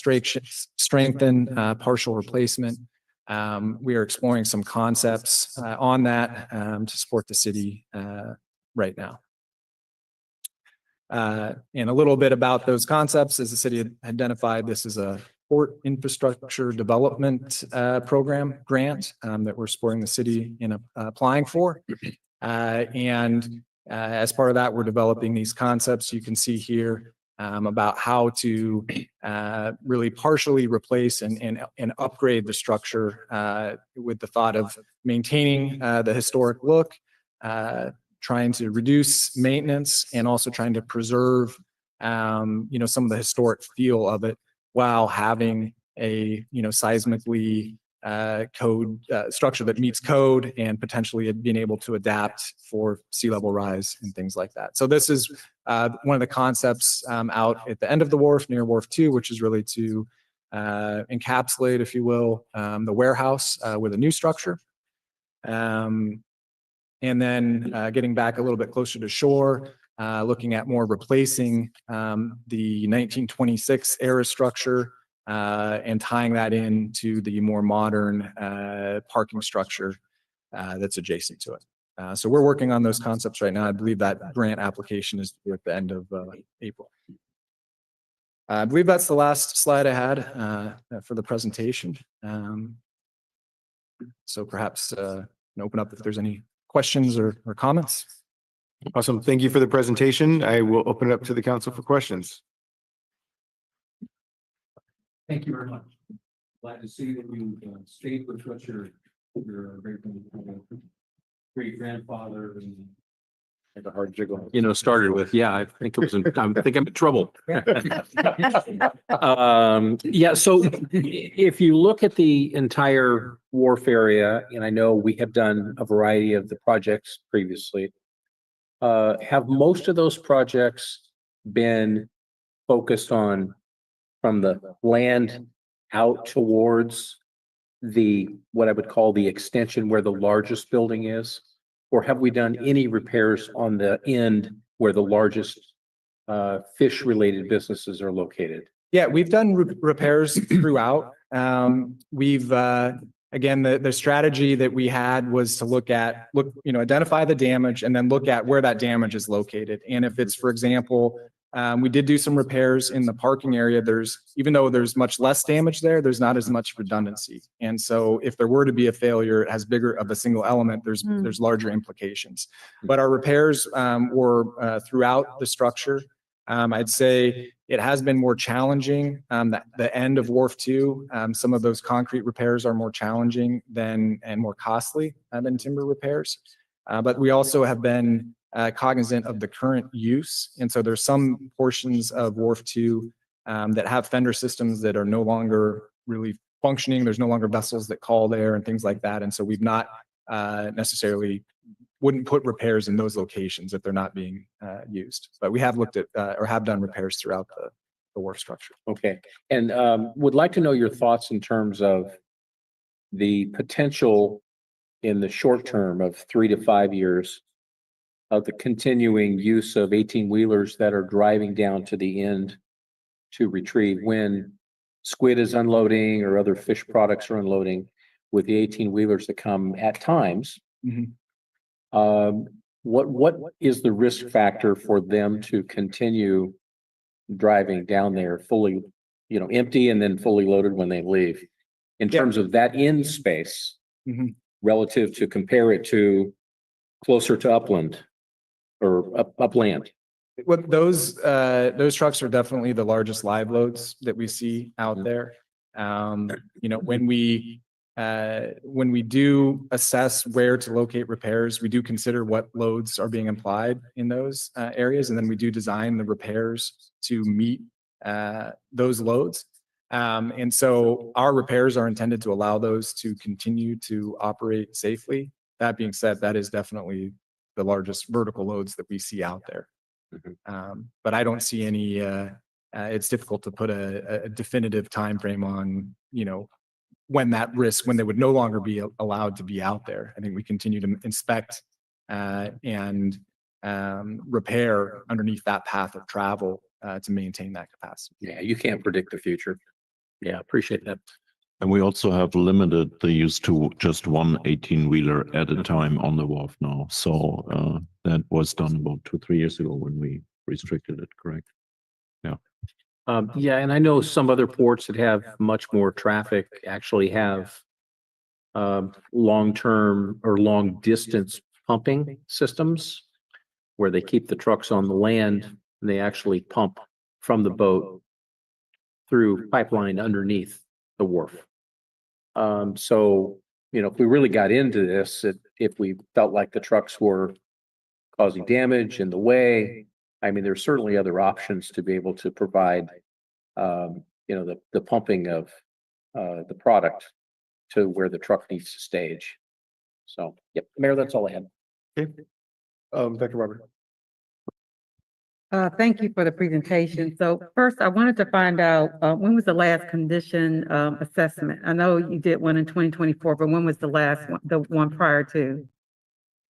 strengthen partial replacement. We are exploring some concepts on that to support the city right now. And a little bit about those concepts, as the city had identified, this is a port infrastructure development program grant that we're supporting the city in applying for. And as part of that, we're developing these concepts you can see here about how to really partially replace and upgrade the structure with the thought of maintaining the historic look, trying to reduce maintenance, and also trying to preserve some of the historic feel of it while having a seismically code structure that meets code and potentially being able to adapt for sea level rise and things like that. So this is one of the concepts out at the end of the wharf near Wharf 2, which is really to encapsulate, if you will, the warehouse with a new structure. And then getting back a little bit closer to shore, looking at more replacing the 1926 era structure and tying that into the more modern parking structure that's adjacent to it. So we're working on those concepts right now. I believe that grant application is due at the end of April. I believe that's the last slide I had for the presentation. So perhaps open up if there's any questions or comments. Awesome. Thank you for the presentation. I will open it up to the council for questions. Thank you very much. Glad to see that you stayed with what your great grandfather and a hard jiggle. started with. Yeah, I think it was. I think I'm in trouble. Yeah. So if you look at the entire wharf area, and I know we have done a variety of the projects previously, have most of those projects been focused on from the land out towards what I would call the extension where the largest building is? Or have we done any repairs on the end where the largest fish related businesses are located? Yeah, we've done repairs throughout. We've again, the strategy that we had was to identify the damage and then look at where that damage is located. And if it's, for example, we did do some repairs in the parking area. Even though there's much less damage there, there's not as much redundancy. And so if there were to be a failure, it has bigger of a single element, there's larger implications. But our repairs were throughout the structure. I'd say It has been more challenging. The end of Wharf Two, some of those concrete repairs are more challenging and more costly than timber repairs. But we also have been cognizant of the current use. And so there's some portions of Wharf Two that have fender systems that are no longer really functioning. There's no longer vessels that call there and things like that. And so we've not necessarily wouldn't put repairs in those locations if they're not being used. But we have looked at or have done repairs throughout the wharf structure. Okay. And would like to know your thoughts in terms of the potential in the short term of 3 to 5 years of the continuing use of 18-wheelers that are driving down to the end to retrieve when squid is unloading or other fish products are unloading with the 18-wheelers that come at times. What is the risk factor for them to continue driving down there fully, empty and then fully loaded when they leave? In terms of that in space, relative to compare it to closer to upland or upland. What those trucks are definitely the largest live loads that we see out there. When we do assess where to locate repairs, we do consider what loads are being implied in those areas, and then we do design the repairs to meet those loads. And so our repairs are intended to allow those to continue to operate safely. That being said, that is definitely the largest vertical loads that we see out there. But I don't see any, it's difficult to put a definitive timeframe on, when they would no longer be allowed to be out there. I think we continue to inspect and repair underneath that path of travel to maintain that capacity. Yeah, you can't predict the future. Yeah, appreciate that. And we also have limited the use to just one 18-wheeler at a time on the wharf now. So that was done about 2-3 years ago when we restricted it, correct? Yeah. Yeah, and I know some other ports that have much more traffic actually have long-term or long-distance pumping systems where they keep the trucks on the land and they actually pump from the boat through pipeline underneath the wharf. So, if we really got into this, if we felt like the trucks were causing damage in the way, I mean, there's certainly other options to be able to provide, the pumping of the product to where the truck needs to stage. So, yep, Mayor, that's all I had. Okay. Dr. Robert. Thank you for the presentation. So first, I wanted to find out, when was the last condition assessment? I know you did one in 2024, but when was the last one, the one prior to?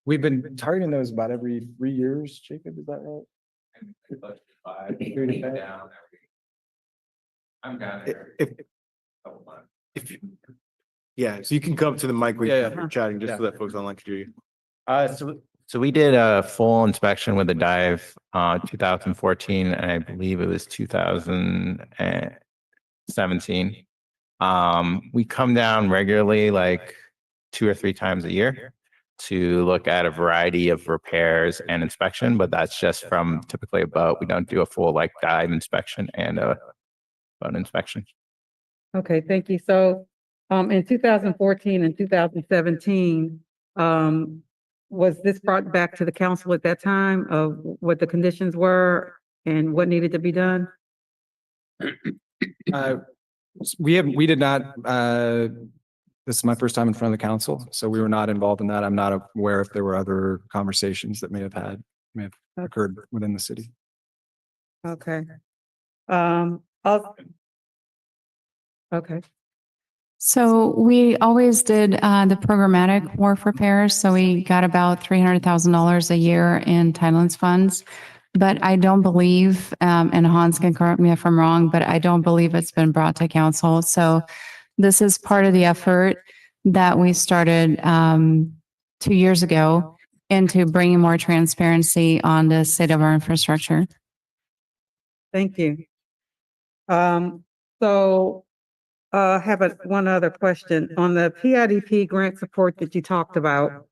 We've been targeting those about every 3 years, Jacob, is that right? I'm down there. Yeah, so you can come to the mic when you're chatting, just so that folks online can hear you. So we did a full inspection with a dive, 2014, and I believe it was 2017. We come down regularly, like 2 or 3 times a year to look at a variety of repairs and inspection, but that's just from typically a boat. We don't do a full dive inspection and a boat inspection. Okay, thank you. So, in 2014 and 2017, was this brought back to the council at that time of what the conditions were and what needed to be done? We did not, this is my first time in front of the council, so we were not involved in that. I'm not aware if there were other conversations that may have occurred within the city. Okay. Okay. So we always did the programmatic wharf repairs. So we got about $300,000 a year in Tidelands funds. But I don't believe, and Hans can correct me if I'm wrong, but I don't believe it's been brought to council. So this is part of the effort that we started 2 years ago into bringing more transparency on the state of our infrastructure. Thank you. So I have one other question on the PIDP grant support that you talked about.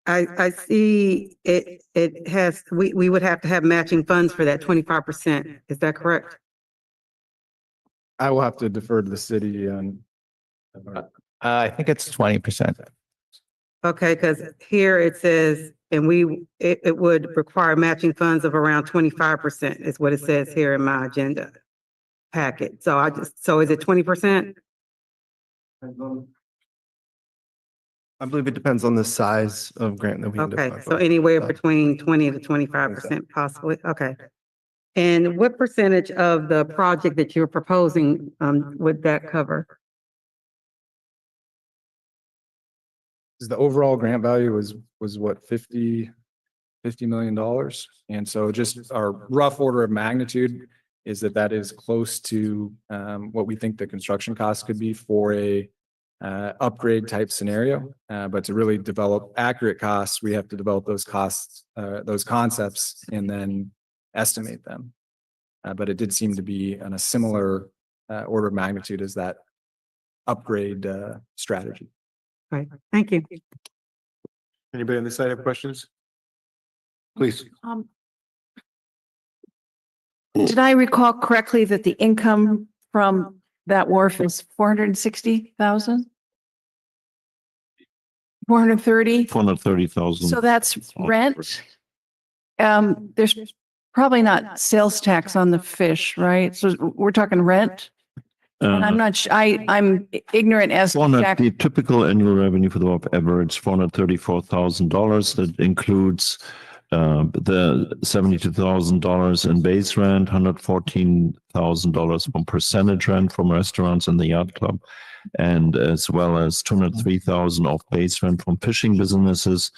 I see it has, we would have to have matching funds for that 25%. Is that correct? I will have to defer to the city and I think it's 20%. Okay, because here it says, and it would require matching funds of around 25% is what it says here in my agenda packet. So is it 20%? I believe it depends on the size of grant that we end up Okay, applying so for. anywhere between 20 to 25% possibly. Okay. And what percentage of the project that you're proposing, would that cover? the overall grant value was what, $50 million? And so just our rough order of magnitude is that is close to what we think the construction cost could be for a upgrade type scenario. But to really develop accurate costs, we have to develop those costs, those concepts, and then estimate them. But it did seem to be on a similar order of magnitude as that upgrade strategy. Right, thank you. Anybody on this side have questions? Please. Did I recall correctly that the income from that wharf is 460,000? 430? 430,000. So that's rent. There's probably not sales tax on the fish, right? So we're talking rent. And I'm not, I'm ignorant as to The typical annual revenue for the wharf average $434,000. That includes the $72,000 in base rent, $114,000 from percentage rent from restaurants and the yacht club, and as well as $203,000 of base rent from fishing businesses,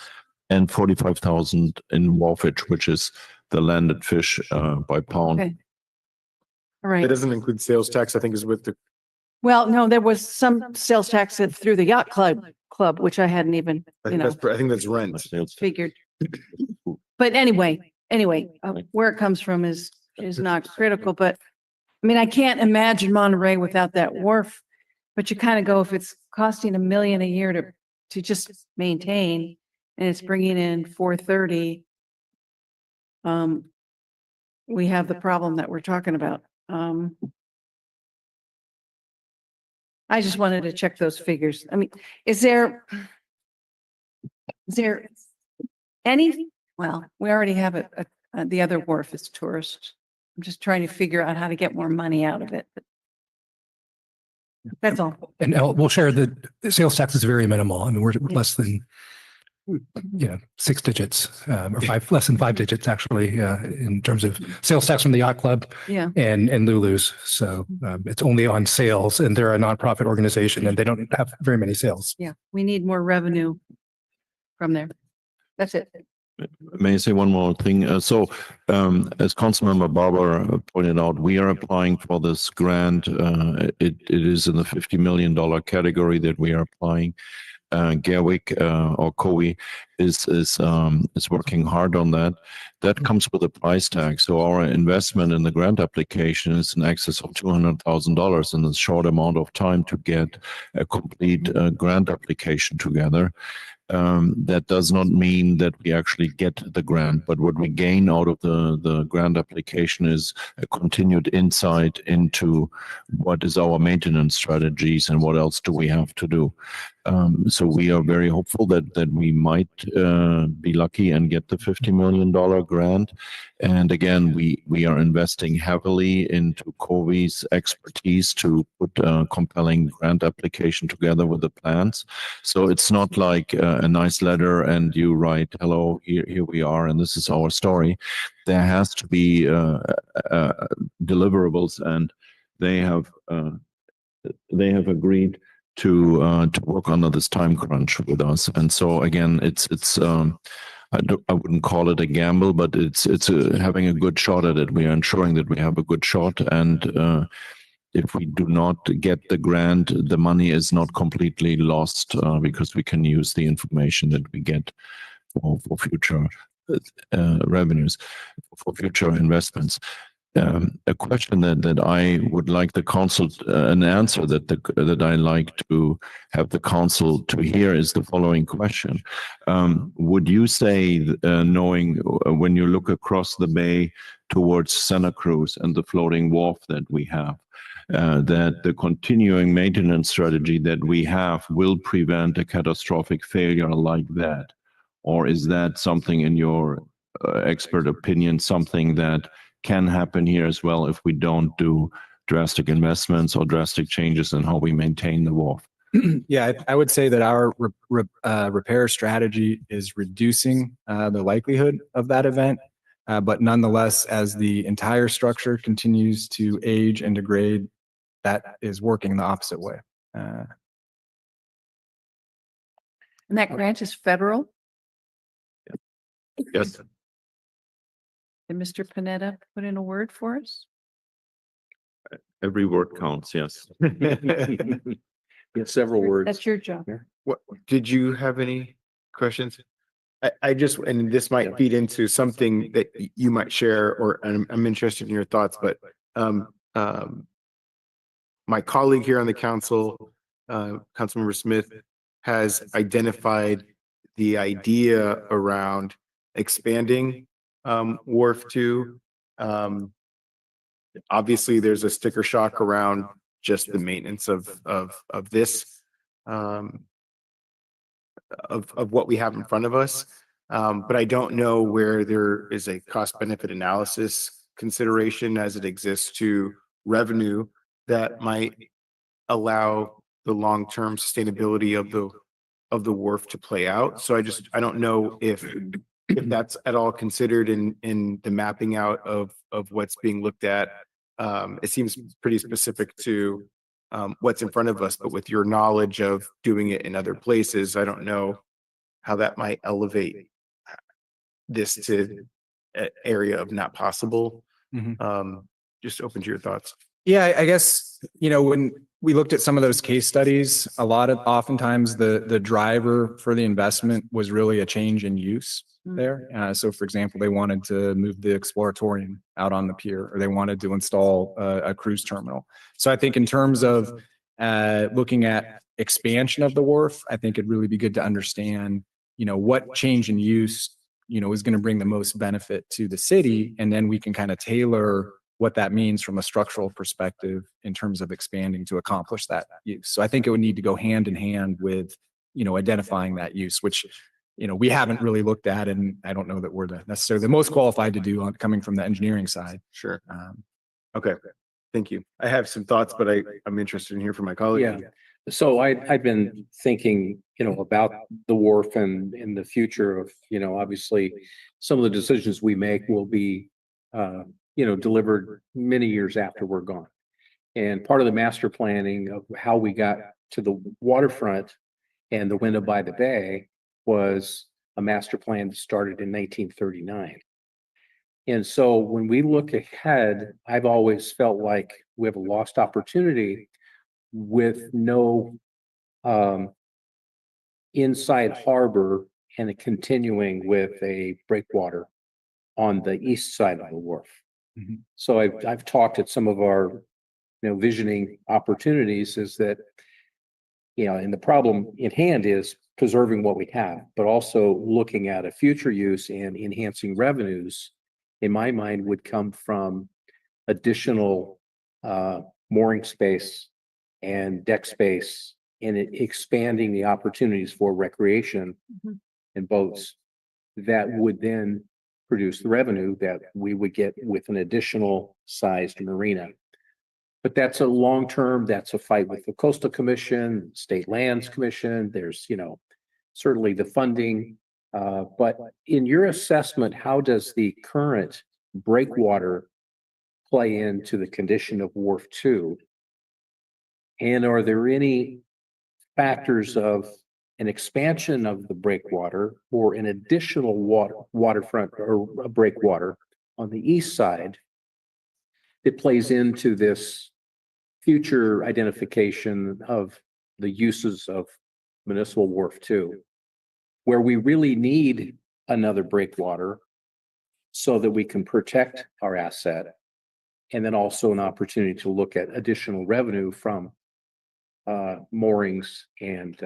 and $45,000 in wharfage, which is the landed fish by pound. Okay. All right. It doesn't include sales tax, I think is with the, Well, no, there was some sales tax through the yacht club, which I hadn't even, I you think know, I think that's rent. figured. But anyway, where it comes from is not critical, but I mean, I can't imagine Monterey without that wharf. But you kind of go, if it's costing $1 million a year to just maintain, and it's bringing in 430, we have the problem that we're talking about. I just wanted to check those figures. I mean, is there any, well, we already have the other wharf is tourist. I'm just trying to figure out how to get more money out of it. That's all. And we'll share the sales tax is very minimal. I mean, we're less than, 6 digits, or less than 5 digits actually, in terms of sales tax from the yacht club. Yeah. And Lulu's. So it's only on sales, and they're a nonprofit organization and they don't have very many sales. Yeah, we need more revenue from there. That's it. May I say one more thing? As Councilmember Barber pointed out, we are applying for this grant. It is in the $50 million category that we are applying. Gerwick or COE is working hard on that. That comes with a price tag. So our investment in the grant application is in excess of $200,000 in a short amount of time to get a complete grant application together. That does not mean that we actually get the grant, but what we gain out of the grant application is a continued insight into what is our maintenance strategies and what else do we have to do. So we are very hopeful that we might be lucky and get the $50 million grant. And again, we are investing heavily into COVI's expertise to put a compelling grant application together with the plans. So it's not like a nice letter and you write, hello, here we are, and this is our story. There has to be deliverables, and they have agreed to work under this time crunch with us. And so again, it's I wouldn't call it a gamble, but it's having a good shot at it. We are ensuring that we have a good shot, and if we do not get the grant, the money is not completely lost because we can use the information that we get for future revenues, for future investments. a question that I would like the council, an answer that I like to have the council to hear is the following question. Would you say, knowing when you look across the bay towards Santa Cruz and the floating wharf that we have, that the continuing maintenance strategy that we have will prevent a catastrophic failure like that? Or is that something, in your expert opinion, something that can happen here as well if we don't do drastic investments or drastic changes in how we maintain the wharf? Yeah, I would say that our repair strategy is reducing the likelihood of that event. But nonetheless, as the entire structure continues to age and degrade, that is working the opposite way. And that grant is federal? Yes. Did Mr. Panetta put in a word for us? Every word counts, yes. Yeah, several words. That's your job. What, did you have any questions? I just, and this might feed into something that you might share, or I'm interested in your thoughts, but my colleague here on the council, Councilmember Smith, has identified the idea around expanding Wharf 2. Obviously, there's a sticker shock around just the maintenance of this, of what we have in front of us. But I don't know where there is a cost benefit analysis consideration as it exists to revenue that might allow the long-term sustainability of the wharf to play out. So I don't know if that's at all considered in the mapping out of what's being looked at. It seems pretty specific to what's in front of us, but with your knowledge of doing it in other places, I don't know how that might elevate this to an area of not possible. Just open to your thoughts. Yeah, I guess, when we looked at some of those case studies, oftentimes the driver for the investment was really a change in use there. So for example, they wanted to move the exploratorium out on the pier, or they wanted to install a cruise terminal. So I think in terms of looking at expansion of the wharf, I think it'd really be good to understand, what change in use, is going to bring the most benefit to the city. And then we can kind of tailor what that means from a structural perspective in terms of expanding to accomplish that use. So I think it would need to go hand in hand with, identifying that use, which, we haven't really looked at, and I don't know that we're necessarily the most qualified to do coming from the engineering side. Sure. Okay. Thank you. I have some thoughts, but I'm interested in hearing from my colleague. Yeah. So I've been thinking, about the wharf and in the future of, obviously some of the decisions we make will be, delivered many years after we're gone. And part of the master planning of how we got to the waterfront and the window by the bay was a master plan that started in 1939. And so when we look ahead, I've always felt like we have a lost opportunity with no inside harbor and a continuing with a breakwater on the east side of the wharf. So I've talked at some of our, visioning opportunities is that, and the problem in hand is preserving what we have, but also looking at a future use and enhancing revenues, in my mind, would come from additional mooring space and deck space and expanding the opportunities for recreation and boats that would then produce the revenue that we would get with an additional sized marina. But that's a long-term, that's a fight with the Coastal Commission, State Lands Commission. There's, certainly the funding. But in your assessment, how does the current breakwater play into the condition of Wharf 2? And are there any factors of an expansion of the breakwater or an additional waterfront or a breakwater on the east side that plays into this future identification of the uses of Municipal Wharf 2, where we really need another breakwater so that we can protect our asset And then also an opportunity to look at additional revenue from moorings and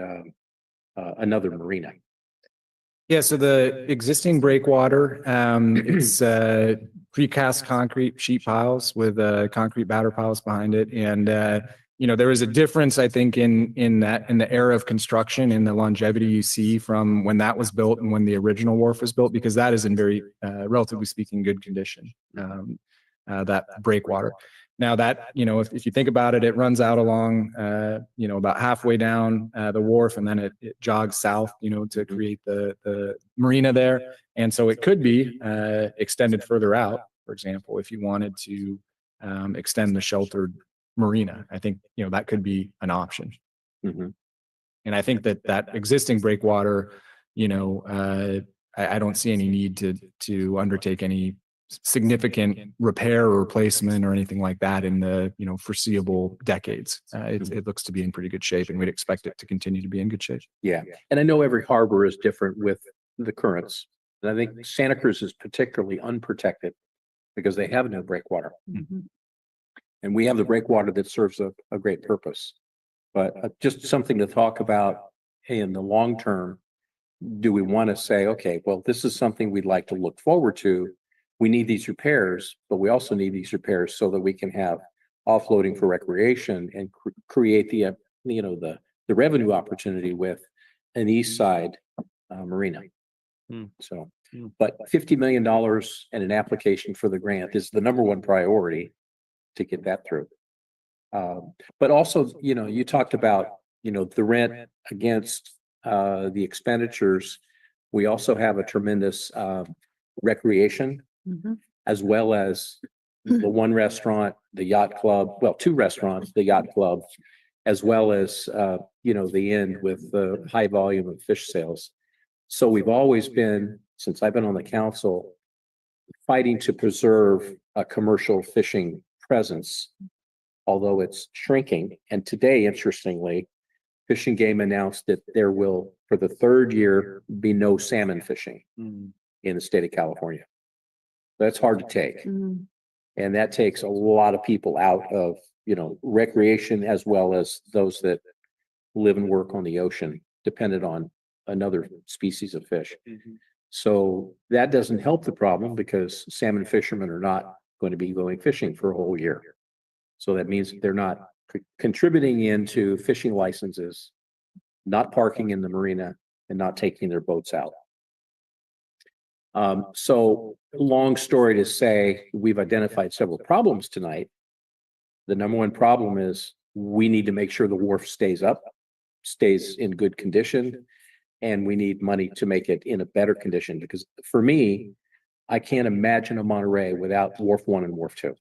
another marina. Yeah, so the existing breakwater, it's precast concrete sheet piles with concrete batter piles behind it. And there is a difference, I think, in the era of construction and the longevity you see from when that was built and when the original wharf was built, because that is in very, relatively speaking, good condition, that breakwater. Now that, if you think about it, it runs out along, about halfway down the wharf, and then it jogs south, to create the marina there. And so it could be extended further out, for example, if you wanted to extend the sheltered marina. I think, that could be an option. Mm-hmm. And I think that existing breakwater, I don't see any need to undertake any significant repair or replacement or anything like that in the foreseeable decades. It looks to be in pretty good shape, and we'd expect it to continue to be in good shape. Yeah, and I know every harbor is different with the currents, and I think Santa Cruz is particularly unprotected because they have no breakwater, and we have the breakwater that serves a great purpose. But just something to talk about in the long term. Do we want to say, okay, well, this is something we'd like to look forward to. We need these repairs, but we also need these repairs so that we can have offloading for recreation and create the revenue opportunity with an east side marina. So, but $50 million and an application for the grant is the number one priority to get that through. But also, you talked about, the rent against the expenditures. We also have a tremendous recreation, as well as the one restaurant, the yacht club, well, two restaurants, the yacht club, as well as, the end with the high volume of fish sales. So we've always been, since I've been on the council, fighting to preserve a commercial fishing presence, although it's shrinking. And today, interestingly, Fish and Game announced that there will, for the third year, be no salmon fishing in the state of California. That's hard to take. And that takes a lot of people out of, recreation, as well as those that live and work on the ocean, dependent on another species of fish. So that doesn't help the problem, because salmon fishermen are not going to be going fishing for a whole year. So that means they're not contributing into fishing licenses, not parking in the marina, and not taking their boats out. So long story to say, we've identified several problems tonight. The number one problem is we need to make sure the wharf stays in good condition, and we need money to make it in a better condition, because for me, I can't imagine a Monterey without Wharf 1 and Wharf 2.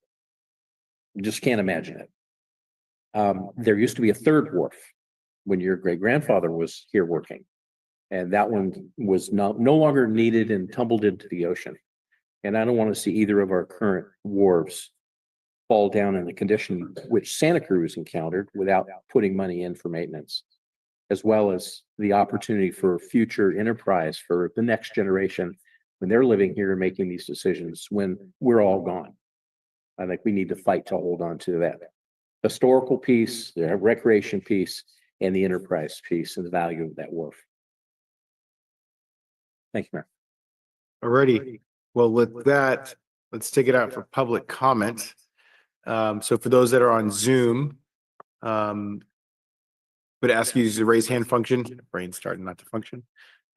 Just can't imagine it. There used to be a third wharf when your great-grandfather was here working, and that one was no longer needed and tumbled into the ocean. And I don't want to see either of our current wharves fall down in the condition which Santa Cruz encountered without putting money in for maintenance, as well as the opportunity for future enterprise for the next generation when they're living here and making these decisions when we're all gone. I think we need to fight to hold on to that historical piece, the recreation piece, and the enterprise piece, and the value of that wharf. Thank you, Mayor. Alrighty. Well, with that, let's take it out for public comment. So for those that are on Zoom, would ask you to use the raise hand function. Brain's starting not to function.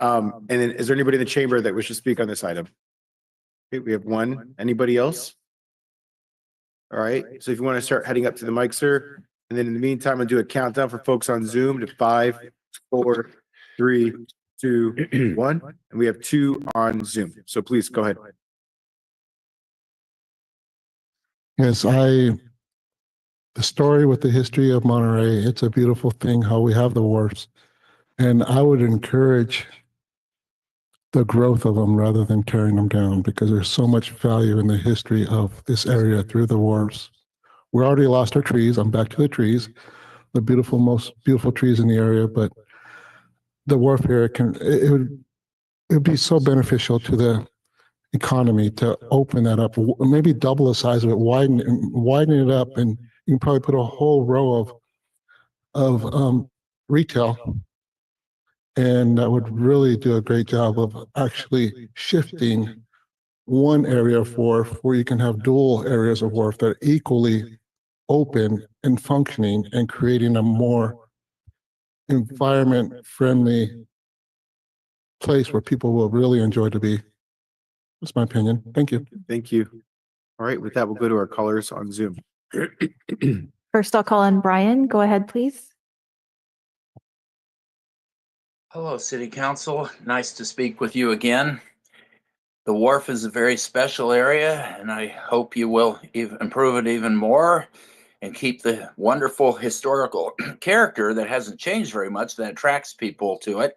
And then is there anybody in the chamber that wishes to speak on this item? Okay, we have one. Anybody else? All right. So if you want to start heading up to the mic, sir. And then in the meantime, I'll do a countdown for folks on Zoom to 5, 4, 3, 2, 1. And we have 2 on Zoom. So please go ahead. Yes, the story with the history of Monterey, it's a beautiful thing how we have the wharfs. And I would encourage the growth of them rather than tearing them down, because there's so much value in the history of this area through the wharfs. We already lost our trees. I'm back to the trees, the beautiful, most beautiful trees in the area, but the wharf here it would be so beneficial to the economy to open that up, maybe double the size of it, widen it up, and you can probably put a whole row of retail. And that would really do a great job of actually shifting one area of wharf where you can have dual areas of wharf that are equally open and functioning and creating a more environment friendly place where people will really enjoy to be. That's my opinion. Thank you. Thank you. All right, with that, we'll go to our callers on Zoom. First, I'll call in Brian. Go ahead, please. Hello, City Council. Nice to speak with you again. The wharf is a very special area, and I hope you will improve it even more and keep the wonderful historical character that hasn't changed very much that attracts people to it.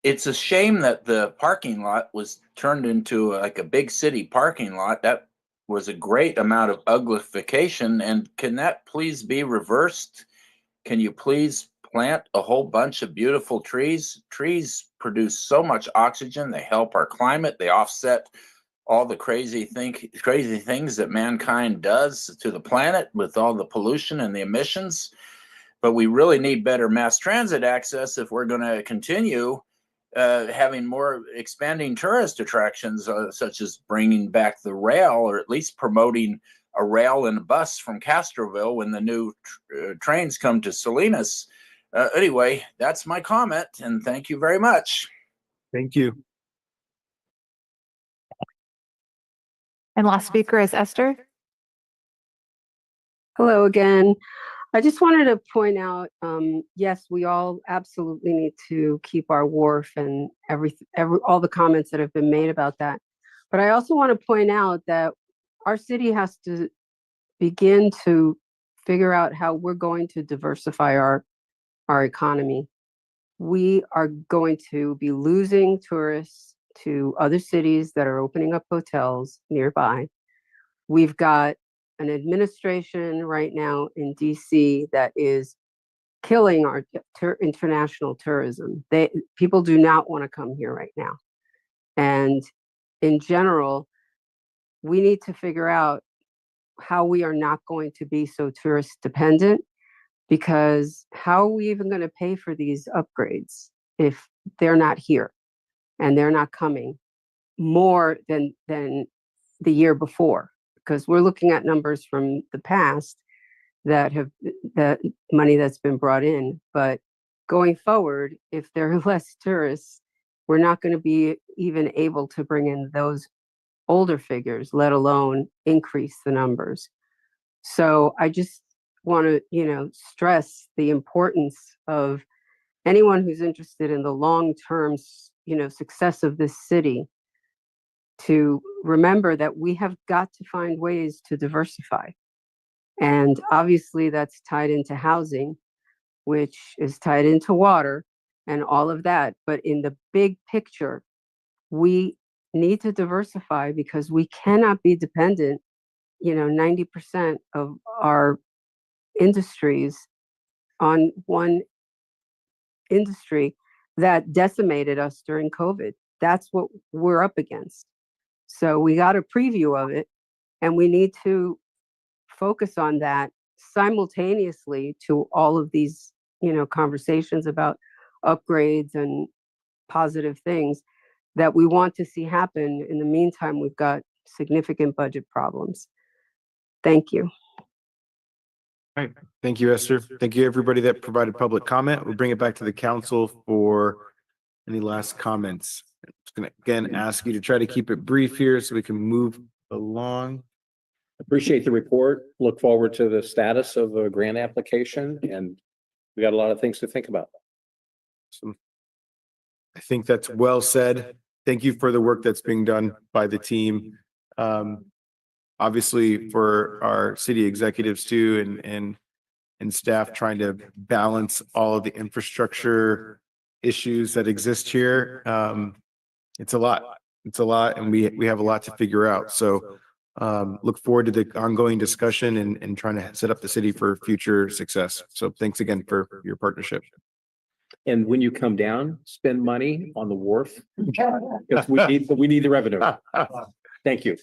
It's a shame that the parking lot was turned into like a big city parking lot. That was a great amount of uglification, and can that please be reversed? Can you please plant a whole bunch of beautiful trees? Trees produce so much oxygen. They help our climate. They offset all the crazy things that mankind does to the planet with all the pollution and the emissions. But we really need better mass transit access if we're going to continue having more expanding tourist attractions, such as bringing back the rail, or at least promoting a rail and a bus from Castroville when the new trains come to Salinas. Anyway, that's my comment, and thank you very much. Thank you. And last speaker is Esther. Hello again. I just wanted to point out, yes, we all absolutely need to keep our wharf and all the comments that have been made about that. But I also want to point out that our city has to begin to figure out how we're going to diversify our economy. We are going to be losing tourists to other cities that are opening up hotels nearby. We've got an administration right now in DC that is killing our international tourism. People do not want to come here right now. And in general, we need to figure out how we are not going to be so tourist dependent, because how are we even going to pay for these upgrades if they're not here and they're not coming more than the year before? Because we're looking at numbers from the past that have the money that's been brought in. But going forward, if there are less tourists, we're not going to be even able to bring in those older figures, let alone increase the numbers. So I just want to, stress the importance of anyone who's interested in the long-term, success of this city, to remember that we have got to find ways to diversify. And obviously that's tied into housing, which is tied into water and all of that. But in the big picture, we need to diversify because we cannot be dependent, 90% of our industries on one industry that decimated us during COVID. That's what we're up against. So we got a preview of it, and we need to focus on that simultaneously to all of these, conversations about upgrades and positive things that we want to see happen. In the meantime, we've got significant budget problems. Thank you. All right. Thank you, Esther. Thank you, everybody that provided public comment. We'll bring it back to the council for any last comments. I'm just going to again ask you to try to keep it brief here so we can move along. Appreciate the report. Look forward to the status of a grant application, and we got a lot of things to think about. So I think that's well said. Thank you for the work that's being done by the team. Obviously for our city executives too, and staff trying to balance all of the infrastructure issues that exist here. It's a lot. It's a lot, and we have a lot to figure out. So look forward to the ongoing discussion and trying to set up the city for future success. So thanks again for your partnership. And when you come down, spend money on the wharf. Because we need the revenue. Thank you.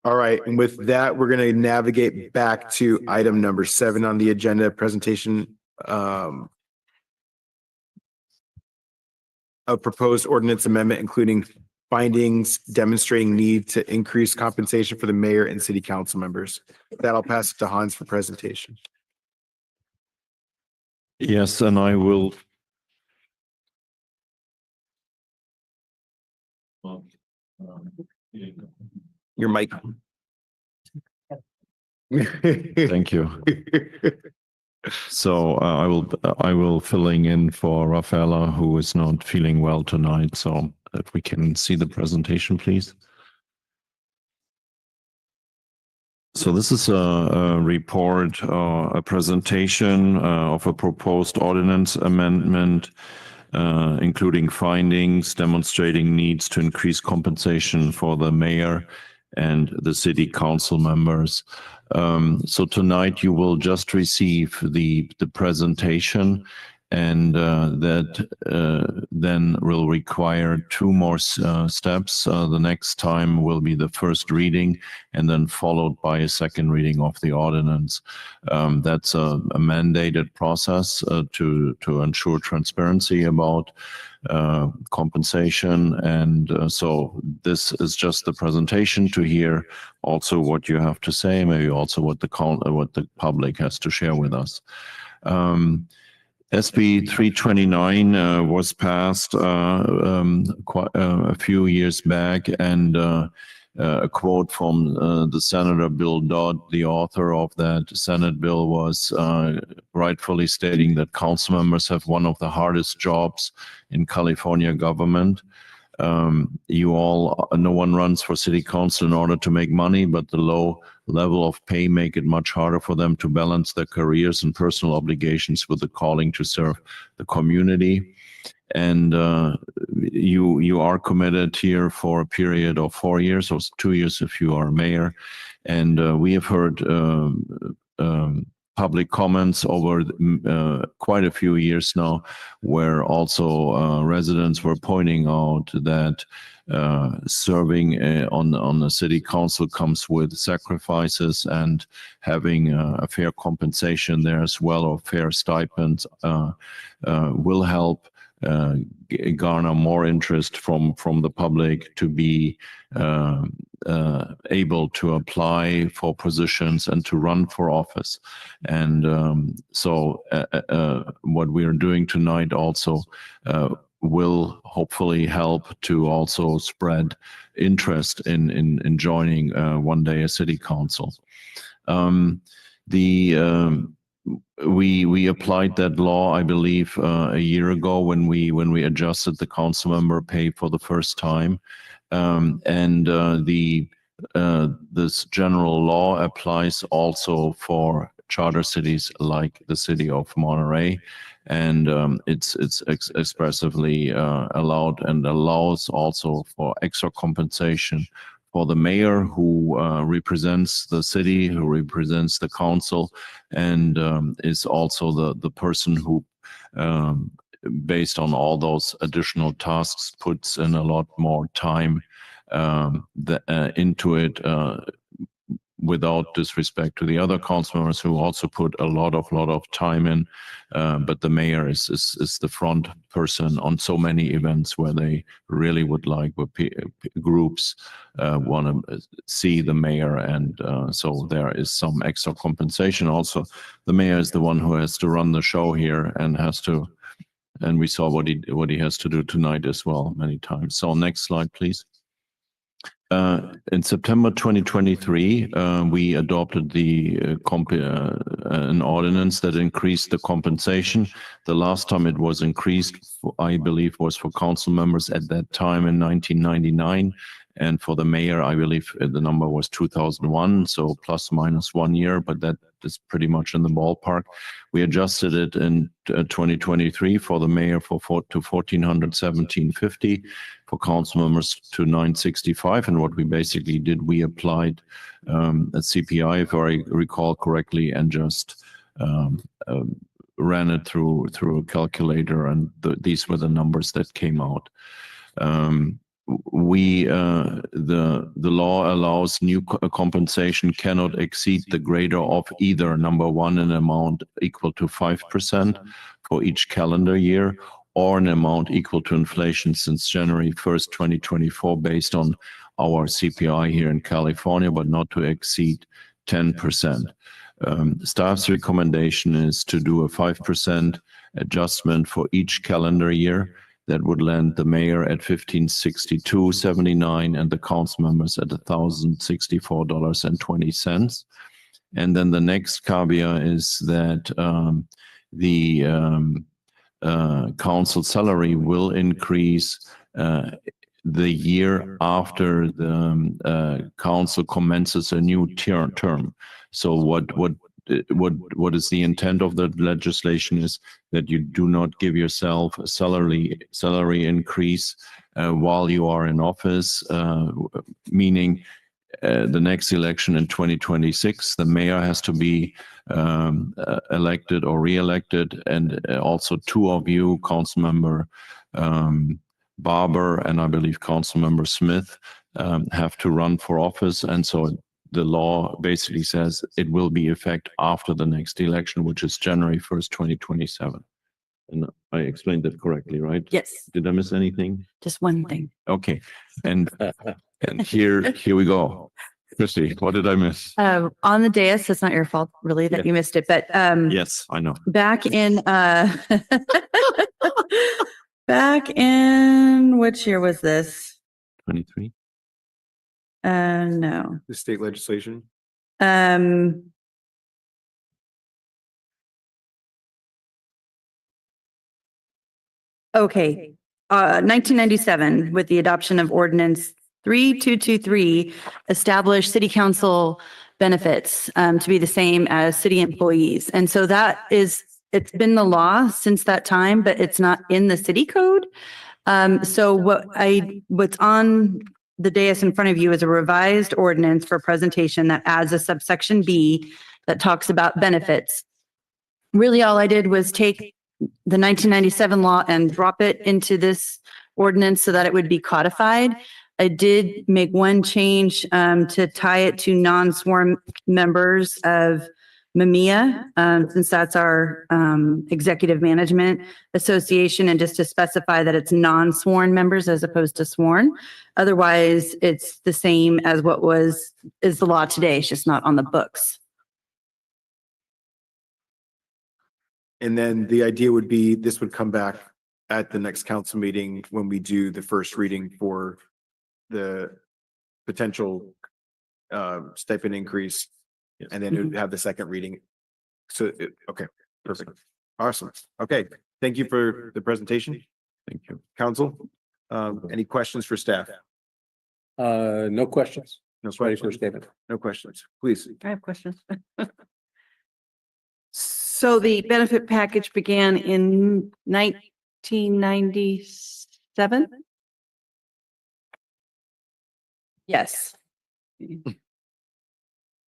All right, and with that, we're gonna navigate back to item number 7 on the agenda, presentation of proposed ordinance amendment, including findings demonstrating need to increase compensation for the mayor and city council members. With that, I'll pass it to Hans for presentation. Yes, and I will. Your mic. Thank you. So I will filling in for Rafaela, who is not feeling well tonight. So if we can see the presentation, please. So this is a report, a presentation of a proposed ordinance amendment, including findings demonstrating needs to increase compensation for the mayor and the city council members. So tonight you will just receive the presentation, and that then will require 2 more steps. The next time will be the first reading, and then followed by a second reading of the ordinance. That's a mandated process to ensure transparency about compensation. And so this is just the presentation to hear also what you have to say, maybe also what the public has to share with us. SB 329 was passed quite a few years back, and a quote from the Senator Bill Dodd, the author of that Senate bill, was rightfully stating that council members have one of the hardest jobs in California government. No one runs for city council in order to make money, but the low level of pay make it much harder for them to balance their careers and personal obligations with the calling to serve the community. And you are committed here for a period of 4 years, or 2 years if you are mayor. And we have heard public comments over quite a few years now, where also residents were pointing out that serving on the city council comes with sacrifices, and having a fair compensation there as well, or fair stipends, will help garner more interest from the public to be able to apply for positions and to run for office. And so what we are doing tonight also will hopefully help to also spread interest in joining one day a city council. We applied that law, I believe, a year ago when we adjusted the council member pay for the first time, and this general law applies also for charter cities like the city of Monterey, and it's expressively allowed, and allows also for extra compensation for the mayor, who represents the city, who represents the council, and is also the person who, based on all those additional tasks, puts in a lot more time into it, without disrespect to the other council members who also put a lot of time in. But the mayor is the front person on so many events where they really would like, where groups want to see the mayor, and so there is some extra compensation. Also, the mayor is the one who has to run the show here, and has to, and we saw what he has to do tonight as well many times. So next slide, please. In September 2023, we adopted an ordinance that increased the compensation. The last time it was increased, I believe, was for council members at that time in 1999. And for the mayor, I believe the number was 2001, so plus minus 1 year, but that is pretty much in the ballpark. We adjusted it in 2023 for the mayor to $1,417.50, for council members to $965. And what we basically did, we applied a CPI, if I recall correctly, and just ran it through a calculator, and these were the numbers that came out. The law allows new compensation cannot exceed the greater of either number one, an amount equal to 5% for each calendar year, or an amount equal to inflation since January 1st, 2024, based on our CPI here in California, but not to exceed 10%. Staff's recommendation is to do a 5% adjustment for each calendar year. That would land the mayor at $1,562.79 and the council members at $1,064.20. And then the next caveat is that the council salary will increase the year after the council commences a new term. So what is the intent of the legislation is that you do not give yourself a salary increase while you are in office, meaning the next election in 2026, the mayor has to be elected or re-elected, and also two of you, Councilmember Barber and I believe Councilmember Smith, have to run for office, and so the law basically says it will be effect after the next election, which is January 1st, 2027. And I explained that correctly, right? Yes. Did I miss anything? Just one thing. Okay. And here we go. Christy, what did I miss? On the dais, it's not your fault really that you missed it, but Yes, I know. back in back in which year was this? 23. No. The state legislation. Okay, 1997, with the adoption of ordinance 3223, established city council benefits to be the same as city employees. And so it's been the law since that time, but it's not in the city code. So what's on the dais in front of you is a revised ordinance for presentation that adds a subsection B that talks about benefits. Really, all I did was take the 1997 law and drop it into this ordinance so that it would be codified. I did make one change to tie it to non-sworn members of MMIA, since that's our executive management association, and just to specify that it's non-sworn members as opposed to sworn. Otherwise, it's the same as what is the law today. It's just not on the books. And then the idea would be this would come back at the next council meeting when we do the first reading for the potential stipend increase. And then it would have the second reading. So, okay, perfect. Awesome. Okay, thank you for the presentation. Thank you. Council, any questions for staff? No questions. No Ready for questions. statement. No questions, please. I have questions. So the benefit package began in 1997? Yes.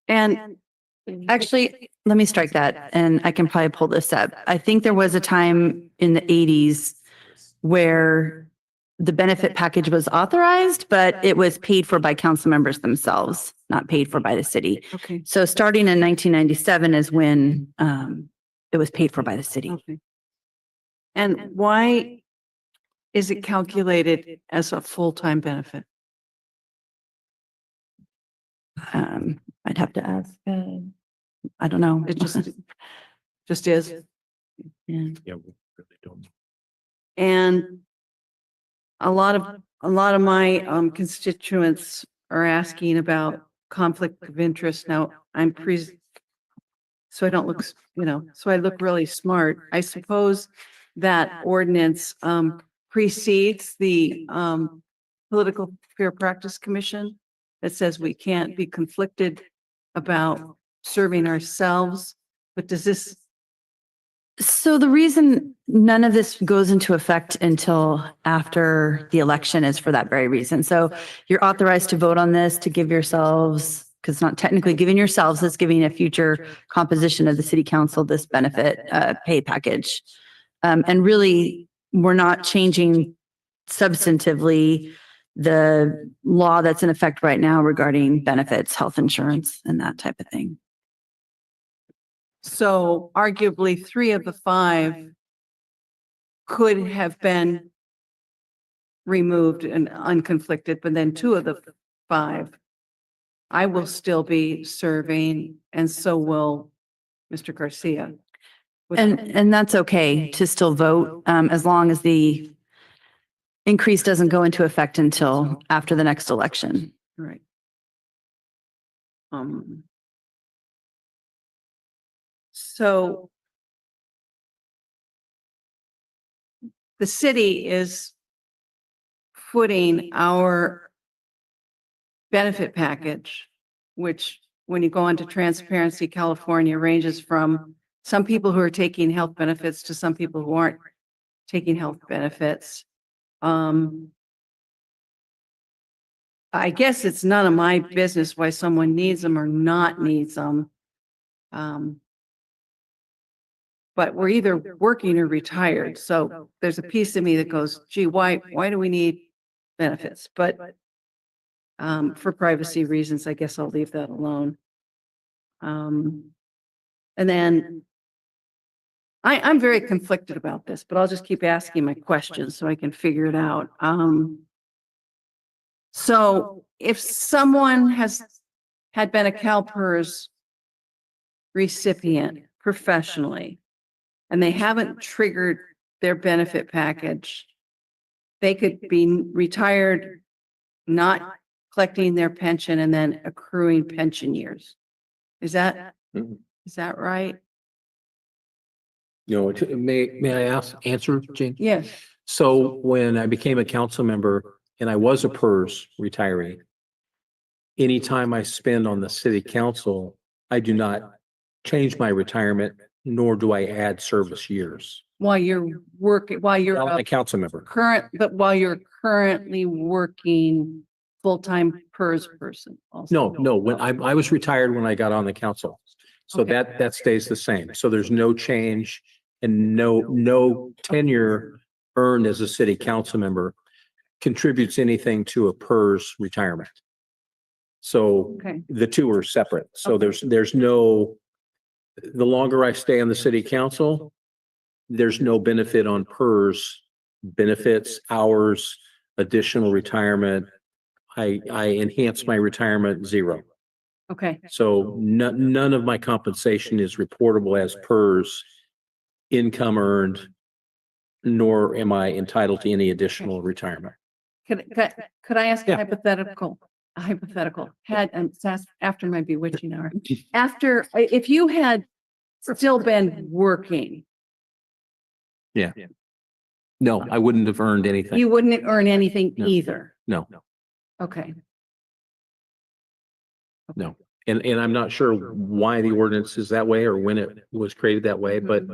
And actually, let me strike that, and I can probably pull this up. I think there was a time in the 80s where the benefit package was authorized, but it was paid for by council members themselves, not paid for by the city. Okay. So starting in 1997 is when it was paid for by the city. Okay. And why is it calculated as a full-time benefit? I'd have to ask. I don't know. It just is. Yeah. Yeah, we really don't. And a lot of my constituents are asking about conflict of interest. Now, so I don't look, so I look really smart. I suppose that ordinance precedes the Political Fair Practice Commission that says we can't be conflicted about serving ourselves. But does this? So the reason none of this goes into effect until after the election is for that very reason. So you're authorized to vote on this to give yourselves because it's not technically giving yourselves, it's giving a future composition of the city council this benefit pay package. And really, we're not changing substantively the law that's in effect right now regarding benefits, health insurance, and that type of thing. So arguably 3 of the 5 could have been removed and unconflicted, but then 2 of the 5, I will still be serving, and so will Mr. Garcia. And that's okay to still vote, as long as the increase doesn't go into effect until after the next election. Right. So the city is footing our benefit package, which when you go into Transparency California ranges from some people who are taking health benefits to some people who aren't taking health benefits. I guess it's none of my business why someone needs them or not needs them. But we're either working or retired. So there's a piece of me that goes, gee, why do we need benefits? But for privacy reasons, I guess I'll leave that alone. And then I'm very conflicted about this, but I'll just keep asking my questions so I can figure it out. So if someone had been a CalPERS recipient professionally, and they haven't triggered their benefit package, they could be retired, not collecting their pension and then accruing pension years. Is that right? No, may I answer, Jane? Yes. So when I became a council member and I was a PERS retiree, anytime I spend on the city council, I do not change my retirement, nor do I add service years. While you're working, while you're I'm a council member. but while you're currently working full-time PERS person also. No, when I was retired when I got on the council. So Okay. that stays the same. So there's no change and no tenure earned as a city council member contributes anything to a PERS retirement. So Okay. the 2 are separate. So there's no, the longer I stay on the city council, there's no benefit on PERS benefits, hours, additional retirement. I enhance my retirement 0. Okay. So none of my compensation is reportable as PERS income earned, nor am I entitled to any additional retirement. Could I ask a Yeah. hypothetical? It's after my bewitching hour. If you had still been working, Yeah. No, I wouldn't have earned anything. you wouldn't earn anything No. either. No, Okay. no. And I'm not sure why the ordinance is that way or when it was created that way, but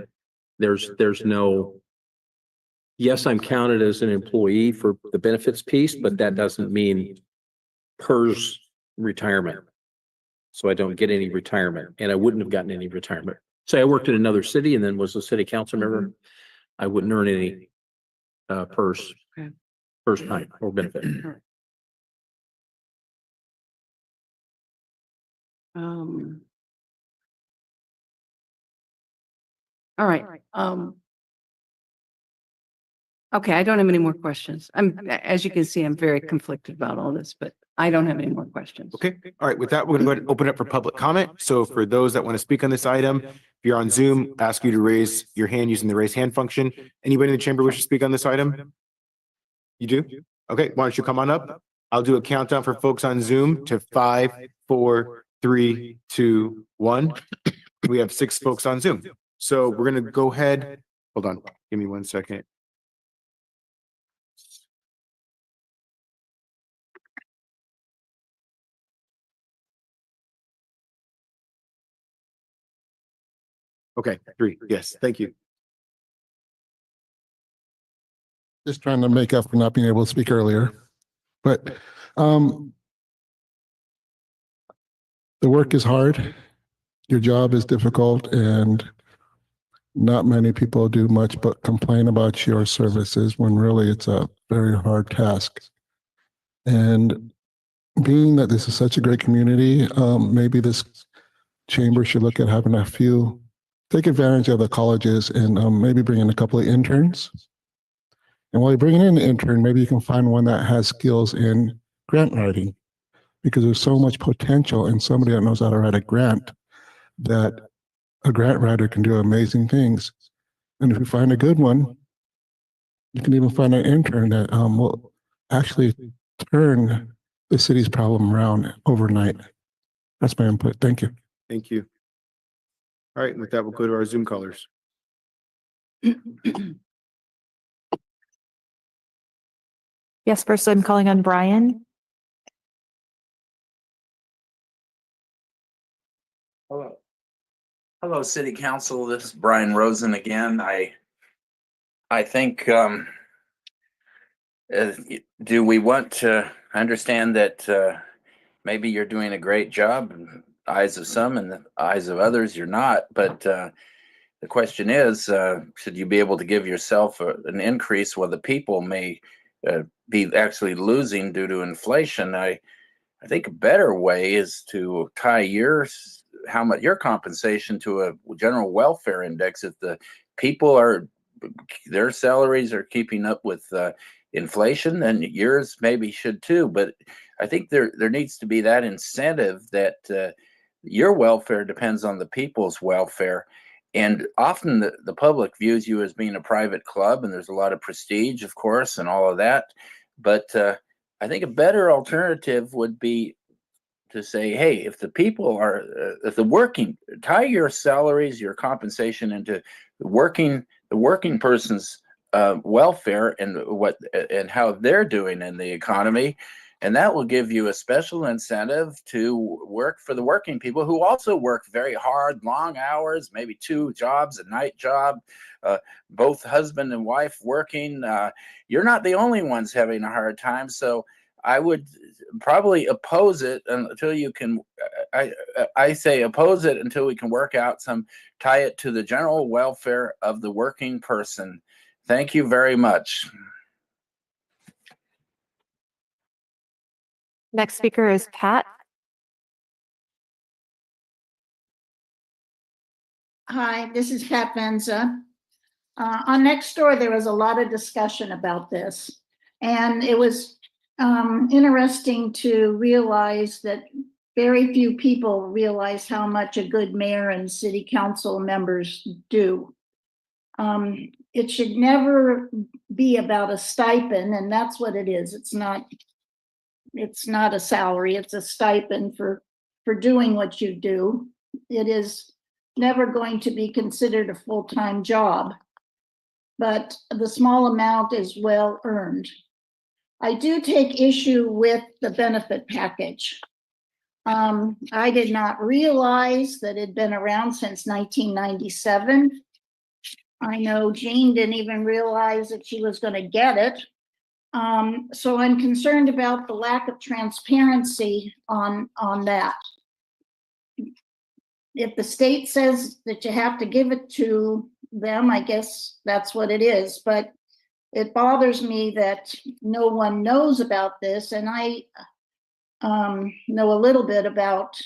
there's no, yes, I'm counted as an employee for the benefits piece, but that doesn't mean PERS retirement. So I don't get any retirement and I wouldn't have gotten any retirement. Say I worked in another city and then was a city council member, I wouldn't earn any PERS, Okay. PERS time or benefit. All right. Okay, I don't have any more questions. As you can see, I'm very conflicted about all this, but I don't have any more questions. Okay, all right, with that, we're gonna go ahead and open up for public comment. So for those that want to speak on this item, if you're on Zoom, ask you to raise your hand using the raise hand function. Anybody in the chamber wish to speak on this item? You do? Okay, why don't you come on up? I'll do a countdown for folks on Zoom to 5, 4, 3, 2, 1. We have 6 folks on Zoom. So we're gonna go ahead. Hold on, give me 1 second. Okay, 3. Yes, thank you. Just trying to make up for not being able to speak earlier. But the work is hard. Your job is difficult, and not many people do much but complain about your services when really it's a very hard task. And being that this is such a great community, maybe this chamber should look at having take advantage of the colleges and maybe bring in a couple of interns. And while you're bringing in an intern, maybe you can find one that has skills in grant writing, because there's so much potential in somebody that knows how to write a grant, that a grant writer can do amazing things. And if you find a good one, you can even find an intern that will actually turn the city's problem around overnight. That's my input. Thank you. Thank you. All right, with that, we'll go to our Zoom callers. Yes, first I'm calling on Brian. Hello. Hello, City Council. This is Brian Rosen again. I think, do we want to understand that maybe you're doing a great job in the eyes of some and the eyes of others you're not, but the question is, should you be able to give yourself an increase while the people may be actually losing due to inflation? I think a better way is to tie your compensation to a general welfare index. If the people their salaries are keeping up with inflation, then yours maybe should too. But I think there needs to be that incentive that your welfare depends on the people's welfare. And often the public views you as being a private club, and there's a lot of prestige, of course, and all of that. But I think a better alternative would be to say, hey, if the people are, if the working, tie your salaries, your compensation into the working person's welfare and how they're doing in the economy. And that will give you a special incentive to work for the working people who also work very hard, long hours, maybe 2 jobs, a night job, both husband and wife working. You're not the only ones having a hard time. So I would probably oppose it until you can, I say oppose it until we can work out tie it to the general welfare of the working person. Thank you very much. Next speaker is Pat. Hi, this is Pat Benza. On Nextdoor, there was a lot of discussion about this, and it was interesting to realize that very few people realize how much a good mayor and city council members do. It should never be about a stipend, and that's what it is. It's not a salary, it's a stipend for doing what you do. It is never going to be considered a full-time job, but the small amount is well earned. I do take issue with the benefit package. I did not realize that it had been around since 1997. I know Jean didn't even realize that she was going to get it. So I'm concerned about the lack of transparency on that. If the state says that you have to give it to them, I guess that's what it is. But it bothers me that no one knows about this, and I know a little bit about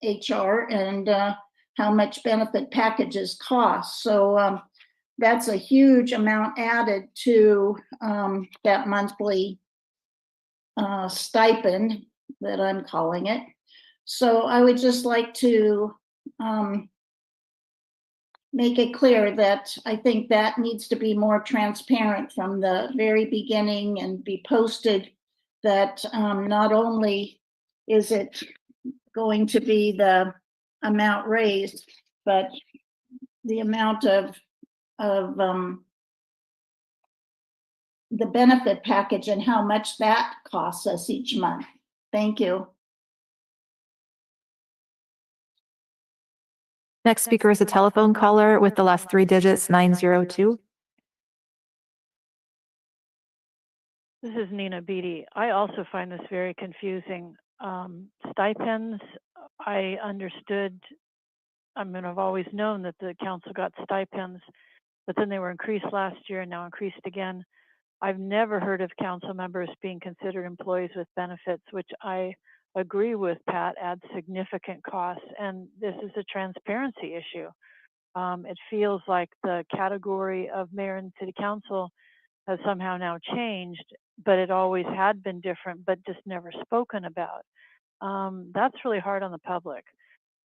HR and how much benefit packages cost. So that's a huge amount added to that monthly stipend that I'm calling it. So I would just like to make it clear that I think that needs to be more transparent from the very beginning and be posted, that not only is it going to be the amount raised, but the amount of the benefit package and how much that costs us each month. Thank you. Next speaker is a telephone caller with the last 3 digits, 902. This is Nina Beatty. I also find this very confusing. Stipends, I understood, I've always known that the council got stipends, but then they were increased last year and now increased again. I've never heard of council members being considered employees with benefits, which I agree with Pat, adds significant costs. And this is a transparency issue. It feels like the category of mayor and city council has somehow now changed, but it always had been different, but just never spoken about. That's really hard on the public.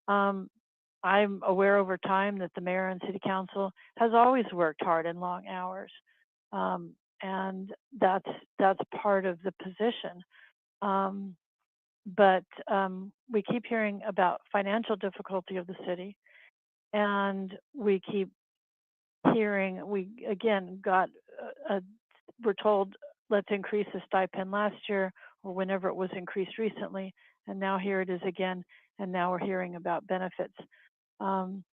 I'm aware over time that the mayor and city council has always worked hard and long hours. And that's part of the position. But we keep hearing about financial difficulty of the city, and we keep hearing, we again got, we're told, let's increase the stipend last year or whenever it was increased recently, and now here it is again, and now we're hearing about benefits. And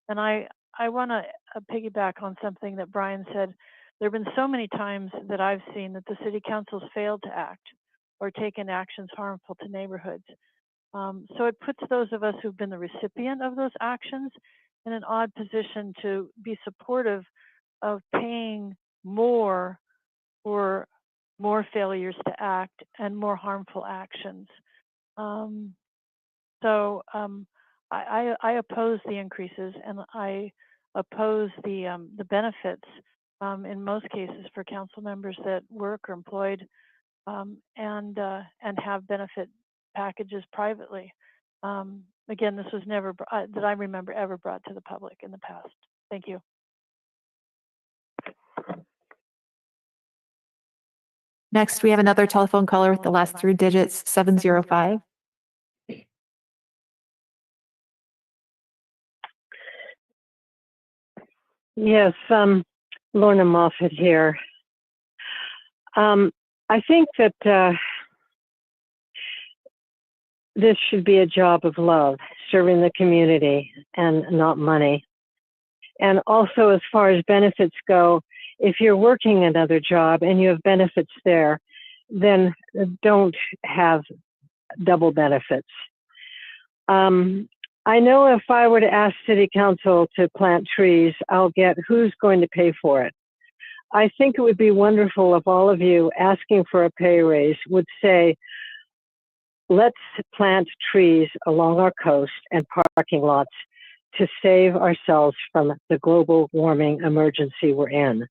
I want to piggyback on something that Brian said. There have been so many times that I've seen that the city council's failed to act or taken actions harmful to neighborhoods. So it puts those of us who've been the recipient of those actions in an odd position to be supportive of paying more for more failures to act and more harmful actions. So I oppose the increases, and I oppose the benefits in most cases for council members that work or employed and have benefit packages privately. Again, this was never that I remember ever brought to the public in the past. Thank you. Next, we have another telephone caller with the last three digits, 705. Yes, Lorna Moffett here. I think that this should be a job of love, serving the community and not money. And also, as far as benefits go, if you're working another job and you have benefits there, then don't have double benefits. I know if I were to ask City Council to plant trees, I'll get who's going to pay for it. I think it would be wonderful if all of you asking for a pay raise would say, let's plant trees along our coast and parking lots to save ourselves from the global warming emergency we're in.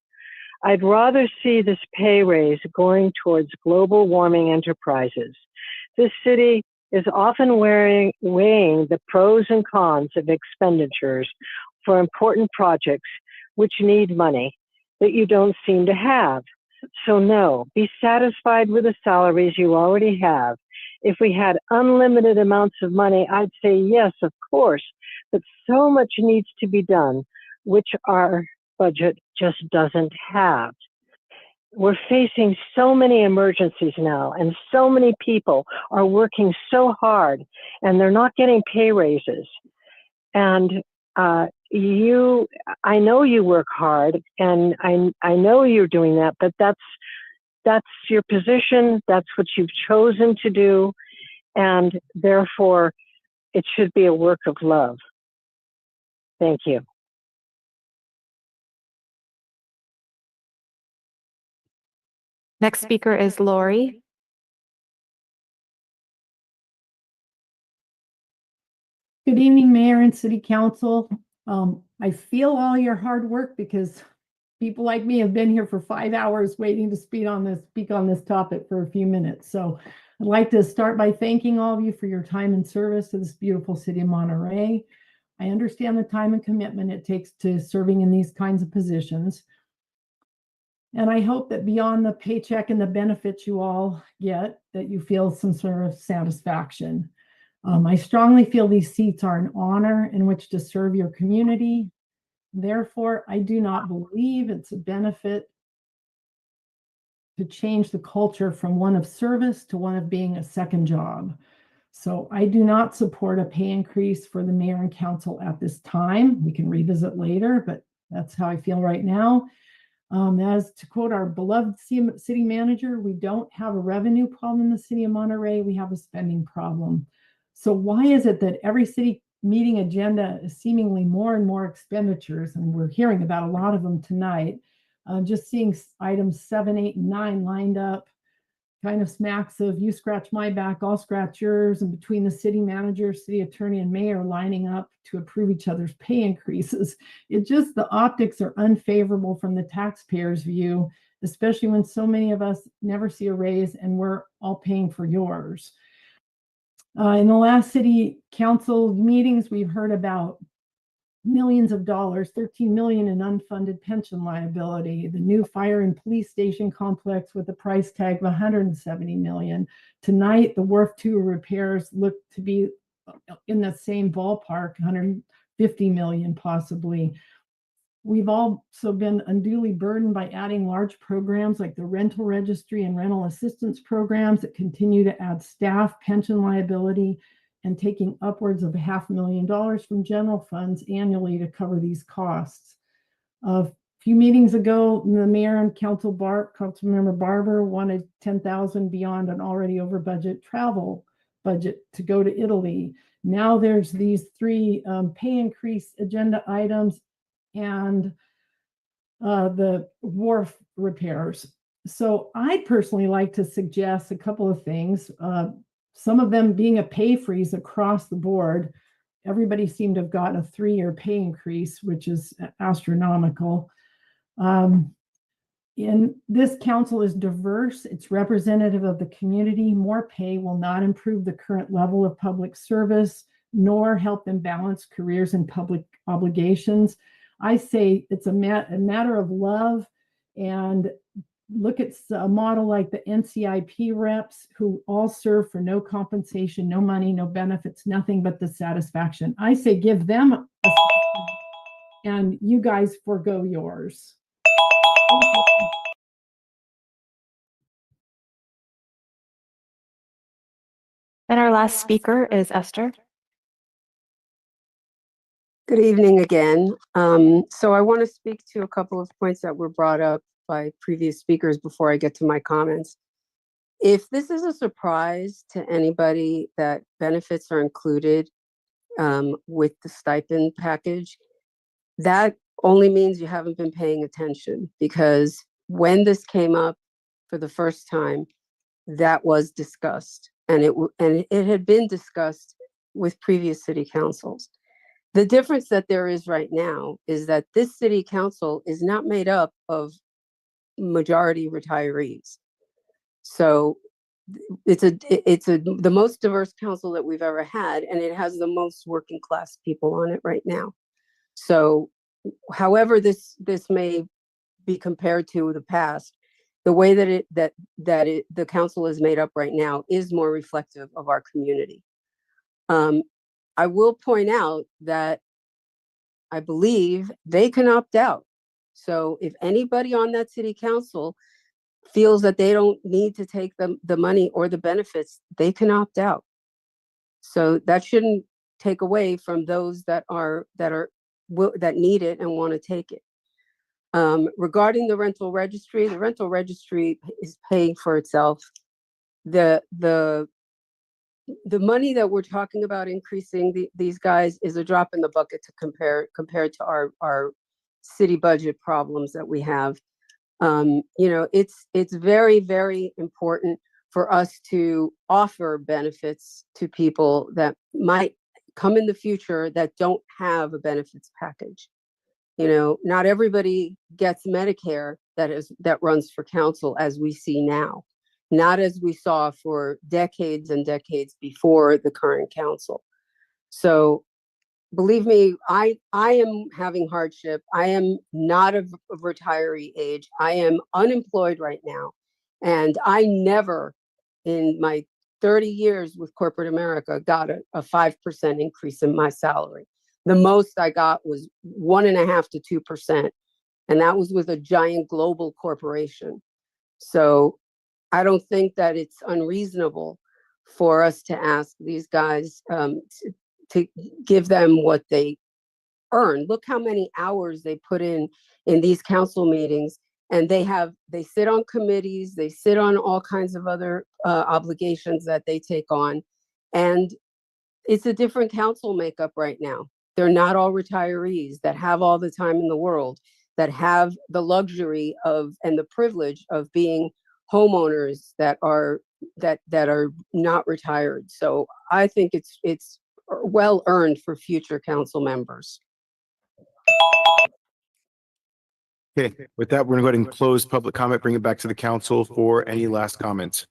I'd rather see this pay raise going towards global warming enterprises. This city is often weighing the pros and cons of expenditures for important projects which need money that you don't seem to have. So no, be satisfied with the salaries you already have. If we had unlimited amounts of money, I'd say yes, of course, but so much needs to be done, which our budget just doesn't have. We're facing so many emergencies now, and so many people are working so hard, and they're not getting pay raises. And I know you work hard, and I know you're doing that, but that's your position. That's what you've chosen to do, and therefore it should be a work of love. Thank you. Next speaker is Lori. Good evening, Mayor and City Council. I feel all your hard work because people like me have been here for 5 hours waiting to speak on this topic for a few minutes. So I'd like to start by thanking all of you for your time and service to this beautiful city of Monterey. I understand the time and commitment it takes to serving in these kinds of positions. And I hope that beyond the paycheck and the benefits you all get, that you feel some sort of satisfaction. I strongly feel these seats are an honor in which to serve your community. Therefore, I do not believe it's a benefit to change the culture from one of service to one of being a second job. So I do not support a pay increase for the mayor and council at this time. We can revisit later, but that's how I feel right now. As to quote our beloved city manager, we don't have a revenue problem in the city of Monterey. We have a spending problem. So why is it that every city meeting agenda is seemingly more and more expenditures, and we're hearing about a lot of them tonight? Just seeing items 7, 8, and 9 lined up kind of smacks of you scratch my back, I'll scratch yours, and between the city manager, city attorney, and mayor lining up to approve each other's pay increases. It just, the optics are unfavorable from the taxpayer's view, especially when so many of us never see a raise and we're all paying for yours. In the last city council meetings, we've heard about millions of dollars, 13 million in unfunded pension liability, the new fire and police station complex with a price tag of 170 million. Tonight, the Wharf 2 repairs look to be in the same ballpark, 150 million possibly. We've also been unduly burdened by adding large programs like the rental registry and rental assistance programs that continue to add staff, pension liability, and taking upwards of $500,000 from general funds annually to cover these costs. A few meetings ago, the mayor and Councilmember Barber wanted 10,000 beyond an already over budget travel budget to go to Italy. Now there's these 3 pay increase agenda items and the wharf repairs. So I'd personally like to suggest a couple of things. Some of them being a pay freeze across the board. Everybody seemed to have gotten a 3-year pay increase, which is astronomical. And this council is diverse. It's representative of the community. More pay will not improve the current level of public service, nor help them balance careers and public obligations. I say it's a matter of love, and look at a model like the NCIP reps who all serve for no compensation, no money, no benefits, nothing but the satisfaction. I say give them and you guys forego yours. And our last speaker is Esther. Good evening again. So I want to speak to a couple of points that were brought up by previous speakers before I get to my comments. If this is a surprise to anybody that benefits are included with the stipend package, that only means you haven't been paying attention, because when this came up for the first time, that was discussed, and it had been discussed with previous city councils. The difference that there is right now is that this city council is not made up of majority retirees. So it's the most diverse council that we've ever had, and it has the most working class people on it right now. So however this may be compared to the past, the way that the council is made up right now is more reflective of our community. I will point out that I believe they can opt out. So if anybody on that city council feels that they don't need to take the money or the benefits, they can opt out. So that shouldn't take away from those that need it and want to take it. Regarding the rental registry is paying for itself. The money that we're talking about increasing these guys is a drop in the bucket to compared to our city budget problems that we have. It's very, very important for us to offer benefits to people that might come in the future that don't have a benefits package. Not everybody gets Medicare that runs for council as we see now, not as we saw for decades and decades before the current council. So believe me, I am having hardship. I am not of retiree age. I am unemployed right now. And I never in my 30 years with corporate America got a 5% increase in my salary. The most I got was 1.5% to 2%. And that was with a giant global corporation. So I don't think that it's unreasonable for us to ask these guys to give them what they earn. Look how many hours they put in these council meetings, and they sit on committees, they sit on all kinds of other obligations that they take on, and it's a different council makeup right now. They're not all retirees that have all the time in the world, that have the luxury of and the privilege of being homeowners that are not retired. So I think it's well earned for future council members. Okay, with that, we're gonna go ahead and close public comment, bring it back to the council for any last comments.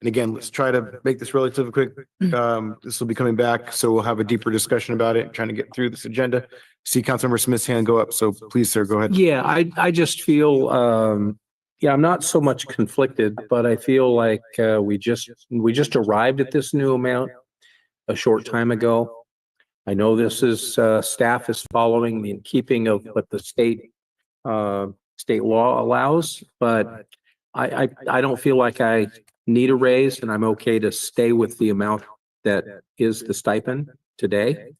And again, let's try to make this relatively quick. This will be coming back, so we'll have a deeper discussion about it, trying to get through this agenda. See Councilmember Smith's hand go up, so please, sir, go ahead. Yeah, I just feel, yeah, I'm not so much conflicted, but I feel like, we just arrived at this new amount a short time ago. I know this is, staff is following in keeping of what the state law allows, but I don't feel like I need a raise, and I'm okay to stay with the amount that is the stipend today.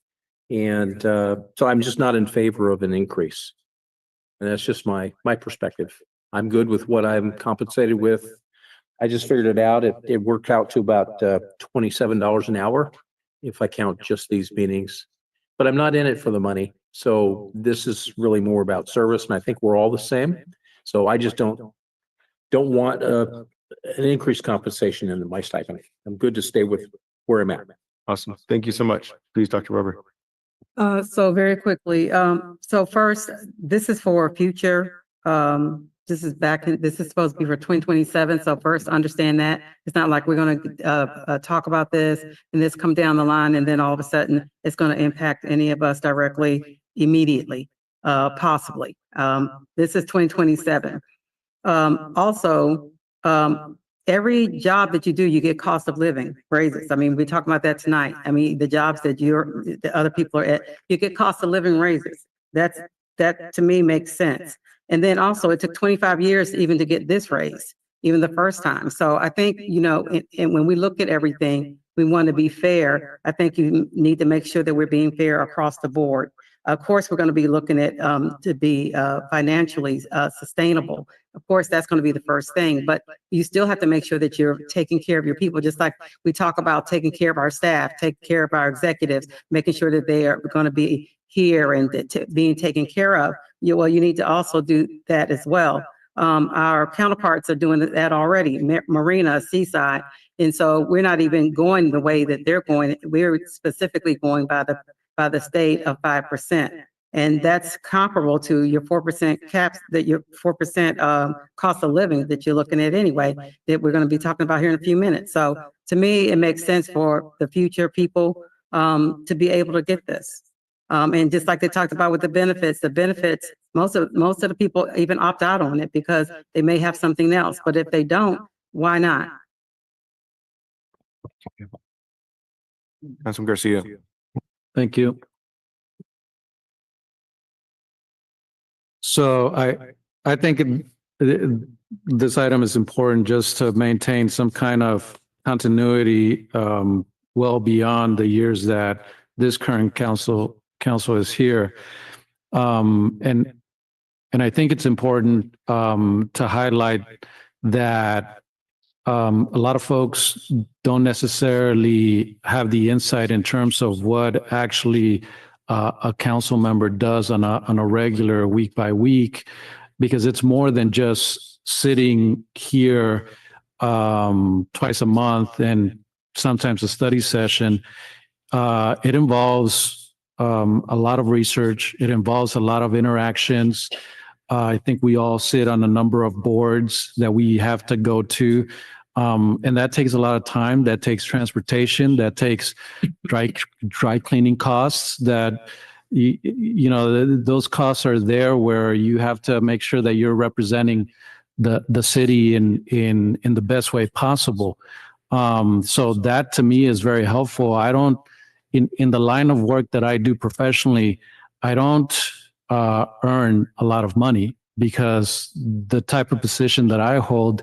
And, so I'm just not in favor of an increase. And that's just my perspective. I'm good with what I'm compensated with. I just figured it out. It worked out to about, $27 an hour if I count just these meetings, but I'm not in it for the money. So this is really more about service, and I think we're all the same. So I just don't want an increased compensation in my stipend. I'm good to stay with where I'm at. Awesome. Thank you so much. Please, Dr. Weber. So very quickly, so first, this is for future, this is supposed to be for 2027. So first, understand that it's not like we're going to talk about this and this come down the line and then all of a sudden it's going to impact any of us directly immediately, possibly. This is 2027. Also, every job that you do, you get cost of living raises. I mean, we're talking about that tonight. I mean, the jobs that the other people are at, you get cost of living raises. That to me makes sense. And then also it took 25 years even to get this raise, even the first time. So I think, you know, and when we look at everything, we want to be fair. I think you need to make sure that we're being fair across the board. Of course, we're going to be looking at to be financially sustainable. Of course, that's going to be the first thing, but you still have to make sure that you're taking care of your people, just like we talk about taking care of our staff, taking care of our executives, making sure that they are going to be here and being taken care of. You need to also do that as well. Our counterparts are doing that already, Marina, Seaside. And so we're not even going the way that they're going. We're specifically going by the state of 5%. And that's comparable to your 4% caps, that your 4% cost of living that you're looking at anyway, that we're going to be talking about here in a few minutes. So to me, it makes sense for the future people to be able to get this. And just like they talked about with the benefits, most of the people even opt out on it because they may have something else. But if they don't, why not? Councilman Garcia. Thank you. So I think this item is important just to maintain some kind of continuity well beyond the years that this current council is here. And I think it's important to highlight that a lot of folks don't necessarily have the insight in terms of what actually a council member does on a regular week by week, because it's more than just sitting here twice a month and sometimes a study session. It involves a lot of research. It involves a lot of interactions. I think we all sit on a number of boards that we have to go to. And that takes a lot of time. That takes transportation. That takes dry cleaning costs. That those costs are there where you have to make sure that you're representing the city in the best way possible. So that to me is very helpful. I don't in the line of work that I do professionally, I don't earn a lot of money because the type of position that I hold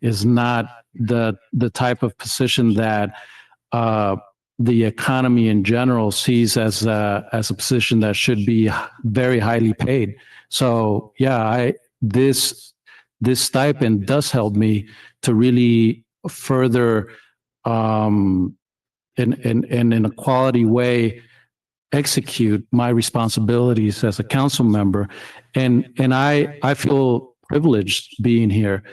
is not the type of position that the economy in general sees as a position that should be very highly paid. So yeah, this stipend does help me to really further and in a quality way execute my responsibilities as a council member. And I feel privileged being here.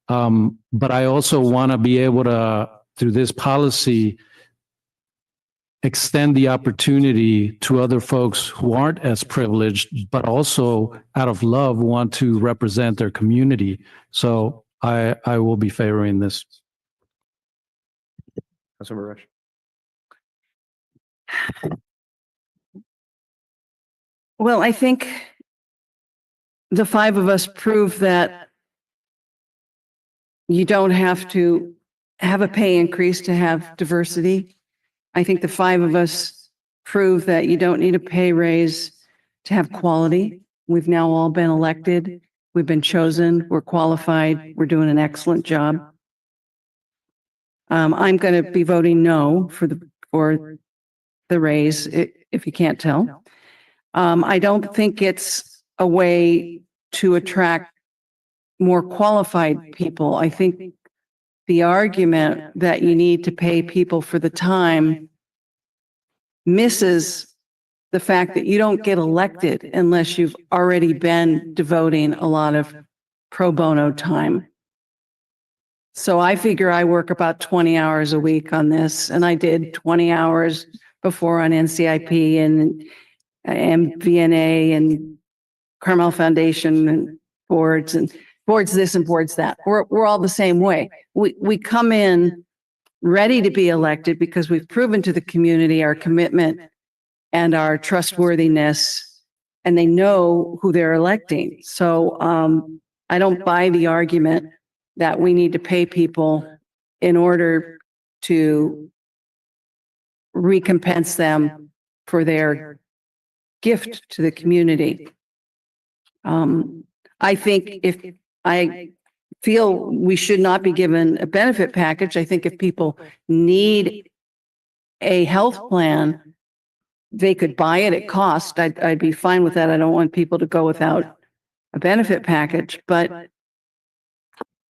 But I also want to be able to, through this policy, extend the opportunity to other folks who aren't as privileged, but also out of love want to represent their community. So I will be favoring this. Councilmember Rush. Well, I think the five of us prove that you don't have to have a pay increase to have diversity. I think the five of us prove that you don't need a pay raise to have quality. We've now all been elected. We've been chosen. We're qualified. We're doing an excellent job. I'm going to be voting no for the raise, if you can't tell. I don't think it's a way to attract more qualified people. I think the argument that you need to pay people for the time misses the fact that you don't get elected unless you've already been devoting a lot of pro bono time. So I figure I work about 20 hours a week on this, and I did 20 hours before on NCIP and MVNA and Carmel Foundation and boards this and boards that. We're all the same way. We come in ready to be elected because we've proven to the community our commitment and our trustworthiness, and they know who they're electing. So I don't buy the argument that we need to pay people in order to recompense them for their gift to the community. I think if I feel we should not be given a benefit package, I think if people need a health plan, they could buy it at cost. I'd be fine with that. I don't want people to go without a benefit package. But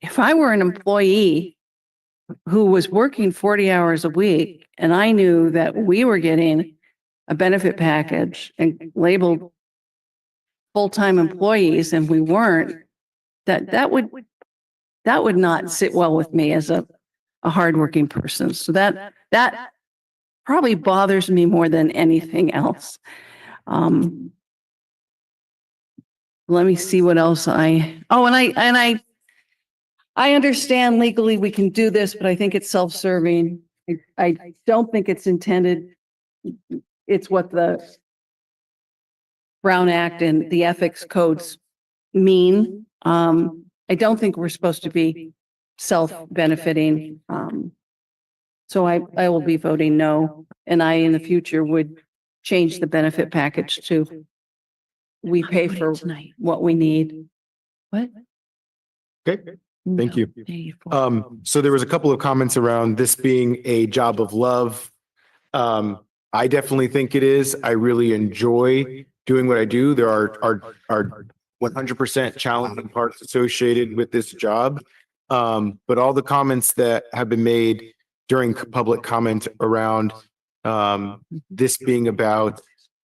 if I were an employee who was working 40 hours a week and I knew that we were getting a benefit package and labeled full-time employees and we weren't, that would not sit well with me as a hardworking person. So that probably bothers me more than anything else. Let me see what else I understand legally we can do this, but I think it's self-serving. I don't think it's intended. It's what the Brown Act and the ethics codes mean. I don't think we're supposed to be self-benefiting. So I will be voting no, and I in the future would change the benefit package to we pay for what we need. What? Okay, thank you. So there was a couple of comments around this being a job of love. I definitely think it is. I really enjoy doing what I do. There are 100% challenging parts associated with this job. But all the comments that have been made during public comment around this being about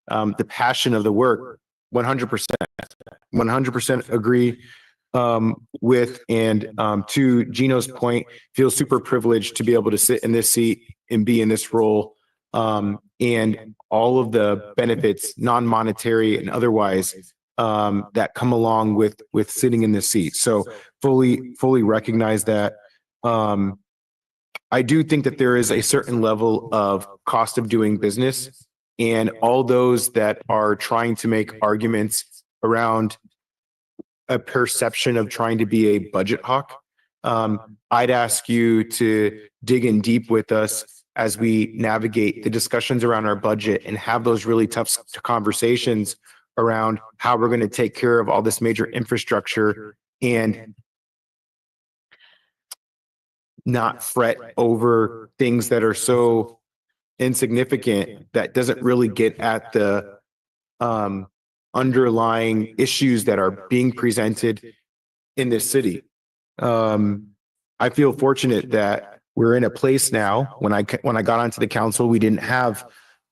the passion of the work, 100% agree with, and to Gino's point, feel super privileged to be able to sit in this seat and be in this role, and all of the benefits, non-monetary and otherwise, that come along with sitting in this seat. So fully recognize that. I do think that there is a certain level of cost of doing business, and all those that are trying to make arguments around a perception of trying to be a budget hawk, I'd ask you to dig in deep with us as we navigate the discussions around our budget and have those really tough conversations around how we're going to take care of all this major infrastructure and not fret over things that are so insignificant that doesn't really get at the underlying issues that are being presented in this city. I feel fortunate that we're in a place now. When I got onto the council, we didn't have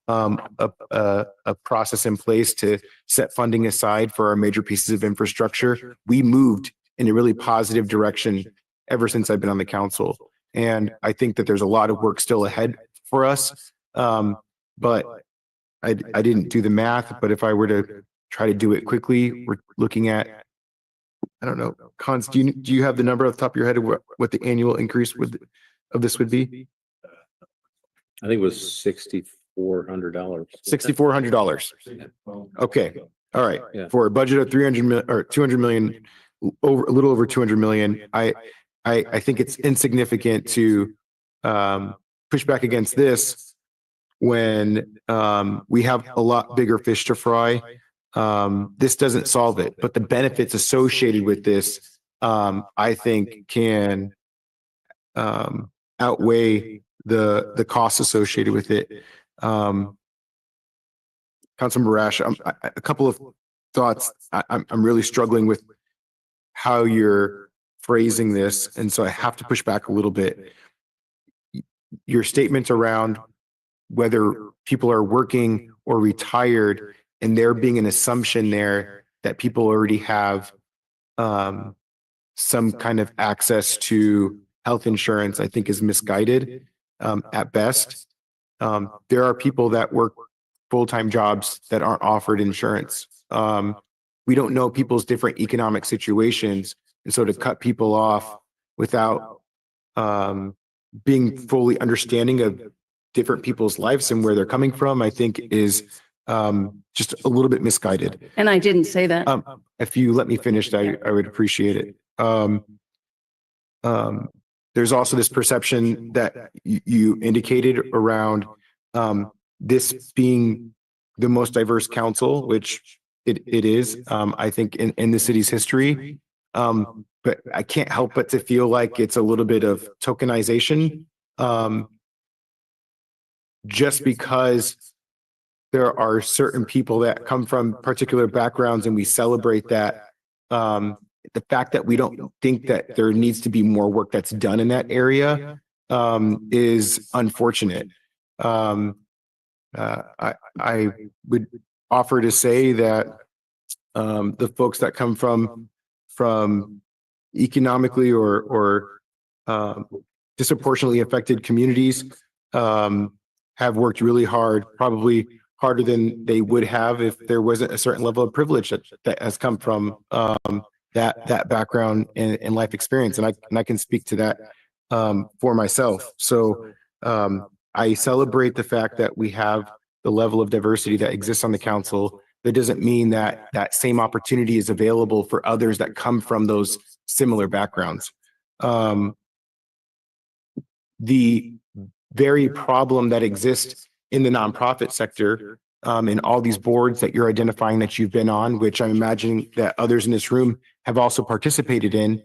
a process in place to set funding aside for our major pieces of infrastructure. We moved in a really positive direction ever since I've been on the council. And I think that there's a lot of work still ahead for us. But I didn't do the math, but if I were to try to do it quickly, we're looking at, I don't know, Cons, do you have the number off the top of your head of what the annual increase of this would be? I think it was $6,400. $6,400. Okay. All right. Yeah. For a budget of 300 million or 200 million, over a little over 200 million, I think it's insignificant to push back against this when we have a lot bigger fish to fry. This doesn't solve it, but the benefits associated with this, I think, can outweigh the costs associated with it. Councilmember Rash, a couple of thoughts. I'm really struggling with how you're phrasing this, and so I have to push back a little bit. Your statement around whether people are working or retired, and there being an assumption there that people already have some kind of access to health insurance, I think is misguided at best. There are people that work full-time jobs that aren't offered insurance. We don't know people's different economic situations. And so to cut people off without being fully understanding of different people's lives and where they're coming from, I think is just a little bit misguided. And I didn't say that. If you let me finish, I would appreciate it. There's also this perception that you indicated around this being the most diverse council, which it is, I think, in the city's history. But I can't help but to feel like it's a little bit of tokenization, just because there are certain people that come from particular backgrounds and we celebrate that. The fact that we don't think that there needs to be more work that's done in that area is unfortunate. I would offer to say that the folks that come from economically or disproportionately affected communities have worked really hard, probably harder than they would have if there wasn't a certain level of privilege that has come from that background and life experience. And I can speak to that for myself. So I celebrate the fact that we have the level of diversity that exists on the council. That doesn't mean that that same opportunity is available for others that come from those similar backgrounds. The very problem that exists in the nonprofit sector, in all these boards that you're identifying that you've been on, which I'm imagining that others in this room have also participated in,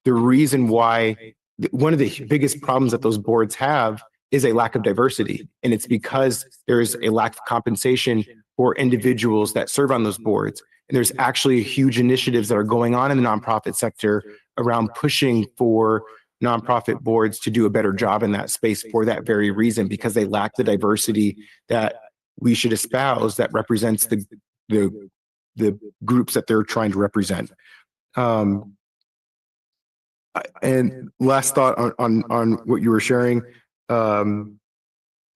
the reason why one of the biggest problems that those boards have is a lack of diversity. And it's because there is a lack of compensation for individuals that serve on those boards. And there's actually huge initiatives that are going on in the nonprofit sector around pushing for nonprofit boards to do a better job in that space for that very reason, because they lack the diversity that we should espouse that represents the groups that they're trying to represent. And last thought on what you were sharing,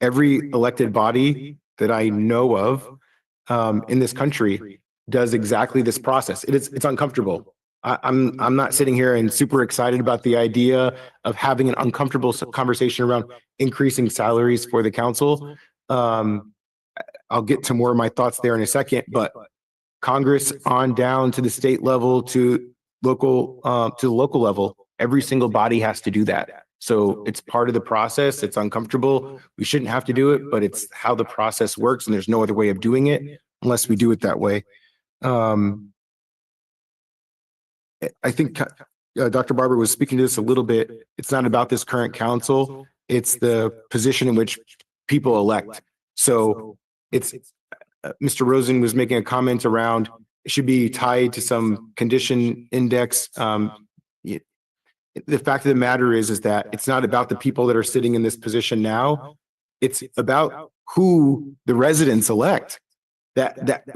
every elected body that I know of in this country does exactly this process. It's uncomfortable. I'm not sitting here and super excited about the idea of having an uncomfortable conversation around increasing salaries for the council. I'll get to more of my thoughts there in a second, but Congress on down to the state level to local to the local level, every single body has to do that. So it's part of the process. It's uncomfortable. We shouldn't have to do it, but it's how the process works, and there's no other way of doing it unless we do it that way. I think Dr. Barber was speaking to this a little bit. It's not about this current council. It's the position in which people elect. So it's Mr. Rosen was making a comment around it should be tied to some condition index. the fact of the matter is that it's not about the people that are sitting in this position now. It's about who the residents elect.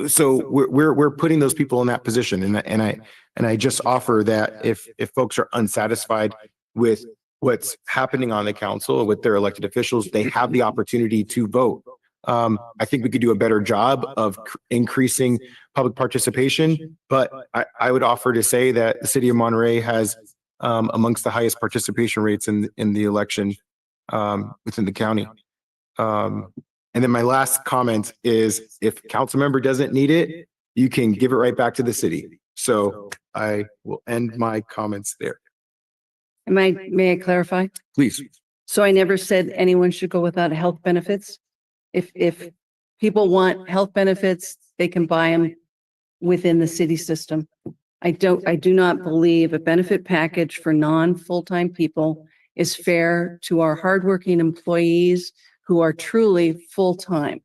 So we're putting those people in that position. And I just offer that if folks are unsatisfied with what's happening on the council with their elected officials, they have the opportunity to vote. I think we could do a better job of increasing public participation, but I would offer to say that the city of Monterey has amongst the highest participation rates in the election within the county. And then my last comment is if council member doesn't need it, you can give it right back to the city. So I will end my comments there. May I clarify? Please. So I never said anyone should go without health benefits. If people want health benefits, they can buy them within the city system. I do not believe a benefit package for non-full-time people is fair to our hardworking employees who are truly full-time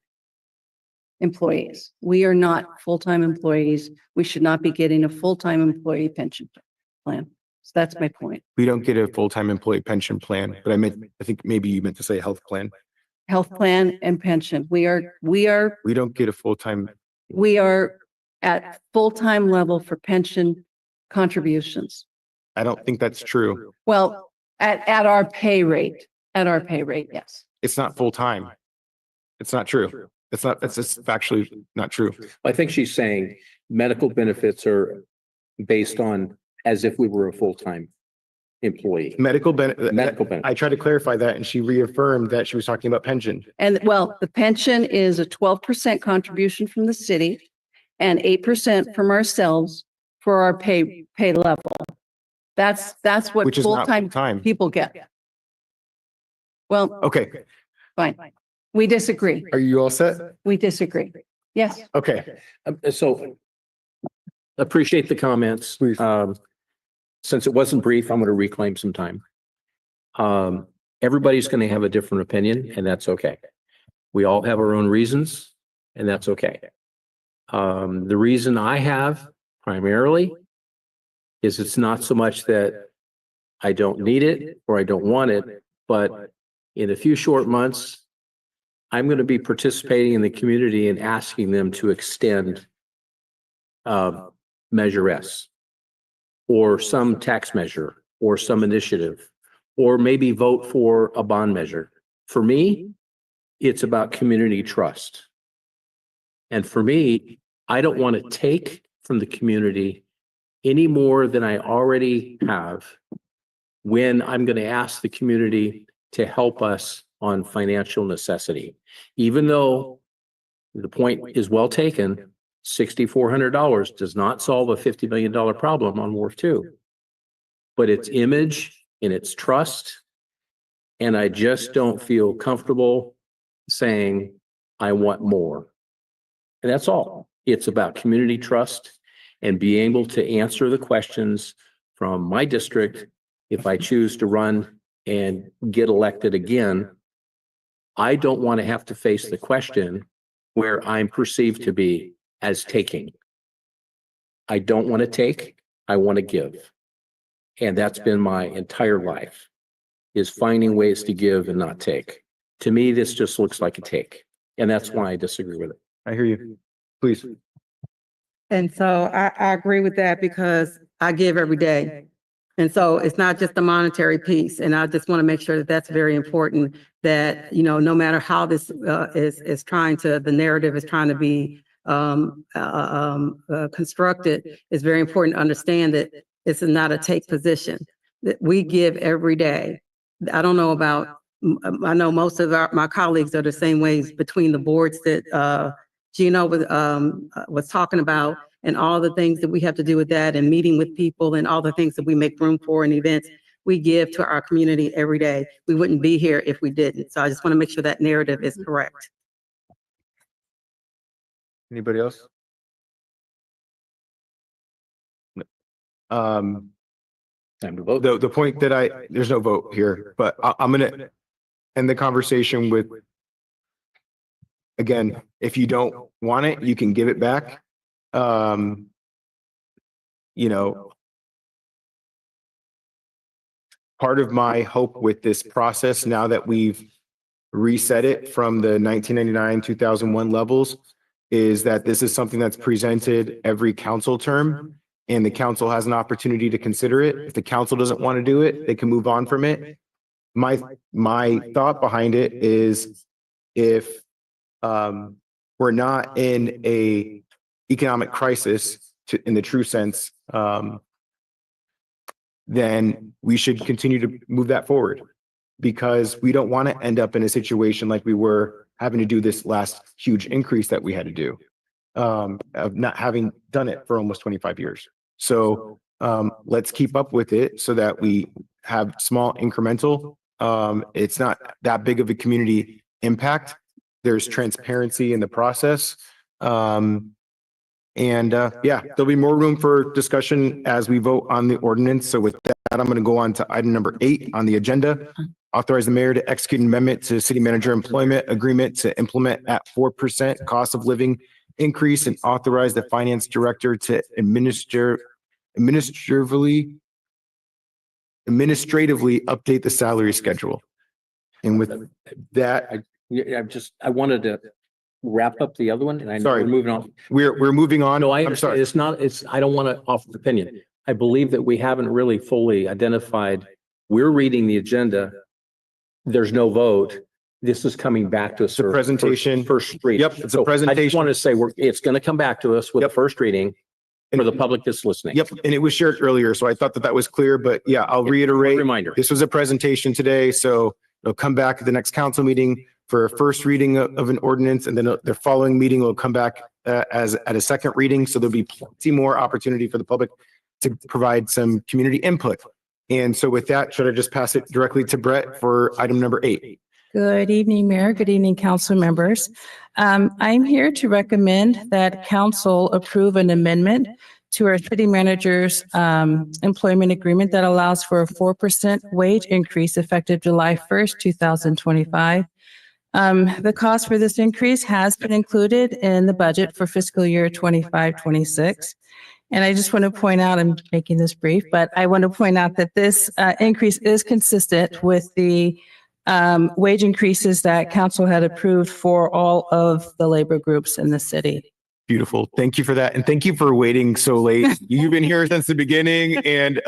employees. We are not full-time employees. We should not be getting a full-time employee pension plan. So that's my point. We don't get a full-time employee pension plan, but I think maybe you meant to say health plan. Health plan and pension. We don't get a full-time. We are at full-time level for pension contributions. I don't think that's true. Well, at our pay rate, yes. It's not full-time. It's not true. It's just factually not true. I think she's saying medical benefits are based on as if we were a full-time employee. Medical benefit. Medical I tried to clarify that and she reaffirmed that she was talking about pension. And well, the pension is a 12% contribution from the city and 8% from ourselves for our pay level. That's what Which is not full-time full-time. people get. Well, Okay. fine. We disagree. Are you all set? We disagree. Yes. Okay. So appreciate the comments. Since it wasn't brief, I'm going to reclaim some time. Everybody's going to have a different opinion and that's okay. We all have our own reasons and that's okay. The reason I have primarily is it's not so much that I don't need it or I don't want it, but in a few short months, I'm going to be participating in the community and asking them to extend Measure S or some tax measure or some initiative, or maybe vote for a bond measure. For me, it's about community trust. And for me, I don't want to take from the community any more than I already have when I'm going to ask the community to help us on financial necessity. Even though the point is well taken, $6,400 does not solve a $50 million problem on Wharf 2. But it's image and it's trust. And I just don't feel comfortable saying, I want more. And that's all. It's about community trust and being able to answer the questions from my district. If I choose to run and get elected again, I don't want to have to face the question where I'm perceived to be as taking. I don't want to take, I want to give. And that's been my entire life, is finding ways to give and not take. To me, this just looks like a take. And that's why I disagree with it. I hear you. Please. And so I agree with that because I give every day. And so it's not just the monetary piece. And I just want to make sure that that's very important, that, you know, no matter how this is trying to, the narrative is trying to be constructed, it's very important to understand that it's not a take position, that we give every day. I don't know about, I know most of my colleagues are the same ways between the boards that Gino was talking about, and all the things that we have to do with that, and meeting with people and all the things that we make room for in events. We give to our community every day. We wouldn't be here if we didn't. So I just want to make sure that narrative is correct. Anybody else? Time to vote. The point that there's no vote here, but I'm going to end the conversation with, again, if you don't want it, you can give it back. You know, part of my hope with this process, now that we've reset it from the 1999, 2001 levels, is that this is something that's presented every council term, and the council has an opportunity to consider it. If the council doesn't want to do it, they can move on from it. My thought behind it is, if we're not in a economic crisis in the true sense, then we should continue to move that forward, because we don't want to end up in a situation like we were having to do this last huge increase that we had to do, of not having done it for almost 25 years. So let's keep up with it so that we have small incremental. It's not that big of a community impact. There's transparency in the process. Yeah, there'll be more room for discussion as we vote on the ordinance. So with that, I'm going to go on to item number 8 on the agenda. Authorize the mayor to execute an amendment to city manager employment agreement to implement at 4% cost of living increase, and authorize the finance director to administratively update the salary schedule. And with that, I wanted to wrap up the other one, and I know we're moving on. We're moving on. No, I I'm understand. sorry. I don't want to offer an opinion. I believe that we haven't really fully identified. We're reading the agenda. There's no vote. This is coming back to us. It's a presentation. First reading. Yep, it's a presentation. I just want to say it's going to come back to us with a first reading for the public that's listening. Yep, and it was shared earlier, so I thought that was clear, but yeah, I'll reiterate. Reminder. This was a presentation today, so it'll come back at the next council meeting for a first reading of an ordinance, and then the following meeting will come back as at a second reading. So there'll be plenty more opportunity for the public to provide some community input. And so with that, should I just pass it directly to Brett for item number 8? Good evening, Mayor. Good evening, council members. I'm here to recommend that council approve an amendment to our city manager's employment agreement that allows for a 4% wage increase effective July 1st, 2025. The cost for this increase has been included in the budget for fiscal year 25-26. And I just want to point out, I'm making this brief, but I want to point out that this increase is consistent with the wage increases that council had approved for all of the labor groups in the city. Beautiful. Thank you for that. And thank you for waiting so late. You've been here since the beginning, and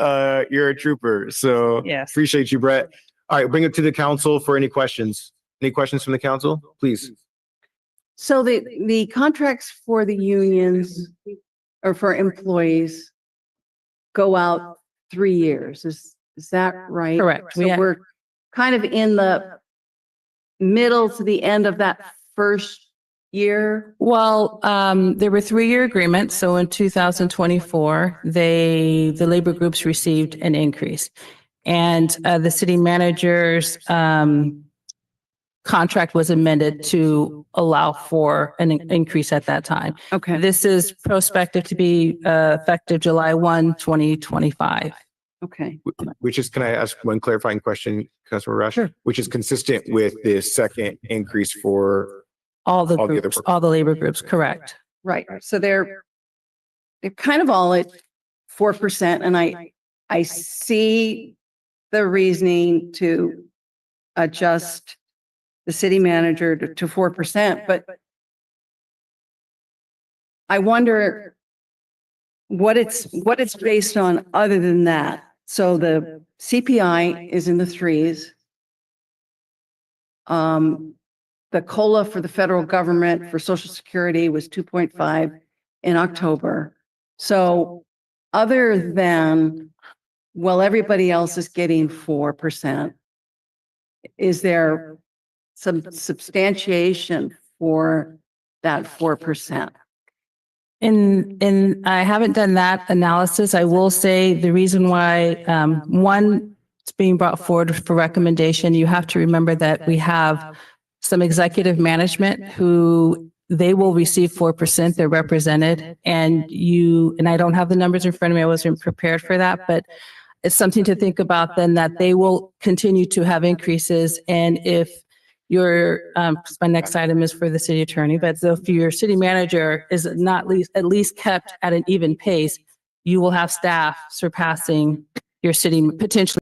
you're a trooper. So yes, appreciate you, Brett. All right, bring it to the council for any questions. Any questions from the council, please? So the contracts for the unions or for employees go out 3 years. Is that right? Correct. So we're kind of in the middle to the end of that first year. Well, there were 3-year agreements. So in 2024, the labor groups received an increase, and the city manager's contract was amended to allow for an increase at that time. Okay. This is prospective to be effective July 1, 2025. Okay. Which is, can I ask one clarifying question, Councilor Rush? Sure. Which is consistent with the second increase for All the other groups, all the labor groups, correct. Right. So they're kind of all at 4%. And I see the reasoning to adjust the city manager to 4%, but I wonder what it's based on other than that. So the CPI is in the 3s. The COLA for the federal government for Social Security was 2.5 in October. So other than, well, everybody else is getting 4%, is there some substantiation for that 4%? And I haven't done that analysis. I will say the reason why, one, it's being brought forward for recommendation. You have to remember that we have some executive management who they will receive 4%. They're represented, and I don't have the numbers in front of me. I wasn't prepared for that, but it's something to think about then, that they will continue to have increases. And if my next item is for the city attorney, but if your city manager is not at least kept at an even pace, you will have staff surpassing your city, potentially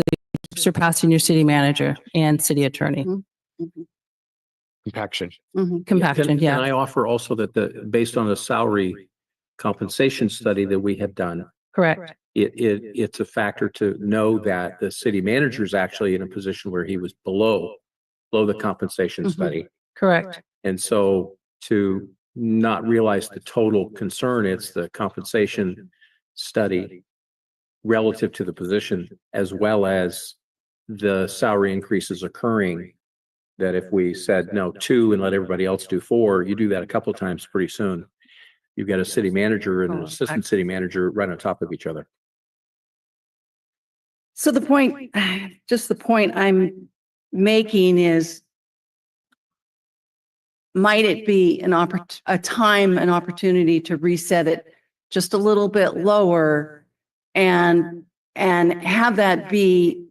surpassing your city manager and city attorney. Compaction. Compaction, Can yeah. I offer also that based on the salary compensation study that we have done, Correct. it's a factor to know that the city manager is actually in a position where he was below the compensation study. Correct. And so to not realize the total concern, it's the compensation study relative to the position, as well as the salary increases occurring. That if we said no 2 and let everybody else do 4, you do that a couple of times pretty soon. You've got a city manager and an assistant city manager right on top of each other. So the point, just the point I'm making is, might it be an opportunity to reset it just a little bit lower and have that be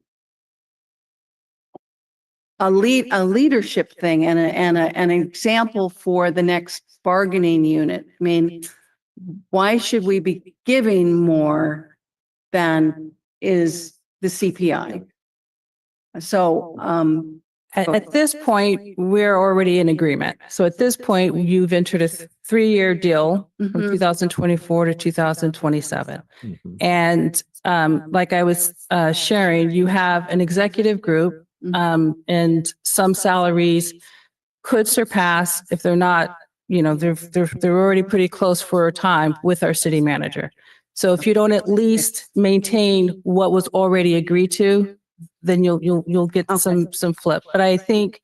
a leadership thing and an example for the next bargaining unit? I mean, why should we be giving more than is the CPI? So, At this point, we're already in agreement. So at this point, you've entered a 3-year deal from 2024 to 2027. And like I was sharing, you have an executive group, and some salaries could surpass, if they're not, they're already pretty close for a time with our city manager. So if you don't at least maintain what was already agreed to, then you'll get some flip. But I think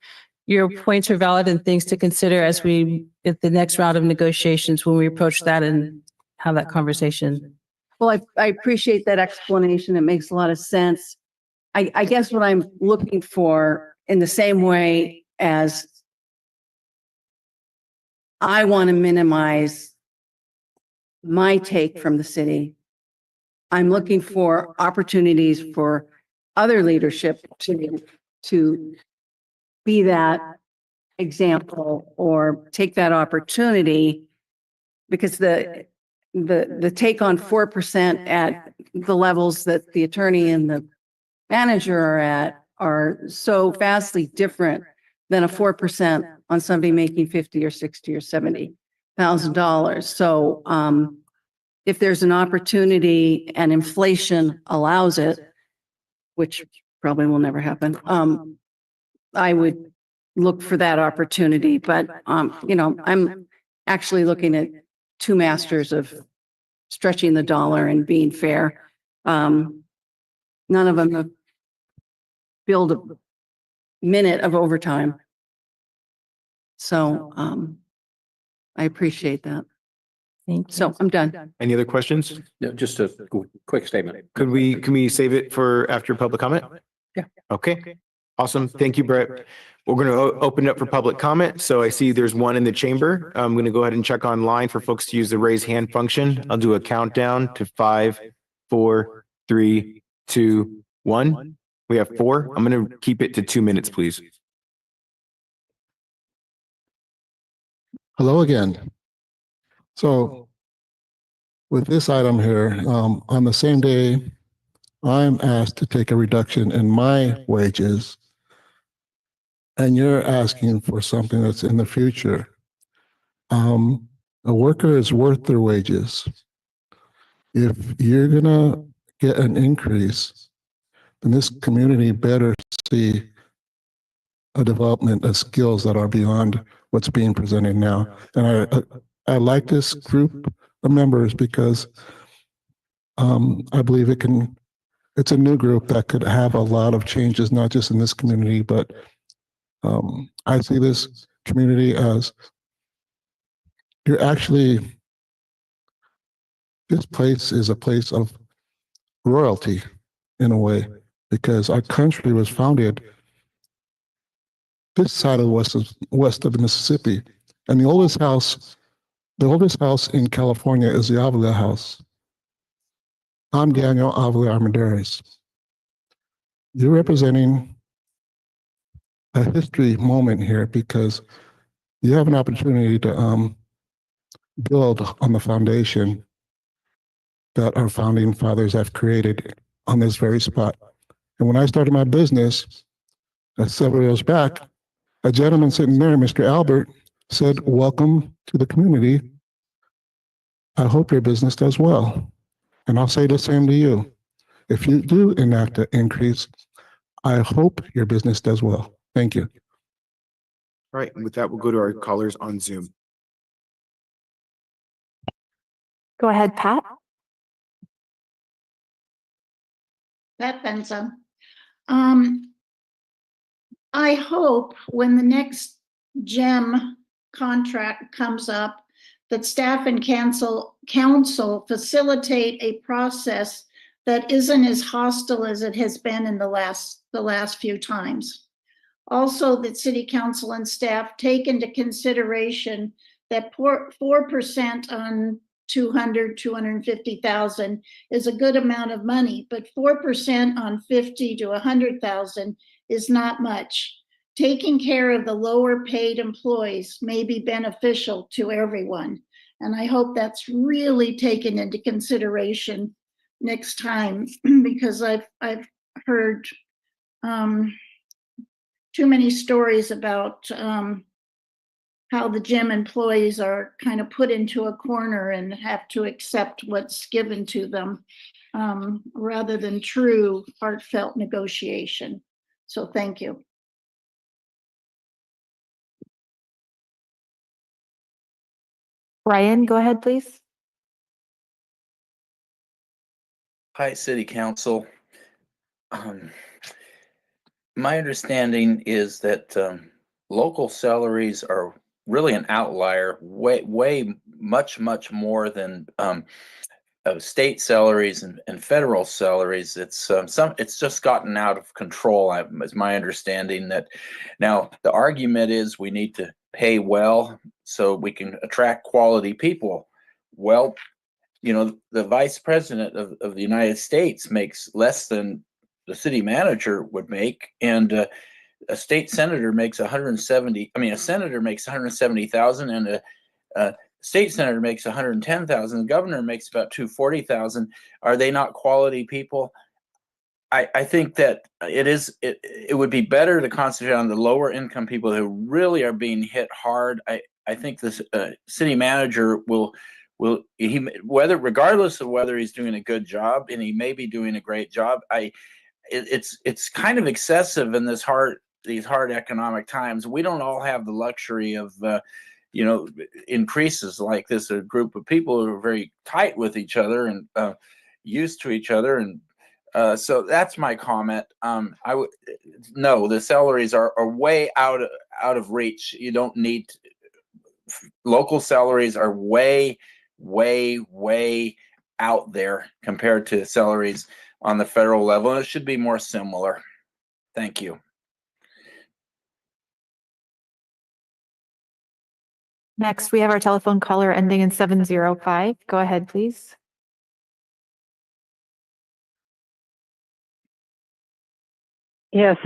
your points are valid and things to consider as we, at the next round of negotiations, when we approach that and have that conversation. well, I appreciate that explanation. It makes a lot of sense. I guess what I'm looking for, in the same way as I want to minimize my take from the city, I'm looking for opportunities for other leadership to be that example or take that opportunity, because the take on 4% at the levels that the attorney and the manager are at are so vastly different than a 4% on somebody making 50 or 60 or $70,000. So if there's an opportunity and inflation allows it, which probably will never happen, I would look for that opportunity. But, I'm actually looking at 2 masters of stretching the dollar and being fair. None of them have billed a minute of overtime. So I appreciate that. So I'm done. Any other questions? No, just a quick statement. Can we save it for after public comment? Yeah. Okay. Awesome. Thank you, Brett. We're going to open it up for public comment. So I see there's one in the chamber. I'm going to go ahead and check online for folks to use the raise hand function. I'll do a countdown to 5, 4, 3, 2, 1. We have 4. I'm going to keep it to 2 minutes, please. Hello again. So with this item here, on the same day, I'm asked to take a reduction in my wages, and you're asking for something that's in the future. A worker is worth their wages. If you're gonna get an increase, then this community better see a development of skills that are beyond what's being presented now. And I like this group of members because I believe it's a new group that could have a lot of changes, not just in this community, but I see this community as this place is a place of royalty in a way, because our country was founded this side of the west of the Mississippi. And the oldest house in California is the Avila House. I'm Daniel Avila Armendariz. You're representing a history moment here because you have an opportunity to build on the foundation that our founding fathers have created on this very spot. And when I started my business, several years back, a gentleman sitting there, Mr. Albert, said, "Welcome to the community. I hope your business does well." And I'll say the same to you. If you do enact an increase, I hope your business does well. Thank you. All right, and with that, we'll go to our callers on Zoom. Go ahead, Pat. Pat Benza. I hope when the next GEM contract comes up, that staff and council facilitate a process that isn't as hostile as it has been in the last few times. Also, that city council and staff take into consideration that 4% on 250,000 is a good amount of money, but 4% on 50 to 100,000 is not much. Taking care of the lower paid employees may be beneficial to everyone. And I hope that's really taken into consideration next time, because I've heard too many stories about how the gym employees are kind of put into a corner and have to accept what's given to them rather than true heartfelt negotiation. So thank you. Ryan, go ahead, please. Hi, City Council. My understanding is that local salaries are really an outlier, way much more than state salaries and federal salaries. It's just gotten out of control. Is my understanding that now the argument is we need to pay well so we can attract quality people. Well, you know, the vice president of the United States makes less than the city manager would make, and a state senator makes 170. I mean, a senator makes 170,000, and a state senator makes 110,000. The governor makes about 240,000. Are they not quality people? I think that it would be better to concentrate on the lower income people who really are being hit hard. I think this city manager regardless of whether he's doing a good job, and he may be doing a great job. It's kind of excessive in these hard economic times. We don't all have the luxury of increases like this. A group of people who are very tight with each other and used to each other, and so that's my comment. No, the salaries are way out of reach. You don't need local salaries are way out there compared to salaries on the federal level, and it should be more similar. Thank you. Next, we have our telephone caller ending in 705. Go ahead, please. Yes,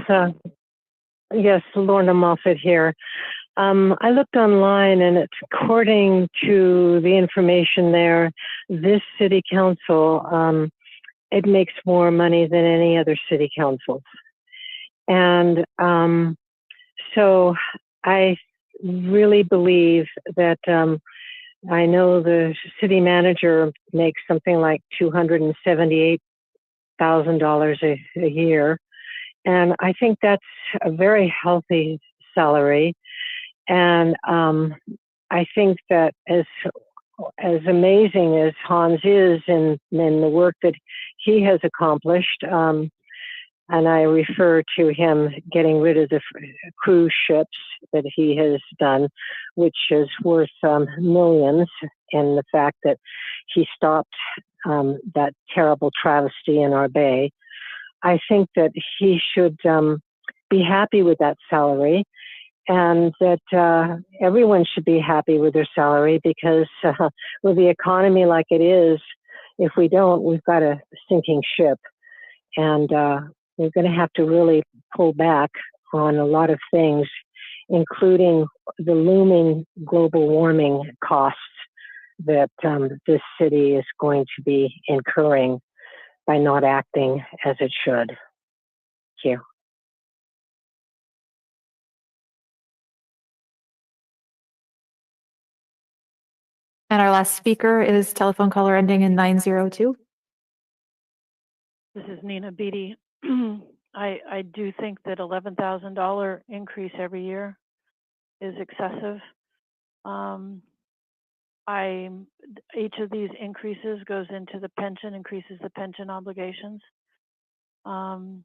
Lorna Moffett here. I looked online, and it's according to the information there, this city council, it makes more money than any other city council. And so I really believe that I know the city manager makes something like $278,000 a year. And I think that's a very healthy salary. And I think that as amazing as Hans is in the work that he has accomplished, and I refer to him getting rid of the cruise ships that he has done, which is worth millions, and the fact that he stopped that terrible travesty in our bay. I think that he should be happy with that salary, and that everyone should be happy with their salary, because with the economy like it is, if we don't, we've got a sinking ship. And we're going to have to really pull back on a lot of things, including the looming global warming costs that this city is going to be incurring by not acting as it should. you. And our last speaker is telephone caller ending in 902. This is Nina Beatty. I do think that $11,000 increase every year is excessive. Each of these increases goes into the pension, increases the pension obligations. From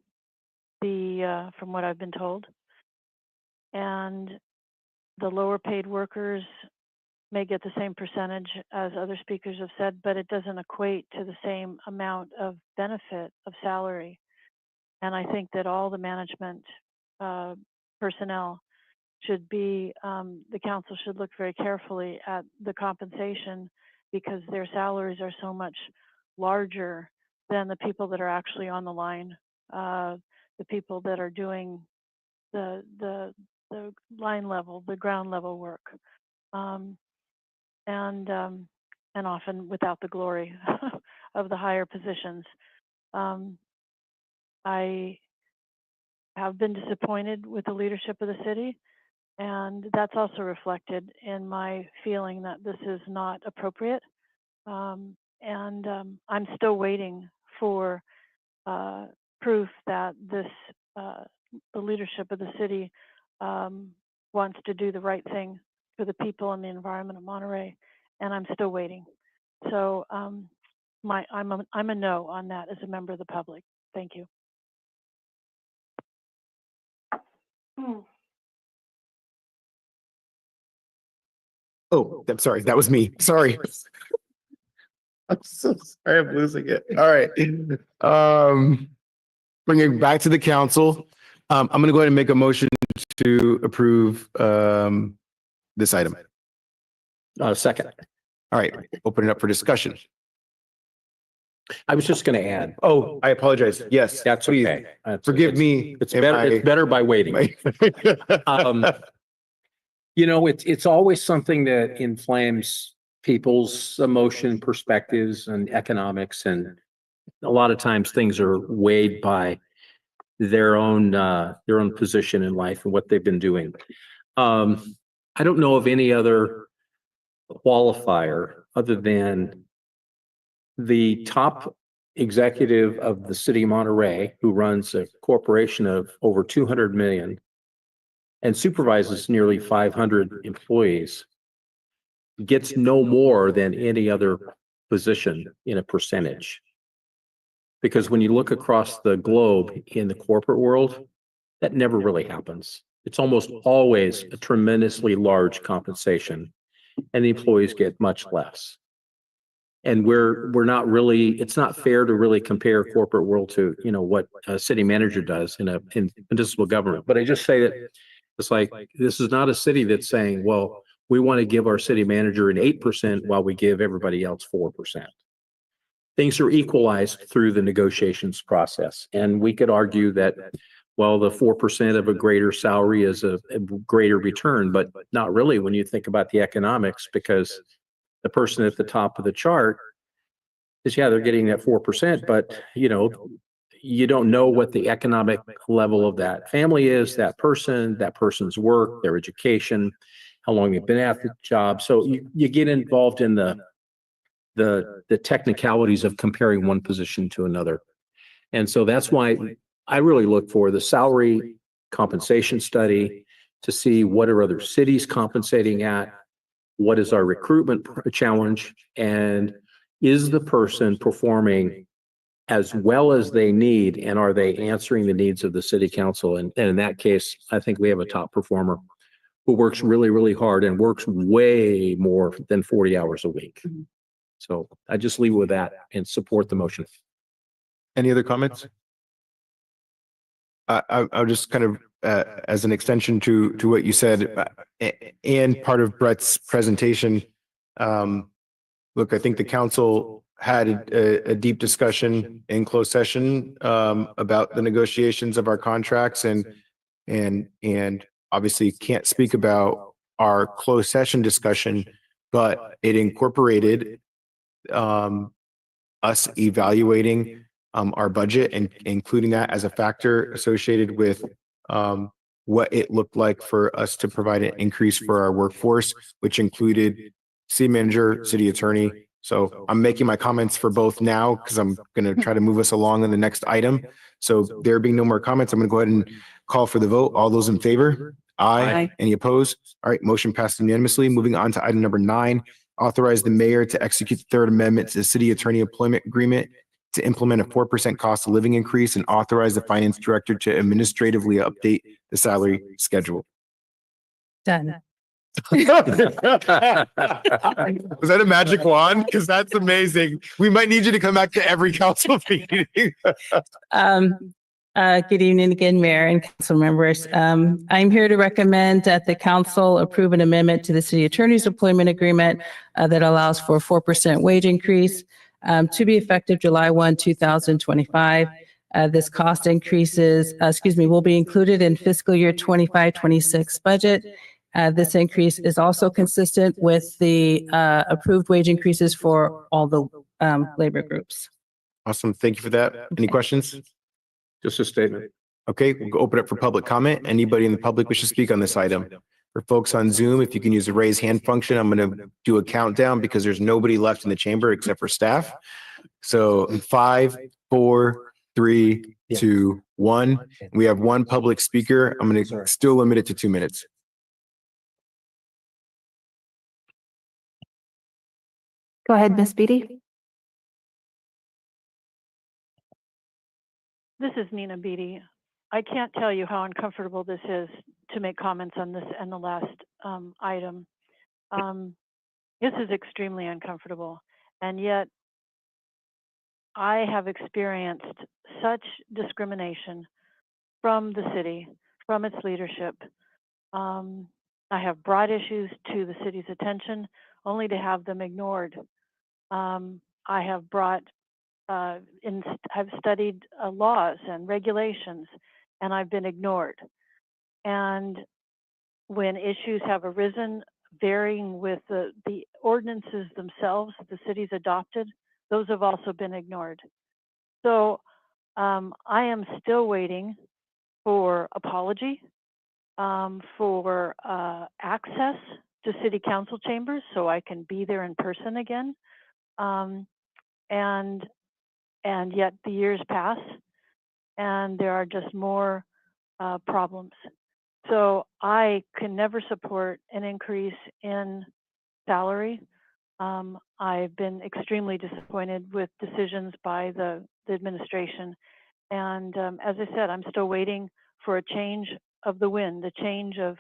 what I've been told, and the lower paid workers may get the same percentage as other speakers have said, but it doesn't equate to the same amount of benefit of salary. And I think that all the management personnel should be, the council should look very carefully at the compensation, because their salaries are so much larger than the people that are actually on the line, the people that are doing the line level, the ground level work. And often without the glory of the higher positions. I have been disappointed with the leadership of the city, and that's also reflected in my feeling that this is not appropriate. I'm still waiting for proof that the leadership of the city wants to do the right thing for the people and the environment of Monterey, and I'm still waiting. So I'm a no on that as a member of the public. Thank you. Oh, I'm sorry. That was me. Sorry. I'm so sorry. I'm losing it. All right. Bringing it back to the council. I'm going to go ahead and make a motion to approve this item. Second. All right. Open it up for discussion. I was just going to add. Oh, I apologize. Yes, That's please. okay. Forgive me. It's better. It's better by waiting. You know, it's always something that inflames people's emotion, perspectives, and economics, and a lot of times things are weighed by their own position in life and what they've been doing. I don't know of any other qualifier other than the top executive of the city of Monterey, who runs a corporation of over 200 million and supervises nearly 500 employees, gets no more than any other position in a percentage. Because when you look across the globe in the corporate world, that never really happens. It's almost always a tremendously large compensation, and the employees get much less. And we're not really, it's not fair to really compare corporate world to, you know, what a city manager does in municipal government. But I just say that it's like, this is not a city that's saying, well, we want to give our city manager an 8% while we give everybody else 4%. Things are equalized through the negotiations process. And we could argue that, well, the 4% of a greater salary is a greater return, but not really when you think about the economics, because the person at the top of the chart is, yeah, they're getting that 4%, but you know, you don't know what the economic level of that family is, that person's work, their education, how long they've been at the job. So you get involved in the technicalities of comparing one position to another. And so that's why I really look for the salary compensation study to see what are other cities compensating at, what is our recruitment challenge, and is the person performing as well as they need, and are they answering the needs of the city council? And in that case, I think we have a top performer who works really, really hard and works way more than 40 hours a week. So I just leave it with that and support the motion. Any other comments? I'll just kind of, as an extension to what you said, and part of Brett's presentation, look, I think the council had a deep discussion in closed session about the negotiations of our contracts, and obviously can't speak about our closed session discussion, but it incorporated us evaluating our budget and including that as a factor associated with what it looked like for us to provide an increase for our workforce, which included city manager, city attorney. So I'm making my comments for both now because I'm going to try to move us along in the next item. So there being no more comments, I'm going to go ahead and call for the vote. All those in favor? Aye. Any opposed? All right, motion passed unanimously. Moving on to item number 9, authorize the mayor to execute the third amendment to the city attorney employment agreement to implement a 4% cost of living increase and authorize the finance director to administratively update the salary schedule. Done. Was that a magic wand? Because that's amazing. We might need you to come back to every council meeting. Good evening again, Mayor and council members. I'm here to recommend that the council approve an amendment to the city attorney's employment agreement that allows for a 4% wage increase to be effective July 1, 2025. This cost increases, will be included in fiscal year 25-26 budget. This increase is also consistent with the approved wage increases for all the labor groups. Awesome. Thank you for that. Any questions? Just a statement. Okay, we'll go open it for public comment. Anybody in the public wish to speak on this item? For folks on Zoom, if you can use the raise hand function, I'm going to do a countdown because there's nobody left in the chamber except for staff. So 5, 4, 3, 2, 1. We have one public speaker. I'm going to still limit it to 2 minutes. Go ahead, Miss Beatty. This is Nina Beatty. I can't tell you how uncomfortable this is to make comments on this and the last item. This is extremely uncomfortable. And yet I have experienced such discrimination from the city, from its leadership. I have brought issues to the city's attention only to have them ignored. I have brought I've studied laws and regulations, and I've been ignored. And when issues have arisen, varying with the ordinances themselves the city's adopted, those have also been ignored. So I am still waiting for apology, for access to city council chambers so I can be there in person again. And yet the years pass and there are just more problems. So I can never support an increase in salary. I've been extremely disappointed with decisions by the administration. And as I said, I'm still waiting for a change of the wind, a change of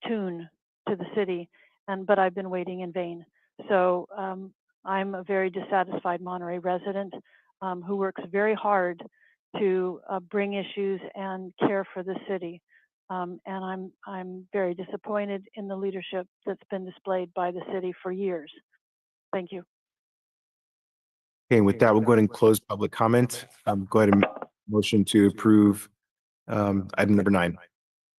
tune to the city. But I've been waiting in vain. So I'm a very dissatisfied Monterey resident who works very hard to bring issues and care for the city. And I'm very disappointed in the leadership that's been displayed by the city for years. Thank you. Okay, with that, we'll go ahead and close public comment. Go ahead and motion to approve item number 9.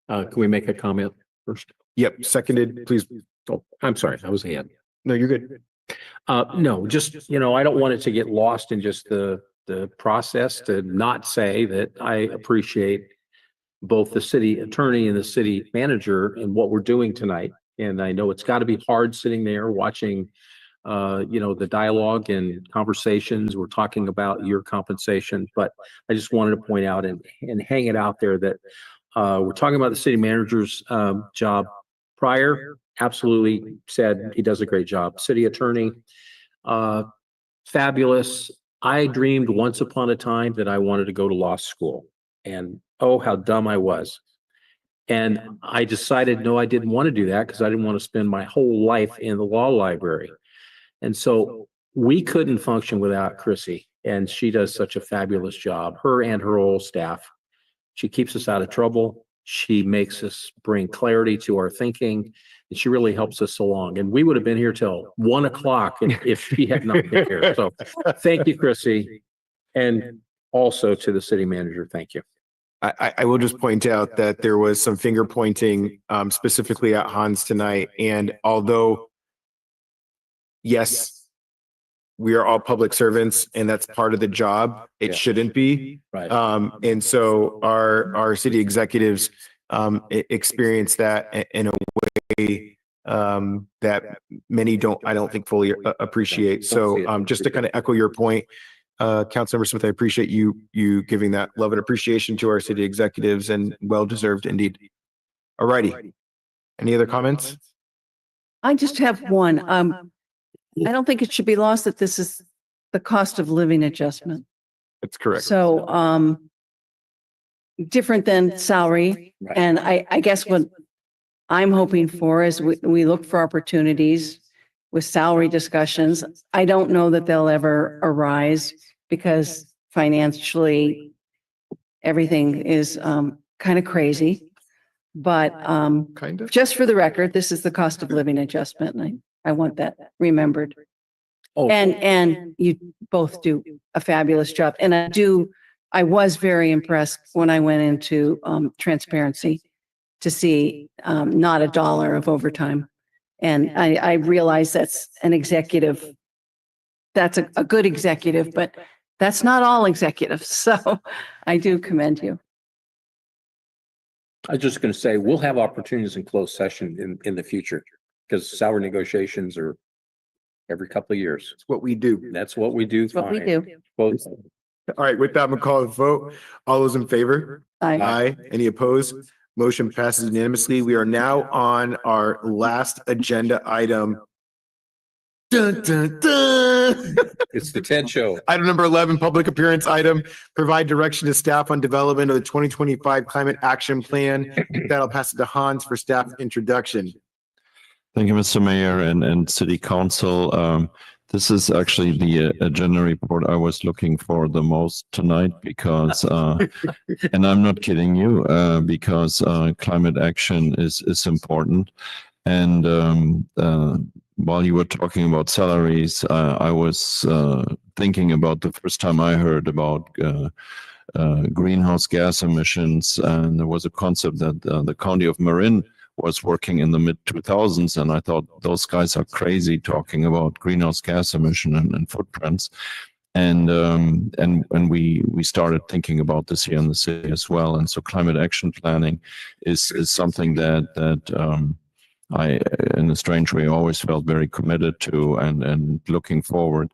Can we make a comment first? Yep, seconded, please. Oh, I'm sorry, I was ahead. No, you're good. No, just, I don't want it to get lost in just the process to not say that I appreciate both the city attorney and the city manager and what we're doing tonight. And I know it's got to be hard sitting there watching, the dialogue and conversations. We're talking about your compensation, but I just wanted to point out and hang it out there that we're talking about the city manager's job. Prior, absolutely said he does a great job. City attorney, fabulous. I dreamed once upon a time that I wanted to go to law school, and oh, how dumb I was. And I decided, no, I didn't want to do that because I didn't want to spend my whole life in the law library. And so we couldn't function without Chrissy, and she does such a fabulous job, her and her whole staff. She keeps us out of trouble. She makes us bring clarity to our thinking, and she really helps us along. And we would have been here till 1 o'clock if she had not been here. So thank you, Chrissy. And also to the city manager, thank you. I will just point out that there was some finger pointing specifically at Hans tonight. And although, yes, we are all public servants and that's part of the job. It Yeah. shouldn't be. Right. And so our city executives experience that in a way that many I don't think fully appreciate. So just to kind of echo your point, Councilmember Smith, I appreciate you giving that love and appreciation to our city executives, and well-deserved indeed. All righty. Any other comments? I just have one. I don't think it should be lost that this is the cost of living adjustment. That's correct. So, different than salary. Right. And I guess what I'm hoping for is we look for opportunities with salary discussions. I don't know that they'll ever arise because financially everything is kind of crazy. But Kind of. just for the record, this is the cost of living adjustment. And I want that remembered. Oh, And you both do a fabulous job. And I was very impressed when I went into transparency to see not a dollar of overtime. And I realize that's an executive. That's a good executive, but that's not all executives. So I do commend you. I was just going to say, we'll have opportunities in closed session in the future because salary negotiations are every couple of years. It's what we do. That's what we do. That's what we Fine. do. Both. All right, with that, I'm gonna call the vote. All those in favor? Aye. Aye. Any opposed? Motion passes unanimously. We are now on our last agenda item. Dun, dun, dun. It's the TED show. Item number 11, public appearance item, provide direction to staff on development of the 2025 climate action plan. That'll pass it to Hans for staff introduction. Thank you, Mr. Mayor and City Council. This is actually the agenda report I was looking for the most tonight because, and I'm not kidding you, because climate action is important. And while you were talking about salaries, I was thinking about the first time I heard about greenhouse gas emissions, and there was a concept that the county of Marin was working in the mid 2000s, and I thought those guys are crazy talking about greenhouse gas emission and footprints. And we started thinking about this here in the city as well. And so climate action planning is something that I, in a strange way, always felt very committed to and looking forward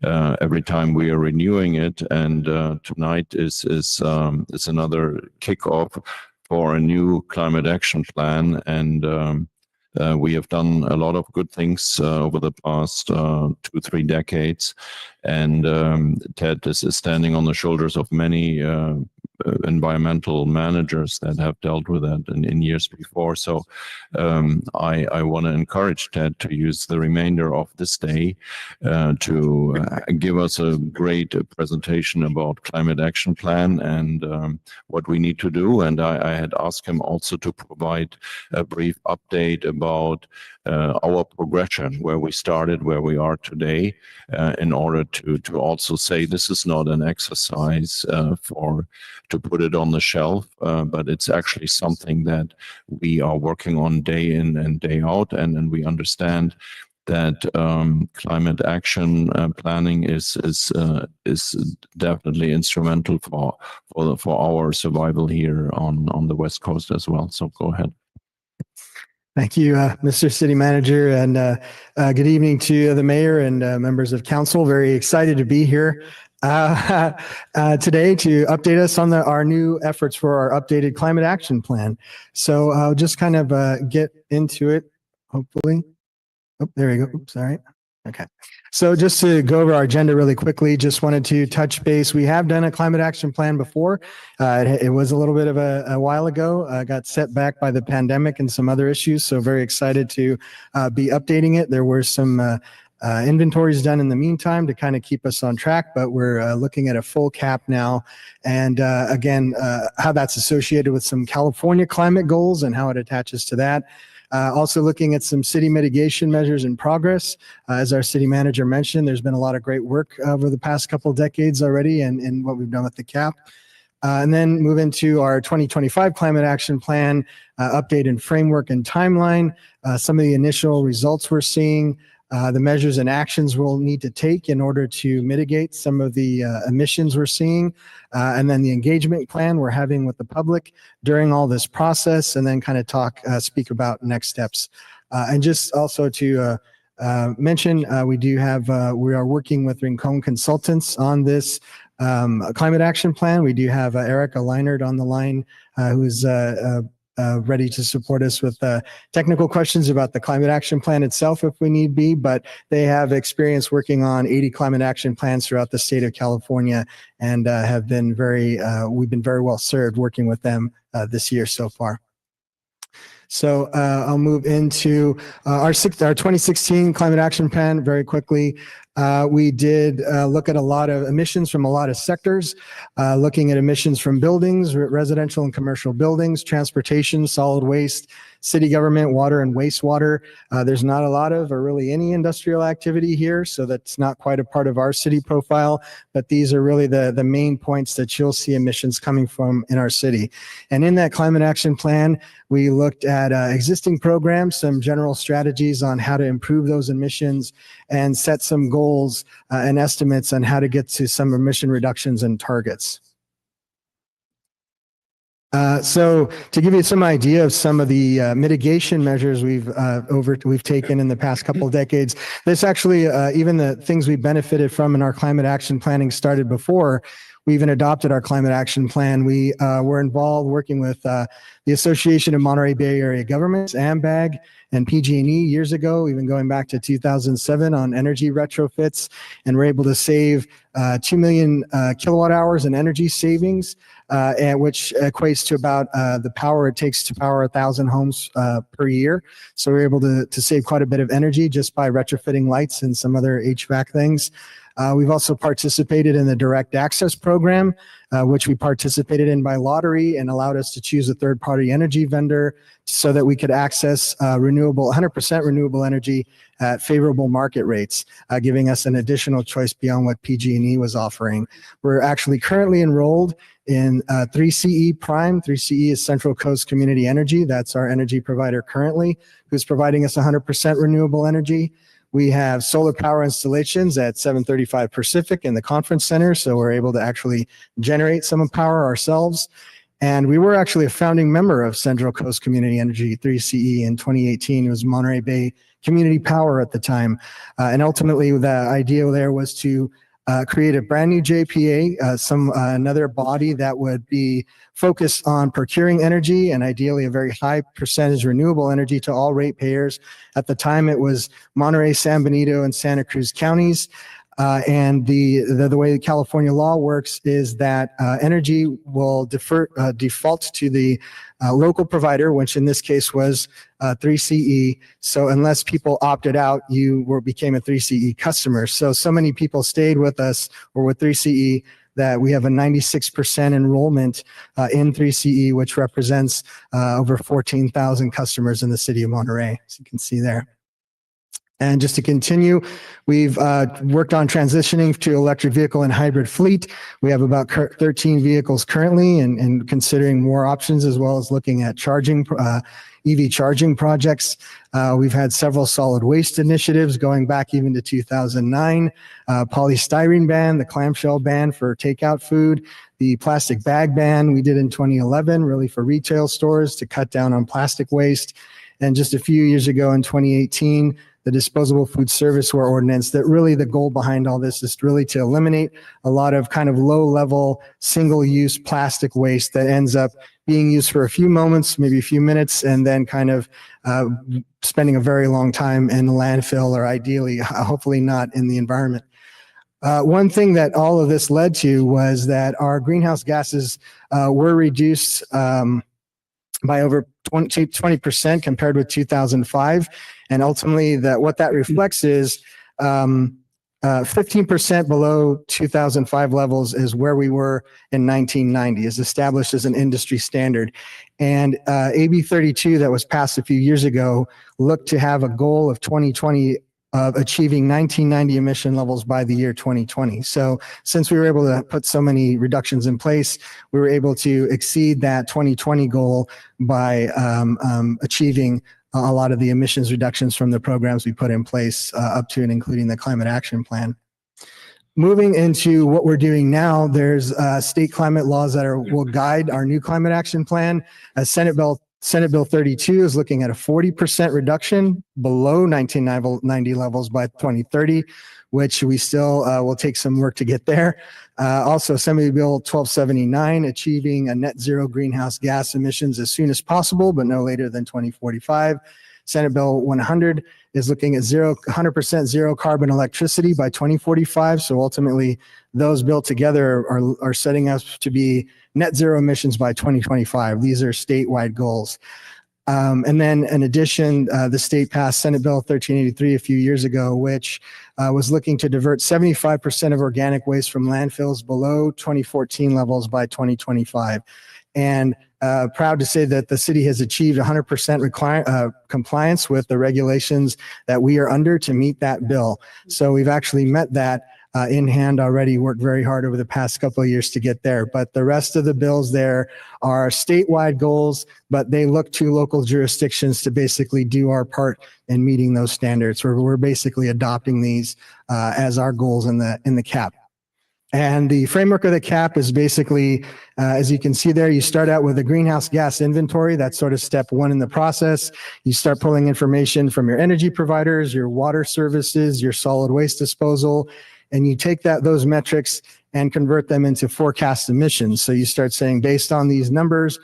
every time we are renewing it. And tonight is another kickoff for a new climate action plan. And we have done a lot of good things over the past 2-3 decades. And TED is standing on the shoulders of many environmental managers that have dealt with that in years before. So I want to encourage TED to use the remainder of this day to give us a great presentation about climate action plan and what we need to do. And I had asked him also to provide a brief update about our progression, where we started, where we are today, in order to also say this is not an exercise to put it on the shelf, but it's actually something that we are working on day in and day out, and we understand that climate action planning is definitely instrumental for our survival here on the West Coast as well. So go ahead. Thank you, Mr. City Manager, and good evening to the mayor and members of council. Very excited to be here today to update us on our new efforts for our updated climate action plan. So I'll just kind of get into it, hopefully. Oh, there we go. Oops, all right. Okay. So just to go over our agenda really quickly, just wanted to touch base. We have done a climate action plan before. It was a little bit of a while ago, got set back by the pandemic and some other issues. So very excited to be updating it. There were some inventories done in the meantime to kind of keep us on track, but we're looking at a full cap now. And again, how that's associated with some California climate goals and how it attaches to that. Also looking at some city mitigation measures in progress. As our city manager mentioned, there's been a lot of great work over the past couple of decades already and what we've done with the cap. And then move into our 2025 climate action plan, update and framework and timeline, some of the initial results we're seeing, the measures and actions we'll need to take in order to mitigate some of the emissions we're seeing, and then the engagement plan we're having with the public during all this process, and then kind of speak about next steps. And just also to mention, we are working with Rincon Consultants on this climate action plan. We do have Erica Leinert on the line, who's ready to support us with technical questions about the climate action plan itself if we need be, but they have experience working on 80 climate action plans throughout the state of California, and we've been very well served working with them this year so far. So I'll move into our 2016 climate action plan very quickly. We did look at a lot of emissions from a lot of sectors, looking at emissions from buildings, residential and commercial buildings, transportation, solid waste, city government, water and wastewater. There's not a lot of or really any industrial activity here, so that's not quite a part of our city profile, but these are really the main points that you'll see emissions coming from in our city. And in that climate action plan, we looked at existing programs, some general strategies on how to improve those emissions, and set some goals and estimates on how to get to some emission reductions and targets. So to give you some idea of some of the mitigation measures we've taken in the past couple of decades, this actually, even the things we benefited from in our climate action planning started before we even adopted our climate action plan. We were involved working with the Association of Monterey Bay Area Governments, AMBAG, and PG&E years ago, even going back to 2007 on energy retrofits, and we're able to save 2 million kilowatt hours in energy savings, and which equates to about the power it takes to power 1,000 homes per year. So we're able to save quite a bit of energy just by retrofitting lights and some other HVAC things. We've also participated in the direct access program, which we participated in by lottery and allowed us to choose a third-party energy vendor so that we could access 100% renewable energy at favorable market rates, giving us an additional choice beyond what PG&E was offering. We're actually currently enrolled in 3CE Prime. 3CE is Central Coast Community Energy. That's our energy provider currently, who's providing us 100% renewable energy. We have solar power installations at 735 Pacific in the conference center, so we're able to actually generate some power ourselves. And we were actually a founding member of Central Coast Community Energy, 3CE, in 2018. It was Monterey Bay Community Power at the time. And ultimately, the idea there was to create a brand new JPA, another body that would be focused on procuring energy and ideally a very high percentage renewable energy to all ratepayers. At the time, it was Monterey, San Benito, and Santa Cruz counties. And the way the California law works is that energy will default to the local provider, which in this case was 3CE. So unless people opted out, you became a 3CE customer. So many people stayed with us or with 3CE that we have a 96% enrollment in 3CE, which represents over 14,000 customers in the city of Monterey, as you can see there. And just to continue, we've worked on transitioning to electric vehicle and hybrid fleet. We have about 13 vehicles currently and considering more options, as well as looking at EV charging projects. We've had several solid waste initiatives going back even to 2009, polystyrene ban, the clamshell ban for takeout food, the plastic bag ban we did in 2011, really for retail stores to cut down on plastic waste. And just a few years ago in 2018, the disposable food serviceware ordinance, that really the goal behind all this is really to eliminate a lot of kind of low-level single-use plastic waste that ends up being used for a few moments, maybe a few minutes, and then kind of spending a very long time in the landfill, or ideally, hopefully not in the environment. One thing that all of this led to was that our greenhouse gases were reduced by over 20% compared with 2005. And ultimately, what that reflects is 15% below 2005 levels is where we were in 1990, is established as an industry standard. And AB 32 that was passed a few years ago looked to have a goal of 2020 of achieving 1990 emission levels by the year 2020. So since we were able to put so many reductions in place, we were able to exceed that 2020 goal by achieving a lot of the emissions reductions from the programs we put in place up to and including the climate action plan. Moving into what we're doing now, there's state climate laws that will guide our new climate action plan. Senate Bill 32 is looking at a 40% reduction below 1990 levels by 2030, which we still will take some work to get there. Also, Assembly Bill 1279, achieving a net zero greenhouse gas emissions as soon as possible, but no later than 2045. Senate Bill 100 is looking at 100% zero carbon electricity by 2045. So ultimately, those built together are setting us to be net zero emissions by 2025. These are statewide goals. And then in addition, the state passed Senate Bill 1383 a few years ago, which was looking to divert 75% of organic waste from landfills below 2014 levels by 2025. And proud to say that the city has achieved 100% compliance with the regulations that we are under to meet that bill. So we've actually met that in hand already, worked very hard over the past couple of years to get there. But the rest of the bills there are statewide goals, but they look to local jurisdictions to basically do our part in meeting those standards. We're basically adopting these as our goals in the CAP. And the framework of the CAP is basically, as you can see there, you start out with a greenhouse gas inventory. That's sort of step one in the process. You start pulling information from your energy providers, your water services, your solid waste disposal, and you take those metrics and convert them into forecast emissions. So you start saying, based on these numbers,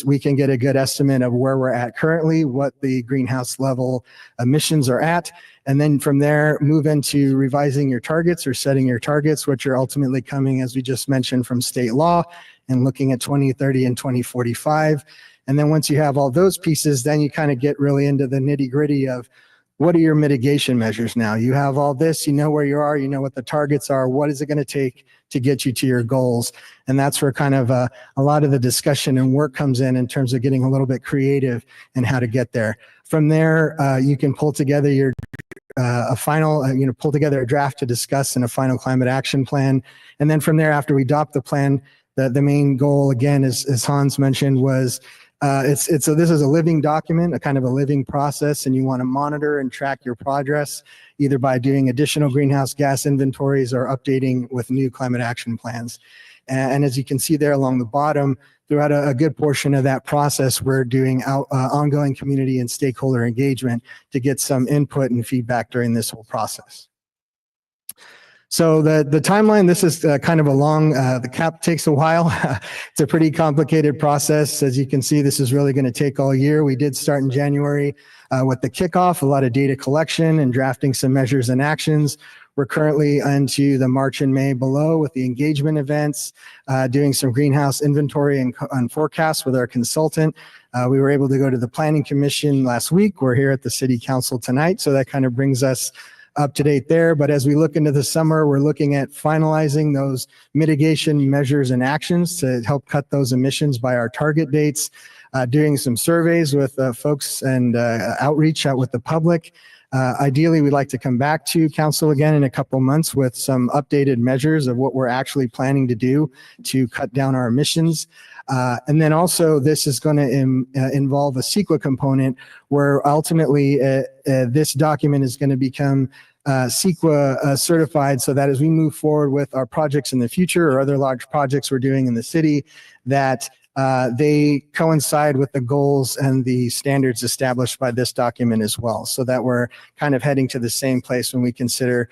we can get a good estimate of where we're at currently, what the greenhouse level emissions are at. And then from there, move into revising your targets or setting your targets, which are ultimately coming, as we just mentioned, from state law and looking at 2030 and 2045. And then once you have all those pieces, then you kind of get really into the nitty gritty of what are your mitigation measures now? You have all this, you know where you are, you know what the targets are, what is it going to take to get you to your goals? And that's where kind of a lot of the discussion and work comes in terms of getting a little bit creative and how to get there. From there, you can pull together your pull together a draft to discuss in a final climate action plan. And then from there, after we adopt the plan, the main goal, again, as Hans mentioned, was this is a living document, a kind of a living process, and you want to monitor and track your progress either by doing additional greenhouse gas inventories or updating with new climate action plans. And as you can see there along the bottom, throughout a good portion of that process, we're doing ongoing community and stakeholder engagement to get some input and feedback during this whole process. So the timeline, this is kind of a long, the CAP takes a while. It's a pretty complicated process. As you can see, this is really going to take all year. We did start in January with the kickoff, a lot of data collection and drafting some measures and actions. We're currently into the March and May below with the engagement events, doing some greenhouse inventory and forecasts with our consultant. We were able to go to the Planning Commission last week. We're here at the City Council tonight, so that kind of brings us up to date there. But as we look into the summer, we're looking at finalizing those mitigation measures and actions to help cut those emissions by our target dates, doing some surveys with folks and outreach out with the public. Ideally, we'd like to come back to council again in a couple months with some updated measures of what we're actually planning to do to cut down our emissions. And then also this is going to involve a CEQA component where ultimately this document is going to become CEQA certified so that as we move forward with our projects in the future or other large projects we're doing in the city, that they coincide with the goals and the standards established by this document as well, so that we're kind of heading to the same place when we consider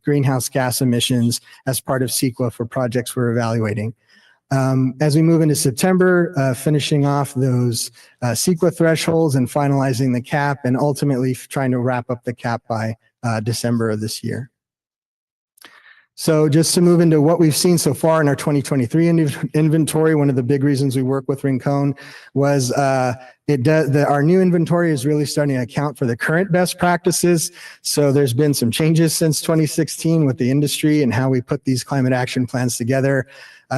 greenhouse gas emissions as part of CEQA for projects we're evaluating. As we move into September, finishing off those CEQA thresholds and finalizing the CAP, and ultimately trying to wrap up the CAP by December of this year. So just to move into what we've seen so far in our 2023 inventory, one of the big reasons we work with Rincon was our new inventory is really starting to account for the current best practices. So there's been some changes since 2016 with the industry and how we put these climate action plans together.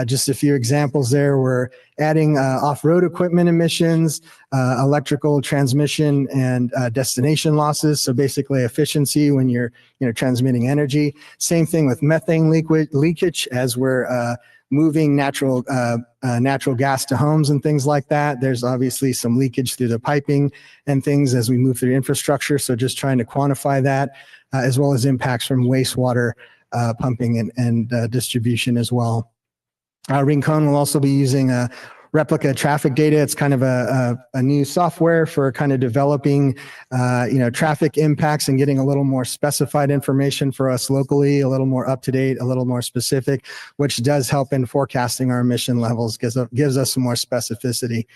Just a few examples there. We're adding off-road equipment emissions, electrical transmission and destination losses. So basically efficiency when you're transmitting energy. Same thing with methane leakage as we're moving natural gas to homes and things like that. There's obviously some leakage through the piping and things as we move through infrastructure. So just trying to quantify that, as well as impacts from wastewater pumping and distribution as well. Rincon will also be using replica traffic data. It's kind of a new software for kind of developing, traffic impacts and getting a little more specified information for us locally, a little more up to date, a little more specific, which does help in forecasting our emission levels, gives us some more specificity.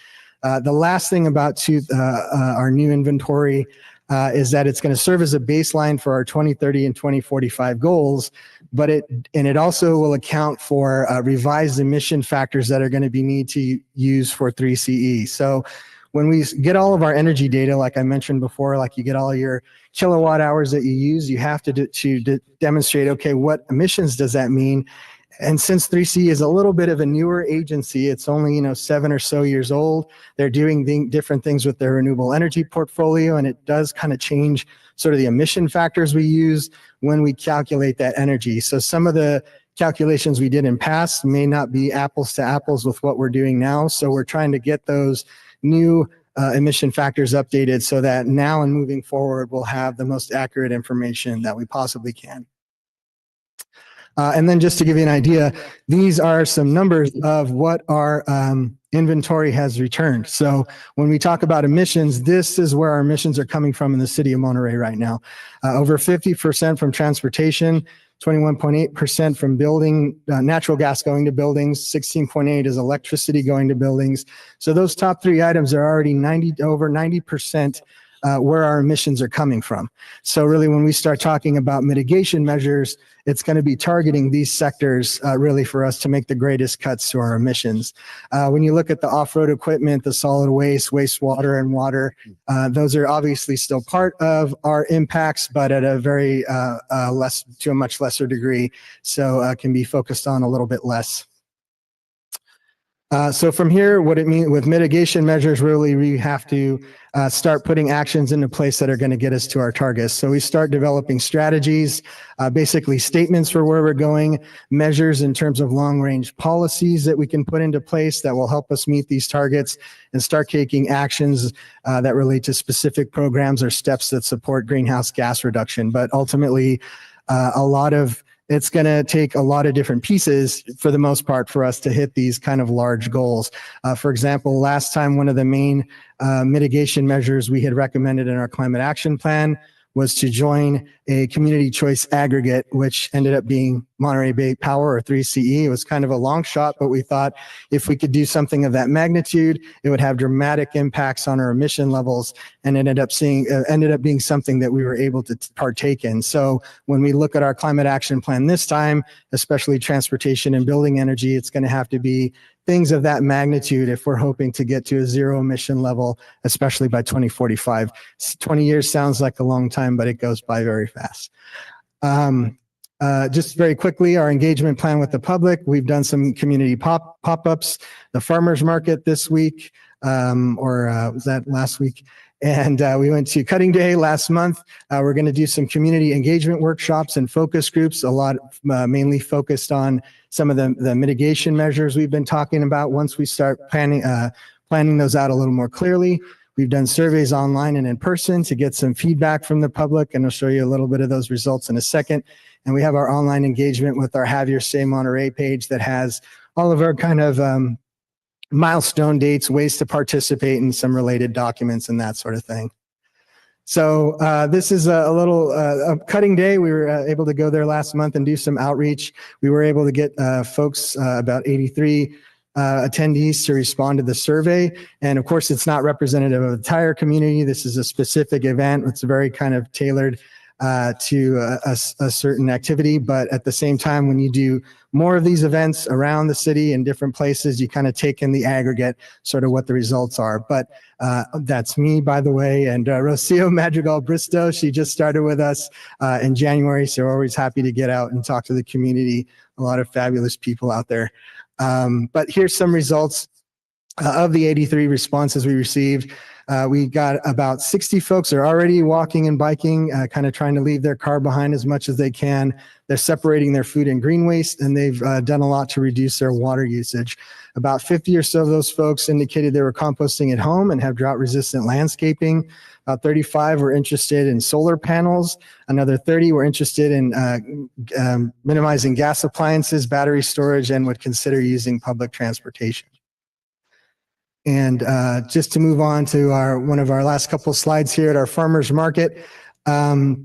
The last thing about our new inventory is that it's going to serve as a baseline for our 2030 and 2045 goals, but it also will account for revised emission factors that are going to be need to use for 3CE. So when we get all of our energy data, like I mentioned before, like you get all your kilowatt hours that you use, you have to demonstrate, okay, what emissions does that mean? And since 3C is a little bit of a newer agency, it's only 7 or so years old. They're doing different things with their renewable energy portfolio, and it does kind of change sort of the emission factors we use when we calculate that energy. So some of the calculations we did in past may not be apples to apples with what we're doing now. So we're trying to get those new emission factors updated so that now and moving forward, we'll have the most accurate information that we possibly can. And then just to give you an idea, these are some numbers of what our inventory has returned. So when we talk about emissions, this is where our emissions are coming from in the city of Monterey right now. Over 50% from transportation, 21.8% from building, natural gas going to buildings, 16.8 is electricity going to buildings. So those top three items are already over 90% where our emissions are coming from. So really, when we start talking about mitigation measures, it's going to be targeting these sectors really for us to make the greatest cuts to our emissions. When you look at the off-road equipment, the solid waste, wastewater, and water, those are obviously still part of our impacts, but at a very to a much lesser degree. So can be focused on a little bit less. So from here, what it means with mitigation measures, really, we have to start putting actions into place that are going to get us to our targets. So we start developing strategies, basically statements for where we're going, measures in terms of long-range policies that we can put into place that will help us meet these targets, and start taking actions that relate to specific programs or steps that support greenhouse gas reduction. But ultimately, it's going to take a lot of different pieces for the most part for us to hit these kind of large goals. For example, last time, one of the main mitigation measures we had recommended in our climate action plan was to join a community choice aggregate, which ended up being Monterey Bay Power, or 3CE. It was kind of a long shot, but we thought if we could do something of that magnitude, it would have dramatic impacts on our emission levels, and ended up being something that we were able to partake in. So when we look at our climate action plan this time, especially transportation and building energy, it's going to have to be things of that magnitude if we're hoping to get to a zero emission level, especially by 2045. 20 years sounds like a long time, but it goes by very fast. Just very quickly, our engagement plan with the public. We've done some community pop-ups, the farmers market this week, was that last week? And we went to Cutting Day last month. We're going to do some community engagement workshops and focus groups, a lot mainly focused on some of the mitigation measures we've been talking about. Once we start planning those out a little more clearly, we've done surveys online and in person to get some feedback from the public, and I'll show you a little bit of those results in a second. And we have our online engagement with our Have Your Say Monterey page that has all of our kind of milestone dates, ways to participate in some related documents and that sort of thing. So this is a little Cutting Day. We were able to go there last month and do some outreach. We were able to get folks, about 83 attendees, to respond to the survey. And of course, it's not representative of the entire community. This is a specific event. It's very kind of tailored to a certain activity. But at the same time, when you do more of these events around the city in different places, you kind of take in the aggregate, sort of what the results are. But that's me, by the way, and Rocio Madrigal Bristow. She just started with us in January, so we're always happy to get out and talk to the community. A lot of fabulous people out there. But here's some results. Of the 83 responses we received, we got about 60 folks are already walking and biking, kind of trying to leave their car behind as much as they can. They're separating their food and green waste, and they've done a lot to reduce their water usage. About 50 or so of those folks indicated they were composting at home and have drought-resistant landscaping. About 35 were interested in solar panels. Another 30 were interested in minimizing gas appliances, battery storage, and would consider using public transportation. And just to move on to one of our last couple of slides here at our farmers market. A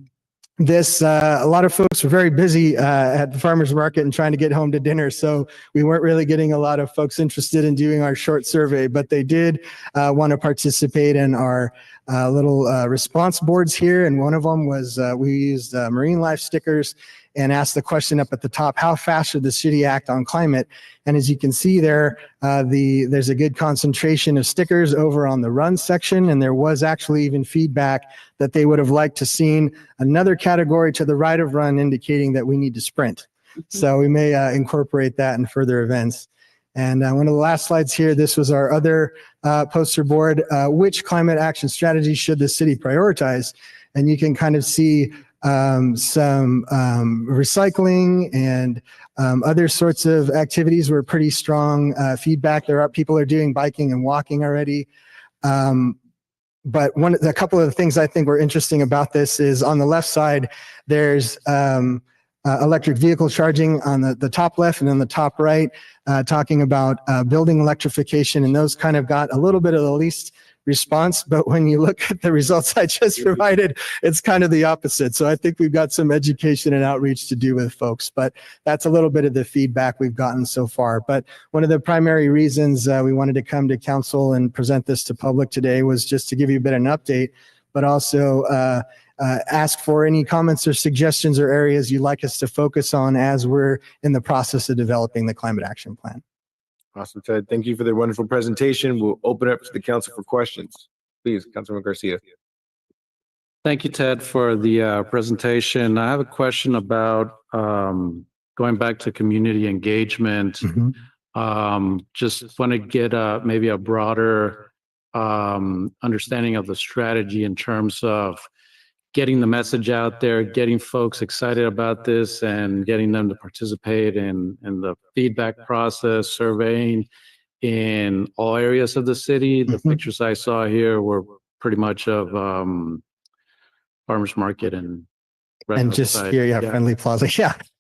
lot of folks were very busy at the farmers market and trying to get home to dinner. So we weren't really getting a lot of folks interested in doing our short survey, but they did want to participate in our little response boards here. And one of them was we used marine life stickers and asked the question up at the top, how fast should the city act on climate? And as you can see there, there's a good concentration of stickers over on the run section. And there was actually even feedback that they would have liked to seen another category to the right of run indicating that we need to sprint. So we may incorporate that in further events. And one of the last slides here, this was our other poster board, which climate action strategy should the city prioritize? And you can kind of see some recycling and other sorts of activities were pretty strong feedback. People are doing biking and walking already. But a couple of the things I think were interesting about this is on the left side, there's electric vehicle charging on the top left, and on the top right, talking about building electrification, and those kind of got a little bit of the least response. But when you look at the results I just provided, it's kind of the opposite. So I think we've got some education and outreach to do with folks, but that's a little bit of the feedback we've gotten so far. But one of the primary reasons we wanted to come to council and present this to public today was just to give you a bit of an update, but also ask for any comments or suggestions or areas you'd like us to focus on as we're in the process of developing the climate action plan. Awesome, Ted. Thank you for the wonderful presentation. We'll open it up to the council for questions. Please, Councilman Garcia. Thank you, Ted, for the presentation. I have a question about going back to community engagement. Just want to get maybe a broader understanding of the strategy in terms of getting the message out there, getting folks excited about this and getting them to participate in the feedback process, surveying in all areas of the city. The pictures I saw here were pretty much of farmers market and just here, Friendly Plaza.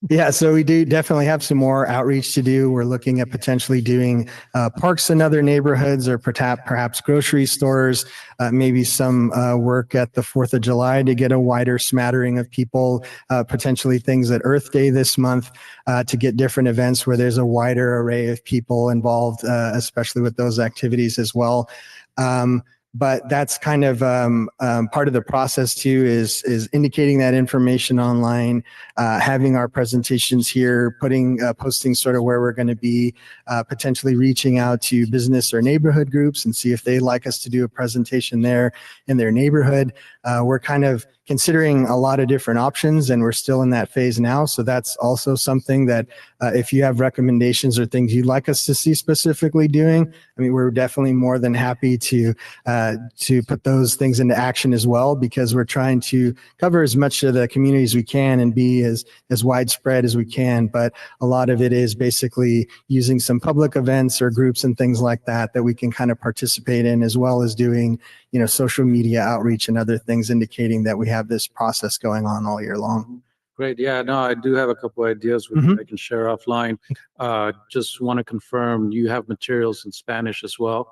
Yeah. So we do definitely have some more outreach to do. We're looking at potentially doing parks in other neighborhoods or perhaps grocery stores, maybe some work at the 4th of July to get a wider smattering of people, potentially things at Earth Day this month to get different events where there's a wider array of people involved, especially with those activities as well. But that's kind of part of the process too, is indicating that information online, having our presentations here, posting sort of where we're going to be, potentially reaching out to business or neighborhood groups and see if they'd like us to do a presentation there in their neighborhood. We're kind of considering a lot of different options, and we're still in that phase now. So that's also something that if you have recommendations or things you'd like us to see specifically doing, I mean, we're definitely more than happy to put those things into action as well, because we're trying to cover as much of the community as we can and be as widespread as we can. But a lot of it is basically using some public events or groups and things like that we can kind of participate in, as well as doing, social media outreach and other things indicating that we have this process going on all year long. Great. Yeah, no, I do have a couple ideas which I can share offline. Just want to confirm you have materials in Spanish as well.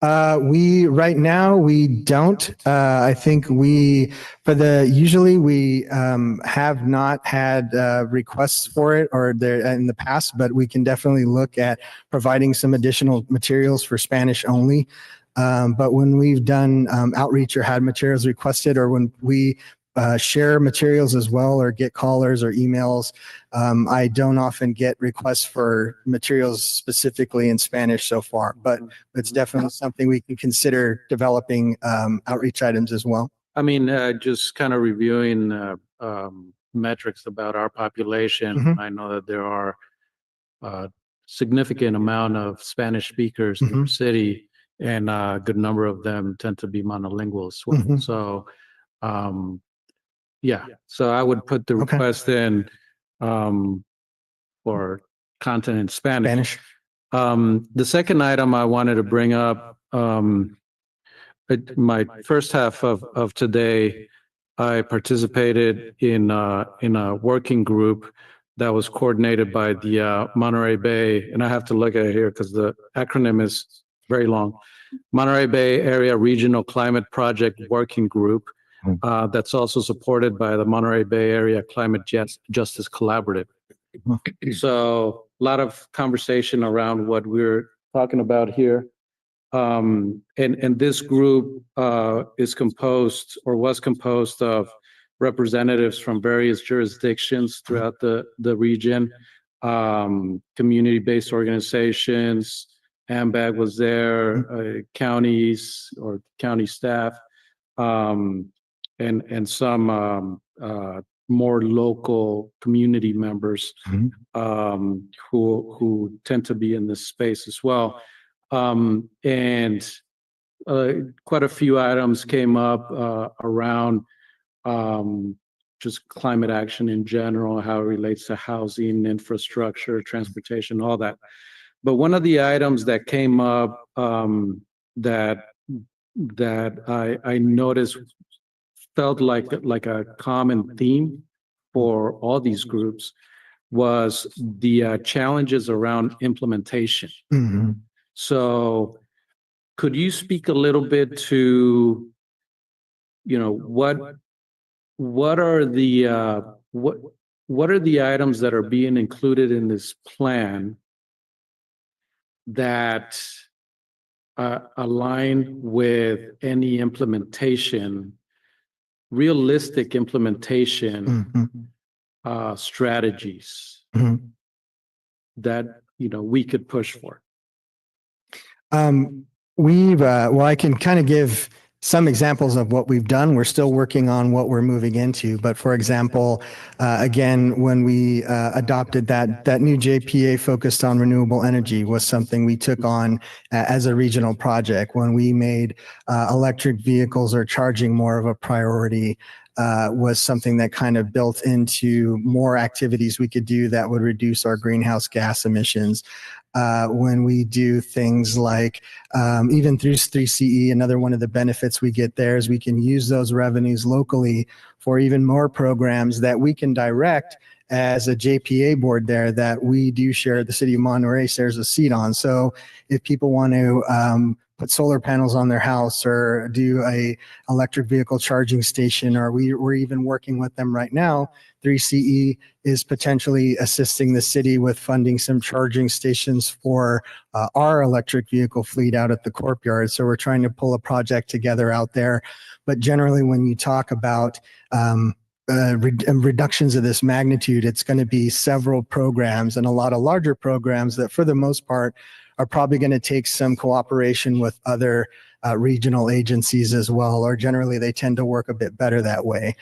Right now we don't. I think usually we have not had requests for it or there in the past, but we can definitely look at providing some additional materials for Spanish only. But when we've done outreach or had materials requested, or when we share materials as well or get callers or emails, I don't often get requests for materials specifically in Spanish so far, but it's definitely something we can consider developing outreach items as well. I mean, just kind of reviewing metrics about our population. I know that there are significant amount of Spanish speakers in the city, and a good number of them tend to be monolingual as well. So, yeah, so I would put the request in for content in Spanish. The second item I wanted to bring up, my first half of today, I participated in a working group that was coordinated by the Monterey Bay, and I have to look at it here because the acronym is very long. Monterey Bay Area Regional Climate Project Working Group. That's also supported by the Monterey Bay Area Climate Justice Collaborative. So a lot of conversation around what we're talking about here. And this group is composed or was composed of representatives from various jurisdictions throughout the region, community-based organizations, AMBAG was there, counties or county staff, and some more local community members who tend to be in this space as well. And quite a few items came up around just climate action in general, how it relates to housing, infrastructure, transportation, all that. But one of the items that came up that I noticed felt like a common theme for all these groups was the challenges around implementation. So could you speak a little bit to, what are the items that are being included in this plan that align with any implementation, realistic implementation strategies that we could push for? Well, I can kind of give some examples of what we've done. We're still working on what we're moving into. But for example, again, when we adopted that new JPA focused on renewable energy was something we took on as a regional project. When we made electric vehicles or charging more of a priority, was something that kind of built into more activities we could do that would reduce our greenhouse gas emissions. When we do things like even through 3CE, another one of the benefits we get there is we can use those revenues locally for even more programs that we can direct as a JPA board there that we do share, the city of Monterey shares a seat on. So if people want to put solar panels on their house or do a electric vehicle charging station, or we're even working with them right now. 3CE is potentially assisting the city with funding some charging stations for our electric vehicle fleet out at the courtyard. So we're trying to pull a project together out there. But generally, when you talk about reductions of this magnitude, it's going to be several programs and a lot of larger programs that for the most part are probably going to take some cooperation with other regional agencies as well, or generally they tend to work a bit better that way.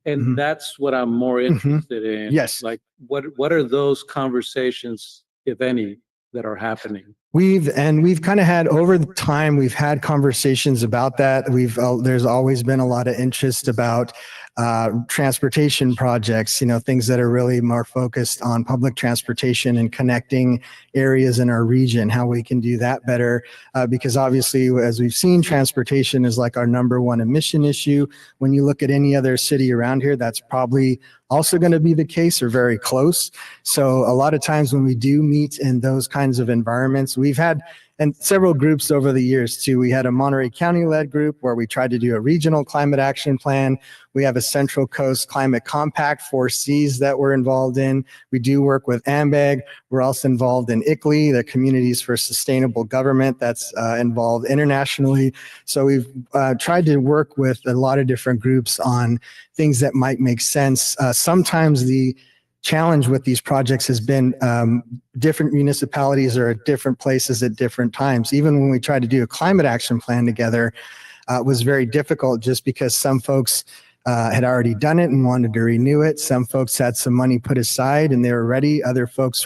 And that's what I'm more interested in. Yes. Like what are those conversations, if any, that are happening? We've kind of had over the time, we've had conversations about that. There's always been a lot of interest about transportation projects, things that are really more focused on public transportation and connecting areas in our region, how we can do that better. Because obviously, as we've seen, transportation is like our #1 emission issue. When you look at any other city around here, that's probably also going to be the case or very close. So a lot of times when we do meet in those kinds of environments, we've had and several groups over the years too. We had a Monterey County-led group where we tried to do a regional climate action plan. We have a Central Coast Climate Compact, 4Cs that we're involved in. We do work with AMBAG. We're also involved in ICLEI, the Communities for Sustainable Government, that's involved internationally. So we've tried to work with a lot of different groups on things that might make sense. Sometimes the challenge with these projects has been different municipalities are at different places at different times. Even when we tried to do a climate action plan together, it was very difficult just because some folks had already done it and wanted to renew it. Some folks had some money put aside and they were ready. Other folks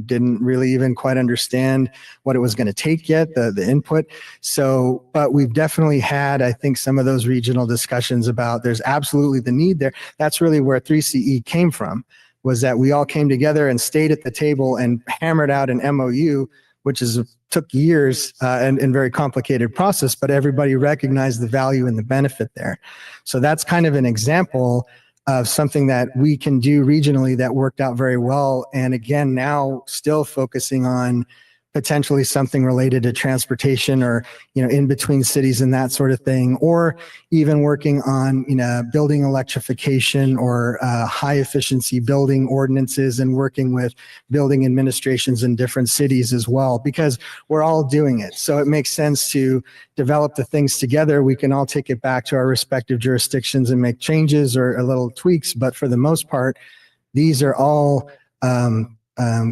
didn't really even quite understand what it was going to take yet, the input. So, but we've definitely had, I think, some of those regional discussions about there's absolutely the need there. That's really where 3CE came from, was that we all came together and stayed at the table and hammered out an MOU, which took years and very complicated process, but everybody recognized the value and the benefit there. So that's kind of an example of something that we can do regionally that worked out very well. And again, now still focusing on potentially something related to transportation or, in between cities and that sort of thing, or even working on, building electrification or high efficiency building ordinances and working with building administrations in different cities as well, because we're all doing it. So it makes sense to develop the things together. We can all take it back to our respective jurisdictions and make changes or little tweaks. But for the most part, these are all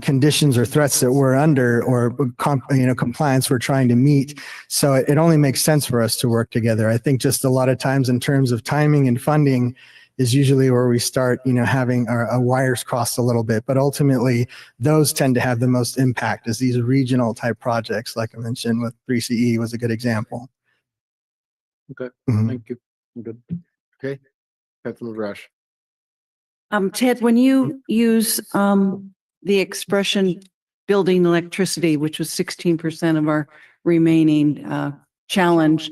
conditions or threats that we're under, or compliance we're trying to meet. So it only makes sense for us to work together. I think just a lot of times in terms of timing and funding is usually where we start, having our wires crossed a little bit. But ultimately, those tend to have the most impact as these regional type projects, like I mentioned with 3CE was a good example. Okay, thank you. I'm good. Okay, Councilor Rush. Ted, when you use the expression building electricity, which was 16% of our remaining challenge,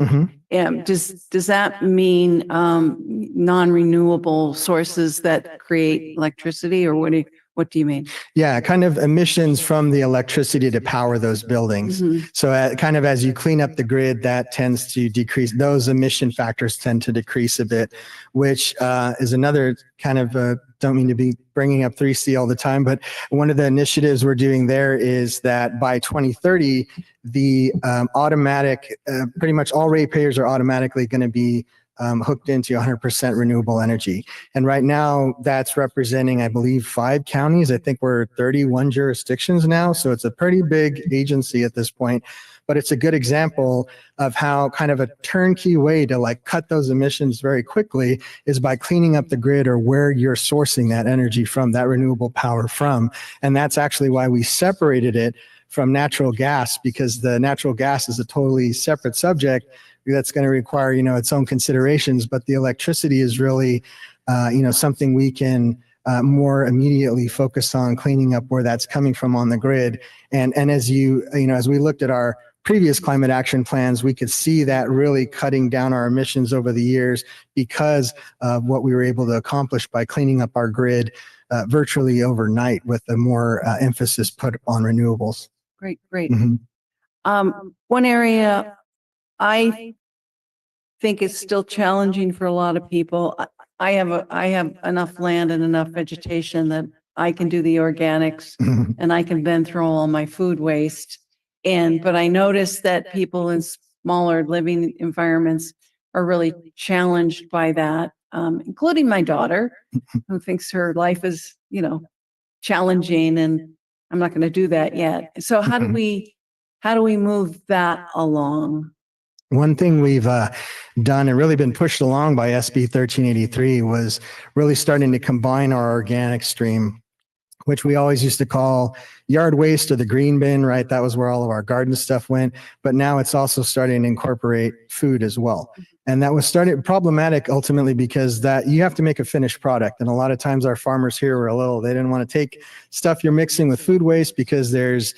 does that mean non-renewable sources that create electricity, or what do you mean? Yeah, kind of emissions from the electricity to power those buildings. So kind of as you clean up the grid, that tends to decrease. Those emission factors tend to decrease a bit, which is another kind of, don't mean to be bringing up 3C all the time, but one of the initiatives we're doing there is that by 2030, the automatic, pretty much all ratepayers are automatically going to be hooked into 100% renewable energy. And right now that's representing, I believe, 5 counties. I think we're 31 jurisdictions now. So it's a pretty big agency at this point, but it's a good example of how kind of a turnkey way to cut those emissions very quickly is by cleaning up the grid or where you're sourcing that energy from, that renewable power from. And that's actually why we separated it from natural gas, because the natural gas is a totally separate subject that's going to require, its own considerations. But the electricity is really, something we can more immediately focus on cleaning up where that's coming from on the grid. And as as we looked at our previous climate action plans, we could see that really cutting down our emissions over the years because of what we were able to accomplish by cleaning up our grid virtually overnight with a more emphasis put on renewables. Great. One area I think is still challenging for a lot of people. I have enough land and enough vegetation that I can do the organics and I can then throw all my food waste in. But I noticed that people in smaller living environments are really challenged by that, including my daughter, who thinks her life is, challenging, and I'm not going to do that yet. So how do we move that along? One thing we've done and really been pushed along by SB 1383 was really starting to combine our organic stream, which we always used to call yard waste or the green bin, right? That was where all of our garden stuff went. But now it's also starting to incorporate food as well. And that was started problematic ultimately because that you have to make a finished product. And a lot of times our farmers here were they didn't want to take stuff you're mixing with food waste because there's,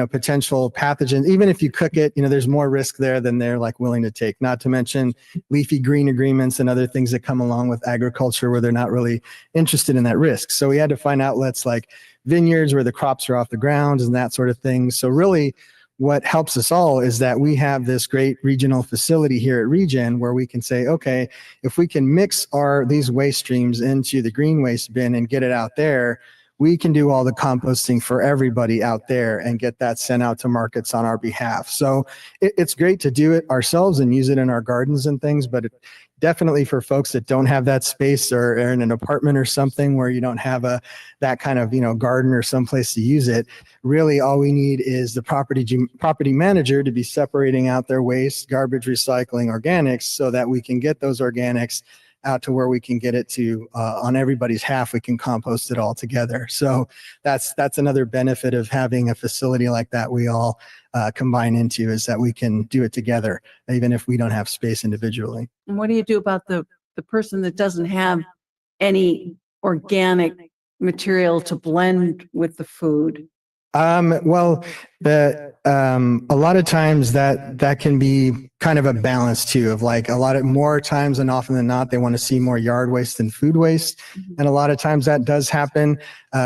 potential pathogens. Even if you cook it, there's more risk there than they're willing to take, not to mention leafy green agreements and other things that come along with agriculture where they're not really interested in that risk. So we had to find outlets like vineyards where the crops are off the ground and that sort of thing. So really, what helps us all is that we have this great regional facility here at Regen where we can say, okay, if we can mix these waste streams into the green waste bin and get it out there, we can do all the composting for everybody out there and get that sent out to markets on our behalf. So it's great to do it ourselves and use it in our gardens and things, but definitely for folks that don't have that space or are in an apartment or something where you don't have that kind of garden or someplace to use it, really all we need is the property manager to be separating out their waste, garbage, recycling, organics, so that we can get those organics out to where we can get it to, on everybody's half, we can compost it all together. So that's another benefit of having a facility like that we all combine into, is that we can do it together, even if we don't have space individually. And what do you do about the person that doesn't have any organic material to blend with the food? Well, a lot of times that can be kind of a balance too, of like more times than often than not, they want to see more yard waste than food waste. And a lot of times that does happen.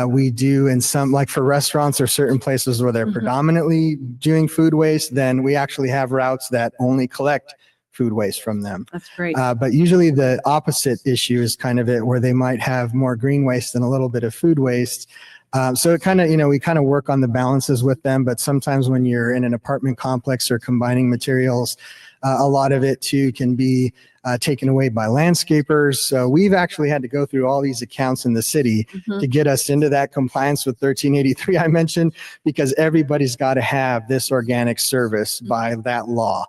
We do in some, like for restaurants or certain places where they're predominantly doing food waste, then we actually have routes that only collect food waste from them. That's great. But usually the opposite issue is kind of it, where they might have more green waste and a little bit of food waste. So it kind of, we kind of work on the balances with them, but sometimes when you're in an apartment complex or combining materials, a lot of it too can be taken away by landscapers. So we've actually had to go through all these accounts in the city to get us into that compliance with 1383 I mentioned, because everybody's got to have this organic service by that law.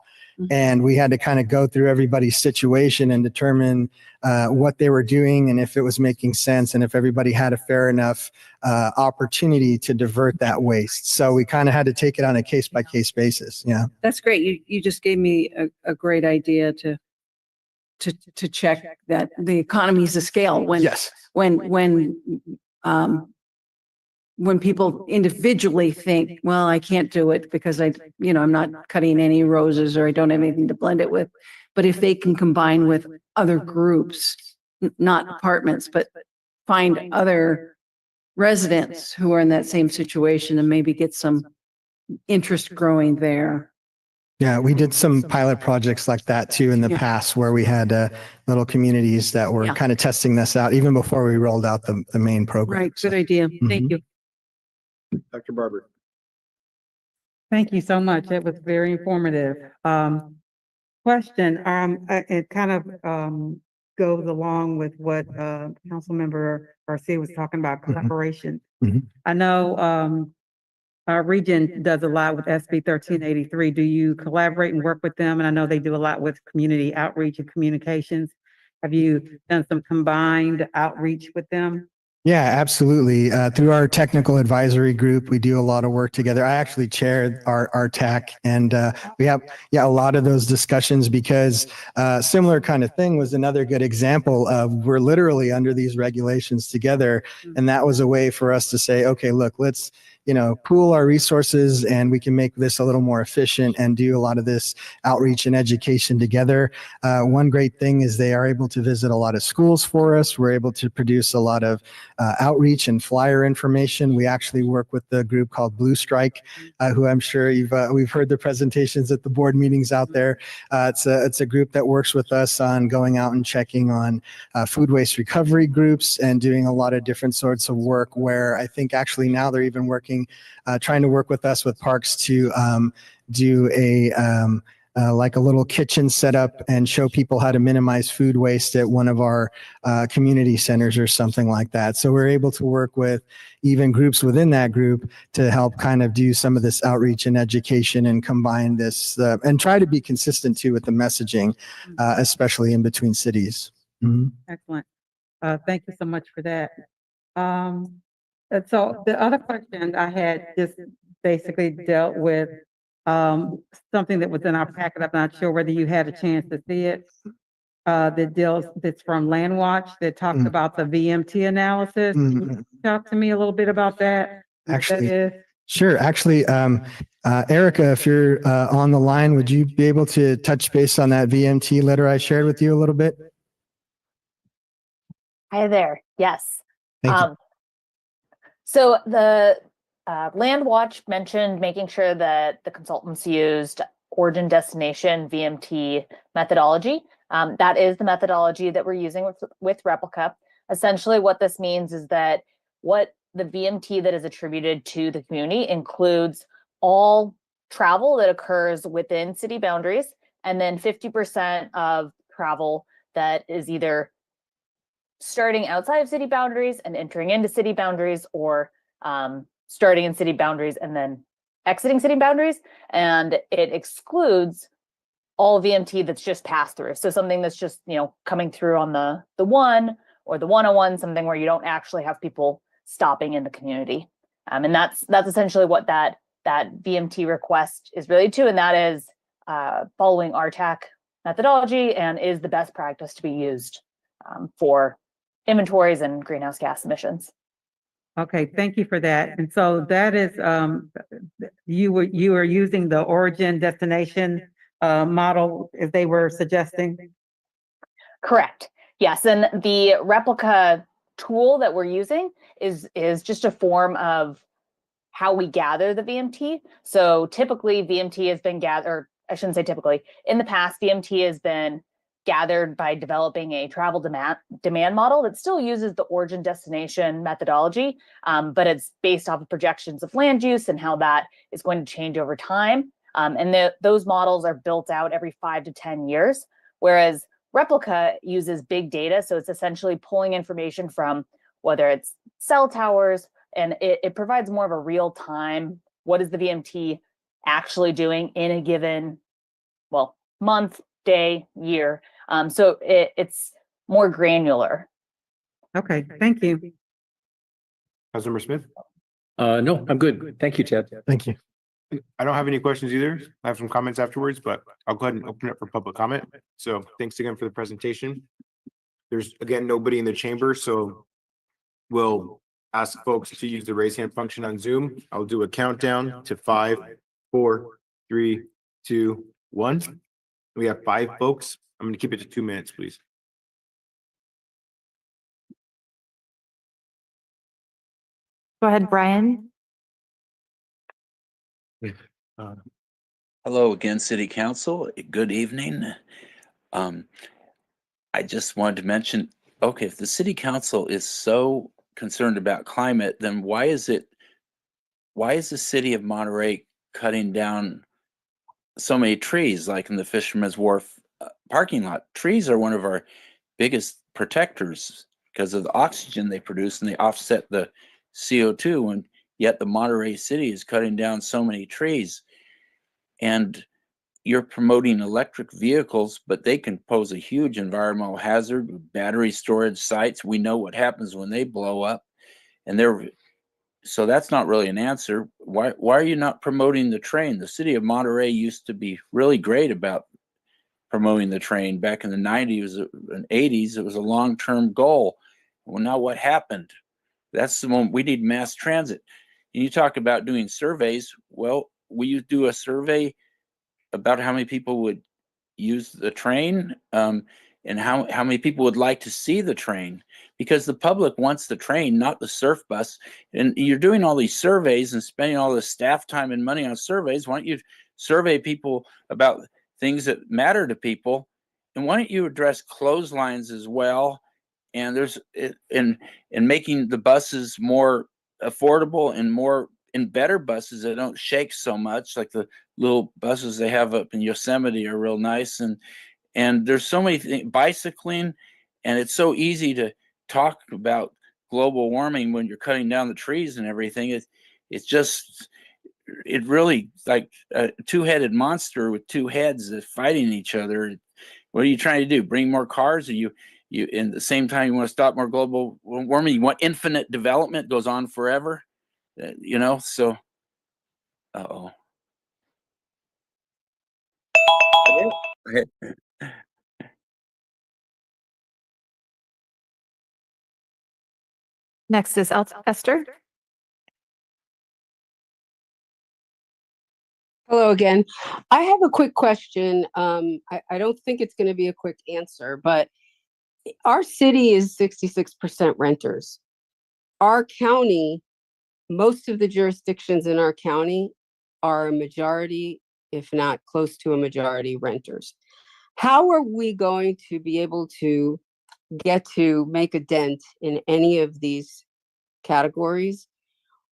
And we had to kind of go through everybody's situation and determine what they were doing and if it was making sense and if everybody had a fair enough opportunity to divert that waste. So we kind of had to take it on a case by case basis. Yeah. That's great. You just gave me a great idea to check that the economies of scale when, yes. When people individually think, well, I can't do it because I'm not cutting any roses or I don't have anything to blend it with. But if they can combine with other groups, not apartments, but find other residents who are in that same situation and maybe get some interest growing there. Yeah, we did some pilot projects like that too in the past, where we had little communities that were kind of testing this out even before we rolled out the main program. Right, good idea. Thank you. Dr. Barber. Thank you so much. It was very informative. Question, it kind of goes along with what Councilmember Garcia was talking about, collaboration. I know our region does a lot with SB 1383. Do you collaborate and work with them? And I know they do a lot with community outreach and communications. Have you done some combined outreach with them? Yeah, absolutely. Through our technical advisory group, we do a lot of work together. I actually chair our TAC, and we have a lot of those discussions, because similar kind of thing was another good example of we're literally under these regulations together, and that was a way for us to say, okay, look, let's pool our resources and we can make this a little more efficient and do a lot of this outreach and education together. One great thing is they are able to visit a lot of schools for us. We're able to produce a lot of outreach and flyer information. We actually work with the group called Blue Strike, who I'm sure we've heard the presentations at the board meetings out there. It's a group that works with us on going out and checking on food waste recovery groups and doing a lot of different sorts of work, where I think actually now they're even trying to work with us with parks to do like a little kitchen setup and show people how to minimize food waste at one of our community centers or something like that. So we're able to work with even groups within that group to help kind of do some of this outreach and education and combine this and try to be consistent too with the messaging, especially in between cities. Excellent. Thank you so much for that. And so the other question I had just basically dealt with something that was in our packet. I'm not sure whether you had a chance to see it. That's from Land Watch that talks about the VMT analysis. Can you talk to me a little bit about that? Actually, sure. Actually, Erica, if you're on the line, would you be able to touch base on that VMT letter I shared with you a little bit? Hi there. Yes. Thank you. So the Land Watch mentioned making sure that the consultants used origin destination VMT methodology. That is the methodology that we're using with Replica. Essentially, what this means is that what the VMT that is attributed to the community includes all travel that occurs within city boundaries, and then 50% of travel that is either starting outside of city boundaries and entering into city boundaries, or starting in city boundaries and then exiting city boundaries. And it excludes all VMT that's just passed through. So something that's just, coming through on the one or the 101, something where you don't actually have people stopping in the community. And that's essentially what that VMT request is related to. And that is following RTAC methodology and is the best practice to be used for inventories and greenhouse gas emissions. Okay, thank you for that. And so that is, you were using the origin destination model as they were suggesting? Correct. Yes, and the replica tool that we're using is just a form of how we gather the VMT. So typically VMT has been gathered, or I shouldn't say typically, in the past VMT has been gathered by developing a travel demand model that still uses the origin destination methodology, but it's based off of projections of land use and how that is going to change over time. And those models are built out every 5 to 10 years, whereas Replica uses big data. So it's essentially pulling information from whether it's cell towers, and it provides more of a real time, what is the VMT actually doing in a given, month, day, year. So it's more granular. Okay, thank you. Councilmember Smith? No, I'm good. Thank you, Chad. Thank you. I don't have any questions either. I have some comments afterwards, but I'll go ahead and open it up for public comment. So thanks again for the presentation. There's again, nobody in the chamber, so we'll ask folks to use the raise hand function on Zoom. I'll do a countdown to 5, 4, 3, 2, 1. We have 5 folks. I'm going to keep it to 2 minutes, please. Go ahead, Brian. Hello again, City Council. Good evening. I just wanted to mention, okay, if the City Council is so concerned about climate, then why is the city of Monterey cutting down so many trees, like in the Fisherman's Wharf parking lot? Trees are one of our biggest protectors because of the oxygen they produce, and they offset the CO2, and yet the Monterey city is cutting down so many trees. And you're promoting electric vehicles, but they can pose a huge environmental hazard with battery storage sites. We know what happens when they blow up, and so that's not really an answer. Why are you not promoting the train? The city of Monterey used to be really great about promoting the train back in the 90s and 80s. It was a long-term goal. Well, now what happened? That's the moment we need mass transit. And you talk about doing surveys. Well, will you do a survey about how many people would use the train, and how many people would like to see the train? Because the public wants the train, not the surf bus. And you're doing all these surveys and spending all this staff time and money on surveys. Why don't you survey people about things that matter to people? And why don't you address clotheslines as well? And making the buses more affordable and better buses that don't shake so much, like the little buses they have up in Yosemite are real nice. And there's so many things, bicycling, and it's so easy to talk about global warming when you're cutting down the trees and everything. It really like a two-headed monster with two heads that's fighting each other. What are you trying to do? Bring more cars? Or you in the same time you want to stop more global warming? You want infinite development, goes on forever, so uh-oh. Next is Esther. Hello again. I have a quick question. I don't think it's going to be a quick answer, but our city is 66% renters. Our county, most of the jurisdictions in our county are a majority, if not close to a majority, renters. How are we going to be able to get to make a dent in any of these categories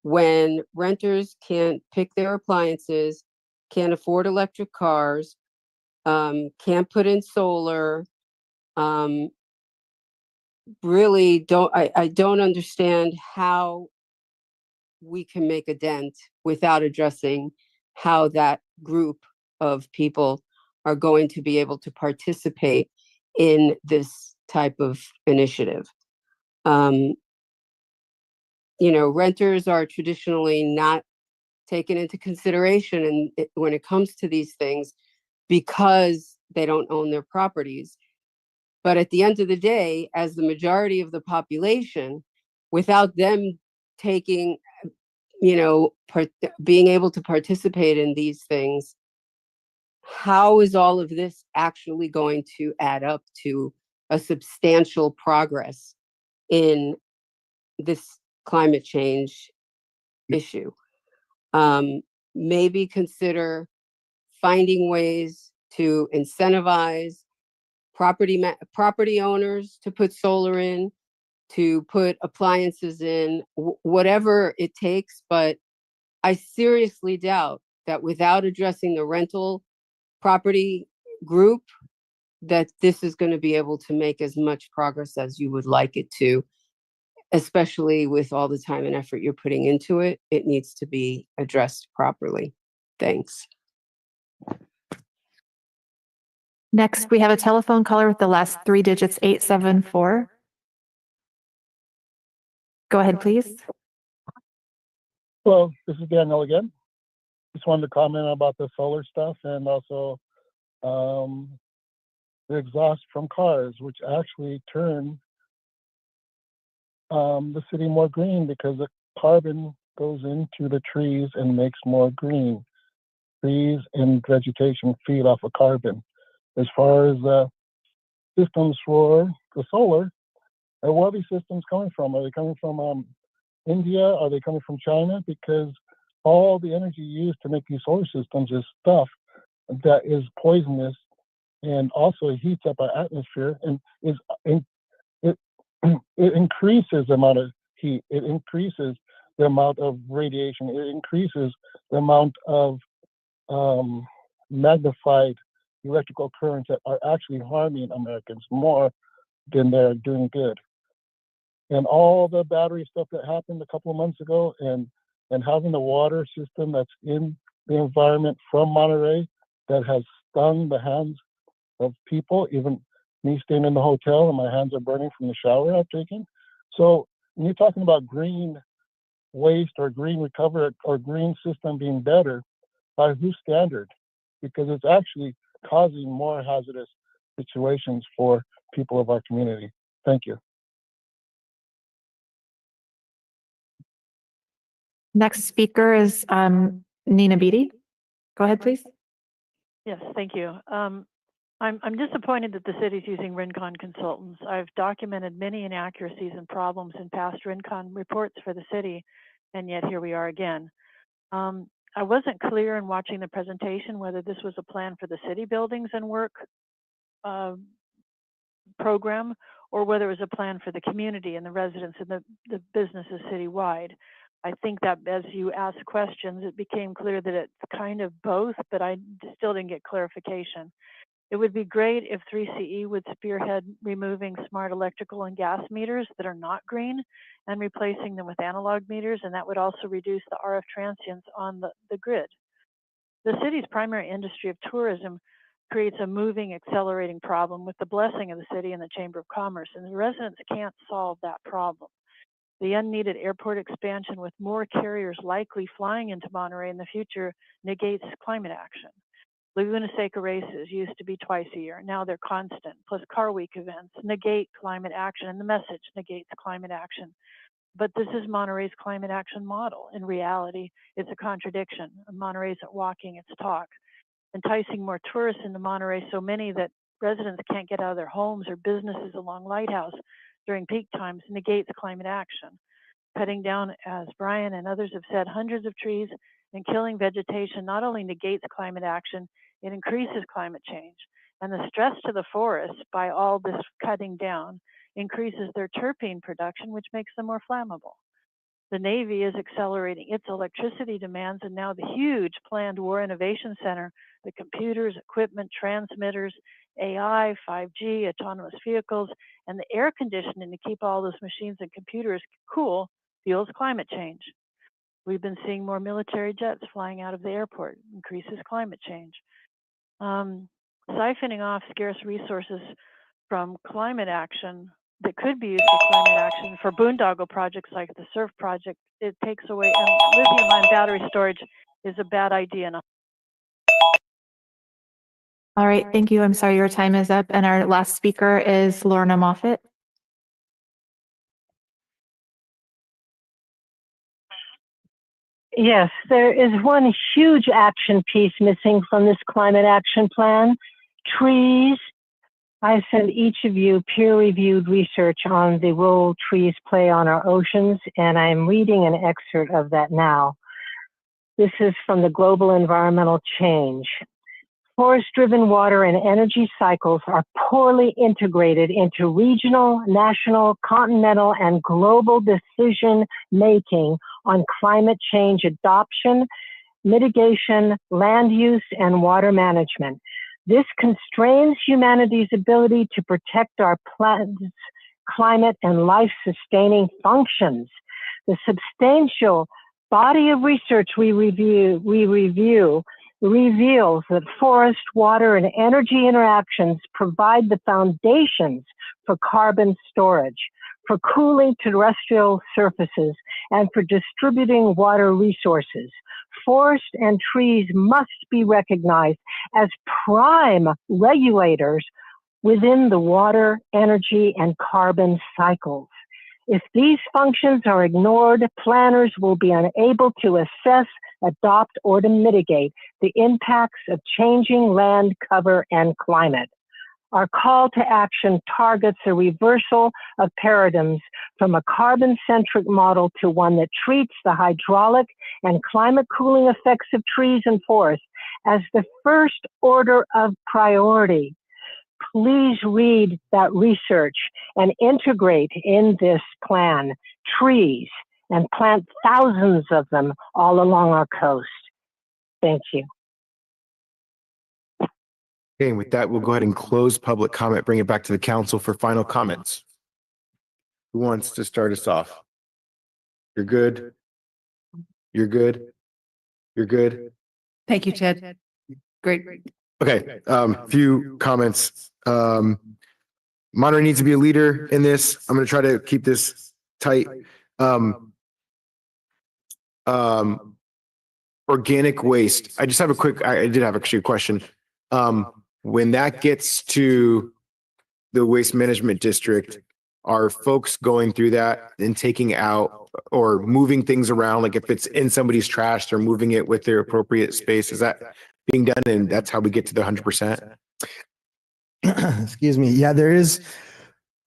when renters can't pick their appliances, can't afford electric cars, can't put in solar? Really don't, I don't understand how we can make a dent without addressing how that group of people are going to be able to participate in this type of initiative. Renters are traditionally not taken into consideration when it comes to these things because they don't own their properties. But at the end of the day, as the majority of the population, without them taking, being able to participate in these things, how is all of this actually going to add up to a substantial progress in this climate change issue? Maybe consider finding ways to incentivize property owners to put solar in, to put appliances in, whatever it takes. But I seriously doubt that without addressing the rental property group, that this is going to be able to make as much progress as you would like it to, especially with all the time and effort you're putting into it. It needs to be addressed properly. Thanks. Next, we have a telephone caller with the last three digits, 874. Go ahead, please. Hello, this is Daniel again. Just wanted to comment about the solar stuff and also the exhaust from cars, which actually turn the city more green because the carbon goes into the trees and makes more green. Trees and vegetation feed off of carbon. As far as the systems for the solar, where are these systems coming from? Are they coming from India? Are they coming from China? Because all the energy used to make these solar systems is stuff that is poisonous and also heats up our atmosphere and it increases the amount of heat. It increases the amount of radiation. It increases the amount of magnified electrical currents that are actually harming Americans more than they're doing good. And all the battery stuff that happened a couple of months ago and having the water system that's in the environment from Monterey that has stung the hands of people, even me staying in the hotel and my hands are burning from the shower I've taken. So when you're talking about green waste or green recovery or green system being better, by whose standard? Because it's actually causing more hazardous situations for people of our community. Thank you. Next speaker is Nina Beatty. Go ahead, please. Yes, thank you. I'm disappointed that the city's using Rincon consultants. I've documented many inaccuracies and problems in past Rincon reports for the city, and yet here we are again. I wasn't clear in watching the presentation whether this was a plan for the city buildings and work program, or whether it was a plan for the community and the residents and the businesses citywide. I think that as you asked questions, it became clear that it's kind of both, but I still didn't get clarification. It would be great if 3CE would spearhead removing smart electrical and gas meters that are not green and replacing them with analog meters, and that would also reduce the RF transients on the grid. The city's primary industry of tourism creates a moving, accelerating problem with the blessing of the city and the Chamber of Commerce, and the residents can't solve that problem. The unneeded airport expansion with more carriers likely flying into Monterey in the future negates climate action. Laguna Seca races used to be twice a year. Now they're constant, plus Car Week events negate climate action, and the message negates climate action. But this is Monterey's climate action model. In reality, it's a contradiction. Monterey isn't walking its talk. Enticing more tourists into Monterey so many that residents can't get out of their homes or businesses along Lighthouse during peak times negates climate action. Cutting down, as Brian and others have said, hundreds of trees and killing vegetation not only negates climate action, it increases climate change. And the stress to the forests by all this cutting down increases their terpene production, which makes them more flammable. The Navy is accelerating its electricity demands, and now the huge planned War Innovation Center, the computers, equipment, transmitters, AI, 5G, autonomous vehicles, and the air conditioning to keep all those machines and computers cool fuels climate change. We've been seeing more military jets flying out of the airport, increases climate change. siphoning off scarce resources from climate action that could be used for climate action for boondoggle projects like the SURF project, it takes away, and lithium-ion battery storage is a bad idea. All right, thank you. I'm sorry your time is up. And our last speaker is Lorna Moffett. Yes, there is one huge action piece missing from this climate action plan: trees. I sent each of you peer-reviewed research on the role trees play on our oceans, and I'm reading an excerpt of that now. This is from the Global Environmental Change. Forest-driven water and energy cycles are poorly integrated into regional, national, continental, and global decision-making on climate change adoption, mitigation, land use, and water management. This constrains humanity's ability to protect our planet's climate and life-sustaining functions. The substantial body of research we review reveals that forest, water, and energy interactions provide the foundations for carbon storage, for cooling terrestrial surfaces, and for distributing water resources. Forests and trees must be recognized as prime regulators within the water, energy, and carbon cycles. If these functions are ignored, planners will be unable to assess, adopt, or to mitigate the impacts of changing land cover and climate. Our call to action targets a reversal of paradigms from a carbon-centric model to one that treats the hydraulic and climate cooling effects of trees and forests as the first order of priority. Please read that research and integrate in this plan trees and plant thousands of them all along our coast. Thank you. Okay, and with that, we'll go ahead and close public comment, bring it back to the council for final comments. Who wants to start us off? You're good? You're good? You're good? Thank you, Ted. Great. Okay, few comments. Monterey needs to be a leader in this. I'm gonna try to keep this tight. Organic waste. I just have I did have actually a question. When that gets to the waste management district, are folks going through that and taking out or moving things around? Like if it's in somebody's trash, they're moving it with their appropriate space. Is that being done? And that's how we get to the 100%? Excuse me. Yeah, there is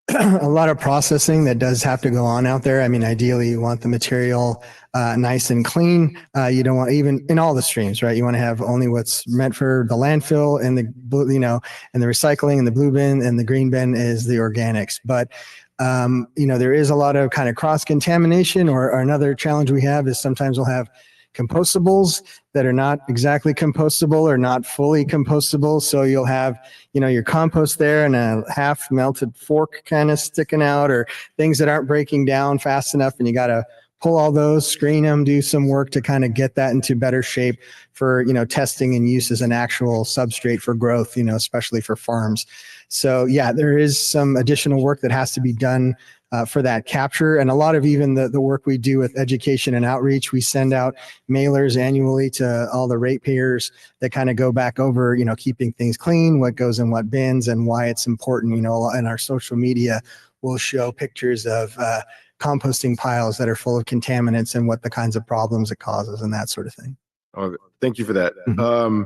a lot of processing that does have to go on out there. I mean, ideally you want the material nice and clean. You don't want, even in all the streams, right? You want to have only what's meant for the landfill and the blue, and the recycling, and the blue bin and the green bin is the organics. But there is a lot of kind of cross contamination, or another challenge we have is sometimes we'll have compostables that are not exactly compostable or not fully compostable. So you'll have, your compost there and a half melted fork kind of sticking out, or things that aren't breaking down fast enough. And you got to pull all those, screen them, do some work to kind of get that into better shape for, testing and use as an actual substrate for growth, especially for farms. So yeah, there is some additional work that has to be done for that capture. And a lot of even the work we do with education and outreach, we send out mailers annually to all the ratepayers that kind of go back over, keeping things clean, what goes in what bins, and why it's important. In our social media, we'll show pictures of composting piles that are full of contaminants and what the kinds of problems it causes and that sort of thing. Oh, thank you for that. Mm-hmm.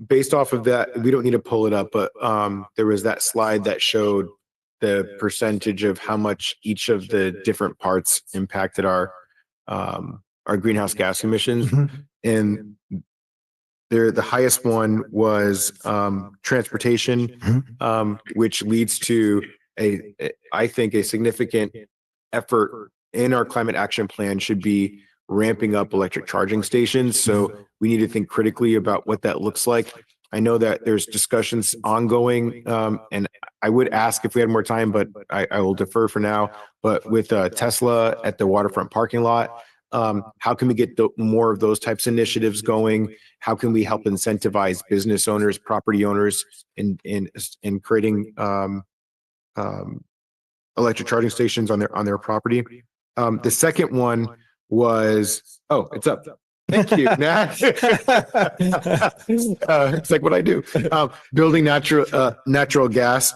Based off of that, we don't need to pull it up, but there was that slide that showed the percentage of how much each of the different parts impacted our greenhouse gas emissions. Mm-hmm. And the highest one was transportation, Mm-hmm. Which leads to I think a significant effort in our climate action plan should be ramping up electric charging stations. So we need to think critically about what that looks like. I know that there's discussions ongoing, and I would ask if we had more time, but I will defer for now. But with Tesla at the waterfront parking lot, How can we get more of those types of initiatives going? How can we help incentivize business owners, property owners in creating electric charging stations on their property? The second one was, oh, it's up. Thank you, Nat. It's like what I do. Building natural gas.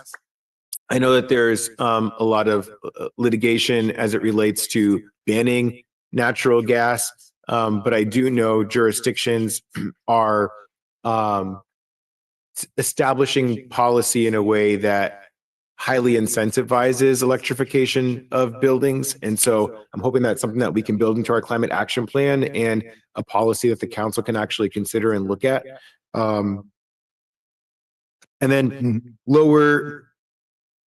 I know that there's a lot of litigation as it relates to banning natural gas, but I do know jurisdictions are establishing policy in a way that highly incentivizes electrification of buildings. And so I'm hoping that's something that we can build into our climate action plan and a policy that the council can actually consider and look at. And then lower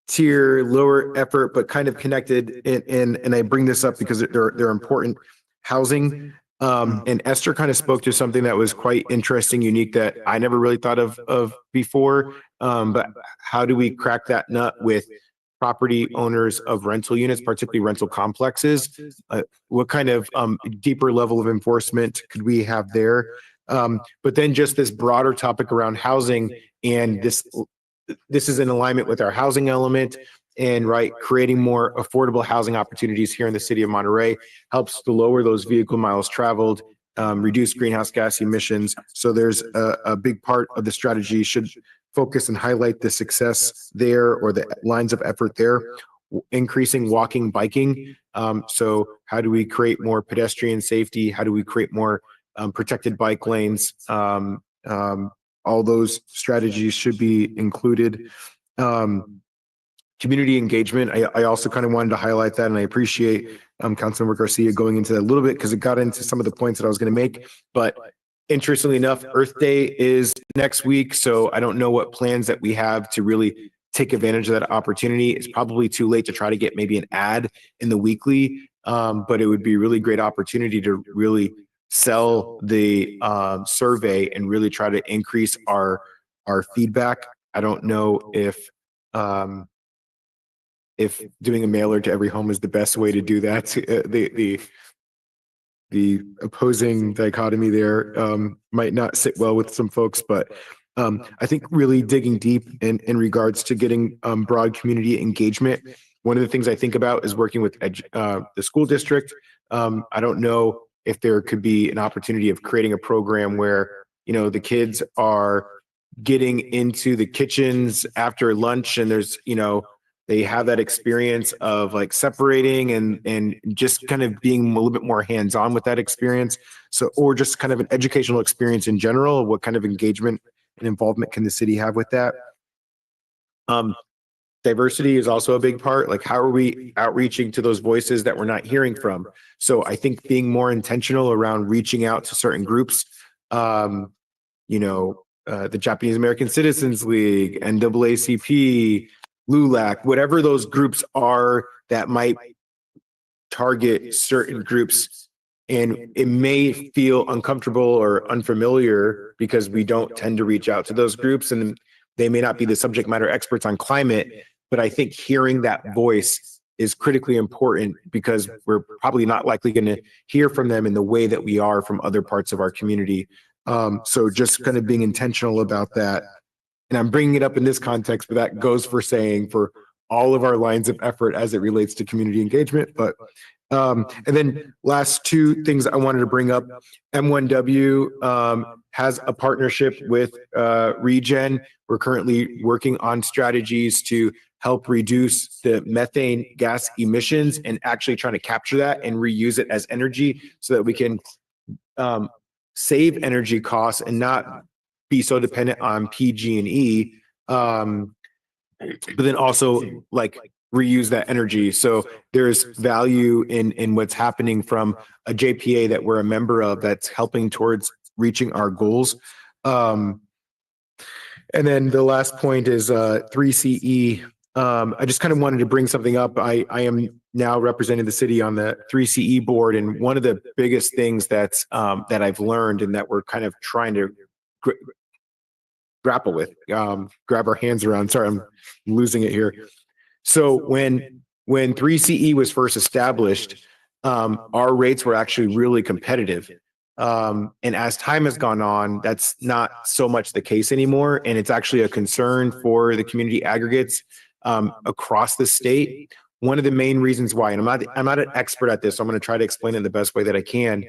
tier, lower effort, but kind of connected. And I bring this up because they're important. Housing. And Esther kind of spoke to something that was quite interesting, unique, that I never really thought of before. But how do we crack that nut with property owners of rental units, particularly rental complexes? What kind of deeper level of enforcement could we have there? But then just this broader topic around housing, and this is in alignment with our housing element, and creating more affordable housing opportunities here in the city of Monterey helps to lower those vehicle miles traveled, reduce greenhouse gas emissions. So there's a big part of the strategy should focus and highlight the success there, or the lines of effort there. Increasing walking, biking. So how do we create more pedestrian safety? How do we create more protected bike lanes? All those strategies should be included. Community engagement. I also kind of wanted to highlight that, and I appreciate Councilmember Garcia going into that a little bit, because it got into some of the points that I was going to make. But interestingly enough, Earth Day is next week, so I don't know what plans that we have to really take advantage of that opportunity. It's probably too late to try to get maybe an ad in the weekly, but it would be a really great opportunity to really sell the survey and really try to increase our feedback. I don't know if doing a mailer to every home is the best way to do that. The opposing dichotomy there might not sit well with some folks, but I think really digging deep in regards to getting broad community engagement. One of the things I think about is working with the school district. I don't know if there could be an opportunity of creating a program where, the kids are getting into the kitchens after lunch, and there's, they have that experience of separating and just kind of being a little bit more hands-on with that experience. So, or just kind of an educational experience in general. What kind of engagement and involvement can the city have with that? Diversity is also a big part. How are we outreaching to those voices that we're not hearing from? So I think being more intentional around reaching out to certain groups, the Japanese American Citizens League, NAACP, LULAC, whatever those groups are that might target certain groups. And it may feel uncomfortable or unfamiliar because we don't tend to reach out to those groups, and they may not be the subject matter experts on climate, but I think hearing that voice is critically important, because we're probably not likely going to hear from them in the way that we are from other parts of our community. So just kind of being intentional about that. And I'm bringing it up in this context, but that goes for saying for all of our lines of effort as it relates to community engagement. But and then last two things I wanted to bring up. M1W has a partnership with Regen. We're currently working on strategies to help reduce the methane gas emissions and actually trying to capture that and reuse it as energy so that we can save energy costs and not be so dependent on PG&E, but then also reuse that energy. So there's value in what's happening from a JPA that we're a member of that's helping towards reaching our goals. And then the last point is 3CE. I just kind of wanted to bring something up. I am now representing the city on the 3CE board, and one of the biggest things that I've learned and that we're kind of trying to grapple with, grab our hands around. Sorry, I'm losing it here. So when 3CE was first established, our rates were actually really competitive. And as time has gone on, that's not so much the case anymore. And it's actually a concern for the community aggregates across the state. One of the main reasons why, and I'm not an expert at this, so I'm going to try to explain it the best way that I can,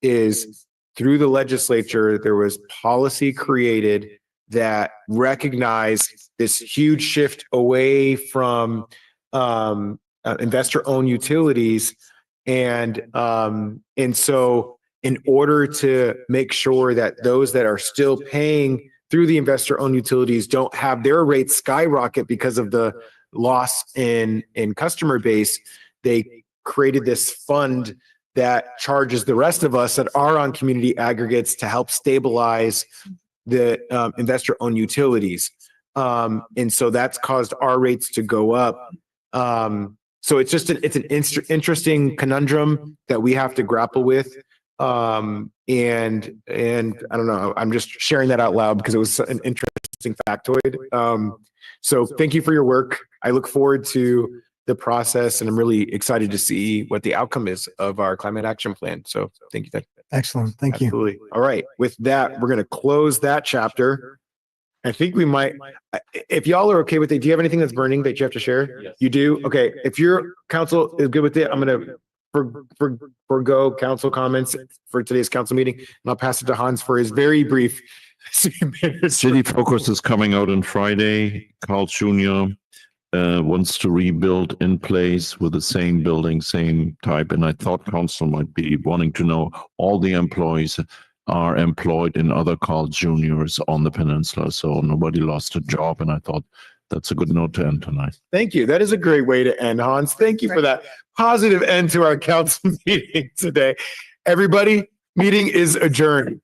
is through the legislature, there was policy created that recognized this huge shift away from investor-owned utilities. And so in order to make sure that those that are still paying through the investor-owned utilities don't have their rates skyrocket because of the loss in customer base, they created this fund that charges the rest of us that are on community aggregates to help stabilize the investor-owned utilities. And so that's caused our rates to go up. So it's just it's an interesting conundrum that we have to grapple with. And I don't know, I'm just sharing that out loud because it was an interesting factoid. So thank you for your work. I look forward to the process and I'm really excited to see what the outcome is of our climate action plan. So thank you. Excellent. Thank you. Absolutely. All right. With that, we're going to close that chapter. I think we might, if y'all are okay with it, do you have anything that's burning that you have to share? Yes. You do? Okay. If your council is good with it, I'm going to forgo council comments for today's council meeting. And I'll pass it to Hans for his very brief. City Focus is coming out on Friday. Carl Jr. Wants to rebuild in place with the same building, same type. And I thought council might be wanting to know all the employees are employed in other Carl Juniors on the peninsula. So nobody lost a job. And I thought that's a good note to end tonight. Thank you. That is a great way to end, Hans. Thank you for that positive end to our council meeting today. Everybody, meeting is adjourned.